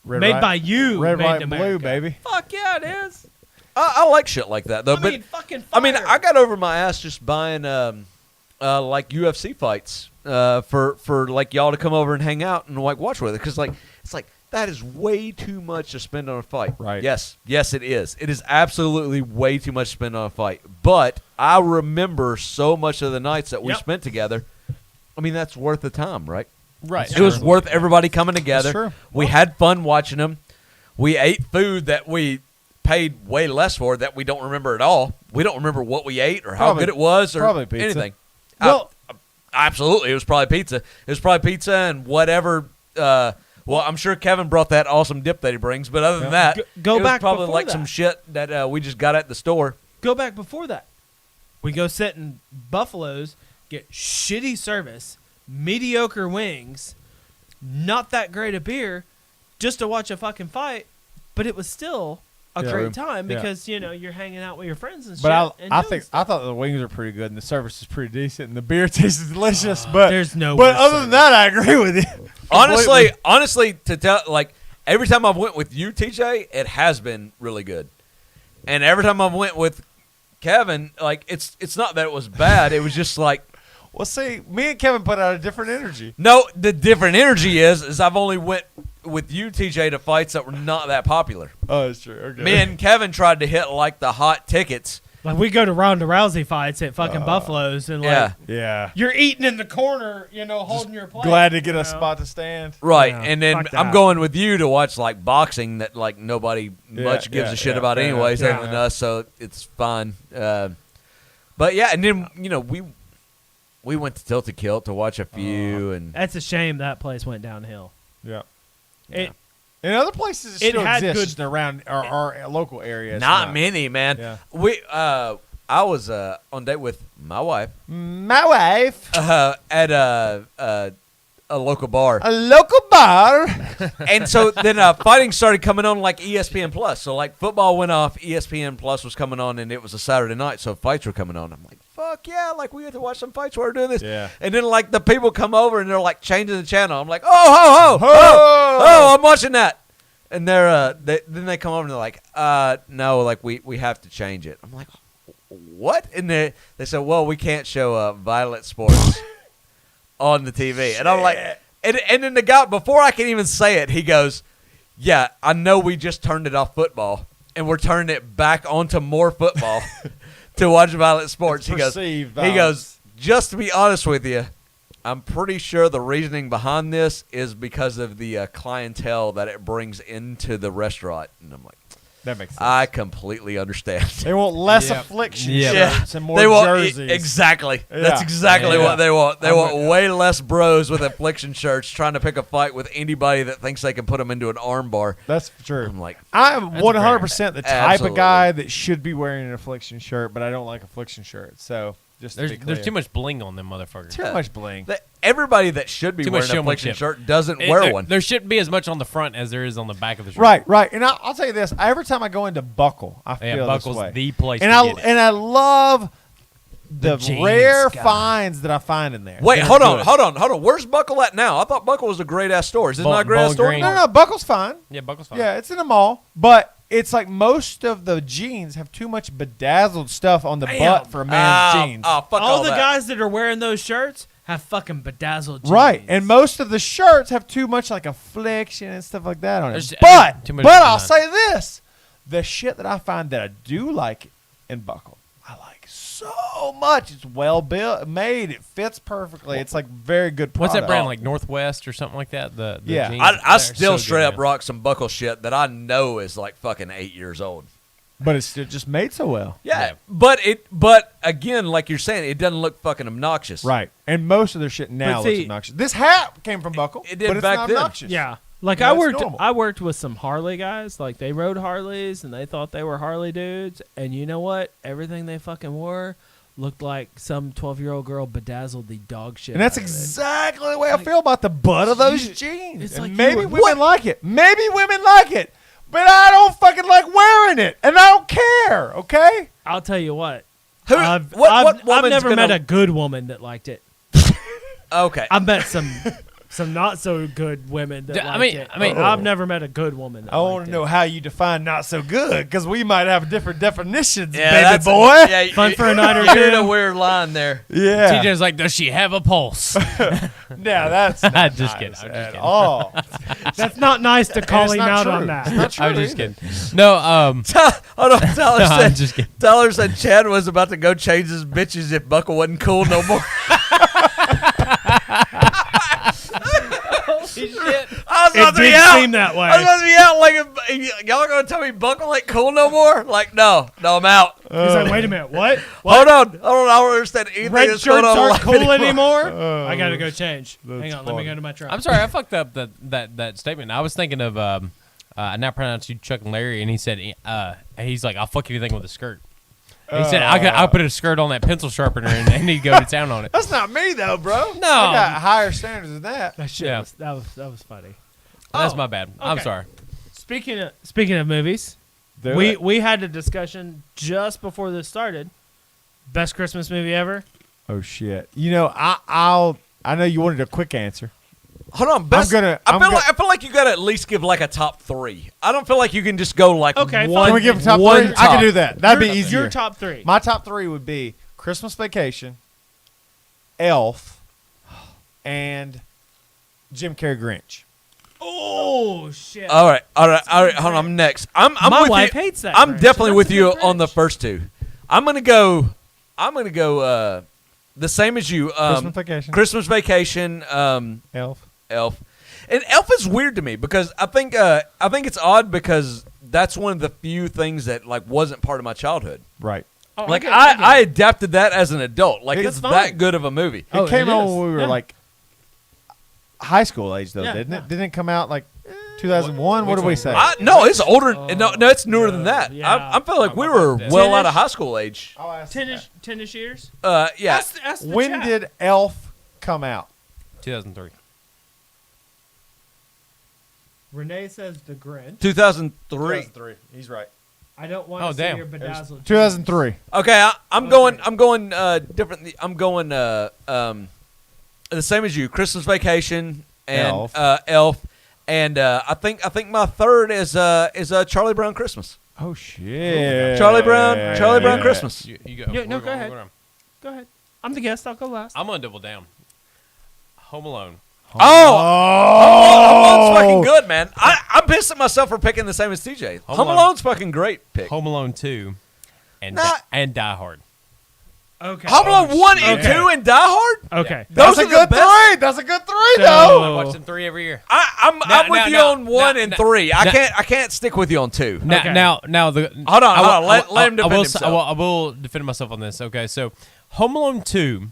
Red, Made white- by you, Red, made white, in and blue, America. baby. Fuck yeah, it is. I like shit like that though. I but mean, fucking. I mean, fire. I got over my ass just buying like UFC fights for like y'all to come over and hang out and like watch with it because like it's like that is way too much to spend on a fight. Right. Yes, it is. It is absolutely way too much to spend on a fight. But I remember so much of the nights that we Yep. spent together. I mean, that's worth the time, right? Right. It was worth everybody coming together. true. We had fun watching them. We ate food that we paid way less for that we don't remember at all. We don't remember what we ate or how Probably- good it was or probably pizza. anything. Well- Absolutely, it was probably pizza. It was probably pizza and whatever. Well, I'm sure Kevin brought that awesome dip that he brings, but other than that, Go it was back probably before like that. some shit that we just got at the store. Go back before that. We go sit in Buffalo's, get shitty service, mediocre wings, not that great a beer, just to watch a fucking fight. But it was still a Yeah. great time Yeah. because you're hanging out with your friends and shit. But and I doing think stuff. I thought the wings are pretty good and the service is pretty decent and the beer tastes delicious. But there's no But worse other than that, I agree with you. Honestly, to tell like every time I've went with you, TJ, it has been really good. And every time I went with Kevin, like it's not that it was bad. It was just like Well, see, me and Kevin put out a different energy. No, the different energy is I've only went with you, TJ, to fights that were not that popular. Oh, that's true. Okay. Me and Kevin tried to hit like the hot tickets. Like we go to Ronda Rousey fights at fucking Buffalo's and like Yeah. you're eating in the corner, holding your plate. Glad to get a spot to stand. Right, Yeah, and then fuck I'm that. going with you to watch like boxing that like nobody much gives a shit about yeah, anyways, yeah. other than us, so it's fine. But yeah, and then we went to Tilted Kilt to watch a few, and That's a shame that place went downhill. Yeah. It And other places It still had exist good- just around our local areas. not many, man. Yeah. I was on date with my wife My wife, at a local bar. a local bar. And so then fighting started coming on like ESPN Plus. So like football went off, ESPN Plus was coming on, and it was a Saturday night, so fights were coming on. I'm like, fuck yeah, like we get to watch some fights while we're doing this. Yeah. And then like the people come over and they're like changing the channel. I'm like, oh, ho, ho, oh, I'm watching that. And then they come over and they're like, no, like we have to change it. I'm like, what? And they said, well, we can't show violent sports on the TV. And I'm like, and then the guy, before I can even say it, he goes, yeah, I know we just turned it off football, and we're turning it back onto more football to watch violent sports. He goes, perceived he goes, violence. just to be honest with you, I'm pretty sure the reasoning behind this is because of the clientele that it brings into the restaurant. And I'm like, That makes sense. I completely understand. They want less Yep. affliction Yep. shirts and more they want jerseys. exactly. Yeah. That's exactly Yeah. what they want. They I'm want with- way less bros with affliction shirts trying to pick a fight with anybody that thinks they can put them into an arm bar. That's true. I'm like, I'm That's 100% the type Absolutely. of guy that should be wearing an affliction shirt, but I don't like affliction shirts. So just to be clear. There's too much bling on them motherfuckers. Too much bling. everybody that should be Too much wearing an affliction showmanship. shirt doesn't wear one. There shouldn't be as much on the front as there is on the back of the shirt. Right, right. And I'll tell you this: every time I go into Buckle, I feel Yeah, Buckle's this way. the place and to I get it. and I love the jeans rare guy. finds that I find in there. Wait, That are hold on, good. hold on. Where's Buckle at now? I thought Buckle was a great ass store. Is it Bowling- not a great ass Bowling store? Green. No, Buckle's fine. Yeah, Buckle's fine. Yeah, it's in the mall, but it's like most of the jeans have too much bedazzled stuff on the butt for a man's jeans. Oh, fuck all the that. guys that are wearing those shirts have fucking bedazzled jeans. Right, and most of the shirts have too much like affliction and stuff like that on it. There's- But too much I'll design. say this: the shit that I find that I do like in Buckle, I like so much. It's well built, made. It fits perfectly. It's like very good product. What's that brand, like Northwest or something like that? The Yeah. jeans? I They're still so straight good, up man. rock some Buckle shit that I know is like fucking 8 years old. But it's still just made so well. Yeah, but again, like you're saying, it doesn't look fucking obnoxious. Right, and most of their shit now But looks see- obnoxious. This hat came from Buckle. It did but it's back not then. obnoxious. Yeah. Like Yeah, I it's worked normal. I worked with some Harley guys. Like they rode Harleys and they thought they were Harley dudes. And you know what? Everything they fucking wore looked like some 12-year-old girl bedazzled the dog shit. And that's out of it. exactly the way I feel about the butt of those jeans. it's And like you maybe were- women like it. Maybe women like it. But I don't fucking like wearing it. And I don't care, okay? I'll tell you what. Who? I've What woman's never gonna- met a good woman that liked it. Okay. I've met some not so good women that I liked mean- it. I mean- I've never met a good woman that I want liked to it. know how you define not so good, because we might have different definitions, baby that's boy. Yeah, Fun for a night or You're in two. a weird line there. Yeah. TJ's like, does she have a pulse? Now that's not I'm just nice kidding. I'm just at kidding. all. That's not nice to call it's him not out true. on It's that. not true I'm just either. kidding. No, Hold on, Tyler No, I'm said. just kidding. Tyler said Chad was about to go change his bitches if Buckle wasn't cool no more. Holy shit. I was It about to be did out. seem that way. I was about to be out. Like, if y'all are gonna tell me Buckle ain't cool no more? Like, no, I'm out. He's like, wait a minute, what? Hold on. I don't understand anything Red that's going shirts on in aren't life cool anymore. anymore? I gotta go change. Hang on, let me funny. go to my truck. I'm sorry, I fucked up that statement. I was thinking of I now pronounce you Chuck and Larry, and he said he's like, I'll fuck anything with a skirt. He said I'll put a skirt on that pencil sharpener and he'd go to town on it. That's not me, though, bro. No. I got higher standards than that. That shit Yeah. that was funny. That's Oh, my bad. I'm okay. sorry. Speaking of movies, Do we it. we had a discussion just before this started. Best Christmas movie ever? Oh, shit. You know, I know you wanted a quick answer. Hold on, best. I'm I feel like you gotta at least give like a top 3. I don't feel like you can just go like Okay, one. fine. Can we give a top one 3? I can do that. That'd be Your- easier. Your top 3. My top 3 would be Christmas Vacation Elf, and Jim Carrey Grinch. Oh shit! All right. Hold on. I'm next. I'm My with wife you. hates that I'm Grinch. definitely That's with a you good on the Grinch. first two. I'm gonna go. The same as you. Christmas Vacation. Christmas Vacation. Elf. Elf. And Elf is weird to me because I think it's odd because that's one of the few things that like wasn't part of my childhood. Right. Oh, Like get it, get I it. adapted that as an adult. Like It's it's fine. that good of a movie. Oh, It came it out is. when we were Yeah. like high school age, though, Yeah, didn't yeah. it? Didn't it come out like 2001? What which did we one? say? No, it's older. No, it's newer than that. yeah. I feel like we Oh, were my well out of 10-ish? high school age. I'll ask 10-ish years. Yeah. Ask the when chat. did Elf come out? 2003. Renee says the Grinch? 2003. He's right. I don't want Oh, to see damn. your bedazzled. 2003. Okay, I'm going different. I'm going the same as you. Christmas Vacation and Elf, and I think my third is Charlie Brown Christmas. Oh shit. Charlie Brown Christmas. You go. Yeah, no, We're go going- ahead. we're going. Go ahead. I'm the guest. I'll go last. I'm gonna double down. Home Alone. Oh, Home Alone's fucking good, man. I'm pissed at myself for picking the same as TJ. Home Alone. Alone's fucking great pick. Home Alone 2, and Nah. and Die Hard. Okay. Home Alone 1 and Okay. 2 and Die Hard. Okay. Those That's a are the good best. three. That's a good three, So- though. I watch them 3 every year. I'm with you on 1 and 3. I can't stick with you on 2. Now, Okay. now the Hold on, I will- let him I will- defend himself. I will defend myself on this. Okay, so Home Alone 2,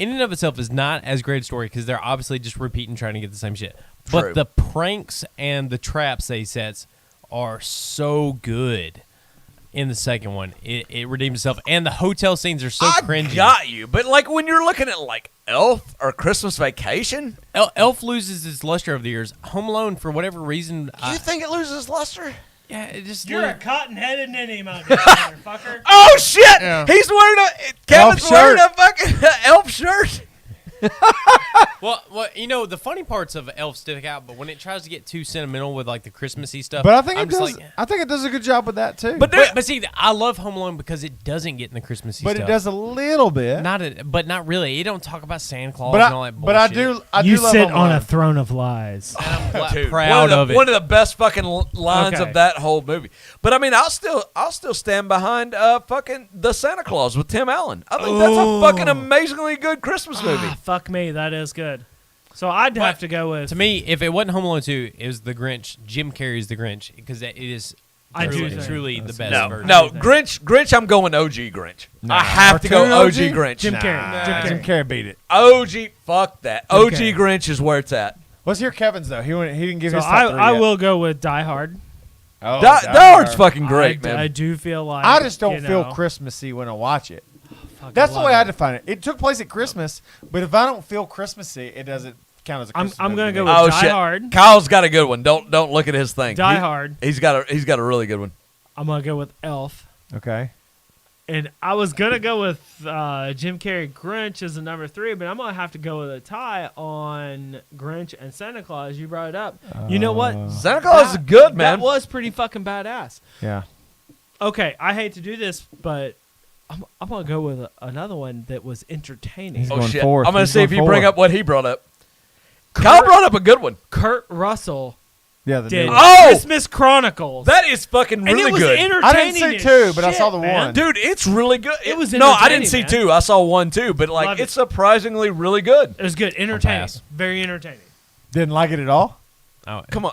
in and of itself, is not as great a story because they're obviously just repeating, trying to get the same shit. True. But the pranks and the traps they sets are so good. In the second one, it redeems itself, and the hotel scenes are so cringy. I got you, but like when you're looking at like Elf or Christmas Vacation, Elf loses its luster over the years. Home Alone, for whatever reason, you think it loses luster? yeah, it just You're a cotton-headed ninny, motherfucker. Oh shit! He's wearing Kevin's Elf wearing shirt. a fucking Elf shirt. well, you know, the funny parts of Elf stick out, but when it tries to get too sentimental with like the Christmassy stuff, But I think I'm it just does. like, I think it does a good job with that too. but see, I love Home Alone because it doesn't get in the Christmassy but stuff. it does a little bit. But not really. It don't talk about Santa Claus but and all that bullshit. but I do. I You do love sit Home on Alone. a throne of lies. And I'm Dude, proud of it. One of the best fucking lines Okay. of that whole movie. But I mean, I'll still stand behind fucking The Santa Claus with Tim Allen. I think that's a fucking amazingly good Christmas movie. Fuck me, that is good. So I'd have to go with. To me, if it wasn't Home Alone 2, it was The Grinch. Jim Carrey's The Grinch because it is I do truly, think- truly the best No, version. no, Grinch. I'm going OG Grinch. I have to go Cartoon OG OG? Grinch. Jim Carrey. Jim Carrey beat it. OG, fuck that. OG Carrey. Grinch is where it's at. Let's hear Kevin's though. He didn't give So his top three I yet. will go with Die Hard. Oh, Die Hard's fucking great, I man. do feel like I just don't you feel know, Christmassy when I watch it. fuck, That's the love way I it. define it. It took place at Christmas, but if I don't feel Christmassy, it doesn't count as a Christmas I'm gonna movie go to me. with Oh Die shit, Hard. Kyle's got a good one. Don't look at his thing. Die Hard. He's got a really good one. I'm gonna go with Elf. Okay. And I was gonna go with Jim Carrey Grinch as a number 3, but I'm gonna have to go with a tie on Grinch and Santa Claus. You brought it up. You know what? Santa Claus is good, man. That was pretty fucking badass. Yeah. Okay, I hate to do this, but I'm gonna go with another one that was entertaining. He's Oh going shit! fourth. I'm gonna He's see if going you bring fourth. up what he brought up. Kyle brought up a good one. Kurt Russell Yeah, the did new Oh! Christmas Chronicles. That is fucking and really it was good. entertaining. I didn't see as two, but I shit, saw the man. one. Dude, it's really good. It was No, I didn't entertaining, see man. 2. I saw 1 too, but like Loved it. it's surprisingly really good. It was good, entertaining, pass. very entertaining. Didn't like it at all. Oh, Come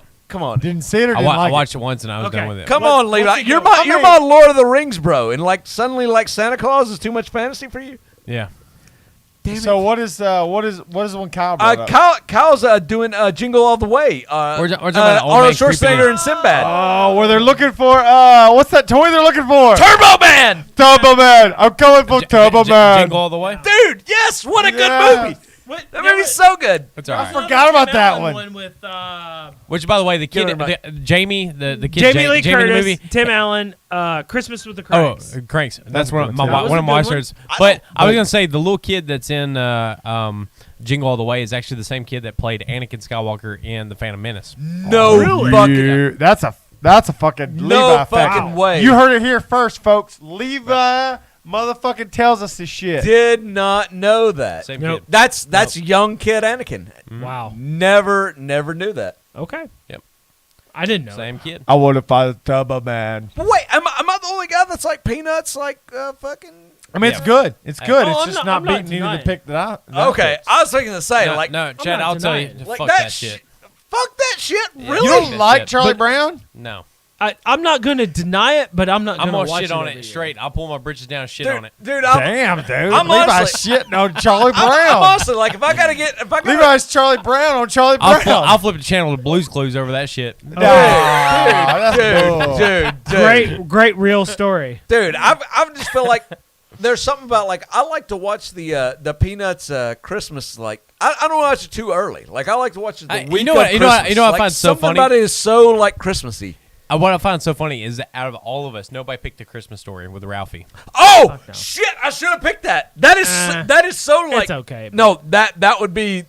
on. Didn't see it or I, didn't wa- I like watched it once and I was Okay. done with it. Come What- on, Levi. what's he You're doing? my Lord of the Rings bro, and like suddenly like Santa Claus is too much fantasy for you. Yeah. it. So what is the one Kyle brought up? Kyle's doing Jingle All the Way. We're talking about Old Arnold Man Creeping Schwarzenegger In. and Sinbad. Oh, where they're looking for what's that toy they're looking for? Turbo Man, Turbo Man. I'm coming for Turbo Man. Jingle All the Way. dude. Yes, what a Yeah. good movie. What? That movie's so good. It's all I right. forgot about that one. with Which, by the way, the kid, Give her Jamie, the kid, Jamie Lee Jamie in the Curtis, movie. Tim Allen, Christmas with the Oh, Cranks. Cranks. That's a one good of my one, too. one of my That was a good words. But I was gonna say the little kid that's in Jingle All the Way is actually the same kid that played Anakin Skywalker in The Phantom Menace. No fucking. That's a fucking No Levi fucking fact. way. You heard it here first, folks. Levi Motherfucking tells us this shit. Did not know that. Same Nope. kid. That's young kid Anakin. Wow. Never knew that. Okay. Yep. I didn't know. Same kid. I want to find the tub of man. But wait, am I the only guy that's like peanuts? Like fucking. I mean, it's good. It's good. Oh, it's I'm just not- I'm not not beating you to denying. pick that. Okay, I was thinking the same. No, like no, Chad, not I'll tell you. denying. like Fuck that that shit. Fuck that shit. Really? You don't That like shit. Charlie But- Brown? No. I'm not going to deny it, but I'm not I'm going gonna to watch shit on every it year. straight. I'll pull my britches down and shit on it. Dude, Damn, dude. I'm Levi's honestly- shitting on Charlie Brown. I'm honestly like, if I gotta Levi's Charlie Brown on Charlie I'll, Brown. I'll flip the channel to Blue's Clues over that shit. Nah, that's bull. dude, Great real story. dude, I just feel like there's something about like I like to watch the Peanuts Christmas like I don't watch it too early. Like I like to watch it the week you know of what- you know what- Christmas. you know what I Like, find so something funny? about it is so like Christmassy. What I find so funny is that out of all of us, nobody picked the Christmas Story with Ralphie. Oh no. shit! I should have picked that. That is so like It's okay. No, that would be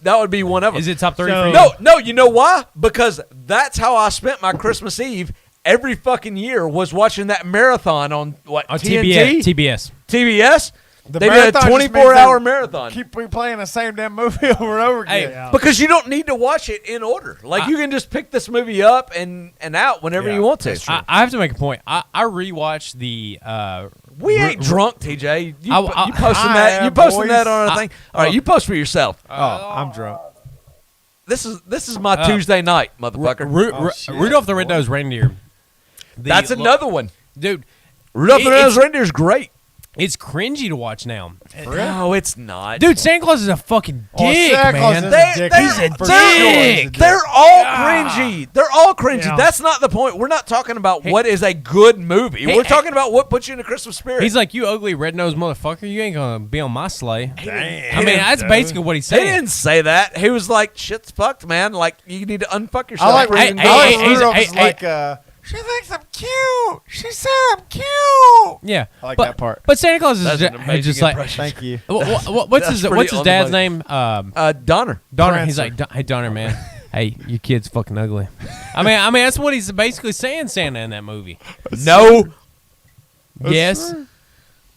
one of them. Is it top 3 So- for you? No, you know why? Because that's how I spent my Christmas Eve every fucking year was watching that marathon on what On TNT? TBS. TBS. The They did a marathon just 24-hour means they marathon. Keep replaying the same damn movie over and over Hey, again. Because you don't need to watch it in order. Like you can just pick this movie up and out whenever Yeah, you want to. that's true. I have to make a point. I rewatched the. We ain't drunk, TJ. You, I- you posting I that? am, You posting that boys. on a thing? All right, you post for yourself. Oh, I'm drunk. This is my Tuesday night, motherfucker. Rudolph the Red-Nosed Reindeer. That's another one. Dude, Rudolph the It- Red-Nosed it's- Reindeer is great. it's cringy to watch now. No, it's not. Dude, Santa Claus is a fucking Oh, dick, Santa Claus man. is They- a dick. they're- He's a they're- for sure he's a dick. They're all cringy. They're all cringy. Yeah. That's not the point. We're not talking about what is a good movie. Hey, We're hey. talking about what puts you in a Christmas spirit. He's like, you ugly red-nosed motherfucker. You ain't gonna be on my sleigh. Damn. I mean, that's basically what he's he saying. didn't say that. He was like, "Shit's fucked, man. Like you need to unfuck yourself." I like, Hey, I hey, like hey, Rudolph hey, is hey, like, she thinks I'm cute. She said I'm cute. Yeah, I like but, that part. But Santa Claus is That's an amazing just like, impression. Thank you. what's That's his pretty on the dad's money. name? Donner. Donner. He's Prancer. like, hey Donner, man. Hey, your kid's fucking ugly. I mean, that's what he's basically saying, Santa, in that movie. No, Yes,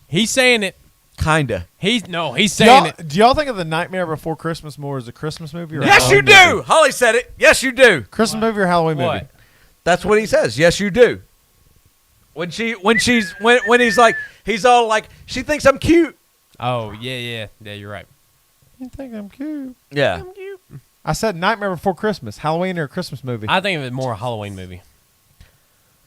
he's saying it. kinda. He's Do saying it. y'all, do y'all think of The Nightmare Before Christmas more as a Christmas movie or a Yes, you Halloween do. movie? Holly said it. Yes, you do. Christmas movie or Halloween movie? What? That's what he says. Yes, you do. When he's like, he's all like, she thinks I'm cute. Oh yeah. You're right. You think I'm cute? Yeah. I said Nightmare Before Christmas, Halloween or a Christmas movie. I think of it more a Halloween movie.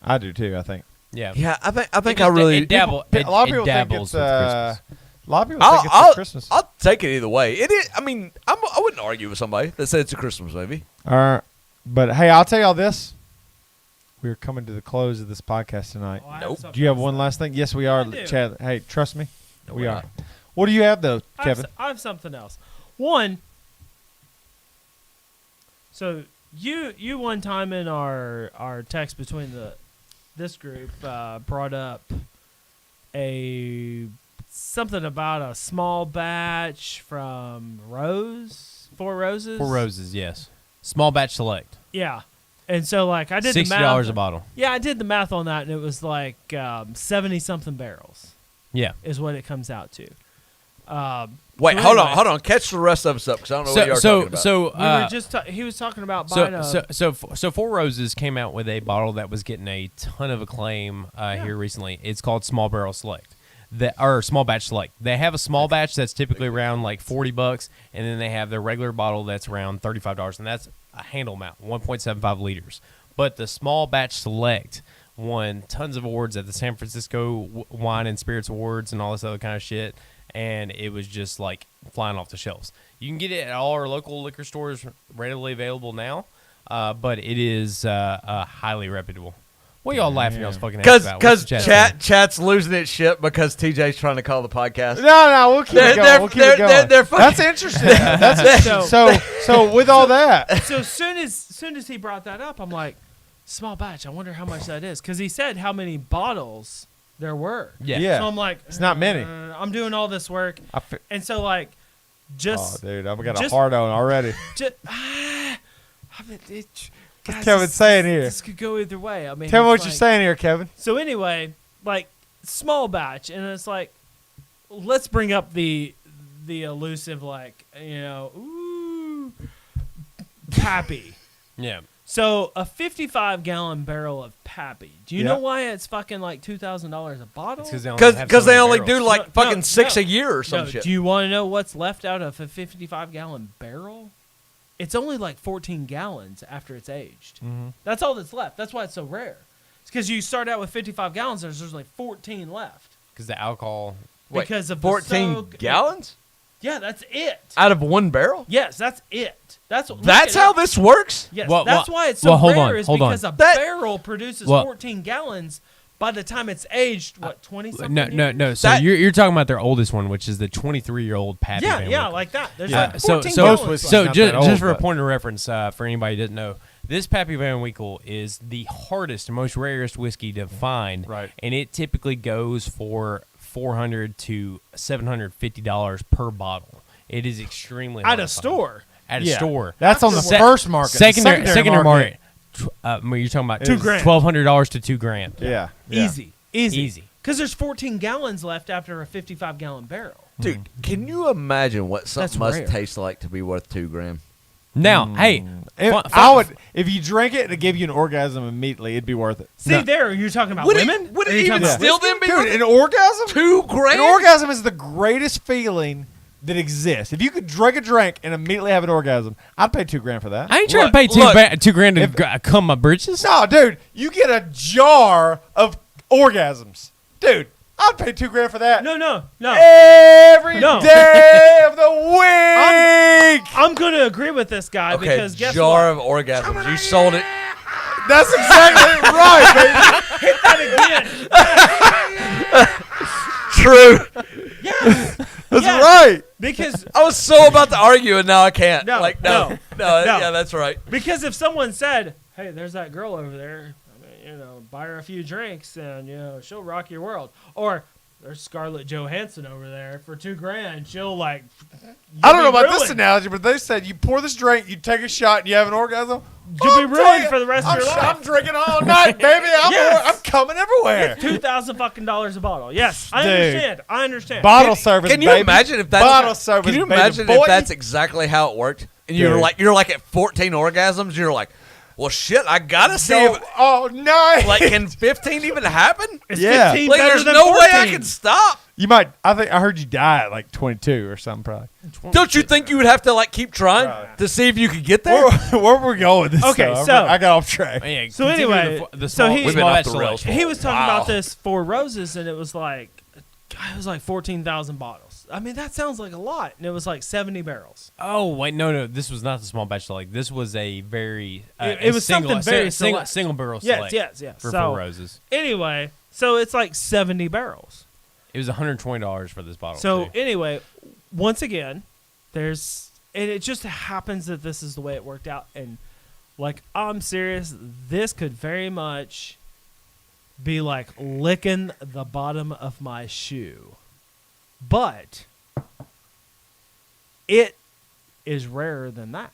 I do too. I think. Yeah. Yeah, I think It I really. it dabble. A lot of it people think dabbles it's with Christmas. a lot of people think it's a Christmas. I'll take it either way. It is. I mean, I wouldn't argue with somebody that said it's a Christmas movie. But hey, I'll tell y'all this. We're coming to the close of this podcast tonight. Oh, I have Nope. something Do you have else. one last thing? Yes, we are, I do. Chad. Hey, trust me. We we're are. not. What do you have though, I have Kevin? I have something else. One. So you one time in our text between this group brought up something about a small batch from Four Roses. 4 Roses, yes. Small batch select. Yeah. And so like I did the math. $60 a bottle. Yeah, I did the math on that, and it was like 70-something barrels Yeah. is what it comes out to. Wait, So hold anyway. on. Catch the rest of us up because I don't know what you are talking about. He was talking about buying So 4 Roses came out with a bottle that was getting a ton of acclaim here recently. It's called Small Barrel Select. Or Small Batch Select. They have a small batch that's typically around like $40, and then they have their regular bottle that's around $35, and that's a handle amount, 1.75 liters. But the Small Batch Select won tons of awards at the San Francisco Wine and Spirits Awards and all this other kind of shit, and it was just like flying off the shelves. You can get it at all our local liquor stores, readily available now, but it is highly reputable. What y'all laughing y'all's fucking ass about? What's the chat's losing its shit because TJ's trying to call the podcast. No, we'll keep it going. We'll keep it going. they're fucking- That's interesting. That's interesting. So with all that, So soon as he brought that up, I'm like, small batch. I wonder how much that is, because he said how many bottles there were. Yeah. So I'm like, It's not many. I'm doing all this work, oh and so like, just dude, I've got a just- hard on already. guys, Kevin saying here? This could go either way. I mean, Tell me it's what you're like- saying here, Kevin. So anyway, like small batch, and it's like let's bring up the elusive, like, ooh, Pappy. Yeah. So a 55-gallon barrel of Pappy. Do you know why it's fucking like $2,000 a bottle? Because they only do like No, fucking no, 6 no. a year or some No, shit. do you want to know what's left out of a 55-gallon barrel? It's only like 14 gallons after it's aged. Mm-hmm. That's all that's left. That's why it's so rare. It's because you start out with 55 gallons, there's like 14 left. Because the alcohol. Wait, Because of 14 the soak. gallons Yeah, that's it. out of one barrel. Yes, that's it. That's How this works. Yes, Well, that's well, why it's so well, hold rare. on, Is hold on. because a That- barrel produces Well- 14 gallons by the time it's aged. What 20 something? No. So That- you're talking about their oldest one, which is the 23-year-old Pappy Yeah, Van yeah, Winkle. like that. There's Yeah. like So 14 so gallons. so not just that old, for a but- point of reference for anybody who doesn't know, this Pappy Van Winkle is the hardest and most rarest whiskey to find, Right. And it typically goes for $400 to $750 per bottle. It is extremely hard at a to find. store. At a Yeah. store. That's on the Se- first market. The Secondary market. You're talking about $2,000. $1,200 to $2,000. Yeah. Easy. Easy. Because there's 14 gallons left after a 55-gallon barrel. Dude, can you imagine what something That's must rare. taste like to be worth $2,000? Now, hey, I would, if you drink it and it gave you an orgasm immediately, it'd be worth it. See, there, you're talking about Would women? it, would Or it you even talking about still whiskey? then be Dude, worth an orgasm? $2,000? An orgasm is the greatest feeling that exists. If you could drink a drink and immediately have an orgasm, I'd pay $2,000 for that. I ain't trying to pay Look, $2,000 to cum my britches. No, dude, you get a jar of orgasms, dude. I'd pay $2,000 for that. No. Every No. day of the week. I'm going to agree with this guy Okay, because guess jar what? of orgasms. You sold it. That's exactly right, baby. True. That's Yeah. right. Because I was so about to argue, and now I can't. No, like, no. Yeah, that's right. Because if someone said, "Hey, there's that girl over there," buy her a few drinks and she'll rock your world. Or there's Scarlett Johansson over there for $2,000. She'll like. I don't know about this ruined. analogy, but they said you pour this drink, you take a shot, and you have an orgasm. You'll be I'm ruined telling you, for the rest of your life. I'm drinking all night, baby. I'm coming everywhere. $2,000 a bottle. Yes, I Dude. understand. Bottle service. Can you baby. imagine if that's bottle service? Can you baby imagine boy? if that's exactly how it worked? And you're Dude. like at 14 orgasms. You're like, well, shit. I gotta see. So, If, oh no! like, can 15 even happen? It's Yeah. 15 Like, better there's than no way I 14. can stop. You might. I think I heard you die at like 22 or something. Probably. Don't you think you would have to like keep trying to see if you could get there? Where were we going with this? Okay, stuff? so- I got off track. Yeah, So continue anyway, the so small, he- We've been small off batch the rails. selection. He was talking Wow. about this Four Roses, and it was like 14,000 bottles. I mean, that sounds like a lot, and it was like 70 barrels. Oh wait, no, this was not the small batch select. This was a very It was something very select. single barrel Yes, select. yes. For So Four Roses. anyway, so it's like 70 barrels. It was $120 for this bottle. So too. anyway, once again, and it just happens that this is the way it worked out. And like, I'm serious, this could very much be like licking the bottom of my shoe. But it is rarer than that.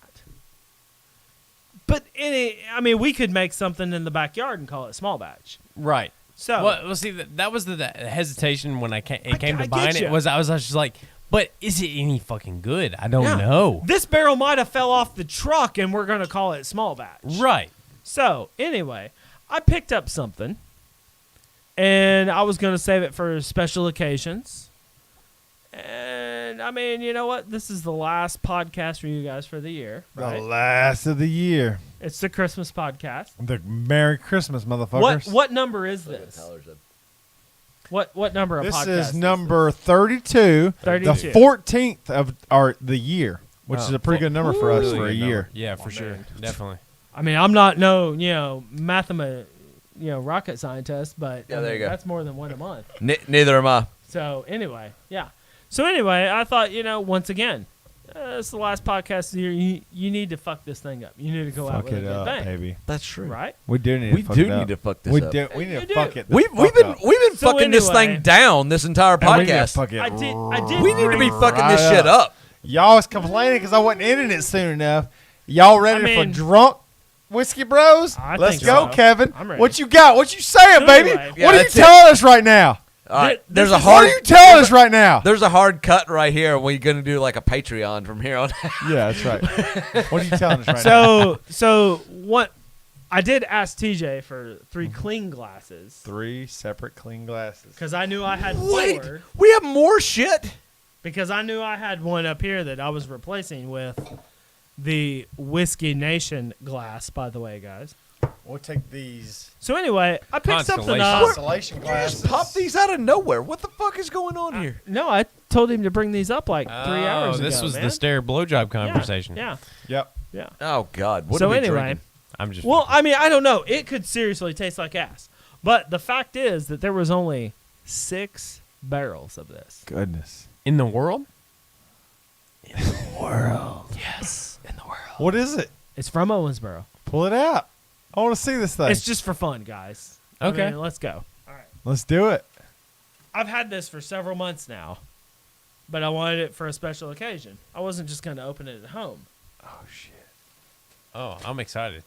But I mean, we could make something in the backyard and call it small batch. right. So Well, see, that was the hesitation when it came I to get buying ya. it. I was just like, but is it any fucking good? I don't yeah, know. this barrel might have fell off the truck, and we're gonna call it small batch. Right. So, anyway, I picked up something, and I was going to save it for special occasions. And, I mean, you know what? This is the last podcast for you guys for the year, right? The last of the year. It's the Christmas podcast. The Merry Christmas, motherfuckers. What number is this? What number of This podcast is number 32, 32. the 14th of the year, which is a pretty good number for us Really for a good year. number. Yeah, for sure. Definitely. I mean, I'm not rocket scientist, but Yeah, I there mean, you go. that's more than one a month. Neither am I. So anyway, yeah. So anyway, I thought, once again, it's the last podcast of the year. You need to fuck this thing up. You need to go out Fuck with a it good up, bang, baby. That's true. right? We do need We to fuck do it up. need to fuck this we up. Do, we need You to do. fuck it. We've fuck been up. So fucking this anyway- thing down this entire And we need to podcast. fuck it I did. We need to be fucking right this shit up. Y'all was complaining because I wasn't in it soon enough. Y'all ready I mean- for drunk whiskey bros? I Let's think go, so. Kevin. I'm ready. What you got? What you saying, So baby? anyway- Yeah, What are you that's it. telling us right now? All right, This there's a is- What hard. are you telling us right now? There's a hard cut right here. We're gonna do like a Patreon from here on. Yeah, that's right. What are you telling us right now? So what? I did ask TJ for 3 clean glasses 3 separate clean glasses. because I knew I had Wait, 4. we have more shit. Because I knew I had one up here that I was replacing with the Whiskey Nation glass. By the way, guys. We'll take these So anyway, I picked something Constellation. up. constellation You glasses. just pop these out of nowhere. What the fuck is going on here? No, I told him to bring these up like 3 hours ago. This was man. the stare blowjob conversation. Yeah, Yep. yeah. Oh God, what So are we anyway, drinking? I'm just. well, I mean, I don't know. It could seriously taste like ass. But the fact is that there was only 6 barrels of this. Goodness. in the world. Yes, in the world. What is it? It's from Owensboro. Pull it out. I want to see this thing. It's just for fun, guys. Okay. I mean, let's go. All right. Let's do it. I've had this for several months now, but I wanted it for a special occasion. I wasn't just going to open it at home. Oh, shit. Oh, I'm excited.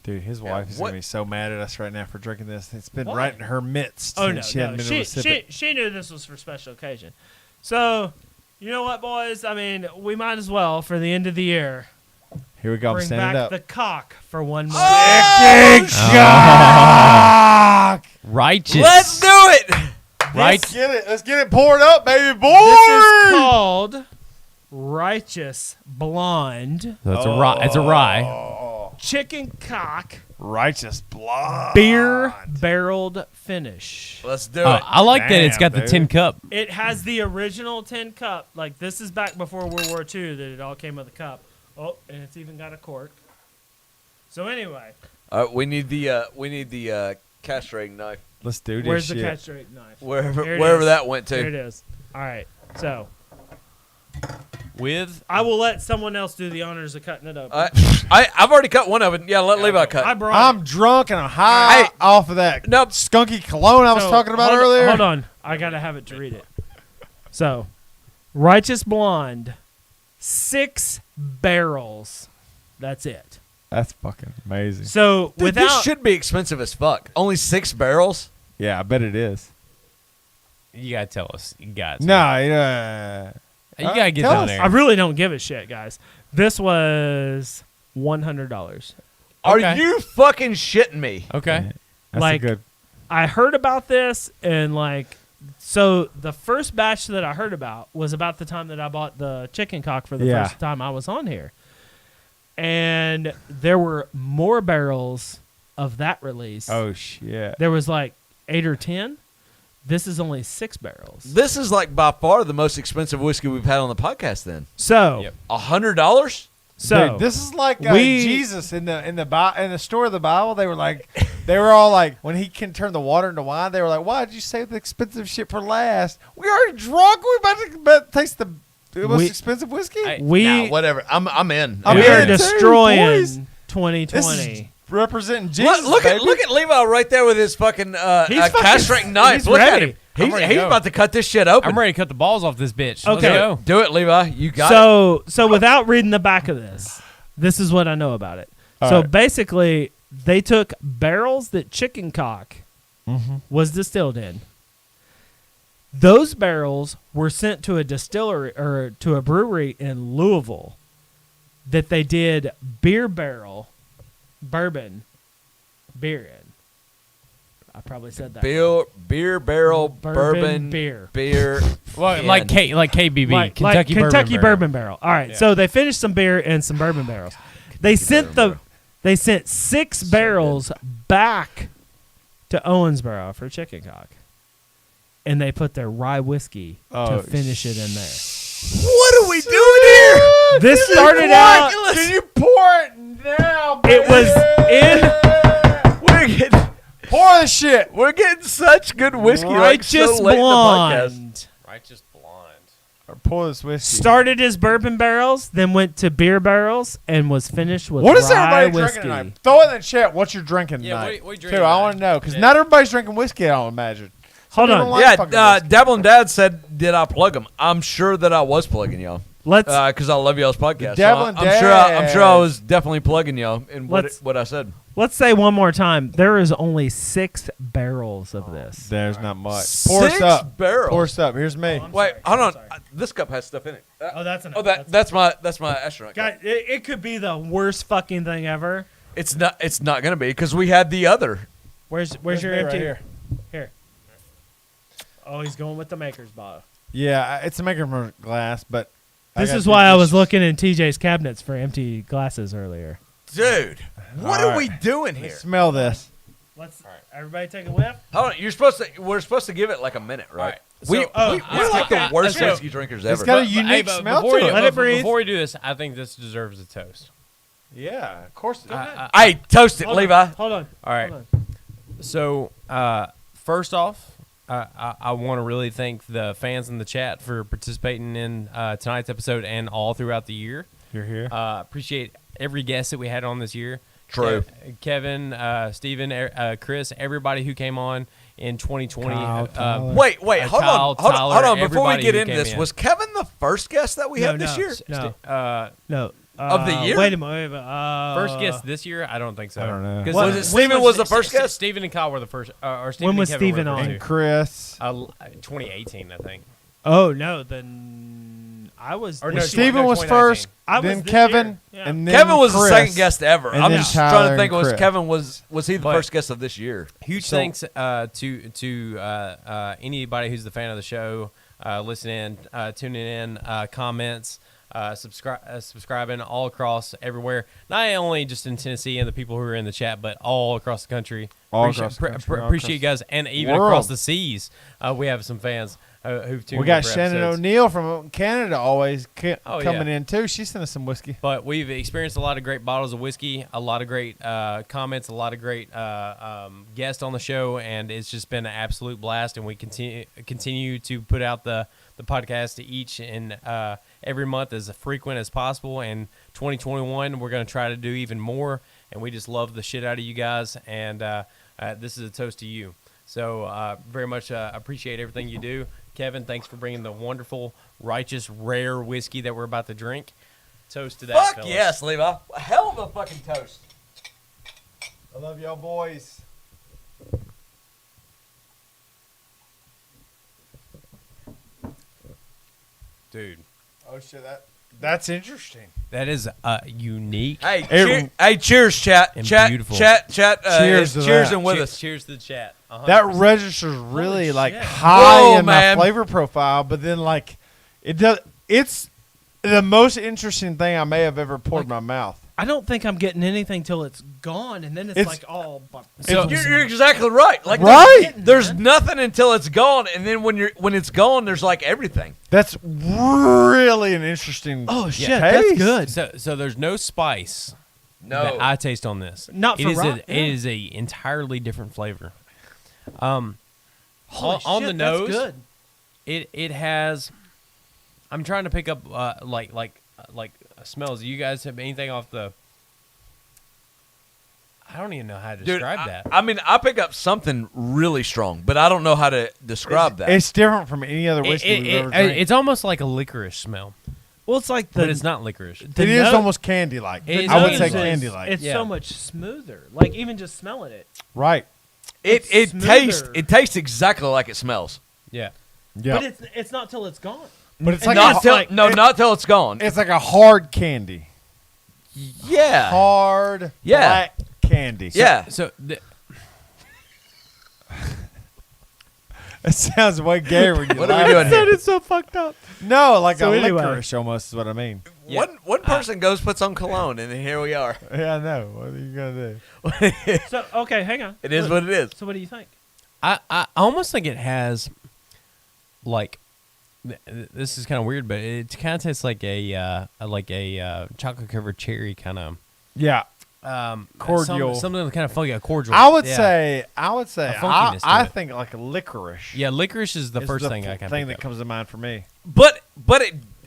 Dude, his Yeah, wife is what- going to be so mad at us right now for drinking this. It's been Why? right in her midst. Oh, and no. She no. hadn't been able to sip it. She knew this was for special occasion. So, you know what, boys? I mean, we might as well, for the end of the year, Here we go. I'm bring standing back up. the cock for one more. Righteous. Let's do it. Right. Let's get it. Let's get it poured up, baby boy. This is called Righteous Blonde So it's a rye. It's a rye. Oh, Chicken Cock righteous blood. Beer Barreled Finish. Let's do Oh, it. I like that it's Damn, got the dude. tin cup. It has the original tin cup. Like, this is back before World War II that it all came with a cup. Oh, and it's even got a cork. So anyway, We need the castrating knife. Let's do this where's shit. the castrate knife? Wherever Here it wherever is. that went There it to. is. All right. So With I will let someone else do the honors of cutting it open. I've already cut one of it. Yeah, let Levi cut. I brought I'm drunk and I'm high Hey. off of that Nope. skunky cologne I was So, talking about hold- earlier. Hold on. I got to have it to read it. So, Righteous Blonde, 6 barrels. That's it. That's fucking amazing. So, Dude, without this should be expensive as fuck. Only 6 barrels. Yeah, I bet it is. you gotta tell us, you guys. No, yeah. you gotta get tell down us. there. I really don't give a shit, guys. This was $100. Are Okay. you fucking shitting me? Okay. That's Like- a good. I heard about this and so the first batch that I heard about was about the time that I bought the chicken cock for the Yeah. first time I was on here. And there were more barrels of that release. Oh shit. There was like 8 or 10. This is only 6 barrels. This is like by far the most expensive whiskey we've had on the podcast. Then So, Yep. $100. so Dude, this is like we- Jesus in the story of the Bible. They were all like, when he can turn the water into wine, they were like, "Why did you save the expensive shit for last? We already drunk. We about to taste the most We- expensive whiskey. Hey, we Nah, whatever. I'm in. I'm we in are too, destroying boys. 2020. This is representing Jesus. Look baby. at Levi right there with his fucking He's fucking- castrating knife. he's Look at ready. him. He's ready to go. about to cut this shit open. I'm ready to cut the balls off this bitch. Okay. Let's go. Do it, Levi. You got it. So without reading the back of this is what I know about it. All So right. basically, they took barrels that chicken cock Mm-hmm. was distilled in. Those barrels were sent to a distillery or to a brewery in Louisville that they did beer barrel bourbon beer in. I probably said that. Beer barrel bourbon beer. Well, in. like KBB, Like Kentucky, Kentucky Bourbon bourbon barrel. All right, Yeah. so they finished some beer and some bourbon barrels. They sent they sent 6 barrels back to Owensboro for chicken cock, and they put their rye whiskey Oh, to finish it in there. What are we doing here? This started out. Can you pour it now? It was We're getting Pour the shit. we're getting such good whiskey. like, so Righteous late in the podcast. Blonde. Righteous Blonde. Or pour this whiskey. Started as bourbon barrels, then went to beer barrels, and was finished with What is rye everybody whiskey. drinking tonight? Throw it in the chat. What you're drinking Yeah, tonight? what you Too, drinking I tonight? want to know because Yeah. not everybody's drinking whiskey. I don't imagine. Hold Some on. people don't like fucking Yeah, whiskey. Dabble and Dad said, "Did I plug them?" I'm sure that I was plugging y'all. because I love y'all's podcast. Devlin I'm sure I was definitely plugging y'all in what I said. Let's say one more time. There is only 6 barrels of this. There's not much. 6 barrels. Pour us up. Here's me. Wait, hold on. This cup has stuff in it. Oh, that's enough. That's my astronaut cup. God, it could be the worst fucking thing ever. It's not gonna be because we had the other. Where's your me empty? right Here. Oh, he's going with the maker's bottle. Yeah, it's a maker from glass, but This is why I was looking in TJ's cabinets for empty glasses earlier. Dude, what All are right. we doing here? Smell this. Let's everybody take a whiff. Hold on, we're supposed to give it like a minute, right? So- We're like the worst so- whiskey drinkers ever. It's got a unique but smell before to you- it. Let it breathe. Before we do this, I think this deserves a toast. Yeah, of course. Hey, toast it, Hold Levi. on. Hold on. All right. Hold on. So, first off, I want to really thank the fans in the chat for participating in tonight's episode and all throughout the year. You're here. Appreciate every guest that we had on this year. True. Kevin, Steven, Chris, everybody who came on in 2020. Kyle, Tyler. Wait, hold Kyle, on, hold Tyler, on. Before we everybody get who into came this, in. was Kevin the first guest that we had this year? No. Of the year? Wait a minute. First guest this year? I don't think so. I don't know. 'Cause Was it Steven was the first guest? Steven and Kyle were the first. Or Steven When was and Kevin Steven were the on? first And two. Chris. 2018, I think. Oh no, then I was. Or this no, year. Steven was 2019. first, I was then this Kevin, year. Yeah. and then Kevin was the Chris. second guest ever. and I'm then just Tyler trying to think. and Was Chris. Kevin was he the But- first guest of this year? Huge So- thanks to anybody who's the fan of the show, listening, tuning in, comments, subscribing all across everywhere. Not only just in Tennessee and the people who are in the chat, but all across the country. All Appreciate- across the country, all appreciate you across guys, and even world. across the seas. We have some fans who've tuned We got in for Shannon episodes. O'Neill from Canada always Oh, coming yeah. in too. She sent us some whiskey. But we've experienced a lot of great bottles of whiskey, a lot of great comments, a lot of great guests on the show, and it's just been an absolute blast. And we continue to put out the podcast each and every month as frequent as possible. And 2021, we're going to try to do even more. And we just love the shit out of you guys. And this is a toast to you. So very much appreciate everything you do. Kevin, thanks for bringing the wonderful, righteous, rare whiskey that we're about to drink. Toast to that, Fuck fellas. yes, Levi. Hell of a fucking toast. I love y'all boys. Dude, Oh shit, that's interesting. that is unique. Hey, Hey, cheers, chat. And Chat. beautiful. Cheers to cheers that. and with us. Cheers to the chat. 100%. That registers really Holy like shit. high Whoa, in man. my flavor profile, but then like it does. It's the most interesting thing I may have ever poured in my mouth. I don't think I'm getting anything till it's gone, and then it's It's- like all. So- You're exactly right. Like Right? there's nothing until it's gone, and then when it's gone, there's like everything. That's really an interesting. Oh shit, taste. that's good. So there's no spice No, that I taste on this. Not It for is rock, It is a entirely different flavor. Holy on shit, the that's nose, good. it has. I'm trying to pick up like smells. You guys have anything off the? I don't even know how to dude. describe that. I mean, I pick up something really strong, but I don't know how to describe that. It's different from any other whiskey we've ever drank. It's almost like a licorice smell, Well, it's like but it's not licorice. the It is note- almost candy-like. It is I would nose say is- candy-like. It's Yeah. so much smoother. Like even just smelling it. Right. It it's smoother. tastes exactly like it smells. Yeah. Yeah. But it's not till it's gone. But it's and like Not a, till not till it's gone. it's like a hard candy. Yeah, Hard Yeah. black candy. yeah. So It sounds way gayer when you What are we laugh. doing here? It's so fucked up. No, like So a anyway. licorice almost is what I mean. Yeah. One person goes puts on cologne, and then here we are. Yeah, I know. What are you gonna do? So okay, hang on. It is Look, what it is. So what do you think? I almost think it has, like, this is kind of weird, but it kind of tastes like a chocolate covered cherry kind of Yeah. Cordial. something kind of funky, a cordial. I would Yeah. say A I funkiness to it. think like a licorice. Yeah, licorice is the is first thing I f- can thing pick that up. comes to mind for me. But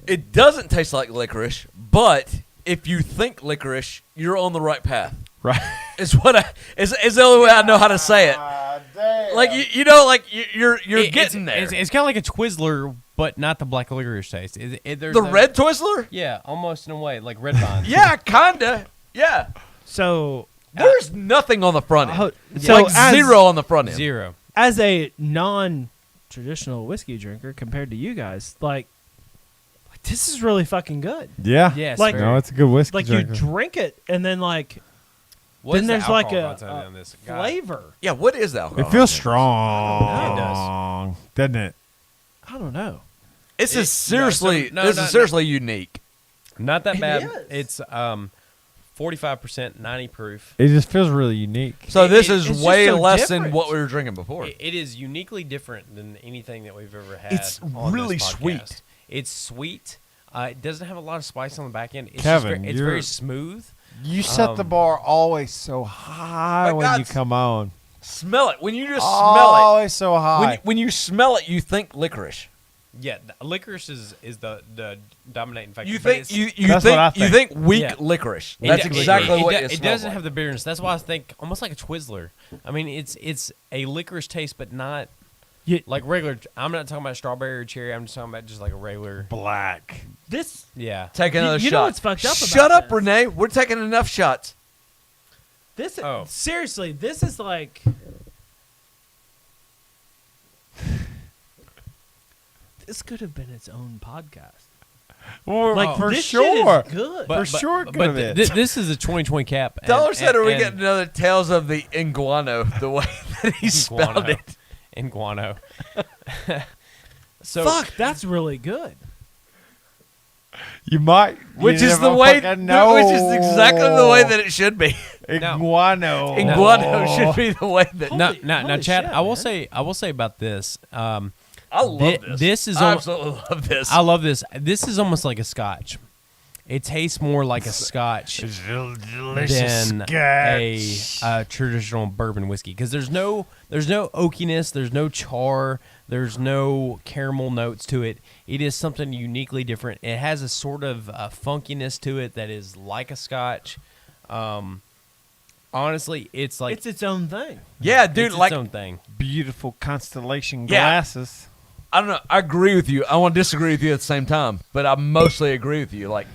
it doesn't taste like licorice. But if you think licorice, you're on the right path. Right. Is the only way I know how to say it. Like you know, like you're getting there. It's kind of like a Twizzler, but not the black licorice taste. There's The red Twizzler? Yeah, almost in a way, like red vines. Yeah, kinda. Yeah. So There's nothing on the front end. so like as- zero on the front end. Zero. as a non-traditional whiskey drinker compared to you guys, like this is really fucking good. Yeah. Yes. Like- No, it's a good whiskey Like drinker. you drink it and then like What then is the there's like alcohol a, content on this? God. flavor. Yeah, what is that? It feels strong. It does. Doesn't it? I don't know. This is seriously no, this no, is seriously unique. Not that bad. is. It's 45%, 90 proof. It just feels really unique. So this it's is just way so less different. than what we were drinking before. It is uniquely different than anything that we've ever had. It's on really this sweet. podcast. It's sweet. It doesn't have a lot of spice on the back end. It's Kevin, it's you're- very smooth. You set the bar always so high My when God, you come on. Smell it. When you just smell Always so it. high. When you smell it, you think licorice. Yeah, licorice is the dominating factor. You but think it's- you That's what I think you think. think weak Yeah. licorice. It That's do- exactly it, what it, it, it smells doesn't like. have the bitterness. That's why I think almost like a Twizzler. I mean, it's a licorice taste, but not like regular. I'm not talking about strawberry or cherry. I'm just talking about just like a regular black. This Yeah. Take another you shot. know what's fucked up about Shut up, this? Renee. We're taking enough shots. This Oh. seriously, this is like this could have been its own podcast. Well, Like for this sure. shit is good. For sure But could have been. this is a 2020 cap. and- Dollar said, "Are we and- getting another Tales of the Guano?" The way that he spelled Guano. it. In guano. So Fuck, that's really good. You might. Which you is the never way. fucking know. Which is exactly the way that it should be. Guano. Guano should be the way that. now, holy Chad, shit, I will man. say about this. I love this. This is I al- absolutely love this. I love this. This is almost like a Scotch. It tastes more like a Scotch Delicious than Scotch. a traditional bourbon whiskey because there's no oakiness, there's no char, there's no caramel notes to it. It is something uniquely different. It has a sort of funkiness to it that is like a Scotch. Honestly, it's like It's its own thing. yeah, dude. it's Like its own thing. Beautiful constellation Yeah. glasses. I don't know. I agree with you. I want to disagree with you at the same time, but I mostly agree with you. Like,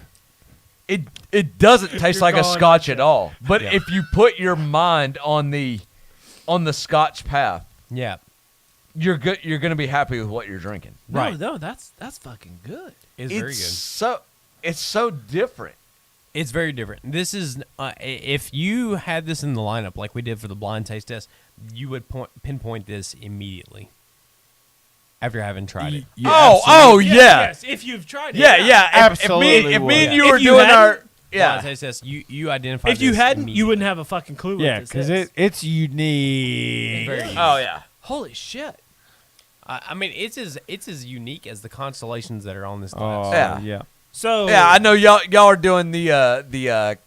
it doesn't taste like a going Scotch at all. But Yeah. if you put your mind on the Scotch path, Yeah. you're good. You're going to be happy with what you're drinking. Right. No, that's fucking good. It's very good. It's so different. It's very different. This is if you had this in the lineup like we did for the blind taste test, you would pinpoint this immediately after having tried it. Oh yeah. Yes, if you've tried it. Yeah. Absolutely If me would. and you If were you doing hadn't- our Blind taste test. You identified. If you this hadn't, you immediately. wouldn't have a fucking clue Yeah, what this because is. it's unique. Very unique. Oh yeah. Holy shit. I mean, it's as unique as the constellations that are on this Oh, glass. Yeah. yeah. So Yeah, I know y'all are doing the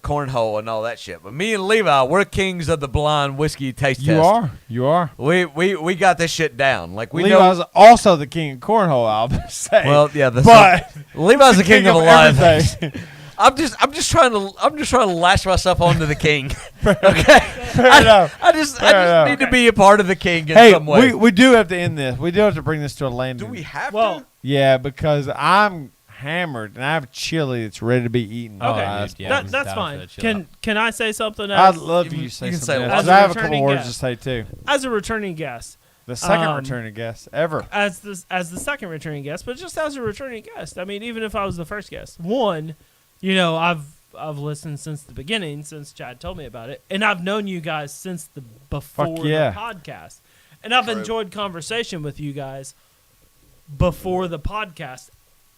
cornhole and all that shit, but me and Levi, we're kings of the blind whiskey taste test. You are. We got this shit down. Like we Levi's know. also the king of cornhole, I'll say. Well, yeah, but Levi's the king of a lot of things. everything. I'm just trying to lash myself onto the king. Okay, Fair enough. I just enough. need to be a part of the king in Hey, some way. we do have to end this. We do have to bring this to a landing. Do we have well, to? Yeah, because I'm hammered and I have chili that's ready to be eaten. Oh, okay, dude, yeah, that, I'm that's down fine. for that shit. Can I say something? I'd As, love You you to say can something. say else, what? 'cause As a I have a couple returning words guest. to say too. as a returning guest, The second Um, returning guest ever. as the second returning guest, but just as a returning guest. I mean, even if I was the first guest, one, you know, I've listened since the beginning, since Chad told me about it, and I've known you guys since the before yeah. the podcast, and I've enjoyed conversation with you guys before the podcast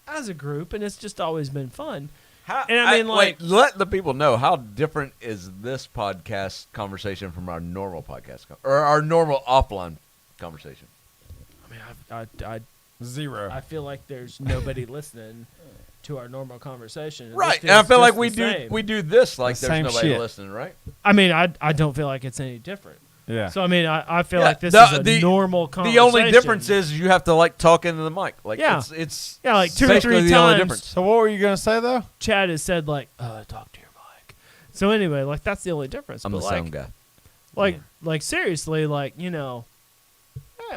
as a group, and it's just always been fun. And I mean, like- wait, let the people know how different is this podcast conversation from our normal podcast or our normal offline conversation. I mean, I Zero. I feel like there's nobody listening to our normal conversation. And Right, this and I is feel like just the same. we do this like The there's same nobody shit. listening, right? I mean, I don't feel like it's any different. Yeah. So I mean, I feel Yeah, like this is a normal The conversation. only difference is you have to like talk into the mic. Like Yeah. it's Yeah, like 2 or basically 3 the only times. difference. So what were you gonna say though? Chad has said like, talk to your mic. So anyway, like that's the only difference. I'm but the like, sound guy. like seriously, like, you know,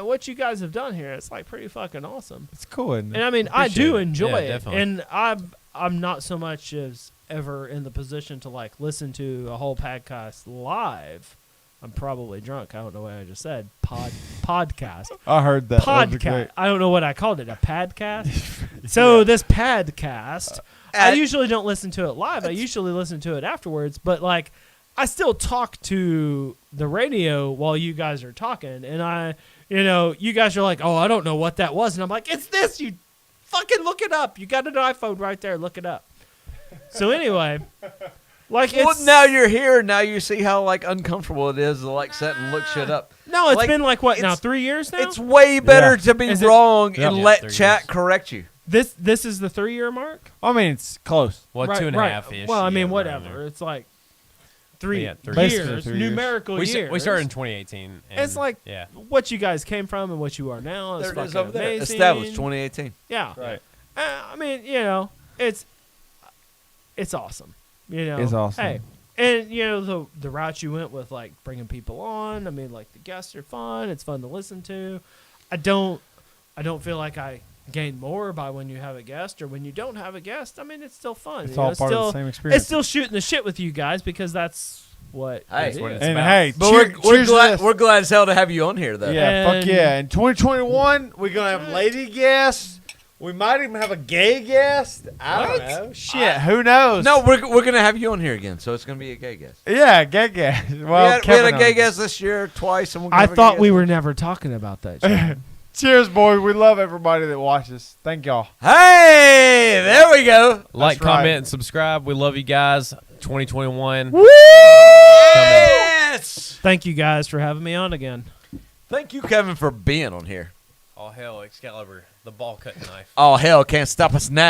what you guys have done here, it's like pretty fucking awesome. It's cool. And I mean, I do enjoy it. definitely. And I'm not so much as ever in the position to like listen to a whole podcast live. I'm probably drunk. I don't know what I just said. Podcast. I heard that. That was Podcast. great. I don't know what I called it. A podcast. So this podcast, I usually don't listen to it live. I usually listen to it afterwards. But like, I still talk to the radio while you guys are talking, and you guys are like, "Oh, I don't know what that was," and I'm like, "It's this. You fucking look it up. You got an iPhone right there. Look it up." So anyway. Like well, now you're here. Now you see how like uncomfortable it is to like sit and look shit up. No, it's like, been like what now? 3 years now. It's way better to be wrong and let 3 chat years. correct you. This is the 3-year mark. I mean, it's close. Well, Right, 2.5 ish. Well, I mean, whatever. It's like 3 Yeah, 3 Basically years, 3 years. numerical We years. started in 2018. And It's like yeah. what you guys came from and what you are now is There it fucking is over there. amazing. Established 2018. Yeah. Right. I mean, it's awesome. It's awesome. Hey, and the route you went with like bringing people on. I mean, like the guests are fun. It's fun to listen to. I don't feel like I gain more by when you have a guest or when you don't have a guest. I mean, it's still fun. It's all part of the same experience. It's still shooting the shit with you guys because that's what Hey. it is. It's And about- hey, But cheers we're to glad this. we're glad as hell to have you on here though. Yeah, fuck And- yeah. In 2021, we're going to have lady guests. We might even have a gay guest. I don't know. Shit, who knows? No, we're gonna have you on here again, so it's gonna be a gay guest. Yeah, gay guest. Well, we had Kevin a gay on. guest this year twice, and I thought we were never talking about that. John. Cheers, boys. We love everybody that watches. Thank y'all. Hey, there we go. Like, That's right. comment, and subscribe. We love you guys. 2021. Yes. Thank you guys for having me on again. Thank you, Kevin, for being on here. Oh, hell, Excalibur, the ball cutting knife. Oh hell, can't stop us now.